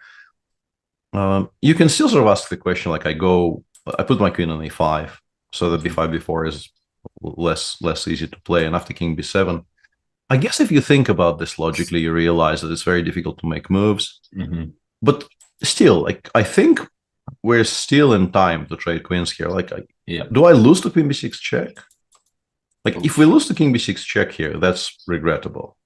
you can still sort of ask the question, like, I put my queen on a5, so that b5, b4 is less easy to play, and after king b7, I guess if you think about this logically, you realize that it's very difficult to make moves. Mm-hmm. But still, like, I think we're still in time to trade queens here. Like, do I lose to queen b6 check? Like, if we lose to king b6 check here, that's regrettable.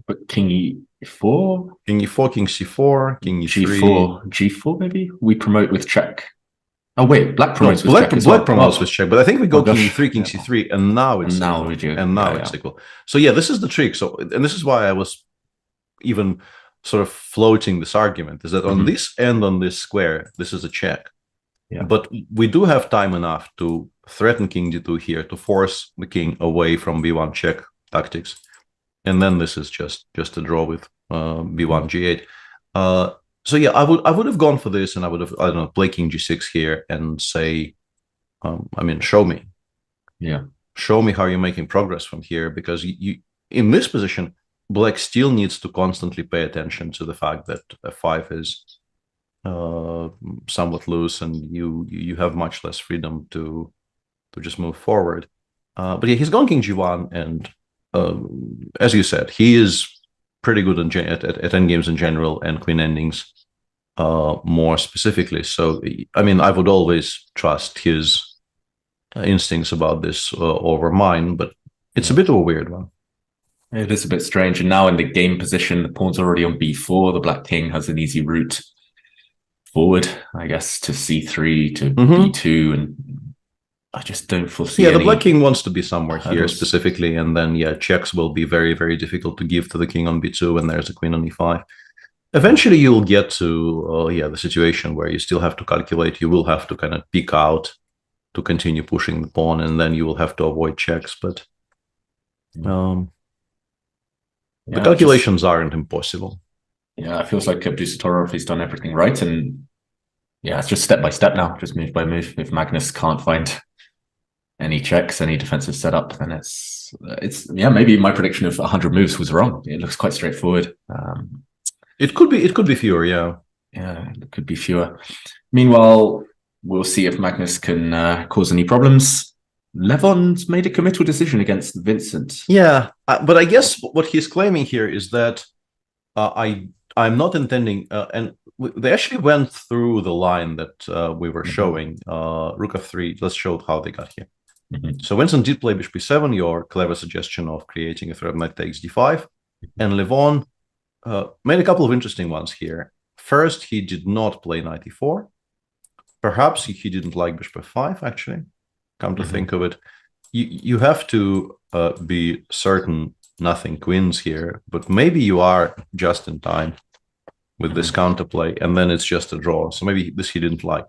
But king e4? King e4, king c4, king e3. G4 maybe? We promote with check. Oh wait, black promotes with check. Black promotes with check, but I think we go king e3, king c3, and now it's equal. So yeah, this is the trick. So, and this is why I was even sort of floating this argument, is that on this end, on this square, this is a check. Yeah. But we do have time enough to threaten king d2 here to force the king away from b1 check tactics, and then this is just a draw with b1 g8. So yeah, I would have gone for this, and I would have, I don't know, play king g6 here and say, show me. Yeah. Show me how you're making progress from here, because you in this position, black still needs to constantly pay attention to the fact that f5 is somewhat loose, and you have much less freedom to just move forward. But yeah, he's gone king g1, and as you said, he is pretty good at endgames in general and queen endings more specifically. So I would always trust his instincts about this over mine, but it's a bit of a weird one. It is a bit strange. And now in the game position, the pawn's already on b4. The black king has an easy route forward, I guess, to c3, to b2, and I just don't foresee. Yeah, the black king wants to be somewhere here specifically, and then checks will be very, very difficult to give to the king on b2 when there's a queen on e5. Eventually, you'll get to the situation where you still have to calculate. You will have to kind of peek out to continue pushing the pawn, and then you will have to avoid checks. But the calculations aren't impossible. Yeah, it feels like Abdusattorov has done everything right, and it's just step by step now, just move by move. If Magnus can't find any checks, any defensive setup, then it's maybe my prediction of 100 moves was wrong. It looks quite straightforward. It could be fewer, yeah. Yeah, it could be fewer. Meanwhile, we'll see if Magnus can cause any problems. Levon's made a committal decision against Vincent. Yeah, but I guess what he's claiming here is that I'm not intending, and they actually went through the line that we were showing, rook f3. Let's show how they got here. So Vincent did play bishop b7, your clever suggestion of creating a threat knight takes d5, and Levon made a couple of interesting ones here. First, he did not play knight e4. Perhaps he didn't like bishop f5, actually. Come to think of it, you have to be certain nothing queens here, but maybe you are just in time with this counterplay, and then it's just a draw. So maybe this he didn't like.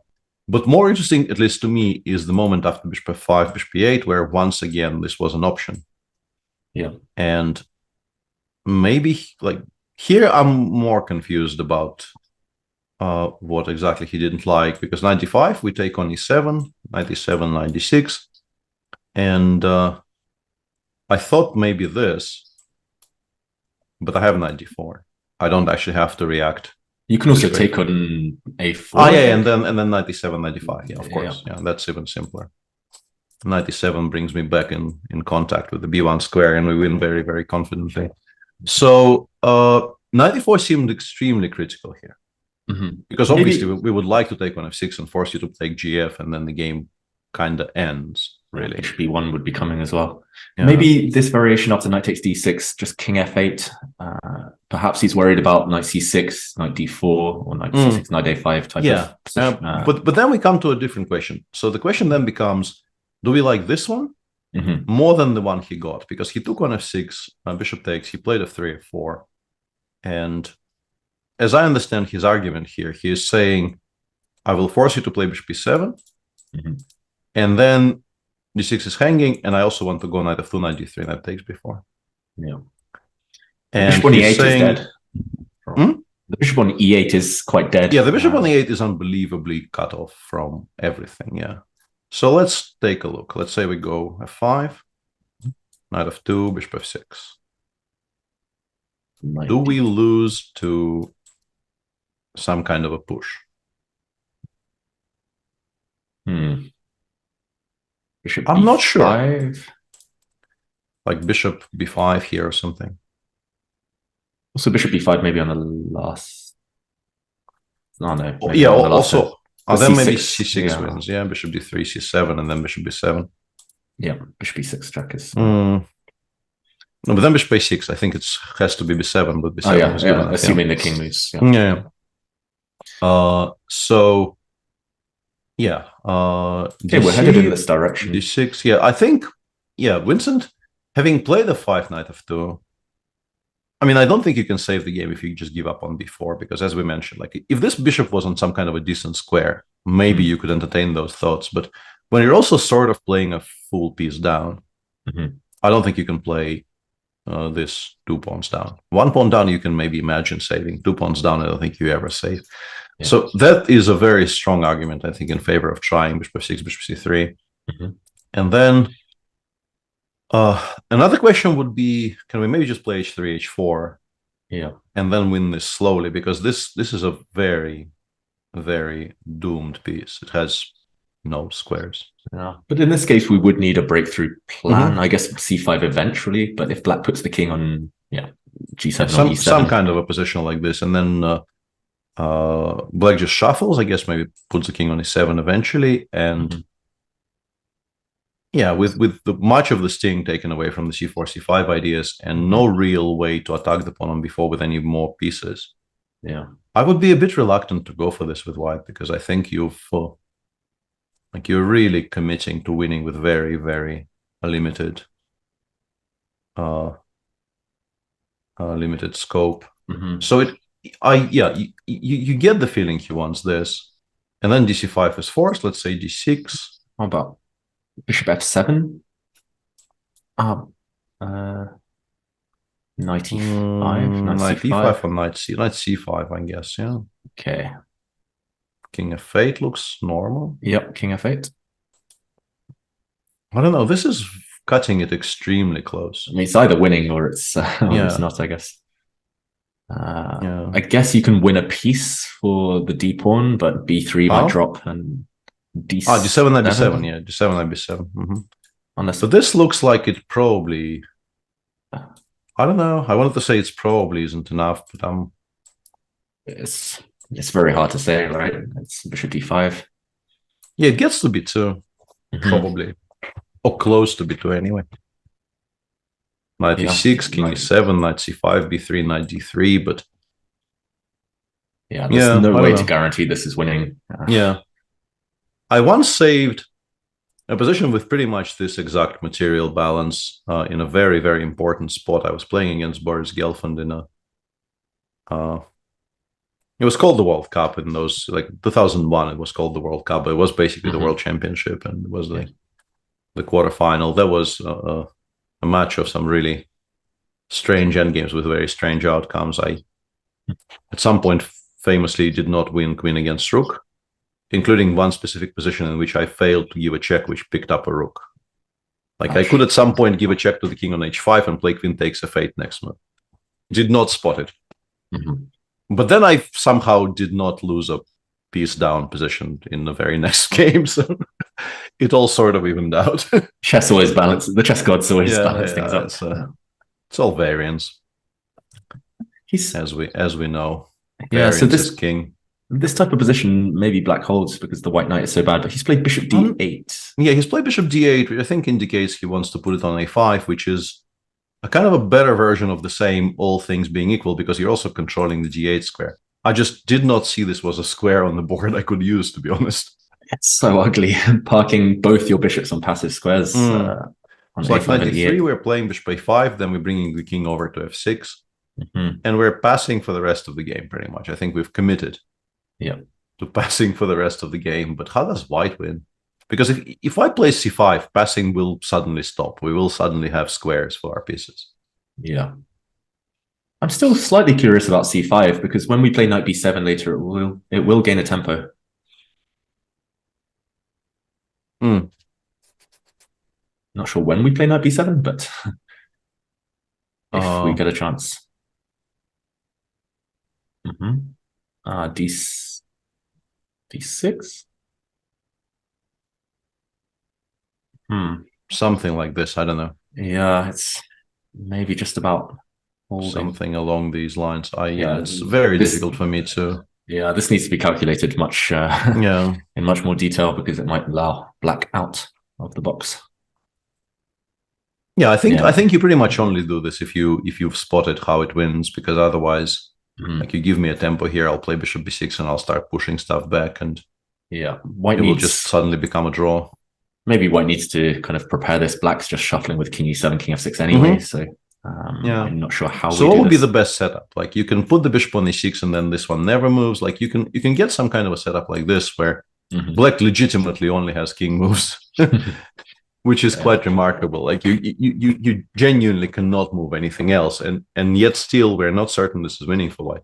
But more interesting, at least to me, is the moment after bishop f5, bishop e8, where once again this was an option. Yeah. And maybe, like, here I'm more confused about what exactly he didn't like, because 95 we take on e7, 97, 96, and I thought maybe this, but I have 94. I don't actually have to react. You can also take on a4. Oh yeah, and then 97, 95. Yeah, of course. Yeah, that's even simpler. 97 brings me back in contact with the b1 square, and we win very, very confidently. So 94 seemed extremely critical here. Because obviously we would like to take on f6 and force you to take gf, and then the game kind of ends, really. Bishop b1 would be coming as well. Yeah. Maybe this variation after knight takes d6, just king f8. Perhaps he's worried about knight c6, knight d4, or knight c6, knight a5 type of position. But then we come to a different question. So the question then becomes, do we like this one more than the one he got? Because he took on f6, bishop takes, he played f3, f4, and as I understand his argument here, he is saying, I will force you to play bishop b7, and then d6 is hanging, and I also want to go knight f2, knight d3, knight takes before. Yeah. And bishop on e8 is dead. The bishop on e8 is quite dead. Yeah, the bishop on e8 is unbelievably cut off from everything, yeah. So let's take a look. Let's say we go f5, knight f2, bishop f6. Do we lose to some kind of a push? Bishop I'm not sure. B5. Like bishop b5 here or something. Also bishop b5 maybe on the last. No, no. Yeah, also. Then maybe c6 yeah. wins. Yeah, bishop d3, c7, and then bishop b7. Yeah, bishop b6 check is. No, but then bishop a6. I think it has to be b7, but b7 is good enough, assuming the king moves. Yeah. So, yeah. Okay, we're headed in this direction. d6. Yeah, I think. Yeah, Vincent, having played f5, knight f2. I mean, I don't think you can save the game if you just give up on b4, because as we mentioned, like if this bishop was on some kind of a decent square, maybe you could entertain those thoughts. But when you're also sort of playing a full piece down, I don't think you can play this 2 pawns down. 1 pawn down you can maybe imagine saving. 2 pawns down I don't think you ever save. Yeah. So that is a very strong argument, I think, in favor of trying bishop f6, bishop c3. And then another question would be, can we maybe just play h3, h4? Yeah. And then win this slowly, because this is a very, very doomed piece. It has no squares. Yeah. But in this case, we would need a breakthrough plan. I guess c5 eventually, but if black puts the king on, g7 on e7. Some kind of a position like this, and then black just shuffles, I guess, maybe puts the king on e7 eventually, and with much of the sting taken away from the c4, c5 ideas, and no real way to attack the pawn on b4 with any more pieces. Yeah. I would be a bit reluctant to go for this with white, because I think you're really committing to winning with very, very limited limited scope. So you get the feeling he wants this, and then dc5 is forced. Let's say d6. How about bishop f7? Knight e5, knight e5 or knight c5, I guess. Yeah. Okay. King f8 looks normal. Yep, king f8. I don't know. This is cutting it extremely close. I mean, it's either winning or it's it's not, I guess. I guess you can win a piece for the d pawn, but b3 might drop, and d7. d7 knight b7. Yeah, d7 knight b7. Unless, so this looks like it probably. I don't know. I wanted to say it's probably isn't enough, but it's very hard to say, right? It's bishop d5. Yeah, it gets to b2, probably, or close to b2 anyway. Knight e6, king e7, knight c5, b3, knight d3, but there's no way to guarantee this is winning. I once saved a position with pretty much this exact material balance in a very, very important spot. I was playing against Boris Gelfand in it was called the World Cup in those, like 2001, it was called the World Cup, but it was basically the World Championship, and it was the quarterfinal. There was a match of some really strange endgames with very strange outcomes. I, at some point, famously did not win queen against rook, including one specific position in which I failed to give a check which picked up a rook. Like, I could at some point give a check to the king on h5 and play queen takes f8 next move. Did not spot it. But then I somehow did not lose a piece down position in the very next game, so it all sort of evened out. Chess always balances. The chess gods always balance things up. It's all variance. As we know. Variance so this is king. This type of position, maybe black holds because the white knight is so bad, but he's played bishop d8. Yeah, he's played bishop d8, which I think indicates he wants to put it on a5, which is a kind of a better version of the same, all things being equal, because you're also controlling the g8 square. I just did not see this was a square on the board I could use, to be honest. It's so ugly, parking both your bishops on passive squares. On so like knight d3, we're playing bishop a5, then we're bringing the king over to f6, and we're passing for the rest of the game, pretty much. I think we've committed to passing for the rest of the game. But how does white win? Because if I play c5, passing will suddenly stop. We will suddenly have squares for our pieces. Yeah. I'm still slightly curious about c5, because when we play knight b7 later, it will gain a tempo. Not sure when we play knight b7, but if we get a chance. d6. Something like this, I don't know. Yeah, it's maybe just about holding. Something along these lines. It's very difficult for me to. Yeah, this needs to be calculated much in much more detail, because it might allow black out of the box. Yeah, I think you pretty much only do this if you've spotted how it wins, because otherwise, like, you give me a tempo here, I'll play bishop b6 and I'll start pushing stuff back, and white will just suddenly become a draw. Maybe white needs to kind of prepare this. Black's just shuffling with king e7, king f6 anyway, so I'm not sure how. So what would be the best setup? Like, you can put the bishop on e6 and then this one never moves. Like, you can get some kind of a setup like this where Black legitimately only has king moves, which is quite remarkable. Like you genuinely cannot move anything else, and yet still we're not certain this is winning for white.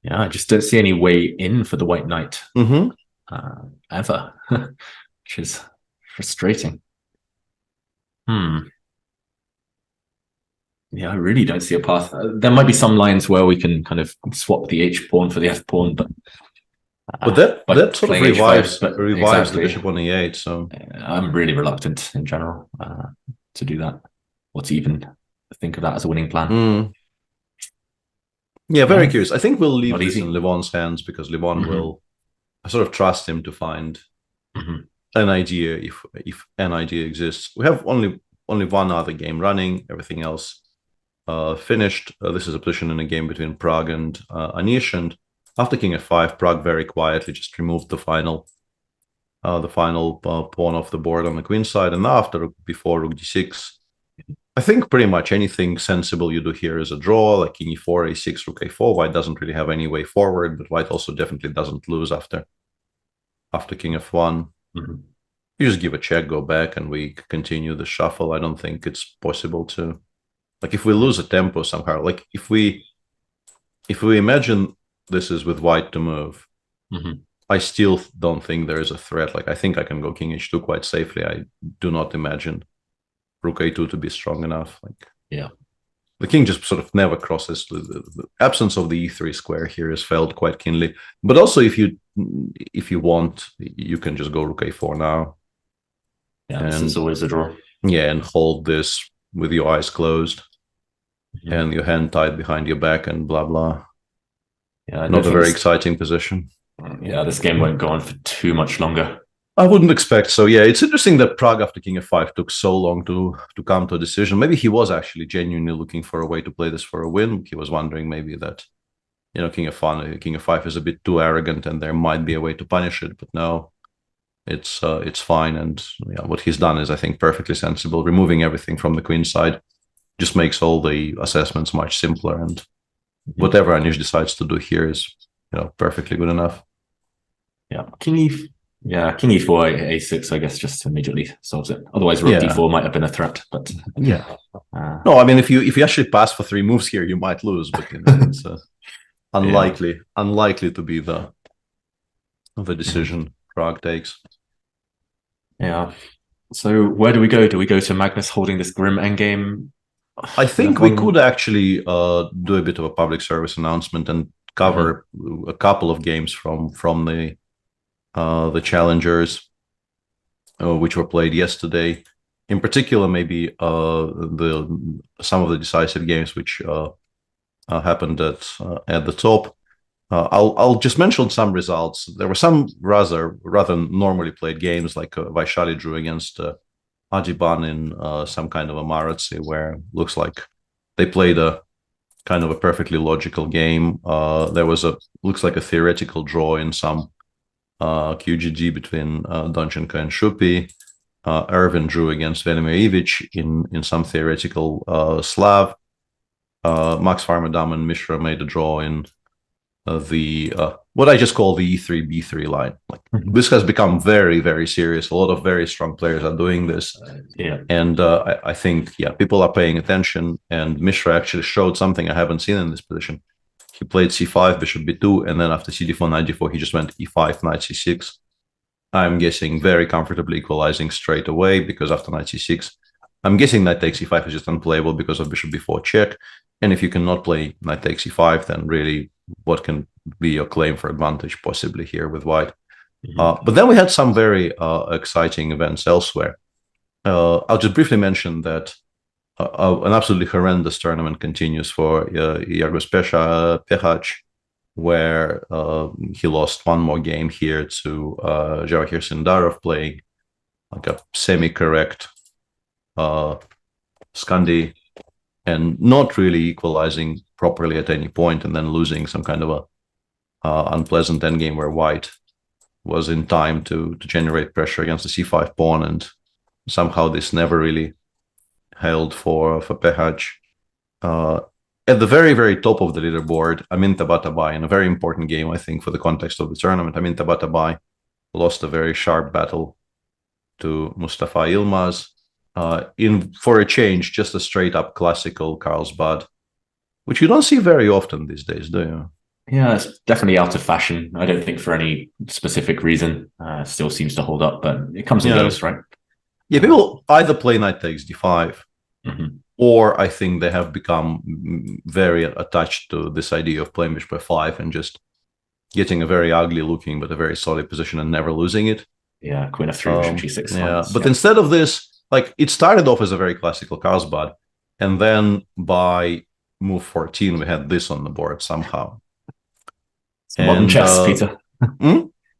Yeah, I just don't see any way in for the white knight ever, which is frustrating. Yeah, I really don't see a path. There might be some lines where we can kind of swap the h pawn for the f pawn, but that sort of revives exactly. the bishop on e8. So I'm really reluctant in general to do that, or to even think of that as a winning plan. Yeah, very curious. I think we'll leave this in Levon's hands because Levon will sort of trust him to find an idea if an idea exists. We have only one other game running. Everything else finished. This is a position in a game between Prague and Anish, and after king f5, Prague very quietly just removed the final pawn off the board on the queen side, and before rook d6. I think pretty much anything sensible you do here is a draw, like king e4, a6, rook a4. White doesn't really have any way forward, but white also definitely doesn't lose after king f1. You just give a check, go back, and we continue the shuffle. I don't think it's possible to, like, if we lose a tempo somehow, like if we imagine this is with white to move, I still don't think there is a threat. Like, I think I can go king h2 quite safely. I do not imagine rook a2 to be strong enough. Like, yeah, the king just sort of never crosses. The absence of the e3 square here is felt quite keenly. But also, if you want, you can just go rook a4 now. Yeah, this is always a draw. Yeah, and hold this with your eyes closed and your hand tied behind your back and blah blah. Yeah, not a very exciting position. Yeah, this game won't go on for too much longer. I wouldn't expect so. Yeah, it's interesting that Prague after king f5 took so long to come to a decision. Maybe he was actually genuinely looking for a way to play this for a win. He was wondering maybe that, king f5 is a bit too arrogant and there might be a way to punish it. But no, it's fine. And what he's done is, I think, perfectly sensible. Removing everything from the queen side just makes all the assessments much simpler. And whatever Anish decides to do here is, perfectly good enough. Yeah, king e4, a6, I guess, just immediately solves it. Otherwise, rook d4 might have been a threat. But no, I mean, if you actually pass for 3 moves here, you might lose. But it's unlikely to be the decision Prague takes. Yeah. So where do we go? Do we go to Magnus holding this grim endgame? I think we could actually do a bit of a public service announcement and cover a couple of games from the challengers which were played yesterday. In particular, maybe some of the decisive games which happened at the top. I'll just mention some results. There were some rather normally played games, like Vaishali drew against Adiban in some kind of a Maratsi, where looks like they played a kind of a perfectly logical game. There was looks like a theoretical draw in some QGG between Donchenko and Shupi. Ervin drew against Velimir Ivic in some theoretical Slav. Max Farmadam and Mishra made a draw in the what I just call the E3 B3 line. Like this has become very, very serious. A lot of very strong players are doing this. And I think people are paying attention. And Mishra actually showed something I haven't seen in this position. He played c5, bishop b2, and then after cd4, knight d4, he just went e5, knight c6. I'm guessing very comfortably equalizing straight away, because after knight c6, I'm guessing knight takes e5 is just unplayable because of bishop b4 check. And if you cannot play knight takes e5, then really what can be your claim for advantage possibly here with white? But then we had some very exciting events elsewhere. I'll just briefly mention that an absolutely horrendous tournament continues for Yargos Pehach, where he lost one more game here to Jawahir Sindarov, playing like a semi-correct Scandi and not really equalizing properly at any point, and then losing some kind of a unpleasant endgame where white was in time to generate pressure against the c5 pawn, and somehow this never really held for Pehach. At the very, very top of the leaderboard, Amin Tabatabai, in a very important game, I think, for the context of the tournament, Amin Tabatabai lost a very sharp battle to Mustafa Yilmaz. For a change, just a straight up classical Carlsbad, which you don't see very often these days, do you? Yeah, it's definitely out of fashion. I don't think for any specific reason. Still seems to hold up, but it comes and goes, right? Yeah, people either play knight takes d5, or I think they have become very attached to this idea of playing bishop f5 and just getting a very ugly looking but a very solid position and never losing it. Yeah, queen f3, bishop g6. Yeah, but instead of this, like, it started off as a very classical Carlsbad, and then by move 14, we had this on the board somehow. Modern chess, Peter.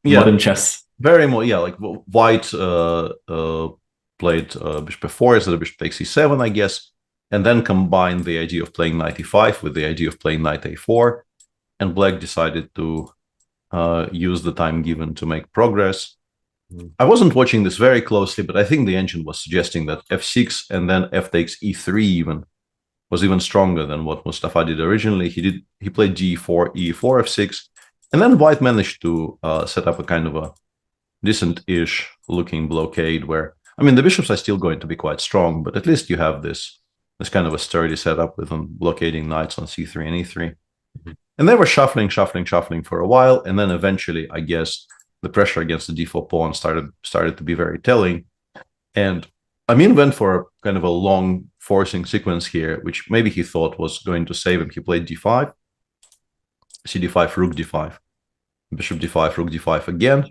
Yeah, modern chess. Very more, yeah. Like White played bishop f4 instead of bishop takes e7, I guess, and then combined the idea of playing knight e5 with the idea of playing knight a4, and Black decided to use the time given to make progress. I wasn't watching this very closely, but I think the engine was suggesting that f6 and then f takes e3 even was even stronger than what Mustafa did originally. He played g4, e4, f6, and then White managed to set up a kind of a decent-ish looking blockade where, I mean, the bishops are still going to be quite strong, but at least you have this kind of a sturdy setup with them blockading knights on c3 and e3. And they were shuffling for a while, and then eventually, I guess, the pressure against the d4 pawn started to be very telling. And Amin went for a kind of a long forcing sequence here, which maybe he thought was going to save him. He played d5, cd5, rook d5, bishop d5, rook d5 again.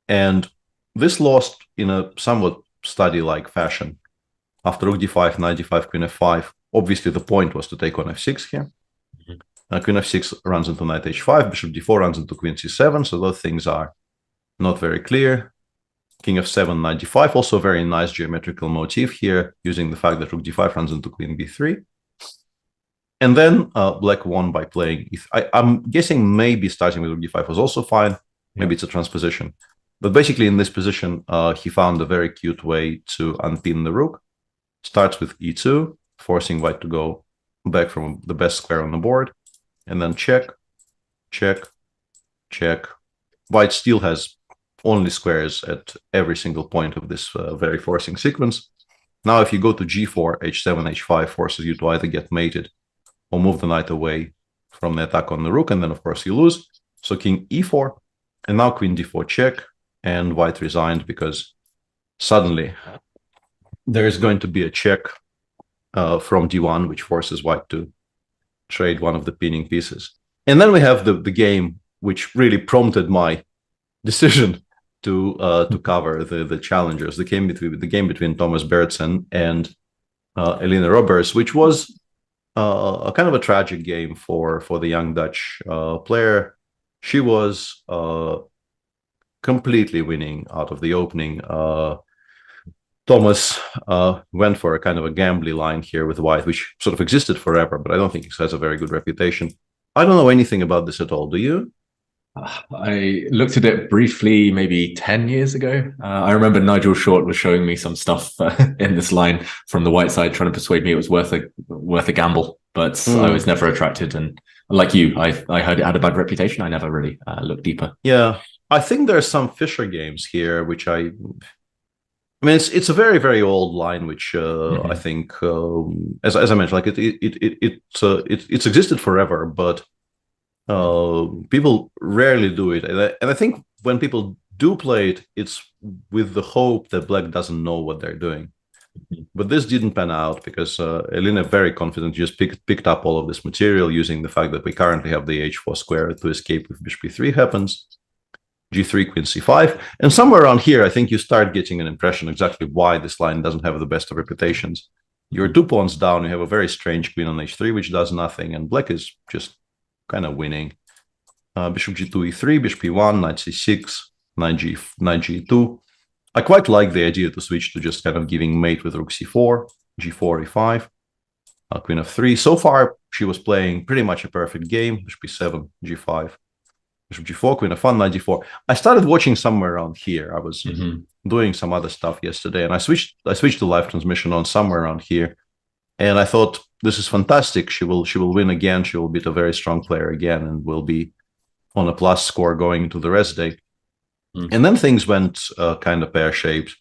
And this lost in a somewhat study-like fashion. After rook d5, knight d5, queen f5, obviously the point was to take on f6 here. Queen f6 runs into knight h5, bishop d4 runs into queen c7, so those things are not very clear. King f7, knight d5, also a very nice geometrical motif here, using the fact that rook d5 runs into queen b3. And then Black won by playing I'm guessing maybe starting with rook d5 was also fine. Maybe it's a transposition. But basically in this position, he found a very cute way to unpin the rook. Starts with e2, forcing White to go back from the best square on the board. And then check, check, check. White still has only squares at every single point of this very forcing sequence. Now, if you go to g4, h7, h5 forces you to either get mated or move the knight away from the attack on the rook, and then, of course, you lose. So king e4, and now queen d4 check, and White resigned because suddenly there is going to be a check from d1, which forces White to trade one of the pinning pieces. And then we have the game which really prompted my decision to cover the challengers, the game between Thomas Bertsen and Elina Roberts, which was a kind of a tragic game for the young Dutch player. She was completely winning out of the opening. Thomas went for a kind of a gambly line here with White, which sort of existed forever, but I don't think it has a very good reputation. I don't know anything about this at all. Do you? I looked at it briefly maybe 10 years ago. I remember Nigel Short was showing me some stuff in this line from the White side, trying to persuade me it was worth a gamble, but I was never attracted. And like you, I heard it had a bad reputation. I never really looked deeper. Yeah, I think there are some Fischer games here, which I mean, it's a very, very old line, which I think, as I mentioned, like it's existed forever, but people rarely do it. And I think when people do play it, it's with the hope that Black doesn't know what they're doing. But this didn't pan out because Elina very confidently just picked up all of this material using the fact that we currently have the h4 square to escape if bishop b3 happens. G3, queen c5, and somewhere around here, I think you start getting an impression exactly why this line doesn't have the best of reputations. You're 2 pawns down, you have a very strange queen on h3, which does nothing, and Black is just kind of winning. Bishop g2, e3, bishop e1, knight c6, knight g2. I quite like the idea to switch to just kind of giving mate with rook c4, g4, e5, queen f3. So far, she was playing pretty much a perfect game. Bishop e7, g5. Bishop g4, queen f1, knight g4. I started watching somewhere around here. I was doing some other stuff yesterday, and I switched the live transmission on somewhere around here, and I thought this is fantastic. She will win again. She will beat a very strong player again, and will be on a plus score going into the rest day. And then things went kind of pear-shaped.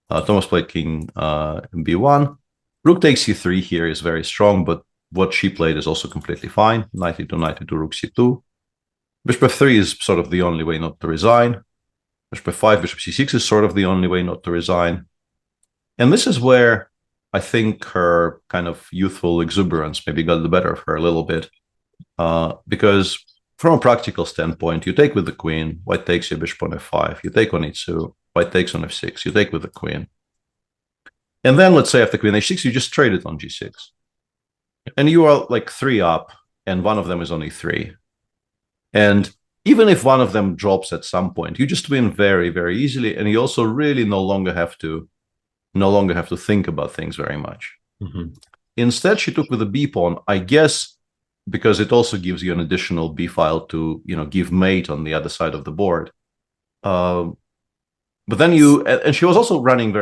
Thomas played king b1. Rook takes c3 here is very strong, but what she played is also completely fine. Knight e2, knight e2, rook c2. Bishop f3 is sort of the only way not to resign. Bishop f5, bishop c6 is sort of the only way not to resign. And this is where I think her kind of youthful exuberance maybe got the better of her a little bit. Because from a practical standpoint, you take with the queen, white takes your bishop on f5, you take on e2, white takes on f6, you take with the queen. And then let's say after queen h6, you just trade it on g6. And you are like 3 up, and one of them is on e3. And even if one of them drops at some point, you just win very, very easily, and you also really no longer have to think about things very much. Instead, she took with the b pawn, I guess, because it also gives you an additional b file to give mate on the other side of the board. But then and she was also running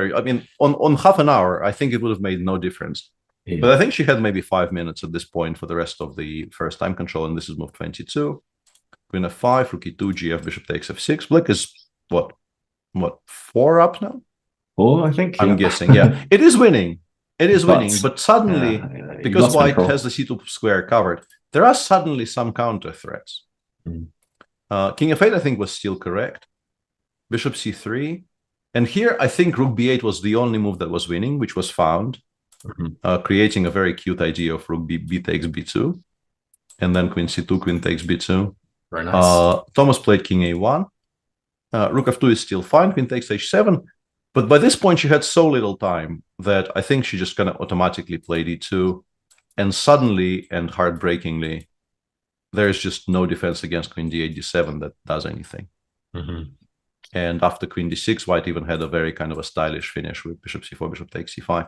on half an hour, I think it would have made no difference. Yeah. But I think she had maybe 5 minutes at this point for the rest of the first time control, and this is move 22. Queen f5, rook e2, gf, bishop takes f6. Black is what 4 up now? 4, I think. I'm guessing, yeah. It is winning. It is winning, but suddenly, because white has the c2 square covered, there are suddenly some counter threats. King f8, I think, was still correct. Bishop c3. And here, I think rook b8 was the only move that was winning, which was found, creating a very cute idea of rook b takes b2. And then queen c2, queen takes b2. Very nice. Thomas played king a1. Rook f2 is still fine, queen takes h7. But by this point, she had so little time that I think she just kind of automatically played e2. And suddenly and heartbreakingly, there's just no defense against queen d8, d7 that does anything. And after queen d6, white even had a very kind of a stylish finish with bishop c4, bishop takes c5.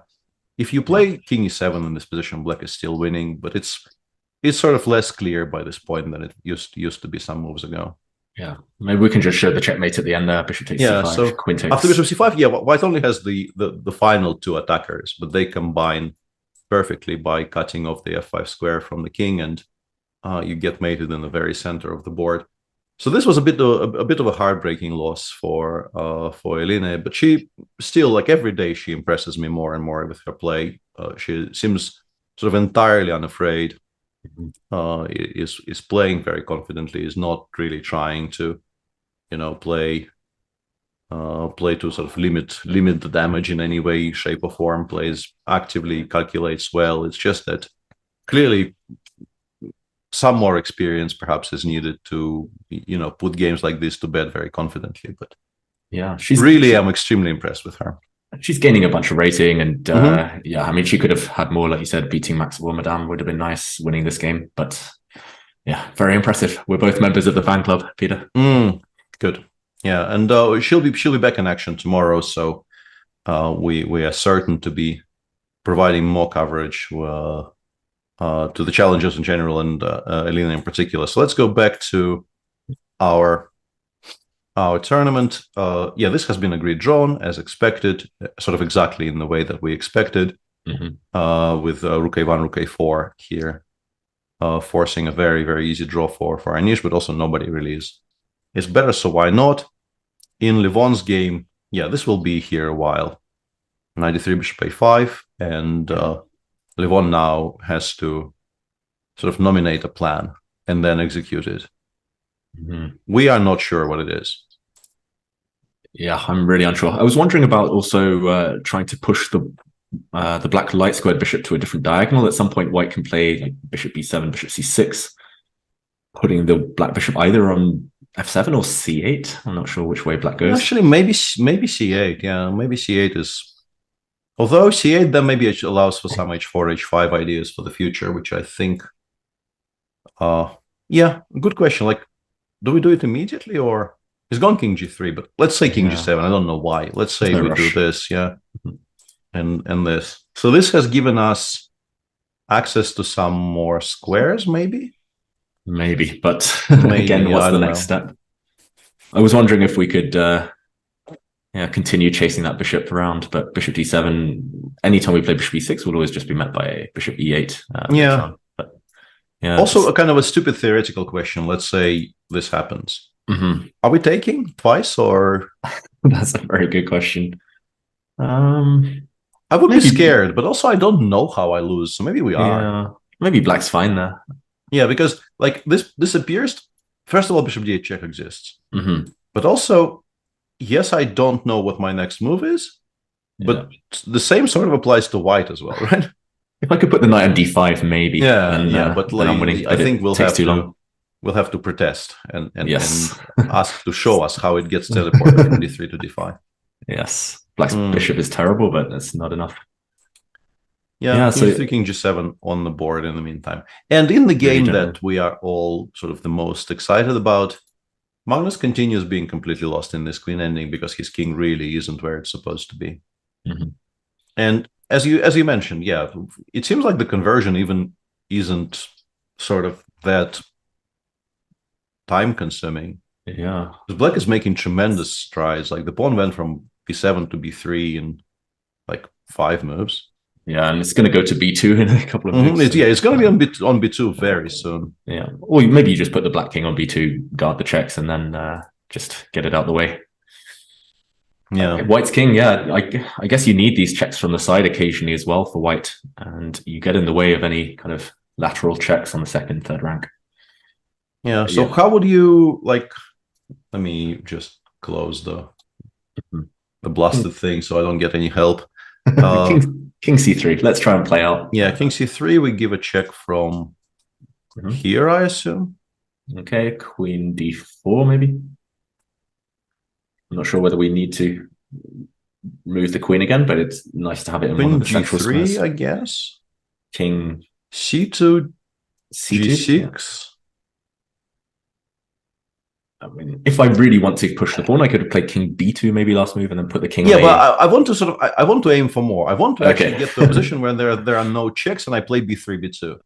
If you play king e7 in this position, black is still winning, but it's sort of less clear by this point than it used to be some moves ago. Yeah, maybe we can just show the checkmate at the end there. Bishop takes c5, so queen takes... After bishop c5, white only has the final 2 attackers, but they combine perfectly by cutting off the f5 square from the king, and you get mated in the very center of the board. So this was a bit of a heartbreaking loss for Eline, but she still, like every day, she impresses me more and more with her play. She seems sort of entirely unafraid. Is playing very confidently, is not really trying to play to sort of limit the damage in any way, shape or form. Plays actively, calculates well. It's just that clearly some more experience perhaps is needed to put games like this to bed very confidently. But yeah, I'm extremely impressed with her. She's gaining a bunch of rating, and yeah, I mean, she could have had more, like you said. Beating Maxwell Madame would have been nice, winning this game, but yeah, very impressive. We're both members of the fan club, Peter. Good, yeah, and she'll be back in action tomorrow, so we are certain to be providing more coverage to the challengers in general and Elena in particular. So let's go back to our tournament. This has been agreed drawn as expected, sort of exactly in the way that we expected, with rook a1, rook a4 here, forcing a very, very easy draw for Anish, but also nobody really is better, so why not? In Livon's game, this will be here a while. Knight d3, bishop a5, and Livon now has to sort of nominate a plan and then execute it. We are not sure what it is. Yeah, I'm really unsure. I was wondering about also trying to push the black light squared bishop to a different diagonal. At some point, white can play like bishop b7, bishop c6, putting the black bishop either on f7 or c8. I'm not sure which way black goes. Actually, maybe c8. Yeah, maybe c8 is... Although c8 then maybe it allows for some h4, h5 ideas for the future, which I think... good question. Like, do we do it immediately, or he's gone king g3? But let's say king g7. I don't know why. Let's say we do this, and this. So this has given us access to some more squares, maybe. But again, what's the next step? I was wondering if we could, continue chasing that bishop around. But bishop d7. Anytime we play bishop e6, will always just be met by bishop e8. Yeah. Also, a kind of a stupid theoretical question. Let's say this happens. Are we taking twice, or? That's a very good question. I would be scared, but also I don't know how I lose, so maybe we are. Yeah. Maybe black's fine there. Yeah, because like this appears. First of all, bishop d8 check exists, but also, yes, I don't know what my next move is, but the same sort of applies to white as well, right? If I could put the knight on d5, maybe. Yeah, but then I'm winning. I think we'll have too to. Long. We'll have to protest and Yes. and ask to show us how it gets teleported from d3 to d5. Yes. Black's bishop is terrible, but that's not enough. Yeah, so king g7 on the board in the meantime. And in the game that we are all sort of the most excited about, Magnus continues being completely lost in this queen ending because his king really isn't where it's supposed to be. And as you mentioned, yeah, it seems like the conversion even isn't sort of that time consuming. Yeah. Because black is making tremendous strides. Like the pawn went from b7 to b3 in like 5 moves. Yeah, and it's going to go to b2 in a couple of moves. It's going to be on b2 very soon. Yeah. Or maybe you just put the black king on b2, guard the checks, and then just get it out the way. Yeah. White's king, yeah. I guess you need these checks from the side occasionally as well for white, and you get in the way of any kind of lateral checks on the second, third rank. Yeah. So how would you like? Let me just close the blasted thing so I don't get any help. King c3. Let's try and play out. Yeah, king c3. We give a check from here, I assume. Okay, queen d4 maybe. I'm not sure whether we need to move the queen again, but it's nice to have it in one of the central squares. I guess. King c2, c6. Yeah. I mean, if I really want to push the pawn, I could have played king d2 maybe last move and then put the king. Yeah, away. but I want to sort of I want to aim for more. I want to actually get to a position where there are no checks and I play b3, b2.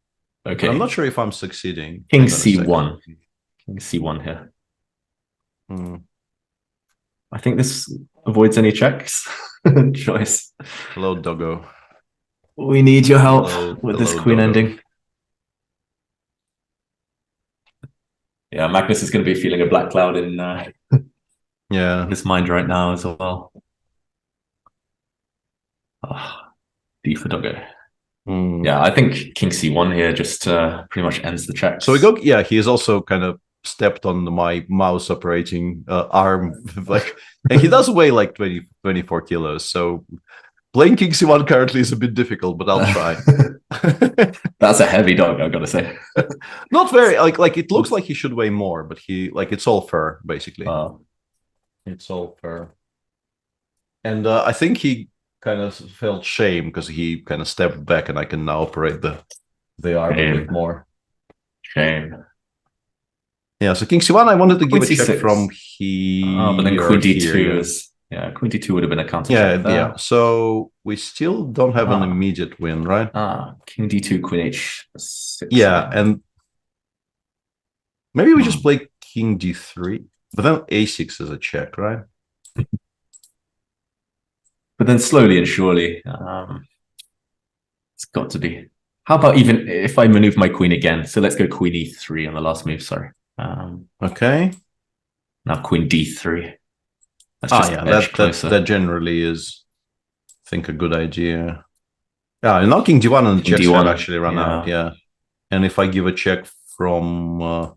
Okay, but I'm not sure if I'm succeeding. King c1. King c1 here. I think this avoids any checks. Choice. Hello, doggo. We need your help with this queen ending. Yeah, Magnus is going to be feeling a black cloud in his mind right now as well. D for doggo. Yeah, I think king c1 here just pretty much ends the check. So we go. Yeah, he is also kind of stepped on my mouse operating arm, like, and he does weigh like 24 kilos. So playing king c1 currently is a bit difficult, but I'll try. That's a heavy dog, I've got to say. Not very, like it looks like he should weigh more, but it's all fur basically. It's all fur, and I think he kind of felt shame because he kind of stepped back, and I can now operate the arm a bit more. Shame. Yeah, so king c1, I wanted to give a check from here. But then queen d2 is... Yeah, queen d2 would have been a counter check there. Yeah. So we still don't have an immediate win, right? King d2, queen h6. Yeah, and maybe we just play king d3, but then a6 is a check, right? But then slowly and surely, it's got to be. How about even if I maneuver my queen again? So let's go queen e3 on the last move, sorry. Okay. Now queen d3. That generally is, I think, a good idea. Yeah, now king d1 and the checks have actually run out. Yeah, and if I give a check from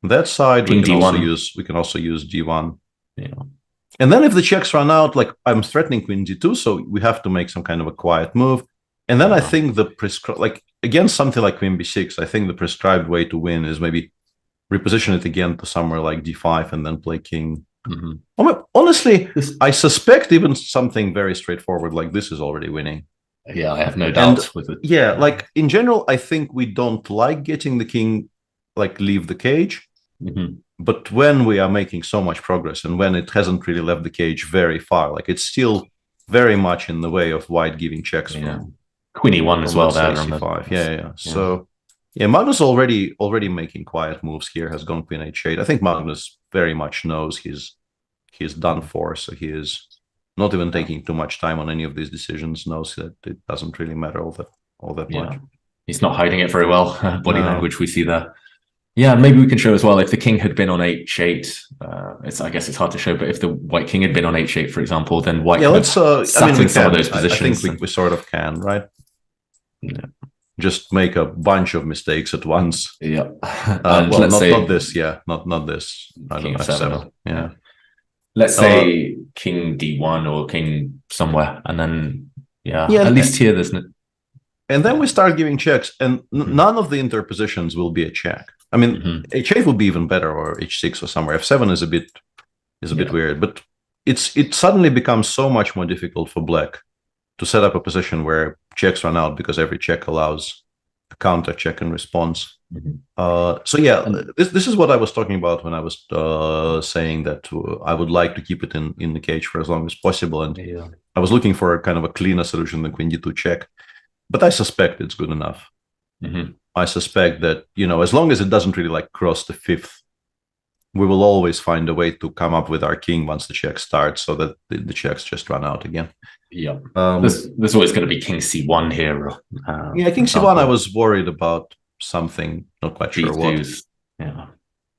that side, we can also use d1. Yeah, and then if the checks run out, like I'm threatening queen d2, so we have to make some kind of a quiet move. And then I think the prescribed, like against something like queen b6, I think the prescribed way to win is maybe reposition it again to somewhere like d5 and then play king. Honestly, I suspect even something very straightforward like this is already winning. Yeah, I have no doubt with it. Yeah, like in general, I think we don't like getting the king like leave the cage. But when we are making so much progress and when it hasn't really left the cage very far, like it's still very much in the way of white giving checks from queen e1 as well there. C5. Yeah. So yeah, Magnus already making quiet moves here, has gone queen h8. I think Magnus very much knows he's done for, so he is not even taking too much time on any of these decisions, knows that it doesn't really matter all that much. He's not hiding it very well. Body language we see there. Yeah, maybe we can show as well if the king had been on h8. I guess it's hard to show, but if the white king had been on h8, for example, then white could have sat in some of those positions. I think we sort of can, right? Yeah. Just make a bunch of mistakes at once. Yeah. Well, not this. Yeah, not this. I don't know. F7. Yeah. Let's say king d1 or king somewhere, and then at least here there's no. And then we start giving checks, and none of the interpositions will be a check. I mean, h8 would be even better, or h6 or somewhere. f7 is a bit weird, but it suddenly becomes so much more difficult for black to set up a position where checks run out because every check allows a counter check in response. So yeah, this is what I was talking about when I was saying that I would like to keep it in the cage for as long as possible, and I was looking for a kind of a cleaner solution than queen d2 check, but I suspect it's good enough. I suspect that, as long as it doesn't really like cross the fifth, we will always find a way to come up with our king once the check starts, so that the checks just run out again. Yeah, there's always going to be king c1 here. King c1. I was worried about something, not quite sure what.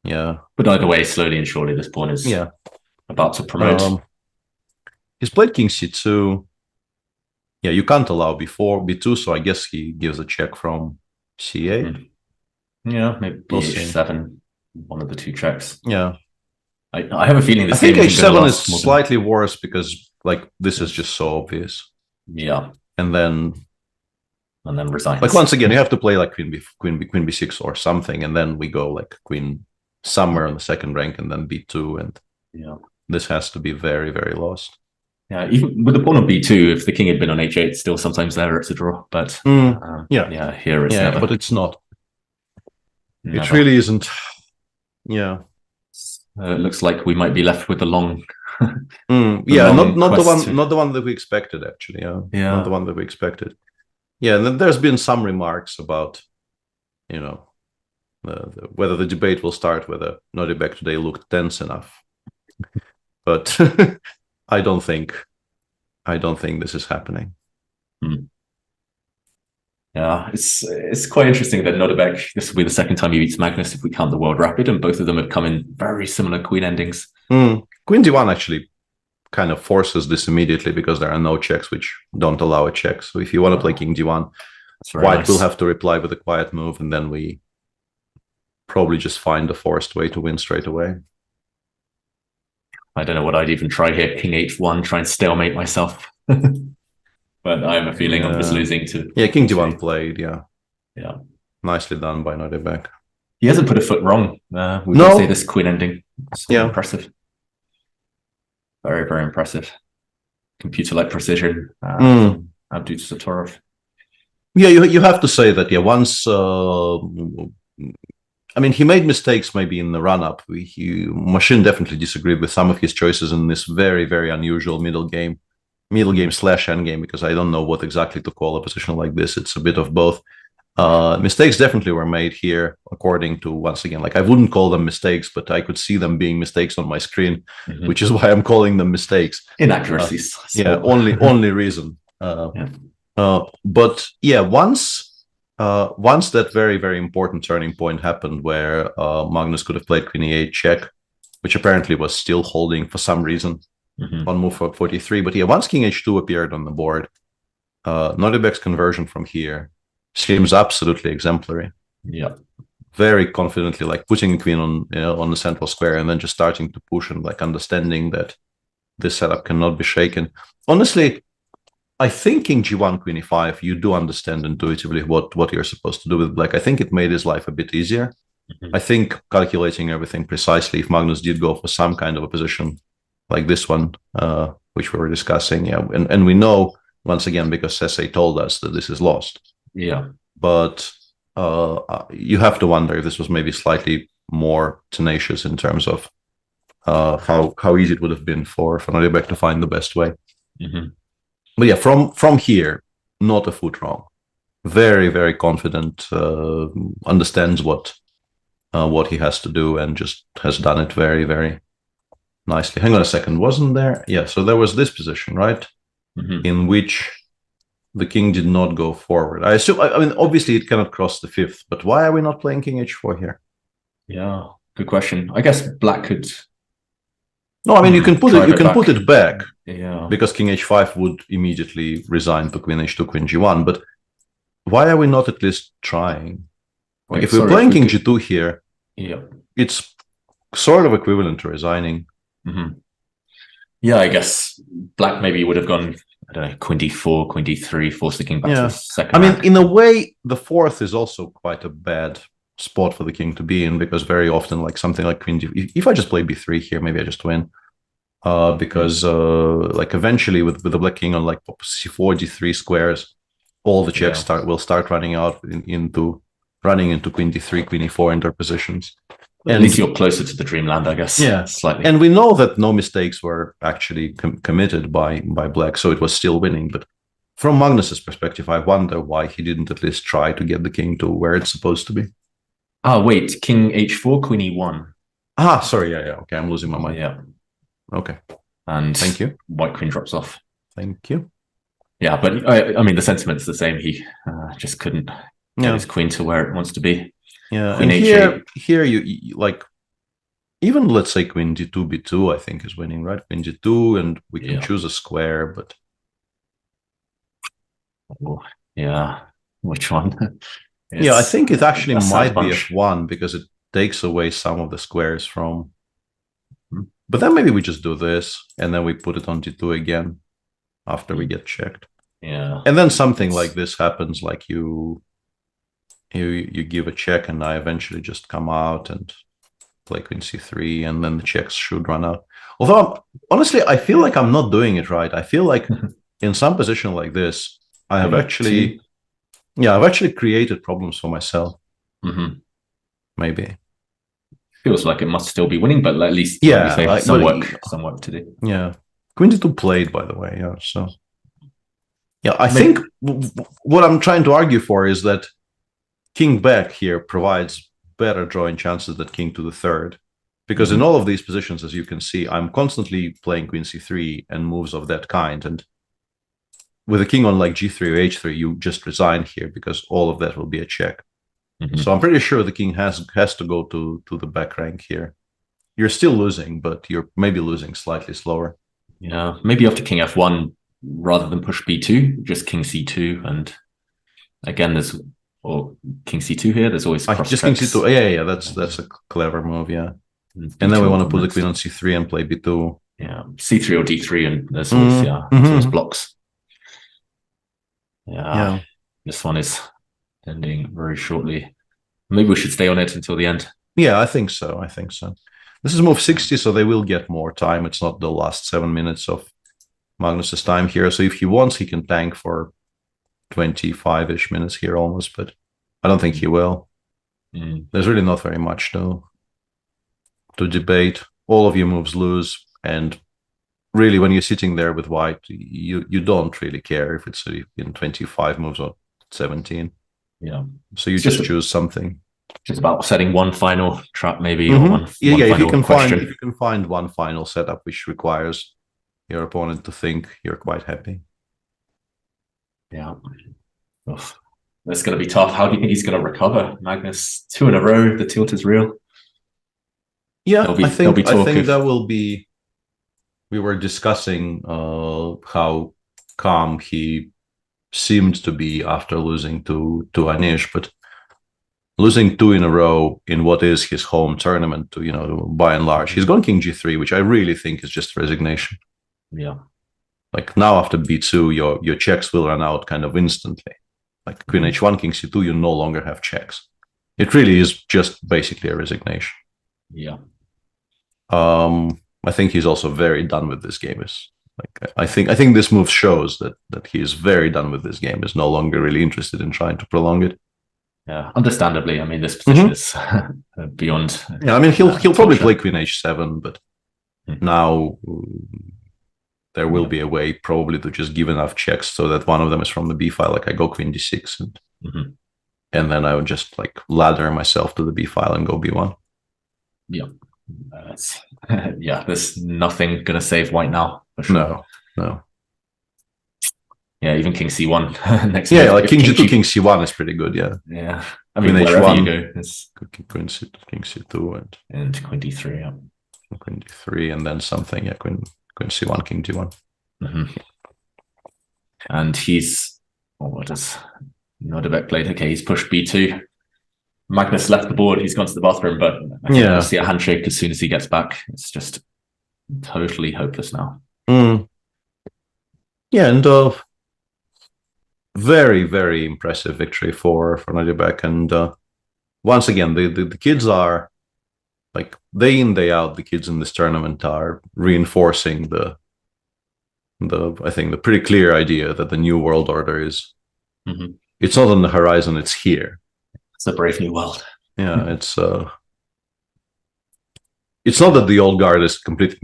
Yeah. But either way, slowly and surely, this pawn is about to promote. He's played king c2. Yeah, you can't allow b2, so I guess he gives a check from c8. Yeah, maybe h7, one of the two checks. Yeah. I have a feeling this I think h7 is slightly worse because this is just so obvious. Yeah. And then resigns. Like once again, you have to play like queen b6 or something, and then we go like queen somewhere on the second rank, and then b2, and this has to be very, very lost. Yeah, even with the pawn on b2, if the king had been on h8, still sometimes there it's a draw. But here it's never. But it's not. Never. It really isn't. Yeah. It looks like we might be left with the long. Not the one that we expected, actually. Not the one that we expected. Yeah, and then there's been some remarks about, whether the debate will start whether Nordebek today looked tense enough. But I don't think this is happening. Yeah, it's quite interesting that Nordebek, this will be the second time he beats Magnus if we count the World Rapid, and both of them have come in very similar queen endings. Queen d1 actually kind of forces this immediately because there are no checks which don't allow a check. So if you want to play king d1, white will have to reply with a quiet move, and then we probably just find a forced way to win straight away. I don't know what I'd even try here. King h1, try and stalemate myself. But I have a feeling I'm just losing to... Yeah, king d1 played, Yeah. Nicely done by Nordebek. He hasn't put a foot wrong. We can say this queen ending. It's impressive. Very, very impressive. Computer-like precision. Abdul Satorov. Yeah, you have to say that, once... he made mistakes maybe in the run-up. Machine definitely disagreed with some of his choices in this very, very unusual middle game / endgame, because I don't know what exactly to call a position like this. It's a bit of both. Mistakes definitely were made here, according to, once again, I wouldn't call them mistakes, but I could see them being mistakes on my screen, which is why I'm calling them mistakes. Inaccuracies. Only reason. But once that very, very important turning point happened where Magnus could have played queen e8 check, which apparently was still holding for some reason on move 43. But once king h2 appeared on the board, Nordebek's conversion from here seems absolutely exemplary. Yeah. Very confidently, putting a queen on the central square and then just starting to push and understanding that this setup cannot be shaken. Honestly, I think king g1, queen e5, you do understand intuitively what you're supposed to do with black. I think it made his life a bit easier. I think calculating everything precisely, if Magnus did go for some kind of a position like this one, which we were discussing, and we know, once again, because Sese told us that this is lost. Yeah. But you have to wonder if this was maybe slightly more tenacious in terms of how easy it would have been for Nordebek to find the best way. But from here, not a foot wrong. Very, very confident, understands what he has to do, and just has done it very, very nicely. Hang on a second, wasn't there? Yeah, so there was this position, right? In which the king did not go forward. I assume, I mean, obviously it cannot cross the fifth, but why are we not playing king h4 here? Yeah, good question. I guess black could... No, I mean, you can put it, put it back. Yeah. Because king h5 would immediately resign to queen h2, queen g1. But why are we not at least trying? Like, if we're playing king g2 here, it's sort of equivalent to resigning. Yeah, I guess black maybe would have gone, I don't know, queen d4, queen d3, force the king back to the second. I mean, in a way, the fourth is also quite a bad spot for the king to be in, because very often, like something like queen d, if I just play b3 here, maybe I just win. Because like eventually with the black king on like c4, d3 squares, all the checks will start running out into queen d3, queen e4 interpositions. And at least you're closer to the dreamland, I guess. Yeah, slightly. And we know that no mistakes were actually committed by black, so it was still winning. But from Magnus's perspective, I wonder why he didn't at least try to get the king to where it's supposed to be. Ah, wait, king h4, queen e1. Ah, sorry, yeah, okay, I'm losing my mind. Yeah. Okay. And thank you. White queen drops off. Thank you. Yeah, but I mean, the sentiment's the same. He just couldn't get his queen to where it wants to be. Yeah, queen and here you like, even let's say queen d2, b2, I think is winning, right? Queen d2, and we can choose a square, but... Oh, yeah, which one? Yeah, I think it actually might be f1, because it takes away some of the squares from... But then maybe we just do this, and then we put it on d2 again after we get checked. Yeah. And then something like this happens, like you give a check, and I eventually just come out and play queen c3, and then the checks should run out. Although, honestly, I feel like I'm not doing it right. I feel like in some position like this, I have actually... Yeah, I've actually created problems for myself. Maybe. Feels like it must still be winning, but at least some work to do. Yeah. Queen d2 played, by the way. Yeah. So, yeah, I think what I'm trying to argue for is that king back here provides better drawing chances than king to the third. Because in all of these positions, as you can see, I'm constantly playing queen c3 and moves of that kind. And with a king on like g3 or h3, you just resign here because all of that will be a check. So I'm pretty sure the king has to go to the back rank here. You're still losing, but you're maybe losing slightly slower. Yeah, maybe after king f1 rather than push b2, just king c2, and again or king c2 here. There's always just king c2. Yeah, that's a clever move. Yeah, and then we want to put the queen on c3 and play b2. Yeah, c3 or d3, and there's always there's always blocks. Yeah, this one is ending very shortly. Maybe we should stay on it until the end. Yeah, I think so. This is move 60, so they will get more time. It's not the last 7 minutes of Magnus's time here. So if he wants, he can tank for 25-ish minutes here almost, but I don't think he will. There's really not very much to debate. All of your moves lose, and really when you're sitting there with white, you don't really care if it's in 25 moves or 17. Yeah. So you just choose something. Just about setting one final trap, maybe. Or one if you can question. find one final setup which requires your opponent to think, you're quite happy. Yeah. Oof. That's going to be tough. How do you think he's going to recover, Magnus? 2 in a row. The tilt is real. Yeah, I think that will be. We were discussing how calm he seemed to be after losing to Anish, but losing 2 in a row in what is his home tournament, by and large, he's gone king g3, which I really think is just resignation. Yeah, like now after b2, your checks will run out kind of instantly. Like queen h1, king c2, you no longer have checks. It really is just basically a resignation. Yeah. I think he's also very done with this game. I think this move shows that he is very done with this game. Is no longer really interested in trying to prolong it. Yeah, understandably. I mean, this position is beyond. Yeah, I mean, he'll probably play queen h7, but now there will be a way probably to just give enough checks so that one of them is from the b file. Like I go queen d6, and then I would just like ladder myself to the b file and go b1. Yeah. Yeah, there's nothing going to save white now. For sure. No. Yeah, even king c1 next. Yeah, move. like If king g2, king c1 is pretty good. Yeah. Yeah, I mean Queen wherever h1, you go, it's queen c2, and queen d3. Yeah. Queen d3, and then something. Yeah, queen c1, king g1. And he's what is Nodebek played? Okay, he's pushed b2. Magnus left the board. He's gone to the bathroom, but I think we'll see a handshake as soon as he gets back. It's just totally hopeless now. Yeah, and very, very impressive victory for Nodebek. And once again, the kids are like day in, day out. The kids in this tournament are reinforcing the I think the pretty clear idea that the new world order is. It's not on the horizon; it's here. It's a brave new world. Yeah, it's not that the old guard is completely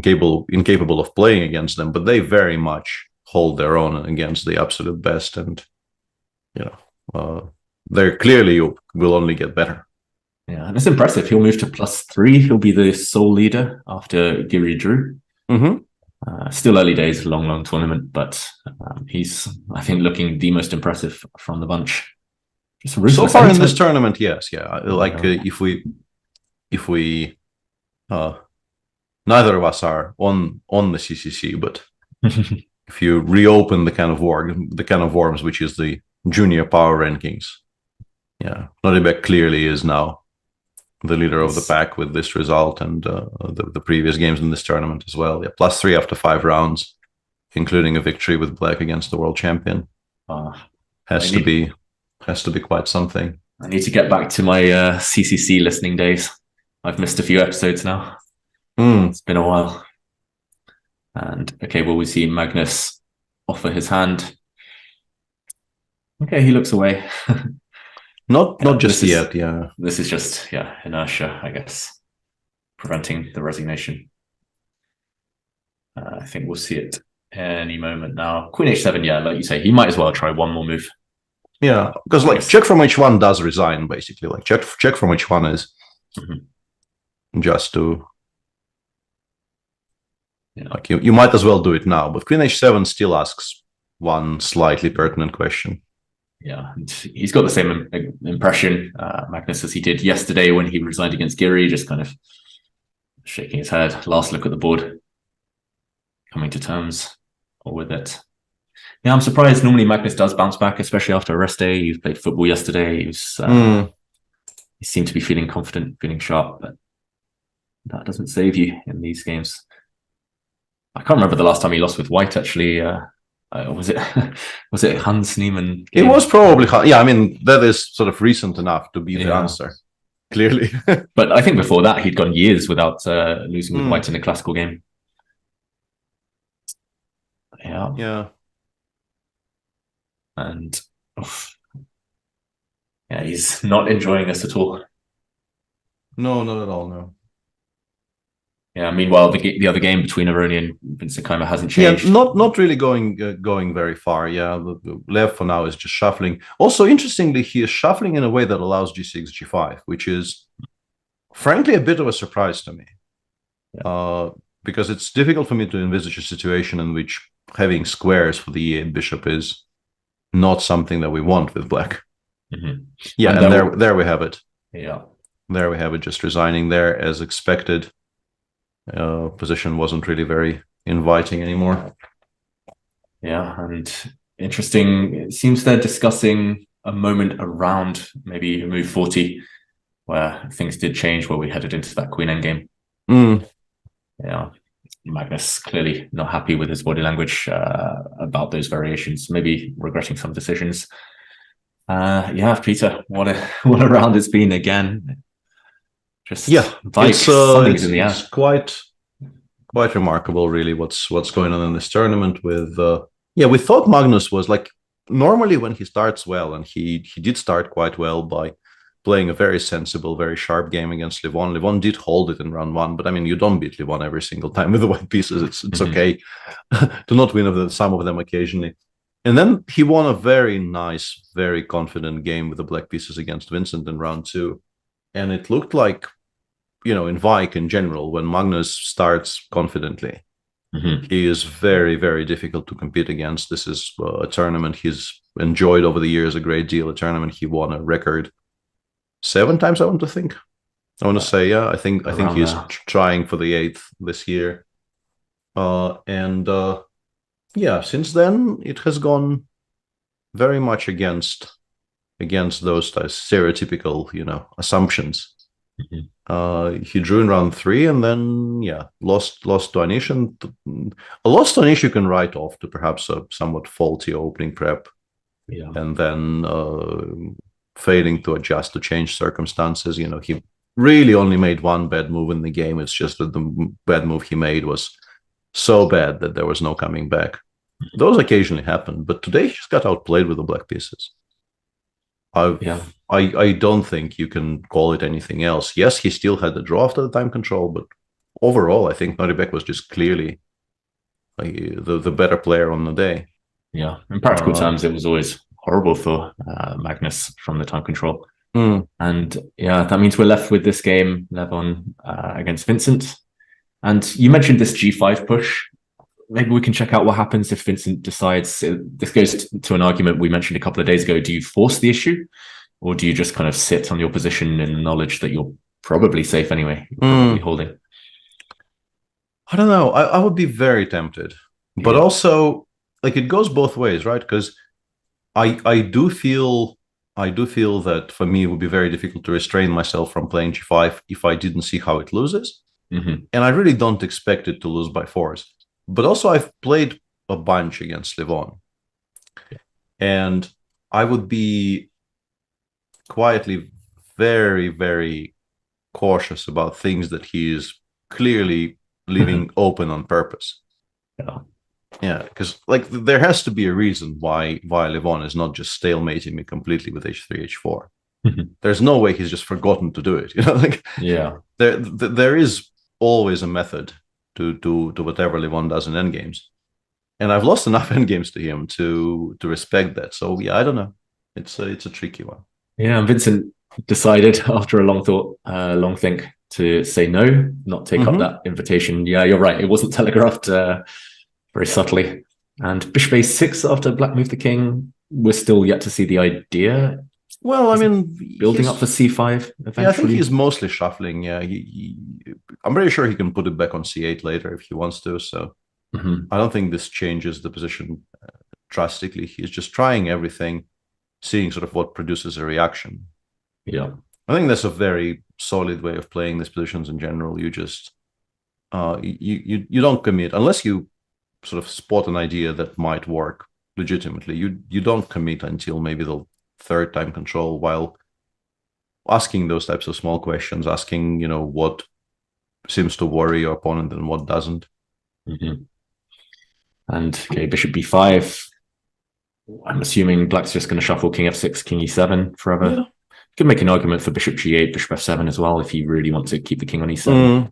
incapable of playing against them, but they very much hold their own against the absolute best, and they're clearly will only get better. Yeah, and it's impressive. He'll move to +3. He'll be the sole leader after Giri drew. Still early days, long tournament, but he's, I think, looking the most impressive from the bunch. So far in this tournament, yes, yeah. Like if we neither of us are on the CCC, but if you reopen the can of worms, which is the junior power rankings, yeah, Nodebek clearly is now the leader of the pack with this result, and the previous games in this tournament as well. Yeah, +3 after 5 rounds, including a victory with black against the world champion. Has to be quite something. I need to get back to my CCC listening days. I've missed a few episodes now. It's been a while. And okay, will we see Magnus offer his hand? Okay, he looks away. Not just yet, yeah. This is just, inertia, I guess, preventing the resignation. I think we'll see it any moment now. Queen h7, yeah, like you say, he might as well try one more move. Yeah, because like check from h1 does resign, basically. Like check from h1 is just to... Like you might as well do it now, but Queen h7 still asks one slightly pertinent question. Yeah, and he's got the same impression, Magnus, as he did yesterday when he resigned against Giri, just kind of shaking his head. Last look at the board, coming to terms with it. Yeah, I'm surprised. Normally Magnus does bounce back, especially after a rest day. He played football yesterday. He seemed to be feeling confident, feeling sharp, but that doesn't save you in these games. I can't remember the last time he lost with White, actually. Was it Hans Niemann? It was probably, yeah, I mean, that is sort of recent enough to be the answer, clearly. But I think before that, he'd gone years without losing with White in a classical game. Yeah. And he's not enjoying this at all. No, not at all, no. Yeah, meanwhile, the other game between Aroni and Vincent Keimer hasn't changed. Yeah, not really going very far. Yeah, the Lev for now is just shuffling. Also, interestingly, he is shuffling in a way that allows g6, g5, which is, frankly, a bit of a surprise to me. Because it's difficult for me to envisage a situation in which having squares for the e8 bishop is not something that we want with black. Yeah, and there we have it. Yeah. There we have it, just resigning there as expected. Position wasn't really very inviting anymore. Yeah, and interesting. It seems they're discussing a moment around maybe move 40, where things did change, where we headed into that queen endgame. Yeah, Magnus clearly not happy with his body language about those variations, maybe regretting some decisions. Yeah, Peter, what a round it's been again. Just something's in the air. It's quite remarkable, really, what's going on in this tournament. With we thought Magnus was like, normally when he starts well, and he did start quite well by playing a very sensible, very sharp game against Livon. Livon did hold it in round 1, but I mean, you don't beat Livon every single time with the white pieces. It's okay to not win some of them occasionally. And then he won a very nice, very confident game with the black pieces against Vincent in round 2. And it looked like, in Wijk in general, when Magnus starts confidently, He is very, very difficult to compete against. This is a tournament he's enjoyed over the years a great deal. A tournament he won a record 7 times, I want to think. I want to say, yeah, I think he's trying for the 8th this year. Yeah, since then it has gone very much against those stereotypical, assumptions. He drew in round 3 and then lost to Anish, and a loss to Anish you can write off to perhaps a somewhat faulty opening prep, and then failing to adjust to change circumstances. He really only made one bad move in the game. It's just that the bad move he made was so bad that there was no coming back. Those occasionally happen, but today he just got outplayed with the black pieces. I don't think you can call it anything else. Yes, he still had the draw after the time control, but overall, I think Noribek was just clearly the better player on the day. Yeah, in practical terms, it was always horrible for Magnus from the time control. And yeah, that means we're left with this game, Levon against Vincent. And you mentioned this G5 push. Maybe we can check out what happens if Vincent decides. This goes to an argument we mentioned a couple of days ago. Do you force the issue, or do you just kind of sit on your position in the knowledge that you're probably safe anyway, probably holding? I don't know. I would be very tempted, but also it goes both ways, right? Because I do feel that for me it would be very difficult to restrain myself from playing G5 if I didn't see how it loses, and I really don't expect it to lose by force. But also, I've played a bunch against Levon, and I would be quietly very, very cautious about things that he is clearly leaving open on purpose. Yeah, because there has to be a reason why Levon is not just stalemating me completely with H3, H4. There's no way he's just forgotten to do it. There is always a method to whatever Levon does in endgames, and I've lost enough endgames to him to respect that. So yeah, I don't know. It's a tricky one. Yeah, and Vincent decided after a long think to say no, not take up that invitation. Yeah, you're right. It wasn't telegraphed very subtly. And Bishop A6 after Black moved the king. We're still yet to see the idea. Well, I mean, building up for C5 eventually. Yeah, I think he's mostly shuffling. Yeah, I'm pretty sure he can put it back on C8 later if he wants to. So I don't think this changes the position drastically. He's just trying everything, seeing sort of what produces a reaction. Yeah, I think that's a very solid way of playing these positions in general. You just you don't commit unless you sort of spot an idea that might work legitimately. You don't commit until maybe the 3rd time control, while asking those types of small questions, asking what seems to worry your opponent and what doesn't. And okay, Bishop B5. I'm assuming Black's just going to shuffle King F6, King E7 forever. You could make an argument for Bishop G8, Bishop F7 as well if you really want to keep the king on E7.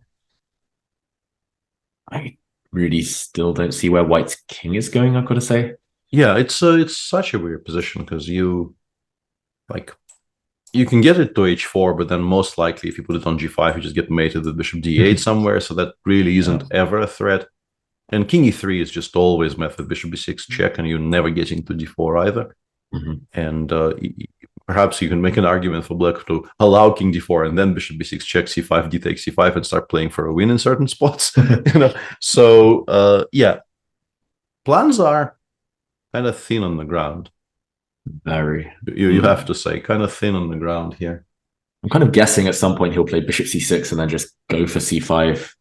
I really still don't see where White's king is going, I've got to say. Yeah, it's such a weird position because you can get it to H4, but then most likely if you put it on G5, you just get mated with Bishop D8 somewhere, so that really isn't ever a threat. And King E3 is just always met with Bishop B6 check, and you're never getting to D4 either. And perhaps you can make an argument for Black to allow King D4 and then Bishop B6 check, C5, D takes C5, and start playing for a win in certain spots. So yeah, plans are kind of thin on the ground. Very. You have to say, kind of thin on the ground here. I'm kind of guessing at some point he'll play Bishop C6 and then just go for C5.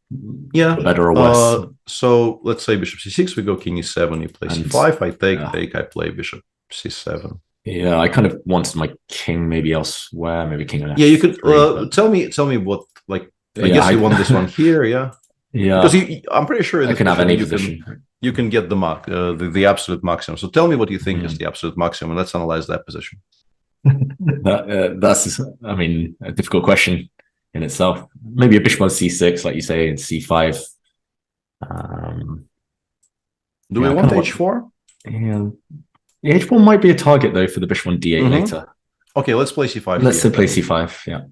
Yeah. Better or worse. So let's say Bishop C6, we go King E7, you play C5, I take, I play Bishop C7. Yeah, I kind of wanted my king maybe elsewhere, maybe King on F3. Yeah, you could tell me what, I guess you want this one here, yeah? Yeah. Because I'm pretty sure I can have any position. You can get the absolute maximum. So tell me what you think is the absolute maximum, and let's analyze that position. That's, I mean, a difficult question in itself. Maybe a bishop on C6, like you say, and C5. Do we want H4? Yeah. H4 might be a target, though, for the bishop on D8 later. Okay, let's play C5. Let's play C5, yeah.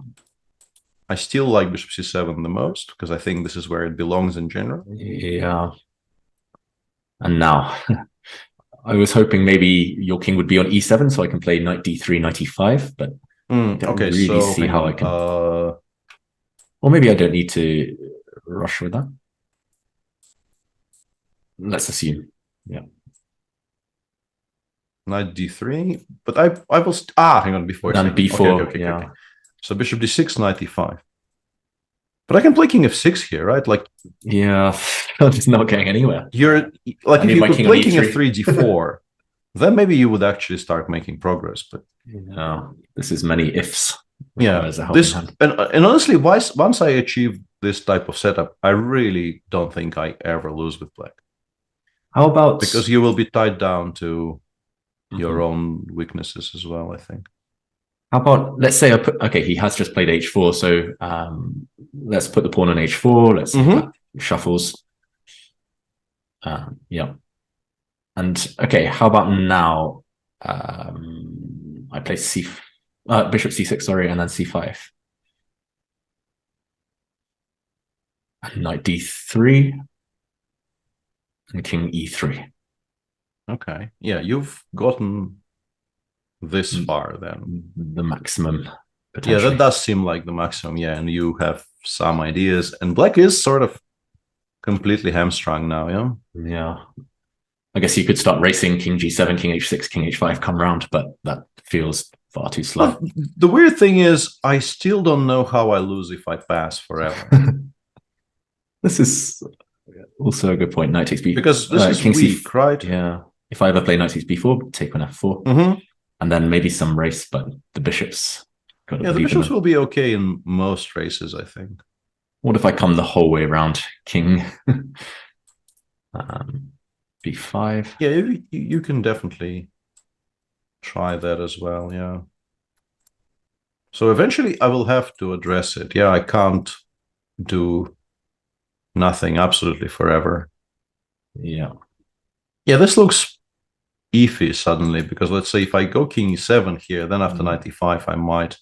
I still like bishop C7 the most, because I think this is where it belongs in general. Yeah. And now, I was hoping maybe your king would be on e7, so I can play knight d3, knight e5, but don't okay, really so see how on, I can. Or maybe I don't need to rush with that. Let's assume, yeah. Knight d3, but I will hang on before. Then b4, okay. So bishop d6, knight e5. But I can play king f6 here, right? Like, yeah, I'm just not getting anywhere. You're like, if you could play king f3, d4, then maybe you would actually start making progress. But no, this is many ifs. Yeah, this and honestly, once I achieve this type of setup, I really don't think I ever lose with black. How about, because you will be tied down to your own weaknesses as well, I think. How about, let's say I put, okay, he has just played h4, so let's put the pawn on h4, let's see if that shuffles. Yeah. And, okay, how about now I play bishop c6, sorry, and then c5. And knight d3, and king e3. Okay, yeah, you've gotten this far then. The maximum, yeah, that does seem like the maximum, yeah, and you have some ideas, and black is sort of completely hamstrung now, yeah? Yeah. I guess you could start racing king g7, king h6, king h5, come round, but that feels far too slow. But the weird thing is, I still don't know how I lose if I pass forever. This is also a good point, knight takes b4. Because this is king weak, right? Yeah. If I ever play knight takes b4, take on f4. And then maybe some race, but the bishops got to the bishops will be okay in most races, I think. What if I come the whole way around? King b5. Yeah, you can definitely try that as well, yeah. So eventually I will have to address it. Yeah, I can't do nothing absolutely forever. Yeah. Yeah, this looks iffy suddenly, because let's say if I go king e7 here, then after knight e5 I might.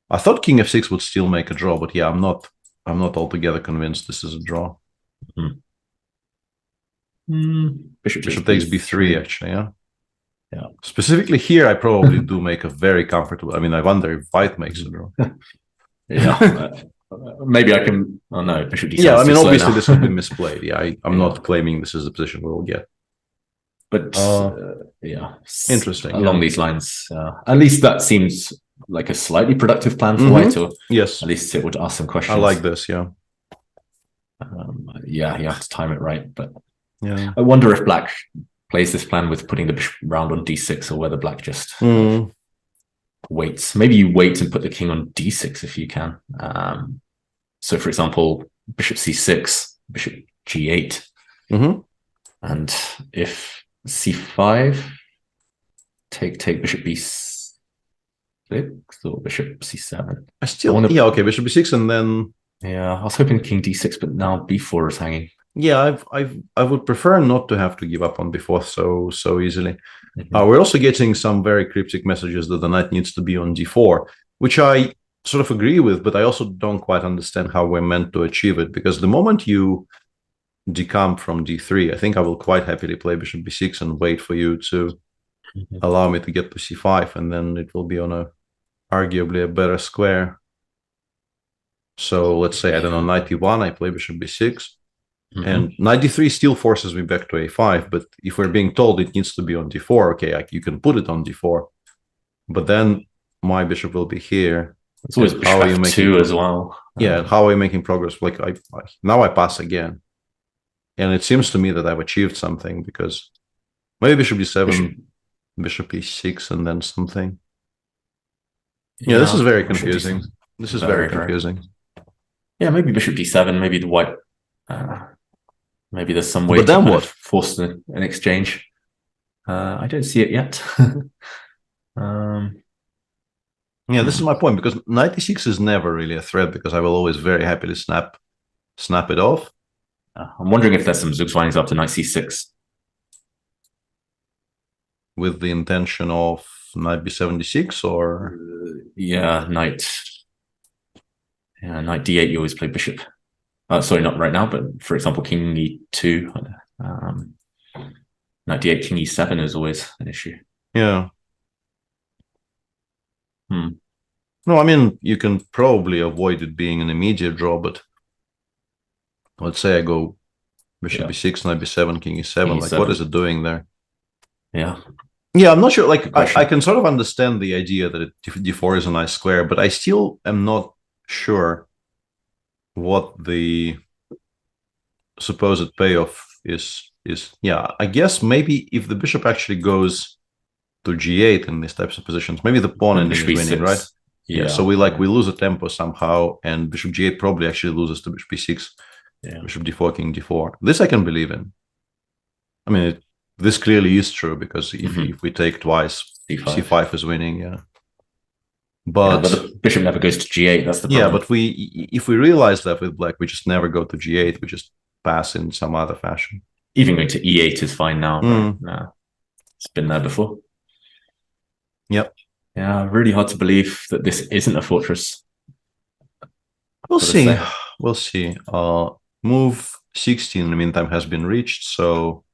I thought king f6 would still make a draw, but yeah, I'm not altogether convinced this is a draw. Bishop takes b3 actually, yeah. Yeah. Specifically here, I probably do make a very comfortable. I mean, I wonder if white makes a draw. Yeah. Maybe I can. Oh no, bishop d7. Yeah, I mean, obviously this could be misplayed. Yeah, I'm not claiming this is the position we'll get. But yeah, interesting. Along these lines, at least that seems like a slightly productive plan for white, or yes, at least it would ask some questions. I like this. Yeah. Yeah, you have to time it right, but yeah, I wonder if black plays this plan with putting the bishop round on d6, or whether black just waits. Maybe you wait and put the king on d6 if you can. So, for example, bishop c6, bishop g8, and if c5, take bishop b6 or bishop c7. I still okay, bishop b6, and then yeah, I was hoping king d6, but now b4 is hanging. Yeah, I would prefer not to have to give up on b4 so easily. We're also getting some very cryptic messages that the knight needs to be on d4, which I sort of agree with, but I also don't quite understand how we're meant to achieve it, because the moment you decamp from d3, I think I will quite happily play bishop b6 and wait for you to allow me to get to c5, and then it will be on a arguably a better square. So let's say, I don't know, knight e1, I play bishop b6. And knight d3 still forces me back to a5, but if we're being told it needs to be on d4, okay, you can put it on d4, but then my bishop will be here. It's always bishop f2 as well. Yeah, and how are you making progress? Like now I pass again, and it seems to me that I've achieved something, because maybe bishop d7, bishop e6, and then something. Yeah, this is very confusing. This is very confusing. Yeah, maybe bishop d7, maybe the white. Maybe there's some way but then to what? Force an exchange. I don't see it yet. Yeah, this is my point, because knight e6 is never really a threat, because I will always very happily snap it off. I'm wondering if there's some Zugzwang's after knight c6. With the intention of knight b7 d6, or? Yeah, knight d8, you always play bishop. Sorry, not right now, but for example, king e2. Knight d8, king e7 is always an issue. Yeah. Hmm. No, I mean, you can probably avoid it being an immediate draw, but let's say I go bishop b6, knight b7, king e7. King Like, e7. what is it doing there? Yeah. Yeah, I'm not sure. Like, I can sort of understand the idea that d4 is a nice square, but I still am not sure what the supposed payoff is. Yeah, I guess maybe if the bishop actually goes to g8 in these types of positions, maybe the pawn ending is winning, right? Yeah. So we lose a tempo somehow, and bishop g8 probably actually loses to bishop b6. Yeah. Bishop d4, king d4. This I can believe in. I mean, this clearly is true because if we take twice, c5 is winning. Yeah. But the bishop never goes to g8. That's the problem. Yeah, but if we realize that with black, we just never go to g8. We just pass in some other fashion. Even going to e8 is fine now. But, no, it's been there before. Yep. Yeah, really hard to believe that this isn't a fortress. We'll see. We'll see. Move 16 in the meantime has been reached, so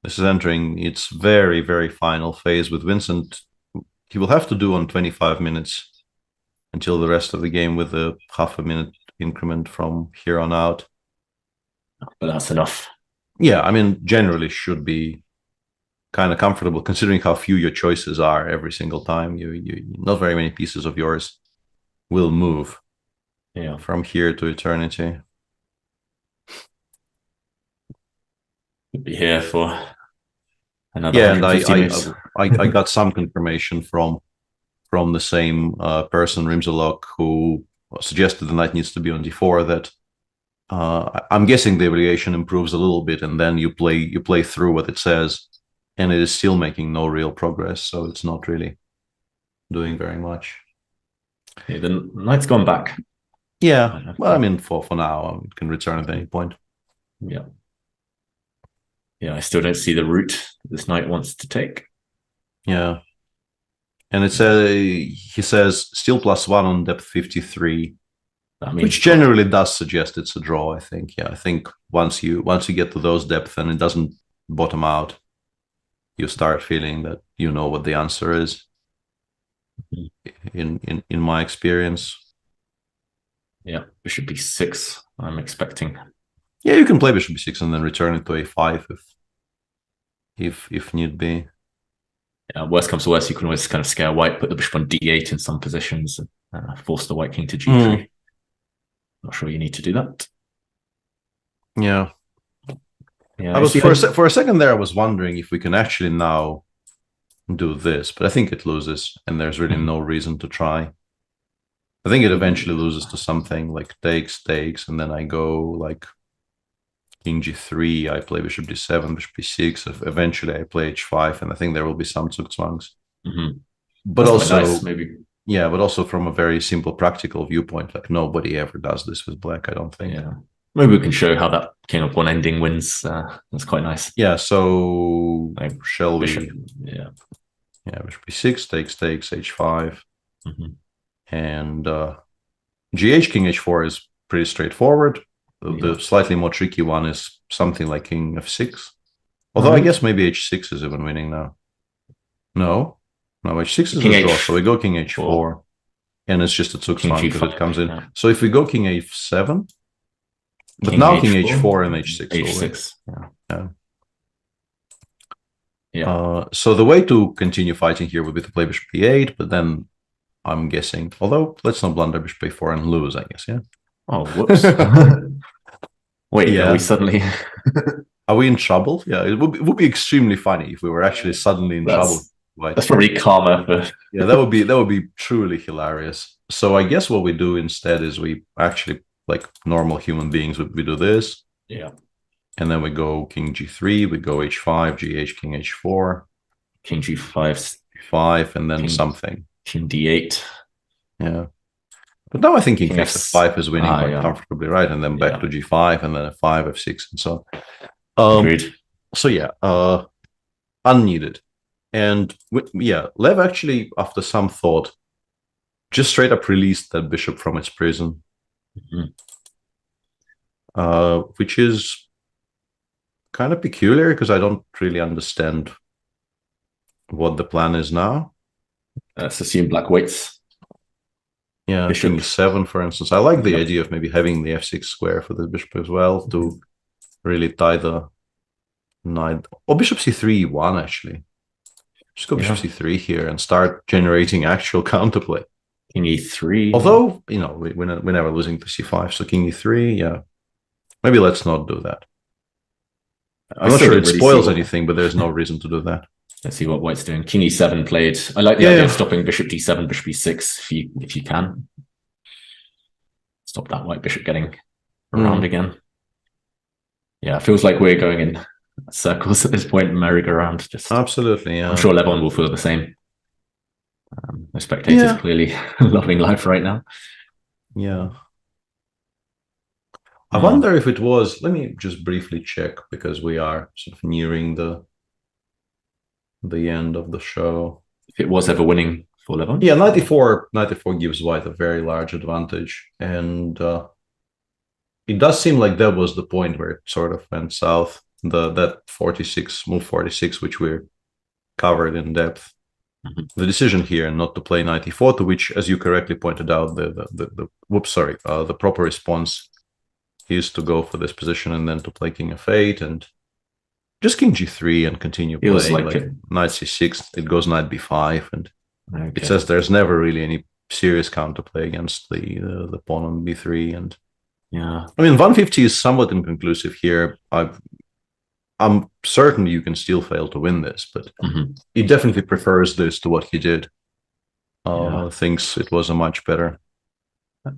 this is entering its very, very final phase with Vincent. He will have to do on 25 minutes until the rest of the game with a half-a-minute increment from here on out. But that's enough. Yeah, I mean, generally should be kind of comfortable considering how few your choices are every single time. You not very many pieces of yours will move. Yeah. From here to eternity. We'll be here for another. Yeah, and I got some confirmation from the same person, Rimsalok, who suggested the knight needs to be on d4. That I'm guessing the evaluation improves a little bit, and then you play through what it says, and it is still making no real progress. So it's not really doing very much. Yeah, the knight's gone back. Yeah, well, I mean, for now, it can return at any point. Yeah. Yeah, I still don't see the route this knight wants to take. Yeah. And he says still +1 on depth 53, which generally does suggest it's a draw, I think. Yeah, I think once you get to those depths and it doesn't bottom out, you start feeling that you know what the answer is. In my experience. Yeah, bishop b6, I'm expecting. Yeah, you can play bishop b6 and then return it to a5 if need be. Yeah, worst comes to worst, you can always kind of scare white, put the bishop on d8 in some positions, and force the white king to g3. Not sure you need to do that. Yeah. Yeah. I was for a second there. I was wondering if we can actually now do this, but I think it loses, and there's really no reason to try. I think it eventually loses to something like takes, and then I go like king g3, I play bishop d7, bishop b6, eventually I play h5, and I think there will be some zugzwangs. But that's also, nice, maybe. Yeah, but also from a very simple practical viewpoint, like nobody ever does this with black, I don't think. Yeah. Maybe we can show how that king of pawn ending wins. That's quite nice. Yeah, so like, shall bishop, we? Yeah. Yeah, bishop b6, takes, h5. And gh, king h4 is pretty straightforward. The slightly more tricky one is something like king f6. Although I guess maybe h6 is even winning now. No, h6 is a draw, so we go king h4. And it's just a zugzwang because it comes in. Yeah. So if we go king h7, but king now king h4 and h6. h6, yeah. So the way to continue fighting here would be to play bishop b8, but then I'm guessing, although let's not blunder bishop a4 and lose, I guess, yeah? Oh, whoops. Wait, yeah. Are we suddenly... Are we in trouble? Yeah, it would be extremely funny if we were actually suddenly in trouble. Right? That's probably karma. For... Yeah, that would be truly hilarious. So I guess what we do instead is we actually, like normal human beings, we do this. Yeah. And then we go king g3, we go h5, gh, king h4. King g5. 5, and then king, something. King d8. Yeah. But now I think king f5 is winning quite comfortably, right? And then back to g5, and then f5, f6, and so on. Agreed. So yeah, unneeded. And Lev actually, after some thought, just straight up released that bishop from its prison. Which is kind of peculiar because I don't really understand what the plan is now. Let's assume black waits. Yeah, Bishop. king e7, for instance. I like the idea of maybe having the f6 square for the bishop as well to really tie the knight. Or bishop c3, e1 actually. Just go bishop c3 here and start generating actual counterplay. King e3. Although, you know, we're never losing to c5, so king e3, yeah. Maybe let's not do that. I'm not sure it spoils anything, but there's no reason to do that. Let's see what white's doing. King e7 played. I like the idea of stopping bishop d7, bishop e6 if you can. Stop that white bishop getting around again. Yeah, it feels like we're going in circles at this point, merry-go-round. Just absolutely, yeah. I'm sure Levon will feel the same. The spectators clearly loving life right now. Yeah. I wonder if it was, let me just briefly check because we are sort of nearing the end of the show. If it was ever winning for Levon? Yeah, 94 gives white a very large advantage. And it does seem like that was the point where it sort of went south. That 46, move 46, which we're covered in depth. The decision here not to play 94, to which, as you correctly pointed out, the proper response is to go for this position and then to play king f8 and just king g3 and continue playing like knight c6. It goes knight b5 and it says there's never really any serious counterplay against the pawn on b3. And yeah, I mean 150 is somewhat inconclusive here. I'm certain you can still fail to win this, but he definitely prefers this to what he did. Thinks it was a much better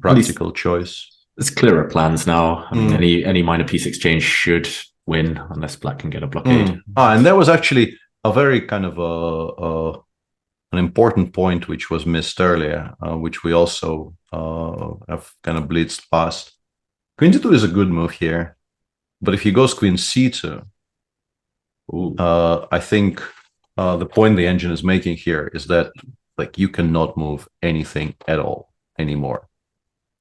practical choice. There's clearer plans now. I mean, any minor piece exchange should win unless black can get a blockade. And there was actually a very kind of an important point which was missed earlier, which we also have kind of blitzed past. Queen d2 is a good move here, but if he goes queen c2, I think the point the engine is making here is that like you cannot move anything at all anymore.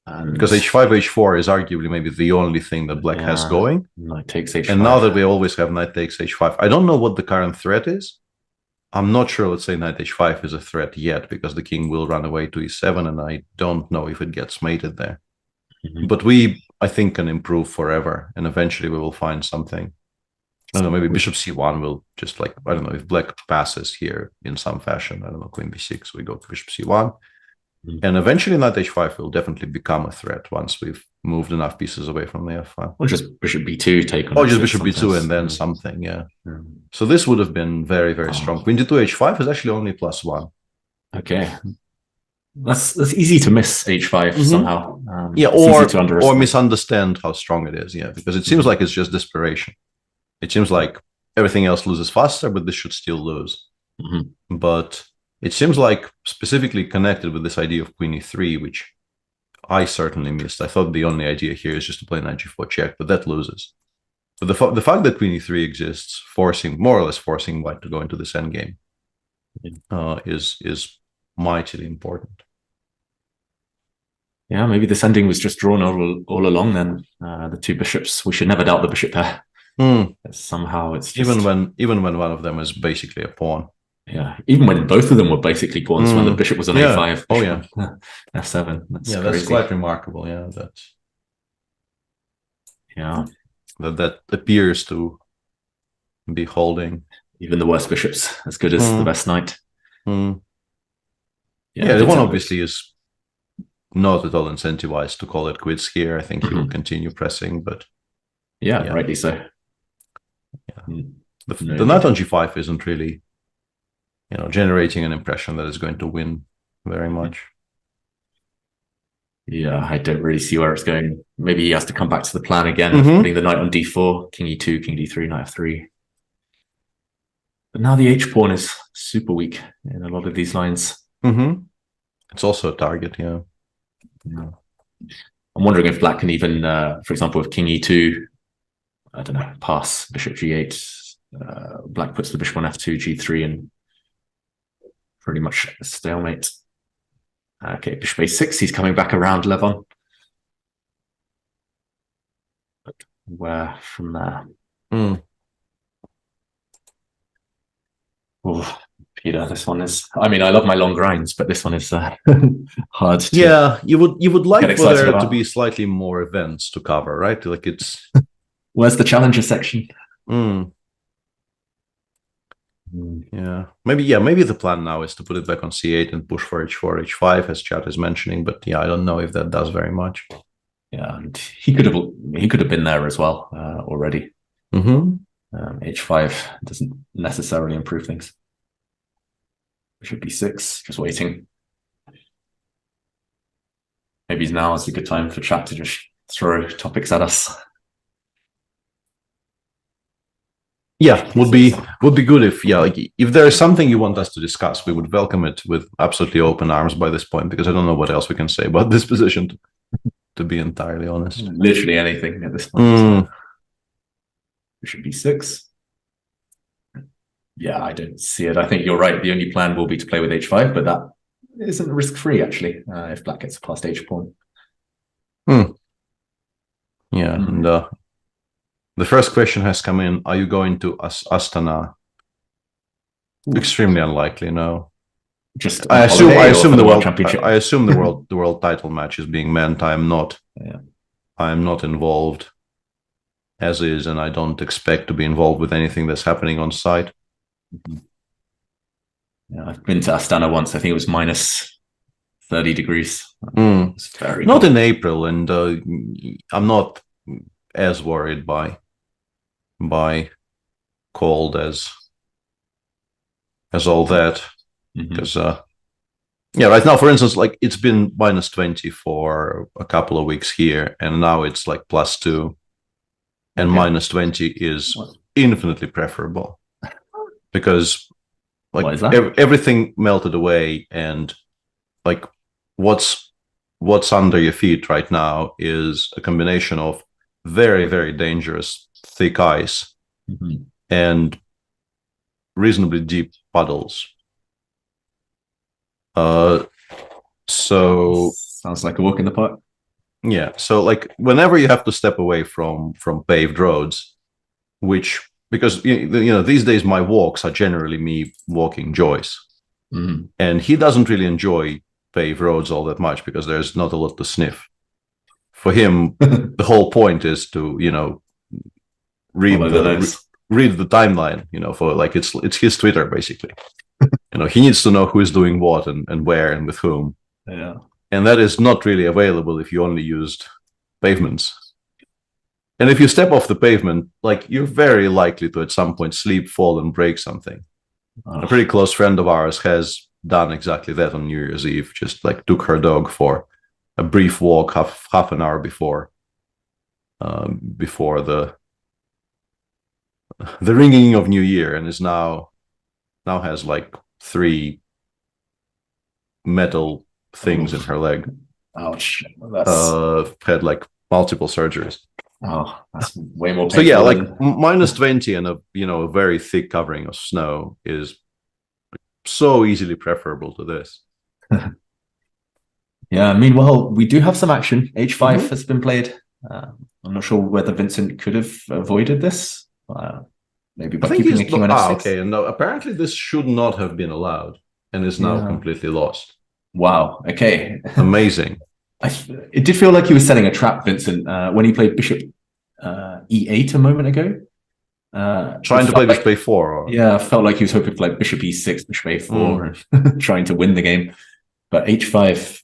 Because h5, h4 is arguably maybe the only thing that black has going. Knight takes h5. And now that we always have knight takes h5, I don't know what the current threat is. I'm not sure, let's say, knight h5 is a threat yet, because the king will run away to e7, and I don't know if it gets mated there. But we, I think, can improve forever, and eventually we will find something. I don't know, maybe bishop c1 will just like, I don't know, if black passes here in some fashion, I don't know, queen b6, we go to bishop c1. And eventually knight h5 will definitely become a threat once we've moved enough pieces away from the f5. Or just bishop b2 take on. Or just bishop b2 and then something, yeah. So this would have been very, very strong. Queen d2 h5 is actually only +1. Okay. That's easy to miss h5 somehow. Or misunderstand how strong it is, because it seems like it's just desperation. It seems like everything else loses faster, but this should still lose. But it seems like specifically connected with this idea of queen e3, which I certainly missed. I thought the only idea here is just to play knight g4 check, but that loses. But the fact that queen e3 exists, more or less forcing white to go into this endgame, is mightily important. Yeah, maybe this ending was just drawn all along then. The two bishops, we should never doubt the bishop pair. Somehow it's just... even when one of them is basically a pawn. Yeah, even when both of them were basically pawns, when the bishop was on a5. Oh yeah, f7. That's quite remarkable. Yeah, that appears to be holding even the worst bishops as good as the best knight. The one obviously is not at all incentivized to call it quits here. I think he will continue pressing, but rightly so. The knight on g5 isn't really, generating an impression that it's going to win very much. Yeah, I don't really see where it's going. Maybe he has to come back to the plan again, putting the knight on d4, king e2, king d3, knight f3. But now the h-pawn is super weak in a lot of these lines. It's also a target, yeah. I'm wondering if black can even, for example, with king e2, I don't know, pass bishop g8. Black puts the bishop on f2, g3, and pretty much a stalemate. Okay, bishop a6, he's coming back around Levon. But where from there? Oh, Peter, this one is. I mean, I love my long grinds, but this one is hard. To Yeah, you would like get for excited there to about. be slightly more events to cover, right? Like it's. Where's the challenger section? Yeah, maybe the plan now is to put it back on c8 and push for h4, h5, as chat is mentioning. But yeah, I don't know if that does very much. Yeah, and he could have been there as well already. H5 doesn't necessarily improve things. Bishop b6, just waiting. Maybe now is a good time for chat to just throw topics at us. Yeah, would be good if if there is something you want us to discuss, we would welcome it with absolutely open arms by this point, because I don't know what else we can say about this position, to be entirely honest. Literally anything at this point. Bishop b6. Yeah, I don't see it. I think you're right. The only plan will be to play with h5, but that isn't risk-free, actually, if black gets past h-pawn. Yeah, and the first question has come in. Are you going to Astana? Extremely unlikely, no. Just I assume the world championship. I assume the world title match is being meant. I am not. Yeah. I am not involved as is, and I don't expect to be involved with anything that's happening on site. Yeah, I've been to Astana once. I think it was minus 30 degrees. It's very not cold. in April, and I'm not as worried by cold as all that, because right now, for instance, like it's been minus 20 for a couple of weeks here, and now it's like +2, and minus 20 is infinitely preferable, because like everything melted away, and like what's under your feet right now is a combination of very, very dangerous thick ice and reasonably deep puddles. So sounds like a walk in the park. Yeah, so like whenever you have to step away from paved roads, because these days my walks are generally me walking Joyce, and he doesn't really enjoy paved roads all that much because there's not a lot to sniff. For him, the whole point is to read the timeline. For like it's his Twitter basically. He needs to know who is doing what and where and with whom. Yeah. And that is not really available if you only used pavements. And if you step off the pavement, like you're very likely to at some point slip, fall, and break something. A pretty close friend of ours has done exactly that on New Year's Eve. Just like took her dog for a brief walk half an hour before the ringing of New Year, and is now has like 3 metal things in her leg. Ouch. Had like multiple surgeries. Oh, that's way more painful. So yeah, like minus 20 and a very thick covering of snow is so easily preferable to this. Yeah, meanwhile, we do have some action. H5 has been played. I'm not sure whether Vincent could have avoided this. Maybe by keeping the king on f6. Okay, and no, apparently this should not have been allowed and is now completely lost. Wow, okay. Amazing. It did feel like he was setting a trap, Vincent, when he played bishop e8 a moment ago. Trying to play bishop a4? Or... Yeah, felt like he was hoping for like bishop e6, bishop a4, and trying to win the game. But h5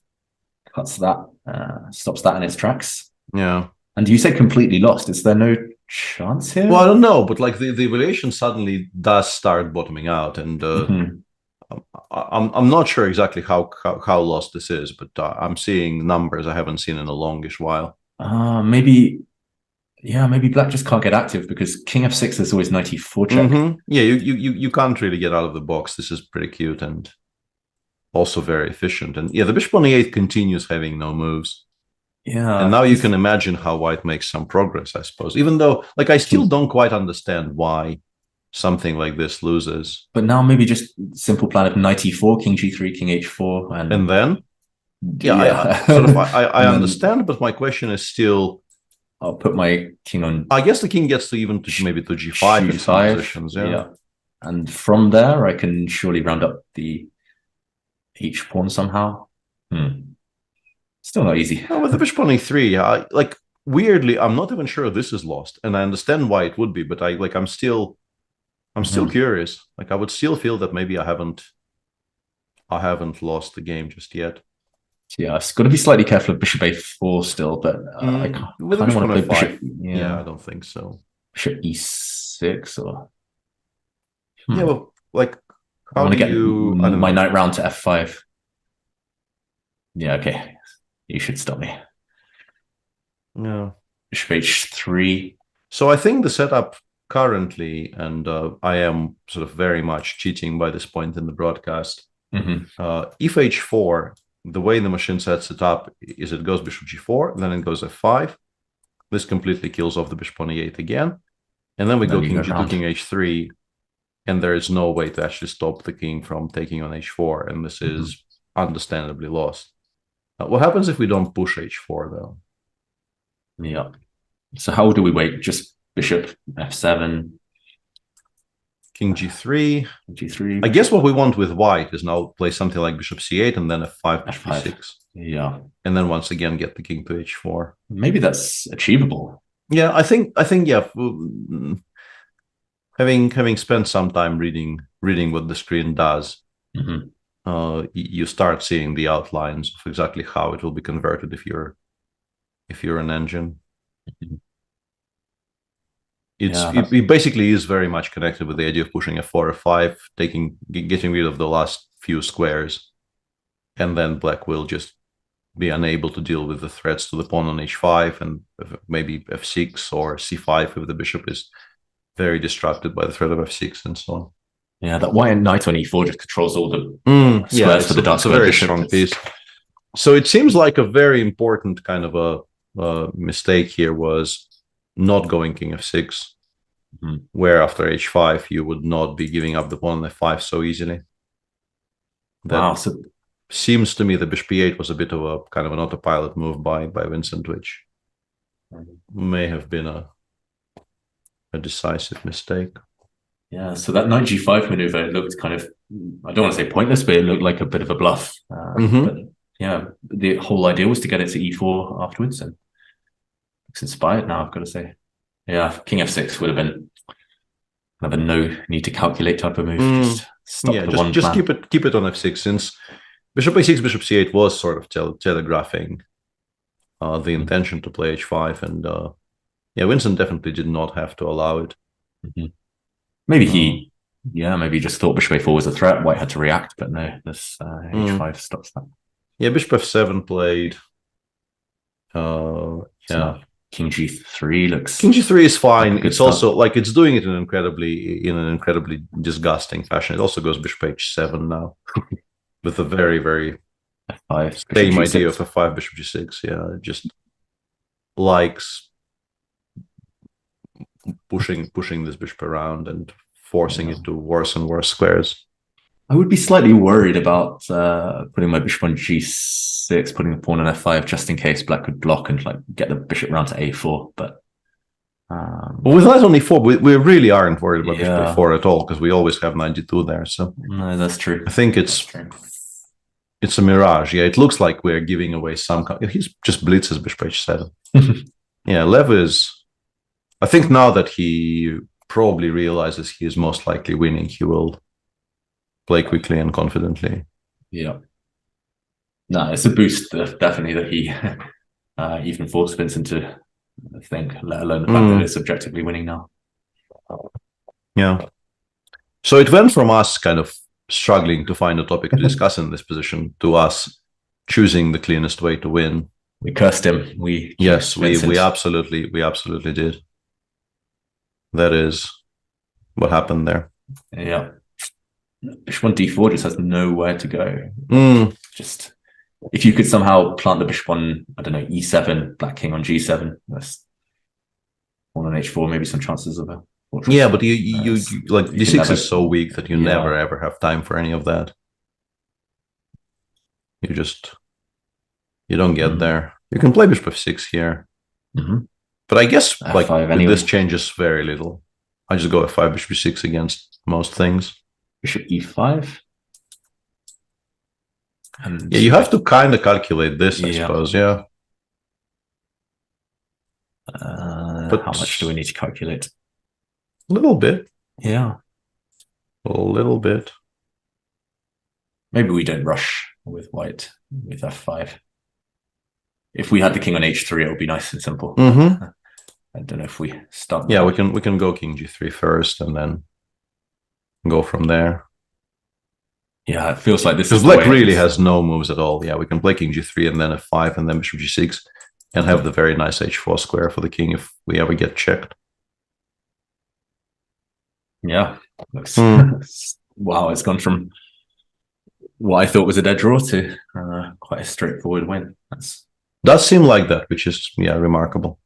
cuts that, stops that in its tracks. Yeah. And you said completely lost. Is there no chance here? Well, I don't know, but like the evaluation suddenly does start bottoming out, and I'm not sure exactly how lost this is, but I'm seeing numbers I haven't seen in a longish while. Maybe black just can't get active because king f6 is always knight e4 check. Yeah, you can't really get out of the box. This is pretty cute and also very efficient. And yeah, the bishop on e8 continues having no moves. Yeah. And now you can imagine how white makes some progress, I suppose. Even though, like, I still don't quite understand why something like this loses. But now maybe just simple plan of knight e4, king g3, king h4. And then? Yeah. I understand, but my question is still... I'll put my king on... I guess the king gets to maybe to g5 in some positions, yeah. And from there, I can surely round up each pawn somehow. Still not easy. No, with the bishop on e3, weirdly, I'm not even sure this is lost, and I understand why it would be, but I'm still curious. I would still feel that maybe I haven't lost the game just yet. Yeah, I've got to be slightly careful of bishop a4 still, but I kind of want to play bishop. Yeah, I don't think so. Bishop e6 or. Yeah, well, I want to get my knight round to f5. Yeah, okay. You should stop me. No. Bishop h3. So I think the setup currently, and I am sort of very much cheating by this point in the broadcast. If h4, the way the machine sets it up is it goes bishop g4, then it goes f5. This completely kills off the bishop on e8 again. And then we go king g2, king h3, and there is no way to actually stop the king from taking on h4, and this is understandably lost. What happens if we don't push h4, though? Yeah. So how do we wait? Just bishop f7, king g3. g3. I guess what we want with white is now play something like bishop c8 and then f5, bishop e6. Yeah. And then once again get the king to h4. Maybe that's achievable. Yeah, I think yeah. Having spent some time reading what the screen does, you start seeing the outlines of exactly how it will be converted if you're an engine. It basically is very much connected with the idea of pushing f4, f5, getting rid of the last few squares, and then black will just be unable to deal with the threats to the pawn on h5 and maybe f6 or c5 if the bishop is very distracted by the threat of f6 and so on. Yeah, that white knight on e4 just controls all the squares for the dark. It's a very strong piece. So it seems like a very important kind of a mistake here was not going king f6, where after h5 you would not be giving up the pawn on f5 so easily. That so seems to me the bishop e8 was a bit of a kind of an autopilot move by Vincent, which may have been a decisive mistake. Yeah, so that knight g5 maneuver, it looked kind of, I don't want to say pointless, but it looked like a bit of a bluff. But yeah, the whole idea was to get it to e4 afterwards, and looks inspired now, I've got to say. Yeah, king f6 would have been kind of a no need to calculate type of move. Just stop the one just plan. keep it on f6, since bishop a6, bishop c8 was sort of telegraphing the intention to play h5, and yeah, Vincent definitely did not have to allow it. Maybe he just thought bishop a4 was a threat. White had to react, but no, this h5 stops that. Yeah, bishop f7 played. Yeah, king g3 looks. King g3 is fine. Like it's also it's doing it in an incredibly disgusting fashion. It also goes bishop h7 now, with a very very same idea of f5 bishop g6. Yeah, it just likes pushing this bishop around and forcing it to worse and worse squares. I would be slightly worried about putting my bishop on g6, putting the pawn on f5, just in case black could block and get the bishop round to a4. But well, with knight on e4, we really aren't worried about bishop a4 at all, because we always have 92 there. So no, that's true. I think it's a mirage. Yeah, it looks like we're giving away some. He's just blitzes bishop h7. Yeah, Lev is. I think now that he probably realizes he is most likely winning, he will play quickly and confidently. Yeah. No, it's a boost, definitely, that he even forced Vincent to think, let alone the fact that it's objectively winning now. Yeah. So it went from us kind of struggling to find a topic to discuss in this position to us choosing the cleanest way to win. We cursed him. We absolutely did. That is what happened there. Yeah. Bishop on d4 just has nowhere to go. Just if you could somehow plant the bishop on, I don't know, e7, black king on g7, that's pawn on h4, maybe some chances of a fortress. Yeah, but you like d6 is so weak that you never ever have time for any of that. You don't get there. You can play bishop f6 here. But I guess F5 anyway. this changes very little. I just go f5, bishop e6 against most things. Bishop e5. And yeah, you have to kind of calculate this, I suppose. Yeah. But how much do we need to calculate? A little bit. Yeah. A little bit. Maybe we don't rush with white with f5. If we had the king on h3, it would be nice and simple. Mm-hmm. I don't know if we start. Yeah, we can go king g3 first and then go from there. Yeah, it feels like this because is black really has no moves at all. Yeah, we can play king g3 and then f5 and then bishop g6 and have the very nice h4 square for the king if we ever get checked. Yeah. Wow, it's gone from what I thought was a dead draw to quite a straightforward win. Does seem like that, which is remarkable.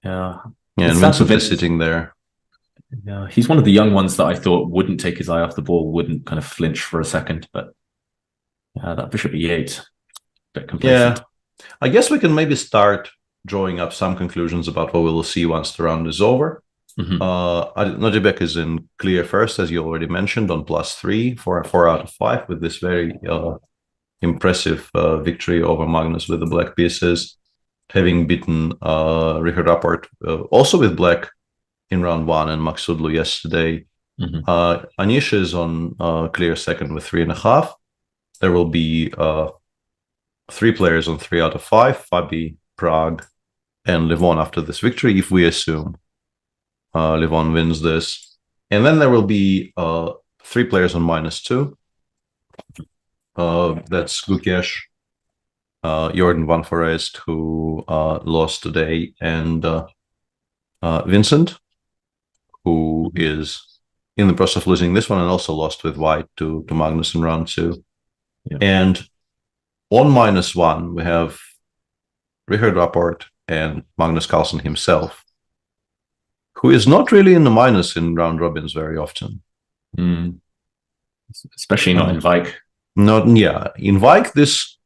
Yeah. Yeah, and Vincent is sitting there. Yeah, he's one of the young ones that I thought wouldn't take his eye off the ball, wouldn't kind of flinch for a second, but that bishop e8, a bit complacent. Yeah, I guess we can maybe start drawing up some conclusions about what we will see once the round is over. Mm-hmm. Najibek is in clear first, as you already mentioned, on +3 for 4 out of 5 with this very impressive victory over Magnus with the black pieces, having beaten Richard Rapport also with black in round 1 and Max Sudlu yesterday. Mm-hmm. Anish is on clear second with 3.5. There will be 3 players on 3 out of 5, Fabi, Prague, and Livon after this victory, if we assume Livon wins this. And then there will be 3 players on -2. That's Gukesh, Jordan Van Forest, who lost today, and Vincent, who is in the process of losing this one and also lost with white to Magnus in round 2. Yeah. And on -1, we have Richard Rapport and Magnus Carlsen himself, who is not really in the minus in round robins very often. Especially not in Wijk. In Wijk, this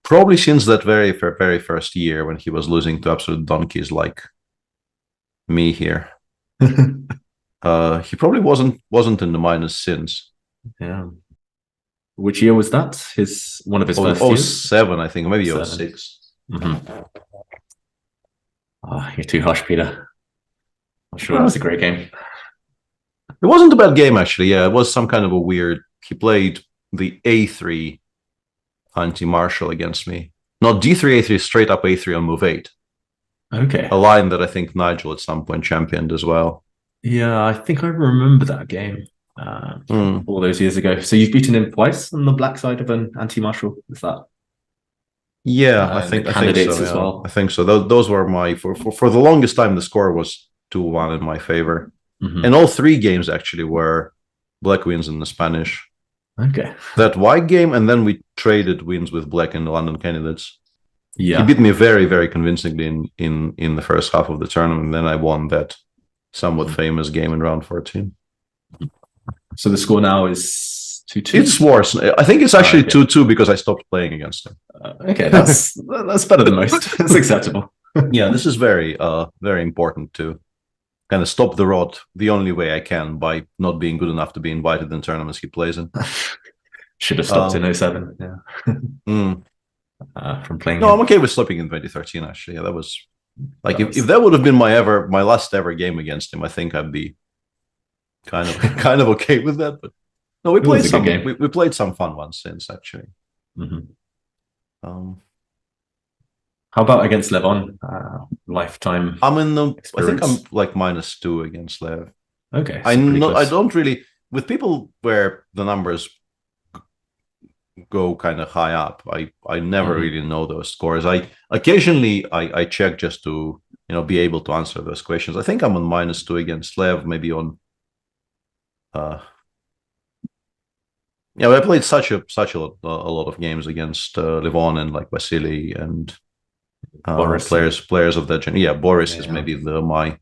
probably since that very first year when he was losing to absolute donkeys like me here. He probably wasn't in the minus since. Yeah. Which year was that? One of his first years? 07, I think, maybe 06. Mm-hmm. You're too harsh, Peter. I'm sure it was a great game. It wasn't a bad game, actually. Yeah, it was some kind of a weird. He played the A3 anti-martial against me. Not D3, A3, straight up A3 on move 8. Okay. A line that I think Nigel at some point championed as well. Yeah, I think I remember that game all those years ago. So you've beaten him twice on the black side of an anti-martial. Is that? Yeah, I think so. As well. I think so. Those were my for the longest time. The score was 2-1 in my favor, and all 3 games actually were black wins in the Spanish. Okay. That white game, and then we traded wins with black in the London candidates. Yeah, he beat me very, very convincingly in the first half of the tournament, and then I won that somewhat famous game in round 14. So the score now is 2-2. It's worse. I think it's actually 2-2 because I stopped playing against him. Okay, that's better than most. It's acceptable. Yeah, this is very important to kind of stop the rot the only way I can by not being good enough to be invited in tournaments he plays in. Should have stopped in 07. Yeah. From playing. No, I'm okay with stopping in 2013. Actually, yeah, that was like if that would have been my last ever game against him, I think I'd be kind of okay with that. But no, we played some game. We played some fun ones since actually. Mm-hmm. How about against Levon? Lifetime. I think I'm like -2 against Lev. Okay. I don't really with people where the numbers go kind of high up. I never really know those scores. I occasionally check just to be able to answer those questions. I think I'm on -2 against Lev, maybe on. I played such a lot of games against Levon and like Vasily and players of that. Yeah, Boris is maybe my.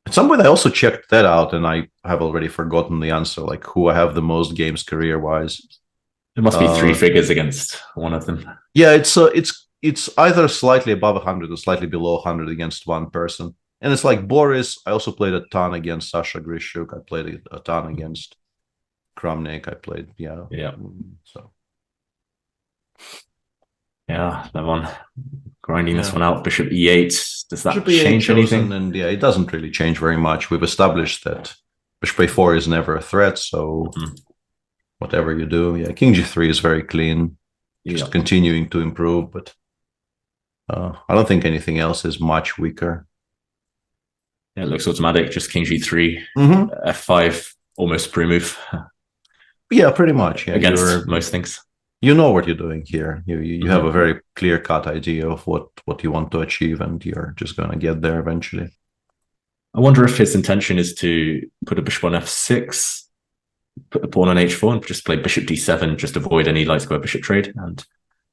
At some point, I also checked that out, and I have already forgotten the answer. Like who I have the most games career-wise. It must be 3 figures against one of them. Yeah, it's either slightly above 100 or slightly below 100 against one person. And it's like Boris. I also played a ton against Sasha Grishuk. I played a ton against Kramnik. I played, Yeah. So yeah, that one grinding this one out. Bishop E8. Does that Bishop E8 change anything? chosen, and it doesn't really change very much. We've established that Bishop A4 is never a threat, so whatever you do, King G3 is very clean. Just continuing to improve, but I don't think anything else is much weaker. Yeah, it looks automatic. Just King G3, F5, almost pre-move. Yeah, pretty much. Yeah, against most things. You know what you're doing here. You have a very clear-cut idea of what you want to achieve, and you're just going to get there eventually. I wonder if his intention is to put a bishop on F6, put the pawn on H4, and just play bishop D7, just avoid any light square bishop trade. And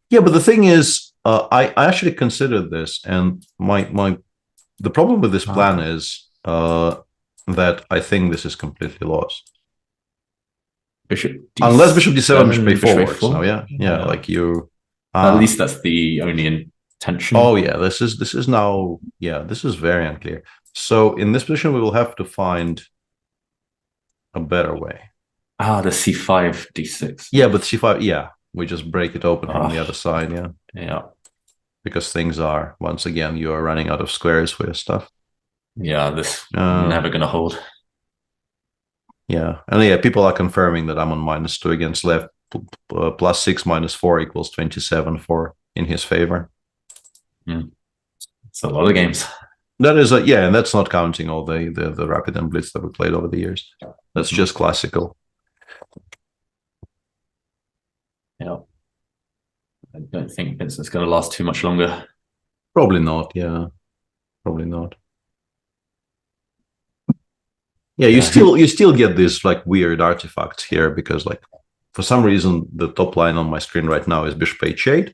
yeah, but the thing is, I actually considered this, and the problem with this plan is that I think this is completely lost. Bishop D7, unless bishop D7, bishop A4 bishop works. A4. Now, yeah, like you. At least that's the only intention. Oh yeah, this is now. Yeah, this is very unclear. So in this position, we will have to find a better way. The C5, D6. Yeah, but C5, yeah, we just break it open from the other side, yeah. Yeah. Because things are, once again, you are running out of squares for your stuff. Yeah, this never going to hold. Yeah, and yeah, people are confirming that I'm on -2 against left, +6 -4 equals 27 in his favor. It's a lot of games. That is, and that's not counting all the rapid and blitz that we played over the years. That's just classical. Yeah. I don't think Vincent's going to last too much longer. Probably not, yeah. Probably not. Yeah, you still get this like weird artifacts here because like for some reason the top line on my screen right now is bishop h8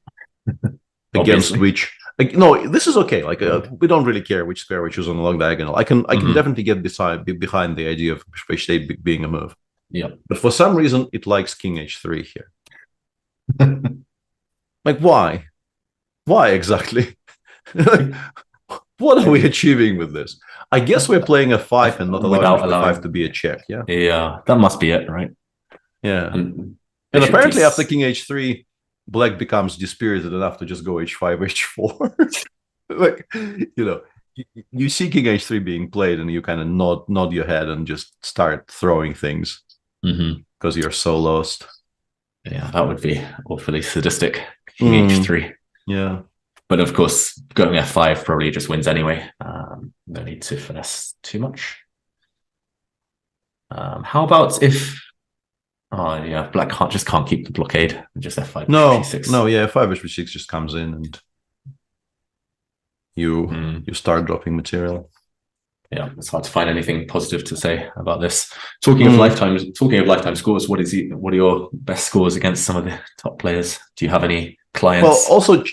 against which no, this is okay. Like we don't really care which square we choose on the long diagonal. I can definitely get behind the idea of bishop h8 being a move. Yeah, but for some reason it likes king h3 here. Like why? Why exactly? What are we achieving with this? I guess we're playing a5 and not allowing a5 to be a check. Yeah. Yeah, that must be it, right? Yeah. And apparently after king h3, black becomes dispirited enough to just go h5, h4. Like, you see king h3 being played and you kind of nod your head and just start throwing things because you're so lost. Yeah, that would be awfully sadistic. King h3. Yeah. But of course, going f5 probably just wins anyway. No need to finesse too much. How about if... Oh, yeah, black can't keep the blockade. Just f5, g6. No, yeah, f5, h6 just comes in and you start dropping material. Yeah, it's hard to find anything positive to say about this. Talking of lifetime scores, what are your best scores against some of the top players? Do you have any clients? Well, also,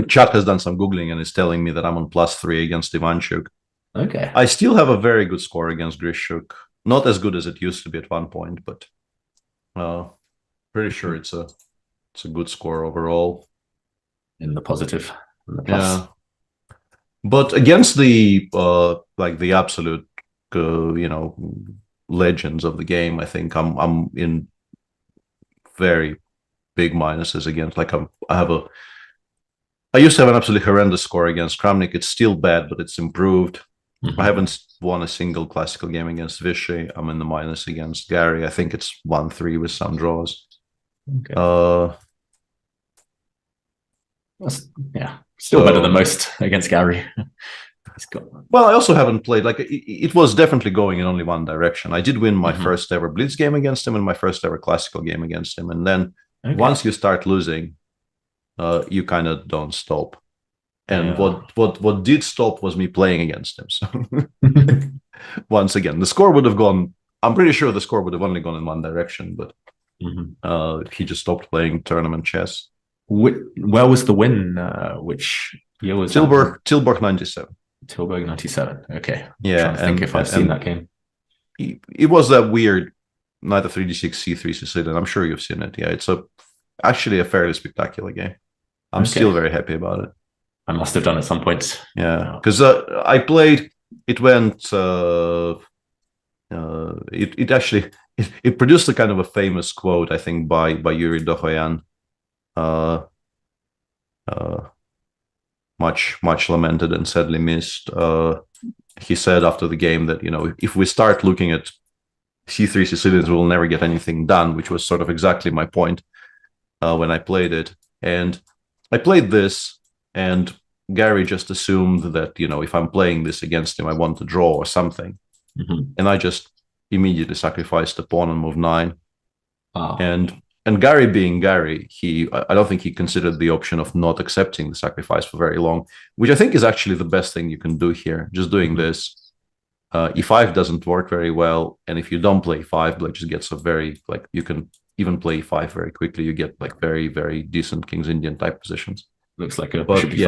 chat has done some Googling and is telling me that I'm on +3 against Ivanchuk. Okay. I still have a very good score against Grishuk. Not as good as it used to be at one point, but pretty sure it's a good score overall. In the positive. In the plus. Yeah. But against the the absolute legends of the game, I think I'm in very big minuses against. Like I used to have an absolutely horrendous score against Kramnik. It's still bad, but it's improved. I haven't won a single classical game against Vishy. I'm in the minus against Gary. I think it's 1-3 with some draws. Okay. Still better than most against Gary. Well, I also haven't played, like, it was definitely going in only one direction. I did win my first ever Blitz game against him and my first ever classical game against him. And then once you start losing, you kind of don't stop. And what did stop was me playing against him. So once again, the score would have gone, I'm pretty sure the score would have only gone in one direction, but he just stopped playing tournament chess. Where was the win? Which year was Tilburg 97. Tilburg 97. Okay. Yeah. I'm trying to think if I've seen that game. It was that weird knight of 3d6, c3 Sicilian. I'm sure you've seen it. Yeah, it's actually a fairly spectacular game. I'm still very happy about it. I must have done at some point. Yeah, because I played. It went. It actually it produced a kind of a famous quote, I think, by Yuri Dohoyan. Much lamented and sadly missed. He said after the game that, if we start looking at C3 Sicilians, we'll never get anything done, which was sort of exactly my point when I played it. And I played this, and Gary just assumed that, if I'm playing this against him, I want to draw or something. Mm-hmm. And I just immediately sacrificed the pawn on move 9. Oh. And Gary being Gary, I don't think he considered the option of not accepting the sacrifice for very long, which I think is actually the best thing you can do here. Just doing this. E5 doesn't work very well, and if you don't play e5, Black just gets a very, you can even play e5 very quickly. You get very, very decent King's Indian type positions. Looks like a but he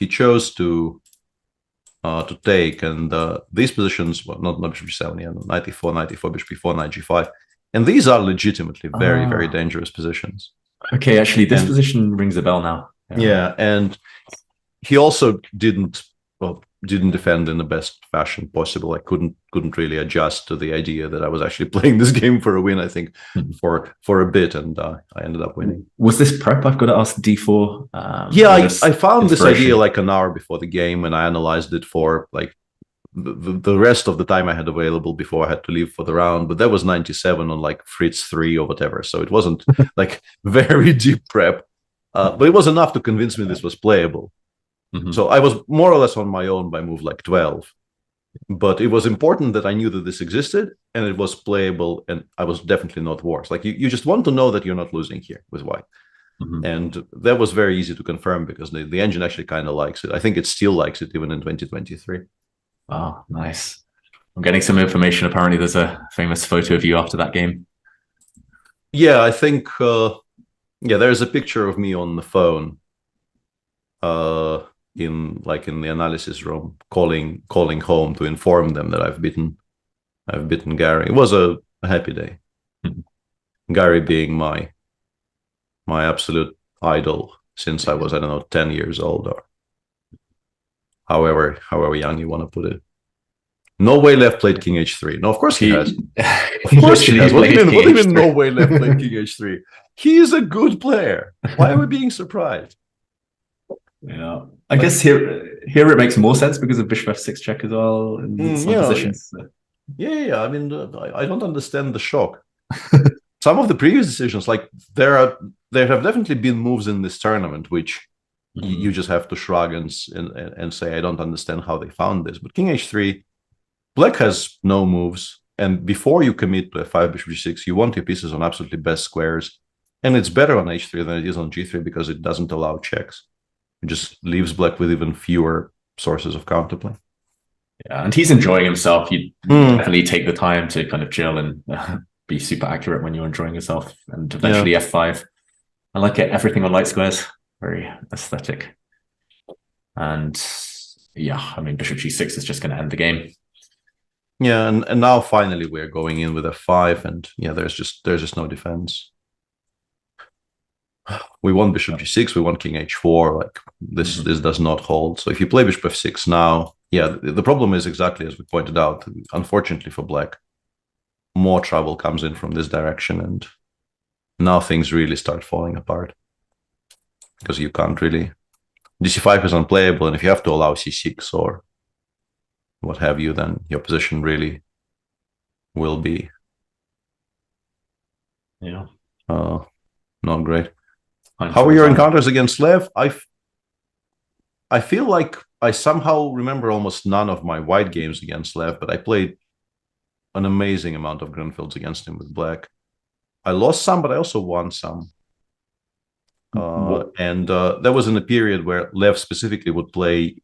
chose to take, and these positions, well, not bishop g7, knight e4, knight e4, bishop e4, knight g5, and these are legitimately very, very dangerous positions. Okay, actually, this position rings a bell now. Yeah, and he also didn't defend in the best fashion possible. I couldn't really adjust to the idea that I was actually playing this game for a win, I think, for a bit, and I ended up winning. Was this prep? I've got to ask d4. I found this idea like an hour before the game, and I analyzed it for the rest of the time I had available before I had to leave for the round. But that was 97 on Fritz 3 or whatever, so it wasn't very deep prep, but it was enough to convince me this was playable. Mm-hmm. So I was more or less on my own by move 12, but it was important that I knew that this existed and it was playable, and I was definitely not worse. You just want to know that you're not losing here with White. Mm-hmm. And that was very easy to confirm because the engine actually kind of likes it. I think it still likes it even in 2023. Oh, nice. I'm getting some information. Apparently there's a famous photo of you after that game. Yeah, I think there's a picture of me on the phone in the analysis room, calling home to inform them that I've beaten Gary. It was a happy day. Mm-hmm. Gary being my absolute idol since I was, 10 years old, or however young you want to put it. No way left played King H3. No, of course he has. Of course he has. What do you mean no way left played King H3? He is a good player. Why are we being surprised? Yeah, I guess here it makes more sense because of bishop f6 check as well in some positions. Yeah. I mean, I don't understand the shock. Some of the previous decisions, there have definitely been moves in this tournament which you just have to shrug and say, I don't understand how they found this. But King H3, Black has no moves, and before you commit to f5, bishop g6, you want your pieces on absolutely best squares, and it's better on h3 than it is on g3 because it doesn't allow checks. It just leaves Black with even fewer sources of counterplay. Yeah, and he's enjoying himself. You definitely take the time to kind of chill and be super accurate when you're enjoying yourself. And eventually f5. I like it. Everything on light squares. Very aesthetic. And bishop g6 is just going to end the game. Yeah, and now finally we're going in with f5, and there's just no defense. We want bishop g6, we want king h4. This does not hold. So if you play bishop f6 now, the problem is exactly as we pointed out. Unfortunately for Black, more trouble comes in from this direction, and now things really start falling apart because you can't really. dc5 is unplayable, and if you have to allow c6 or what have you, then your position really will be not great. How were your encounters against Lev? I feel like I somehow remember almost none of my White games against Lev, but I played an amazing amount of Grunfelds against him with Black. I lost some, but I also won some. And that was in a period where Lev specifically would play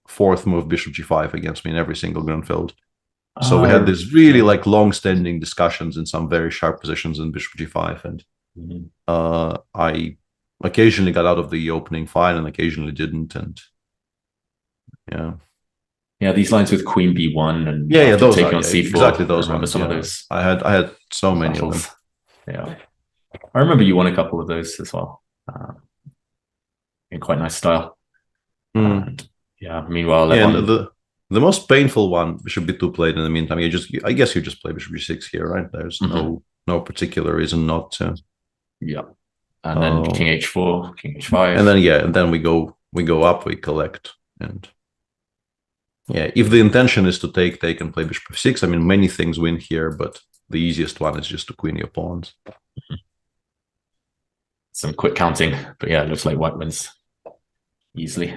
fourth move bishop g5 against me in every single Grunfeld. So we had this really long-standing discussions in some very sharp positions in bishop g5, and I occasionally got out of the opening fine and occasionally didn't, and these lines with queen b1 and those taking on c4, exactly those. I remember ones, some of those. I had so many of them. Yeah, I remember you won a couple of those as well. in quite nice style. Mm. And yeah, meanwhile, Yeah, Levon, and the most painful one, bishop b2 played in the meantime. I guess you just play bishop g6 here, right? There's no particular reason not to. Yeah, and then king h4, king h5, and then we go up, we collect, and yeah, if the intention is to take and play bishop f6, I mean, many things win here, but the easiest one is just to queen your pawns. Some quick counting, but yeah, it looks like white wins easily.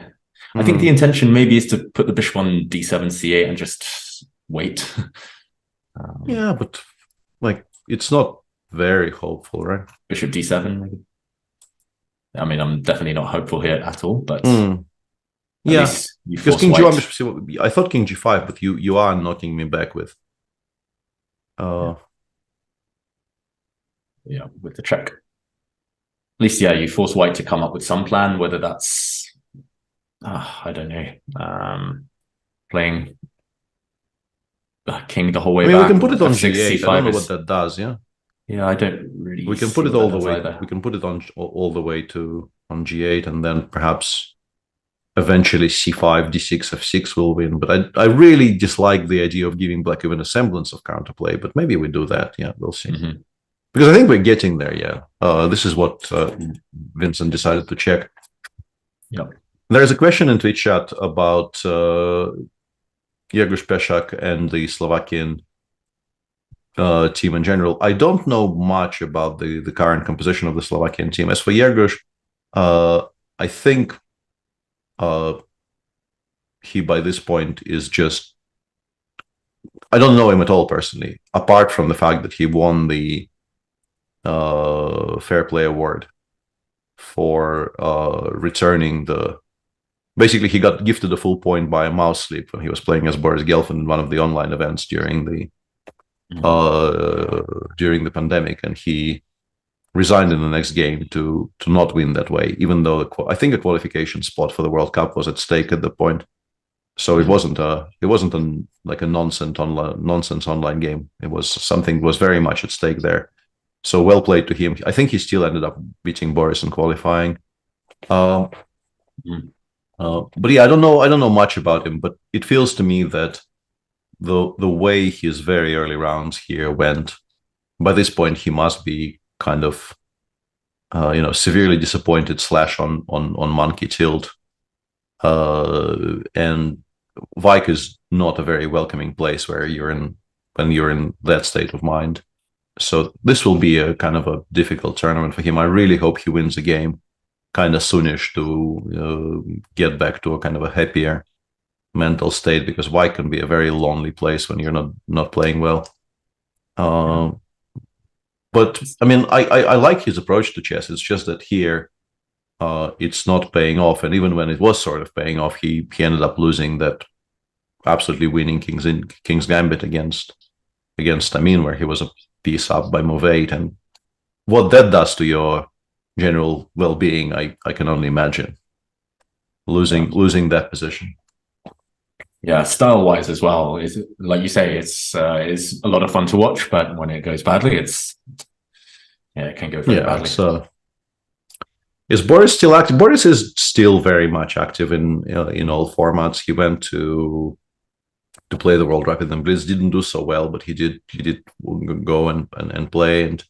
I think the intention maybe is to put the bishop on d7, c8, and just wait. Yeah, but like it's not very hopeful, right? Bishop d7, maybe. I mean, I'm definitely not hopeful here at all, but yeah, because king white. g1, bishop c1. I thought king g5, but you are knocking me back with. Yeah, with the check. At least, yeah, you force white to come up with some plan, whether that's I don't know, playing king the whole way back. We can put it on g8. C5 I don't know what that does. Yeah. Yeah, I don't really. We can put it all the way. We can put it on all the way on g8, and then perhaps eventually c5, d6, f6 will win. But I really dislike the idea of giving black even a semblance of counterplay. But maybe we do that. Yeah, we'll see. Because I think we're getting there. Yeah. This is what Vincent decided to check. Yeah. There is a question in Twitch chat about Jerzy Peszak and the Slovakian team in general. I don't know much about the current composition of the Slovakian team. As for Jerzy, I think he by this point is just, I don't know him at all personally, apart from the fact that he won the Fair Play Award for returning basically he got gifted a full point by a mouse slip when he was playing as Boris Gelfand in one of the online events during the pandemic, and he resigned in the next game to not win that way, even though I think a qualification spot for the World Cup was at stake at the point. So it wasn't like a nonsense online game. It was something that was very much at stake there. So well played to him. I think he still ended up beating Boris in qualifying. But yeah, I don't know much about him, but it feels to me that the way his very early rounds here went, by this point he must be kind of severely disappointed / on monkey tilt. And Wijk is not a very welcoming place where when you're in that state of mind. So this will be a kind of a difficult tournament for him. I really hope he wins the game kind of soonish to get back to a kind of a happier mental state, because Wijk can be a very lonely place when you're not playing well. But I mean, I like his approach to chess. It's just that here it's not paying off, and even when it was sort of paying off, he ended up losing that absolutely winning King's Gambit against Amin, where he was a piece up by move 8, and what that does to your general well-being, I can only imagine. Losing that position. Yeah, style-wise as well, is like you say, it's a lot of fun to watch, but when it goes badly, it can go very badly. So is Boris still active? Boris is still very much active in all formats. He went to play the World Rapid and Blitz, didn't do so well, but he did go and play, and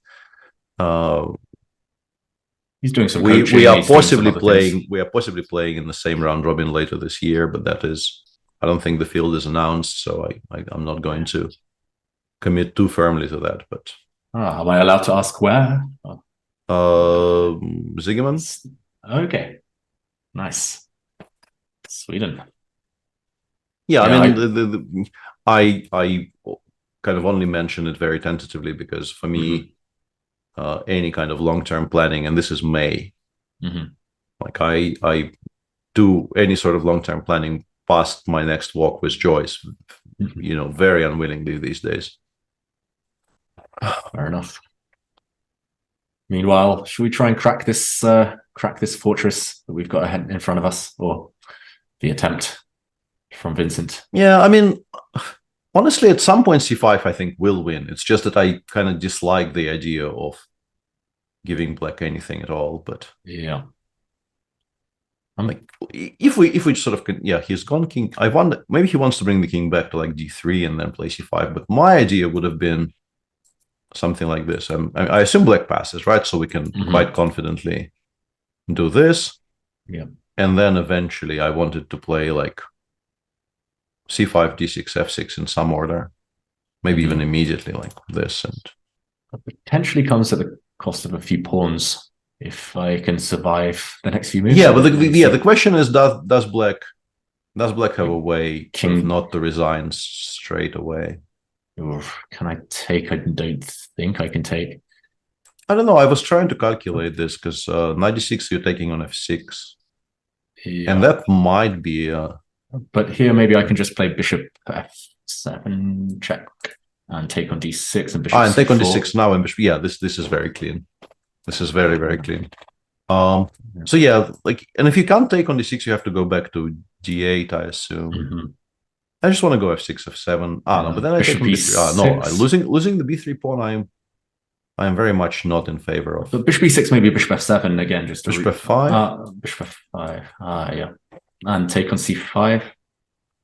he's doing some coaching. We are possibly playing in the same round robin later this year, but that is, I don't think the field is announced, so I'm not going to commit too firmly to that. But am I allowed to ask where? Zygerman. Okay, nice. Sweden. Yeah, I mean, I kind of only mention it very tentatively because for me, any kind of long-term planning, and this is May, like I do any sort of long-term planning past my next walk with Joyce, very unwillingly these days. Fair enough. Meanwhile, should we try and crack this fortress that we've got in front of us, or the attempt from Vincent? Yeah, I mean, honestly, at some point c5 I think will win. It's just that I kind of dislike the idea of giving black anything at all. But yeah, I'm like, if we sort of, he's gone king. I wonder, maybe he wants to bring the king back to like d3 and then play c5. But my idea would have been something like this. I assume black passes, right? So we can quite confidently do this. Yeah. And then eventually I wanted to play like c5, d6, f6 in some order. Maybe even immediately like this. And potentially comes at the cost of a few pawns if I can survive the next few moves. Yeah, but the question is, does black have a way not to resign straight away? Can I take? I don't think I can take. I don't know. I was trying to calculate this because knight d6 you're taking on f6, and that might be. But here maybe I can just play bishop f7 check and take on d6 and bishop. And take on d6 now and bishop. Yeah, this is very clean. This is very, very clean. So yeah, like, and if you can't take on d6, you have to go back to d8, I assume. I just want to go f6, f7. No, but then I take on b3. No, losing the b3 pawn, I am very much not in favor of. But bishop b6, maybe bishop f7 again, just to bishop f5. Bishop f5. Yeah, and take on c5.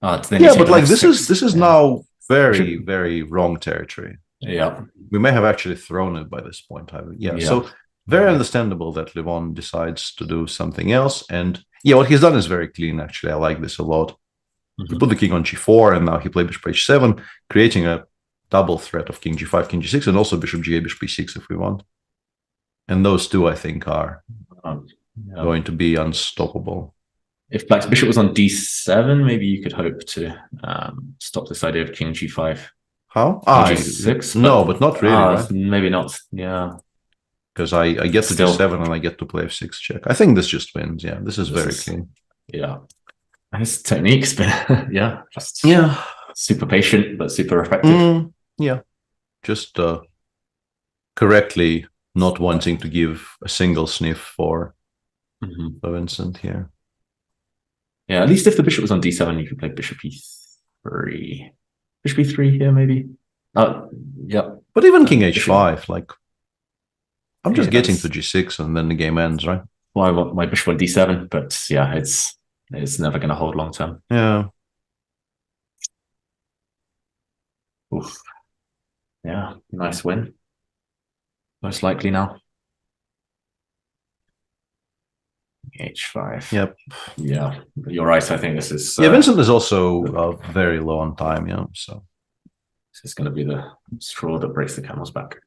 Yeah, but like this is now very, very wrong territory. Yeah, we may have actually thrown it by this point. So very understandable that Levon decides to do something else. And yeah, what he's done is very clean, actually. I like this a lot. He put the king on g4, and now he played bishop h7, creating a double threat of king g5, king g6, and also bishop g8, bishop e6 if we want. And those two, I think, are going to be unstoppable. If black's bishop was on d7, maybe you could hope to stop this idea of king g5. How? G6? No, but not really, right? Maybe not, yeah. Because I get to d7 and I get to play f6 check. I think this just wins, yeah. This is very clean. Yeah. And his technique's been, just super patient, but super effective. Yeah. Just correctly not wanting to give a single sniff for Vincent here. Yeah, at least if the bishop was on d7, you could play bishop e3. Bishop e3 here, maybe. Yeah. But even king h5, like, I'm just getting to g6 and then the game ends, right? Well, I want my bishop on d7, but yeah, it's never going to hold long term. Yeah. Oof. Yeah, nice win. Most likely now. h5. Yep. Yeah, you're right. I think this is. Vincent is also very low on time. Yeah, so this is going to be the straw that breaks the camel's back.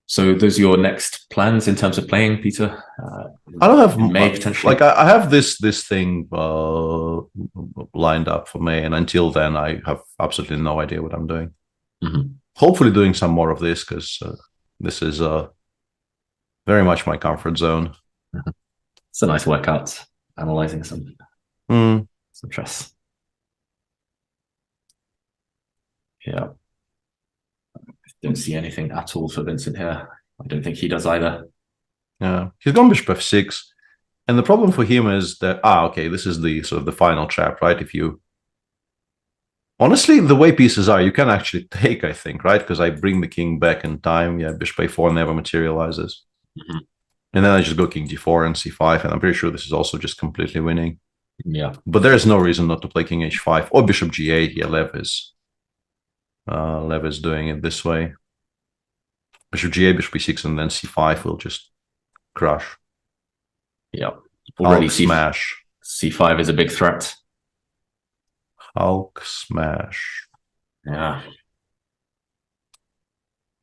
So, those are your next plans in terms of playing, Peter? I don't have May potentially. Like I have this thing lined up for May, and until then, I have absolutely no idea what I'm doing. Hopefully doing some more of this, because this is very much my comfort zone. It's a nice workout, analyzing some chess. Yeah. I don't see anything at all for Vincent here. I don't think he does either. Yeah, he's gone bishop f6. And the problem for him is that, okay, this is the sort of the final trap, right? If you honestly, the way pieces are, you can actually take, I think, right? Because I bring the king back in time. Yeah, bishop a4 never materializes. And then I just go king d4 and c5, and I'm pretty sure this is also just completely winning. Yeah. But there's no reason not to play king h5 or bishop g8. Yeah, Lev is doing it this way. Bishop g8, bishop e6, and then c5 will just crush. Yeah. Already smash. c5 is a big threat. Hulk smash. Yeah.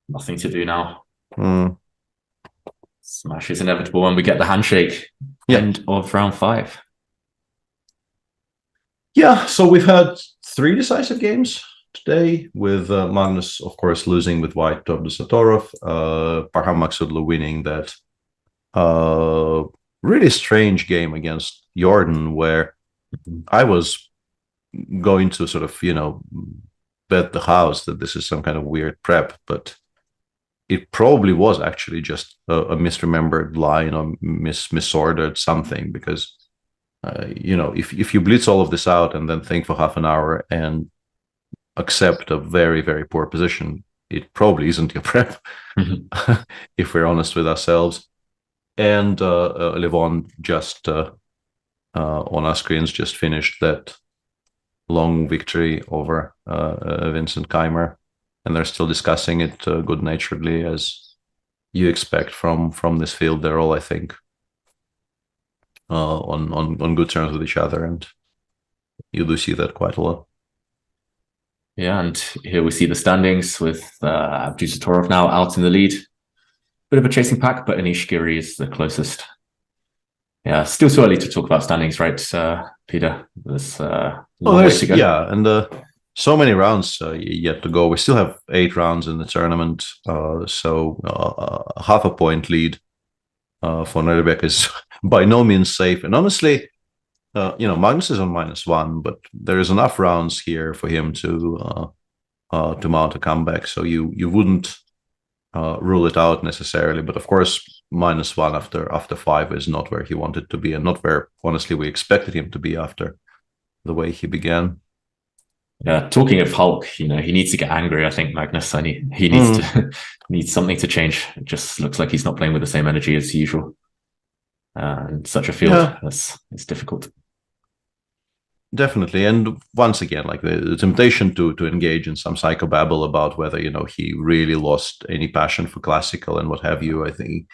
Nothing to do now. Smash is inevitable when we get the handshake. End of round 5. Yeah, so we've had 3 decisive games today, with Magnus, of course, losing with Wijk to Abdusatorov, Parham Maksudlu winning that really strange game against Jordan, where I was going to sort of, bet the house that this is some kind of weird prep, but it probably was actually just a misremembered line or misordered something, because if you blitz all of this out and then think for half an hour and accept a very, very poor position, it probably isn't your prep, if we're honest with ourselves. And Levon just on our screens just finished that long victory over Vincent Keimer, and they're still discussing it good-naturedly, as you expect from this field. They're all, I think, on good terms with each other, and you do see that quite a lot. Yeah, and here we see the standings with Abdusattorov now out in the lead. Bit of a chasing pack, but Anish Giri is the closest. Yeah, still too early to talk about standings, right, Peter? There's long way to go. Yeah, and so many rounds yet to go. We still have 8 rounds in the tournament, so half a point lead for Nuremberg is by no means safe. And honestly, Magnus is on -1, but there is enough rounds here for him to mount a comeback. So you wouldn't rule it out necessarily. But of course, -1 after 5 is not where he wanted to be, and not where, honestly, we expected him to be after the way he began. Yeah, talking of Hulk, he needs to get angry, I think, Magnus. He needs to needs something to change. It just looks like he's not playing with the same energy as usual. In such a field, it's difficult. Definitely. And once again, like the temptation to engage in some psychobabble about whether, he really lost any passion for classical and what have you, I think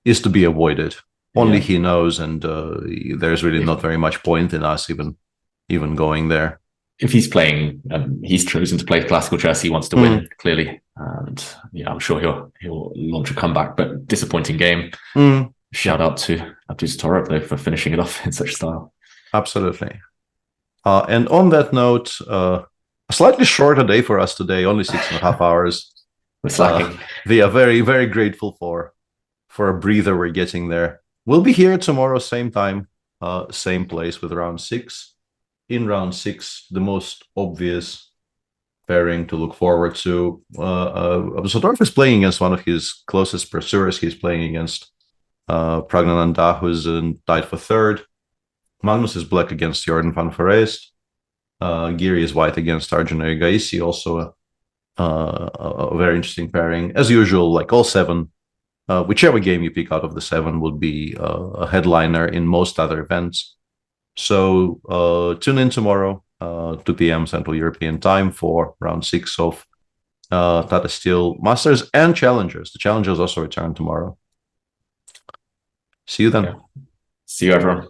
is to be avoided. Only he knows, and there's really not very much point in us even going there. If he's playing, he's chosen to play classical chess. He wants to win, clearly, and I'm sure he'll launch a comeback. But disappointing game. Shout out to Abdusattorov though for finishing it off in such style. Absolutely. And on that note, a slightly shorter day for us today, only 6.5 hours. We're slacking. We are very, very grateful for a breather we're getting there. We'll be here tomorrow, same time, same place, with round 6. In round 6, the most obvious pairing to look forward to. Abdusattorov is playing against one of his closest pursuers. He's playing against Pragnananda, who's tied for 3rd. Magnus is black against Jordan van Foreest. Giri is white against Arjuna Gaisi, also a very interesting pairing. As usual, like all 7, whichever game you pick out of the 7 would be a headliner in most other events. So tune in tomorrow, 2 p.m. Central European time, for round 6 of Tata Steel Masters and Challengers. The Challengers also return tomorrow. See you then. Yeah. See you, everyone.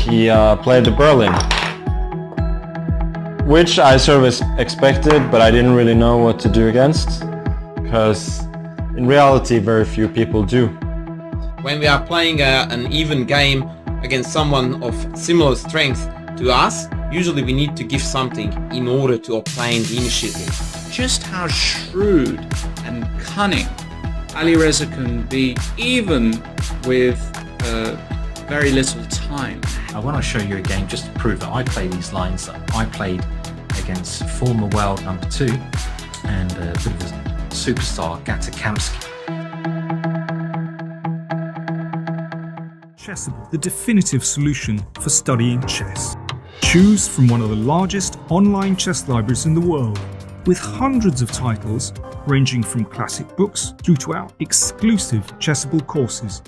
He played the Berlin, which I sort of expected, but I didn't really know what to do against, because in reality very few people do. When we are playing an even game against someone of similar strength to us, usually we need to give something in order to obtain the initiative. Just how shrewd and cunning Alireza can be, even with very little time. I want to show you a game just to prove that I play these lines that I played against former world #2 and a bit of a superstar, Gatakamsky. Chessable, the definitive solution for studying chess. Choose from one of the largest online chess libraries in the world, with hundreds of titles ranging from classic books through to our exclusive Chessable courses.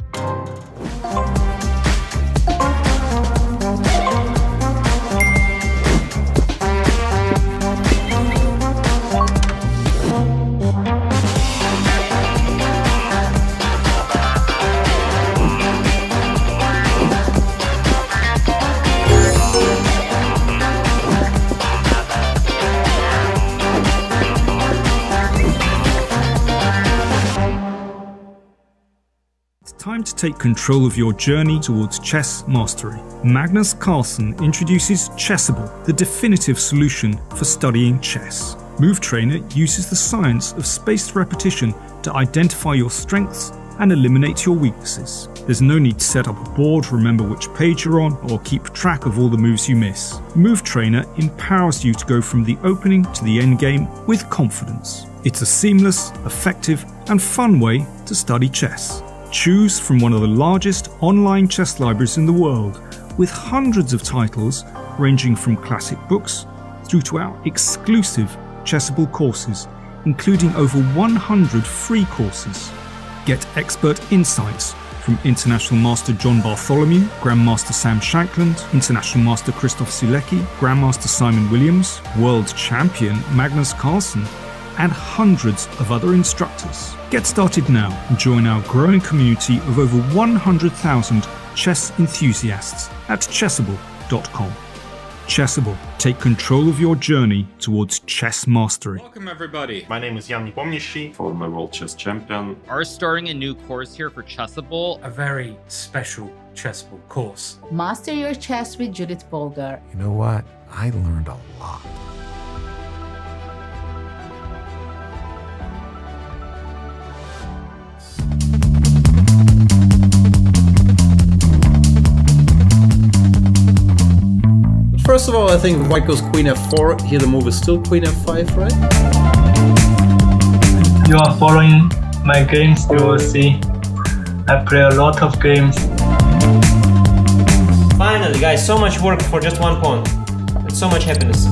Time to take control of your journey towards chess mastery. Magnus Carlsen introduces Chessable, the definitive solution for studying chess. Move Trainer uses the science of spaced repetition to identify your strengths and eliminate your weaknesses. There's no need to set up a board, remember which page you're on, or keep track of all the moves you miss. Move Trainer empowers you to go from the opening to the end game with confidence. It's a seamless, effective, and fun way to study chess. Choose from one of the largest online chess libraries in the world, with hundreds of titles ranging from classic books through to our exclusive Chessable courses, including over 100 free courses. Get expert insights from International Master John Bartholomew, Grandmaster Sam Shankland, International Master Christoph Sulecki, Grandmaster Simon Williams, World Champion Magnus Carlsen, and hundreds of other instructors. Get started now and join our growing community of over 100,000 chess enthusiasts at chessable.com. Chessable, take control of your journey towards chess mastery. Welcome everybody. My name is Jan Nepomniachtchi, former world chess champion. Are starting a new course here for Chessable. A very special Chessable course. Master your chess with Judith Bolger. You know what? I learned a lot. First of all, I think White goes queen f4. Here the move is still queen f5, right? You are following my games, you will see I play a lot of games. Finally, guys, so much work for just one pawn. It's so much happiness.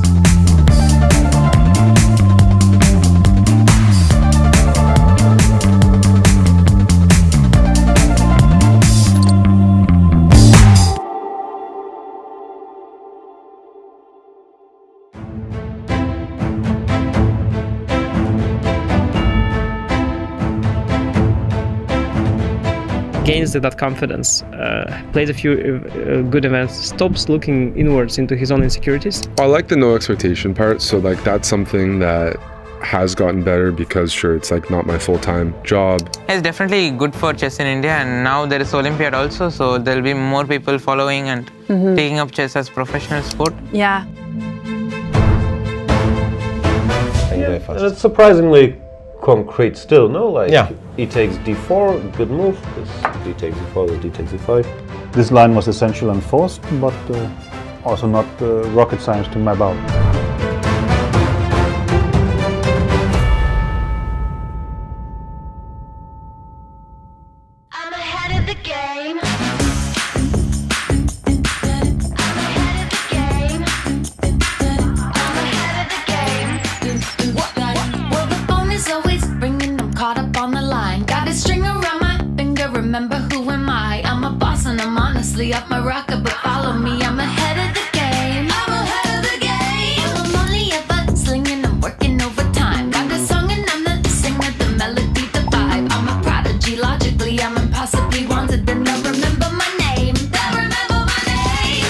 Gains that confidence, plays a few good events, stops looking inwards into his own insecurities. I like the no expectation part, so like that's something that has gotten better because sure, it's like not my full-time job. It's definitely good for chess in India, and now there is Olympiad also, so there'll be more people following and taking up chess as professional sport. Yeah. And it's surprisingly concrete still, no? Like, e takes d4, good move. This d takes d4, the d takes d5. This line was essential and forced, but also not rocket science to map out. I'm ahead of the game. Remember who am I? I'm a boss and I'm honestly off my rocker, but follow me, I'm ahead of the game. I'm ahead of the game. I'm only ever slinging, I'm working overtime. Got a song and I'm the singer, the melody, the vibe. I'm a prodigy, logically I'm impossibly wanted, and they'll remember my name. They'll remember my name.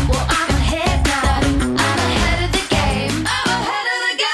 Well, I'm ahead now. I'm ahead of the game. I'm ahead of the game.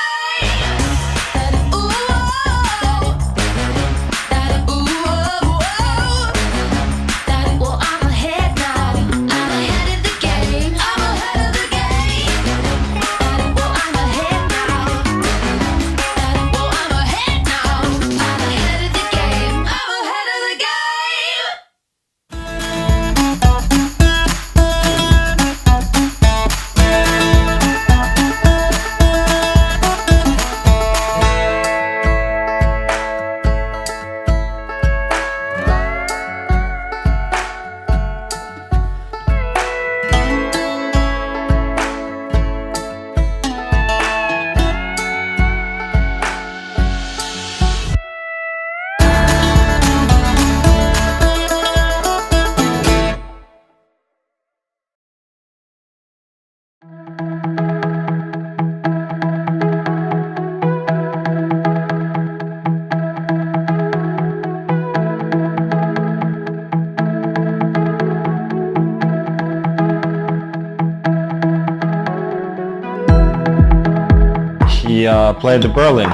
played the Berlin,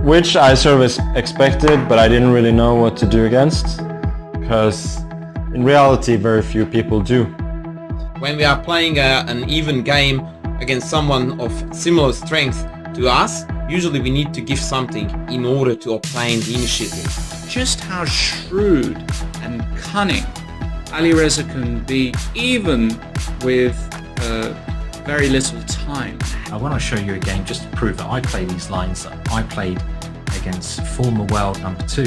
which I sort of expected, but I didn't really know what to do against, because in reality very few people do. When we are playing an even game against someone of similar strength to us, usually we need to give something in order to obtain the initiative. Just how shrewd and cunning Alireza can be, even with very little time. I want to show you a game just to prove that I play these lines that I played against former world number 2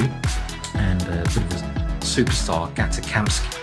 and a bit of a superstar, Gata Kamsky.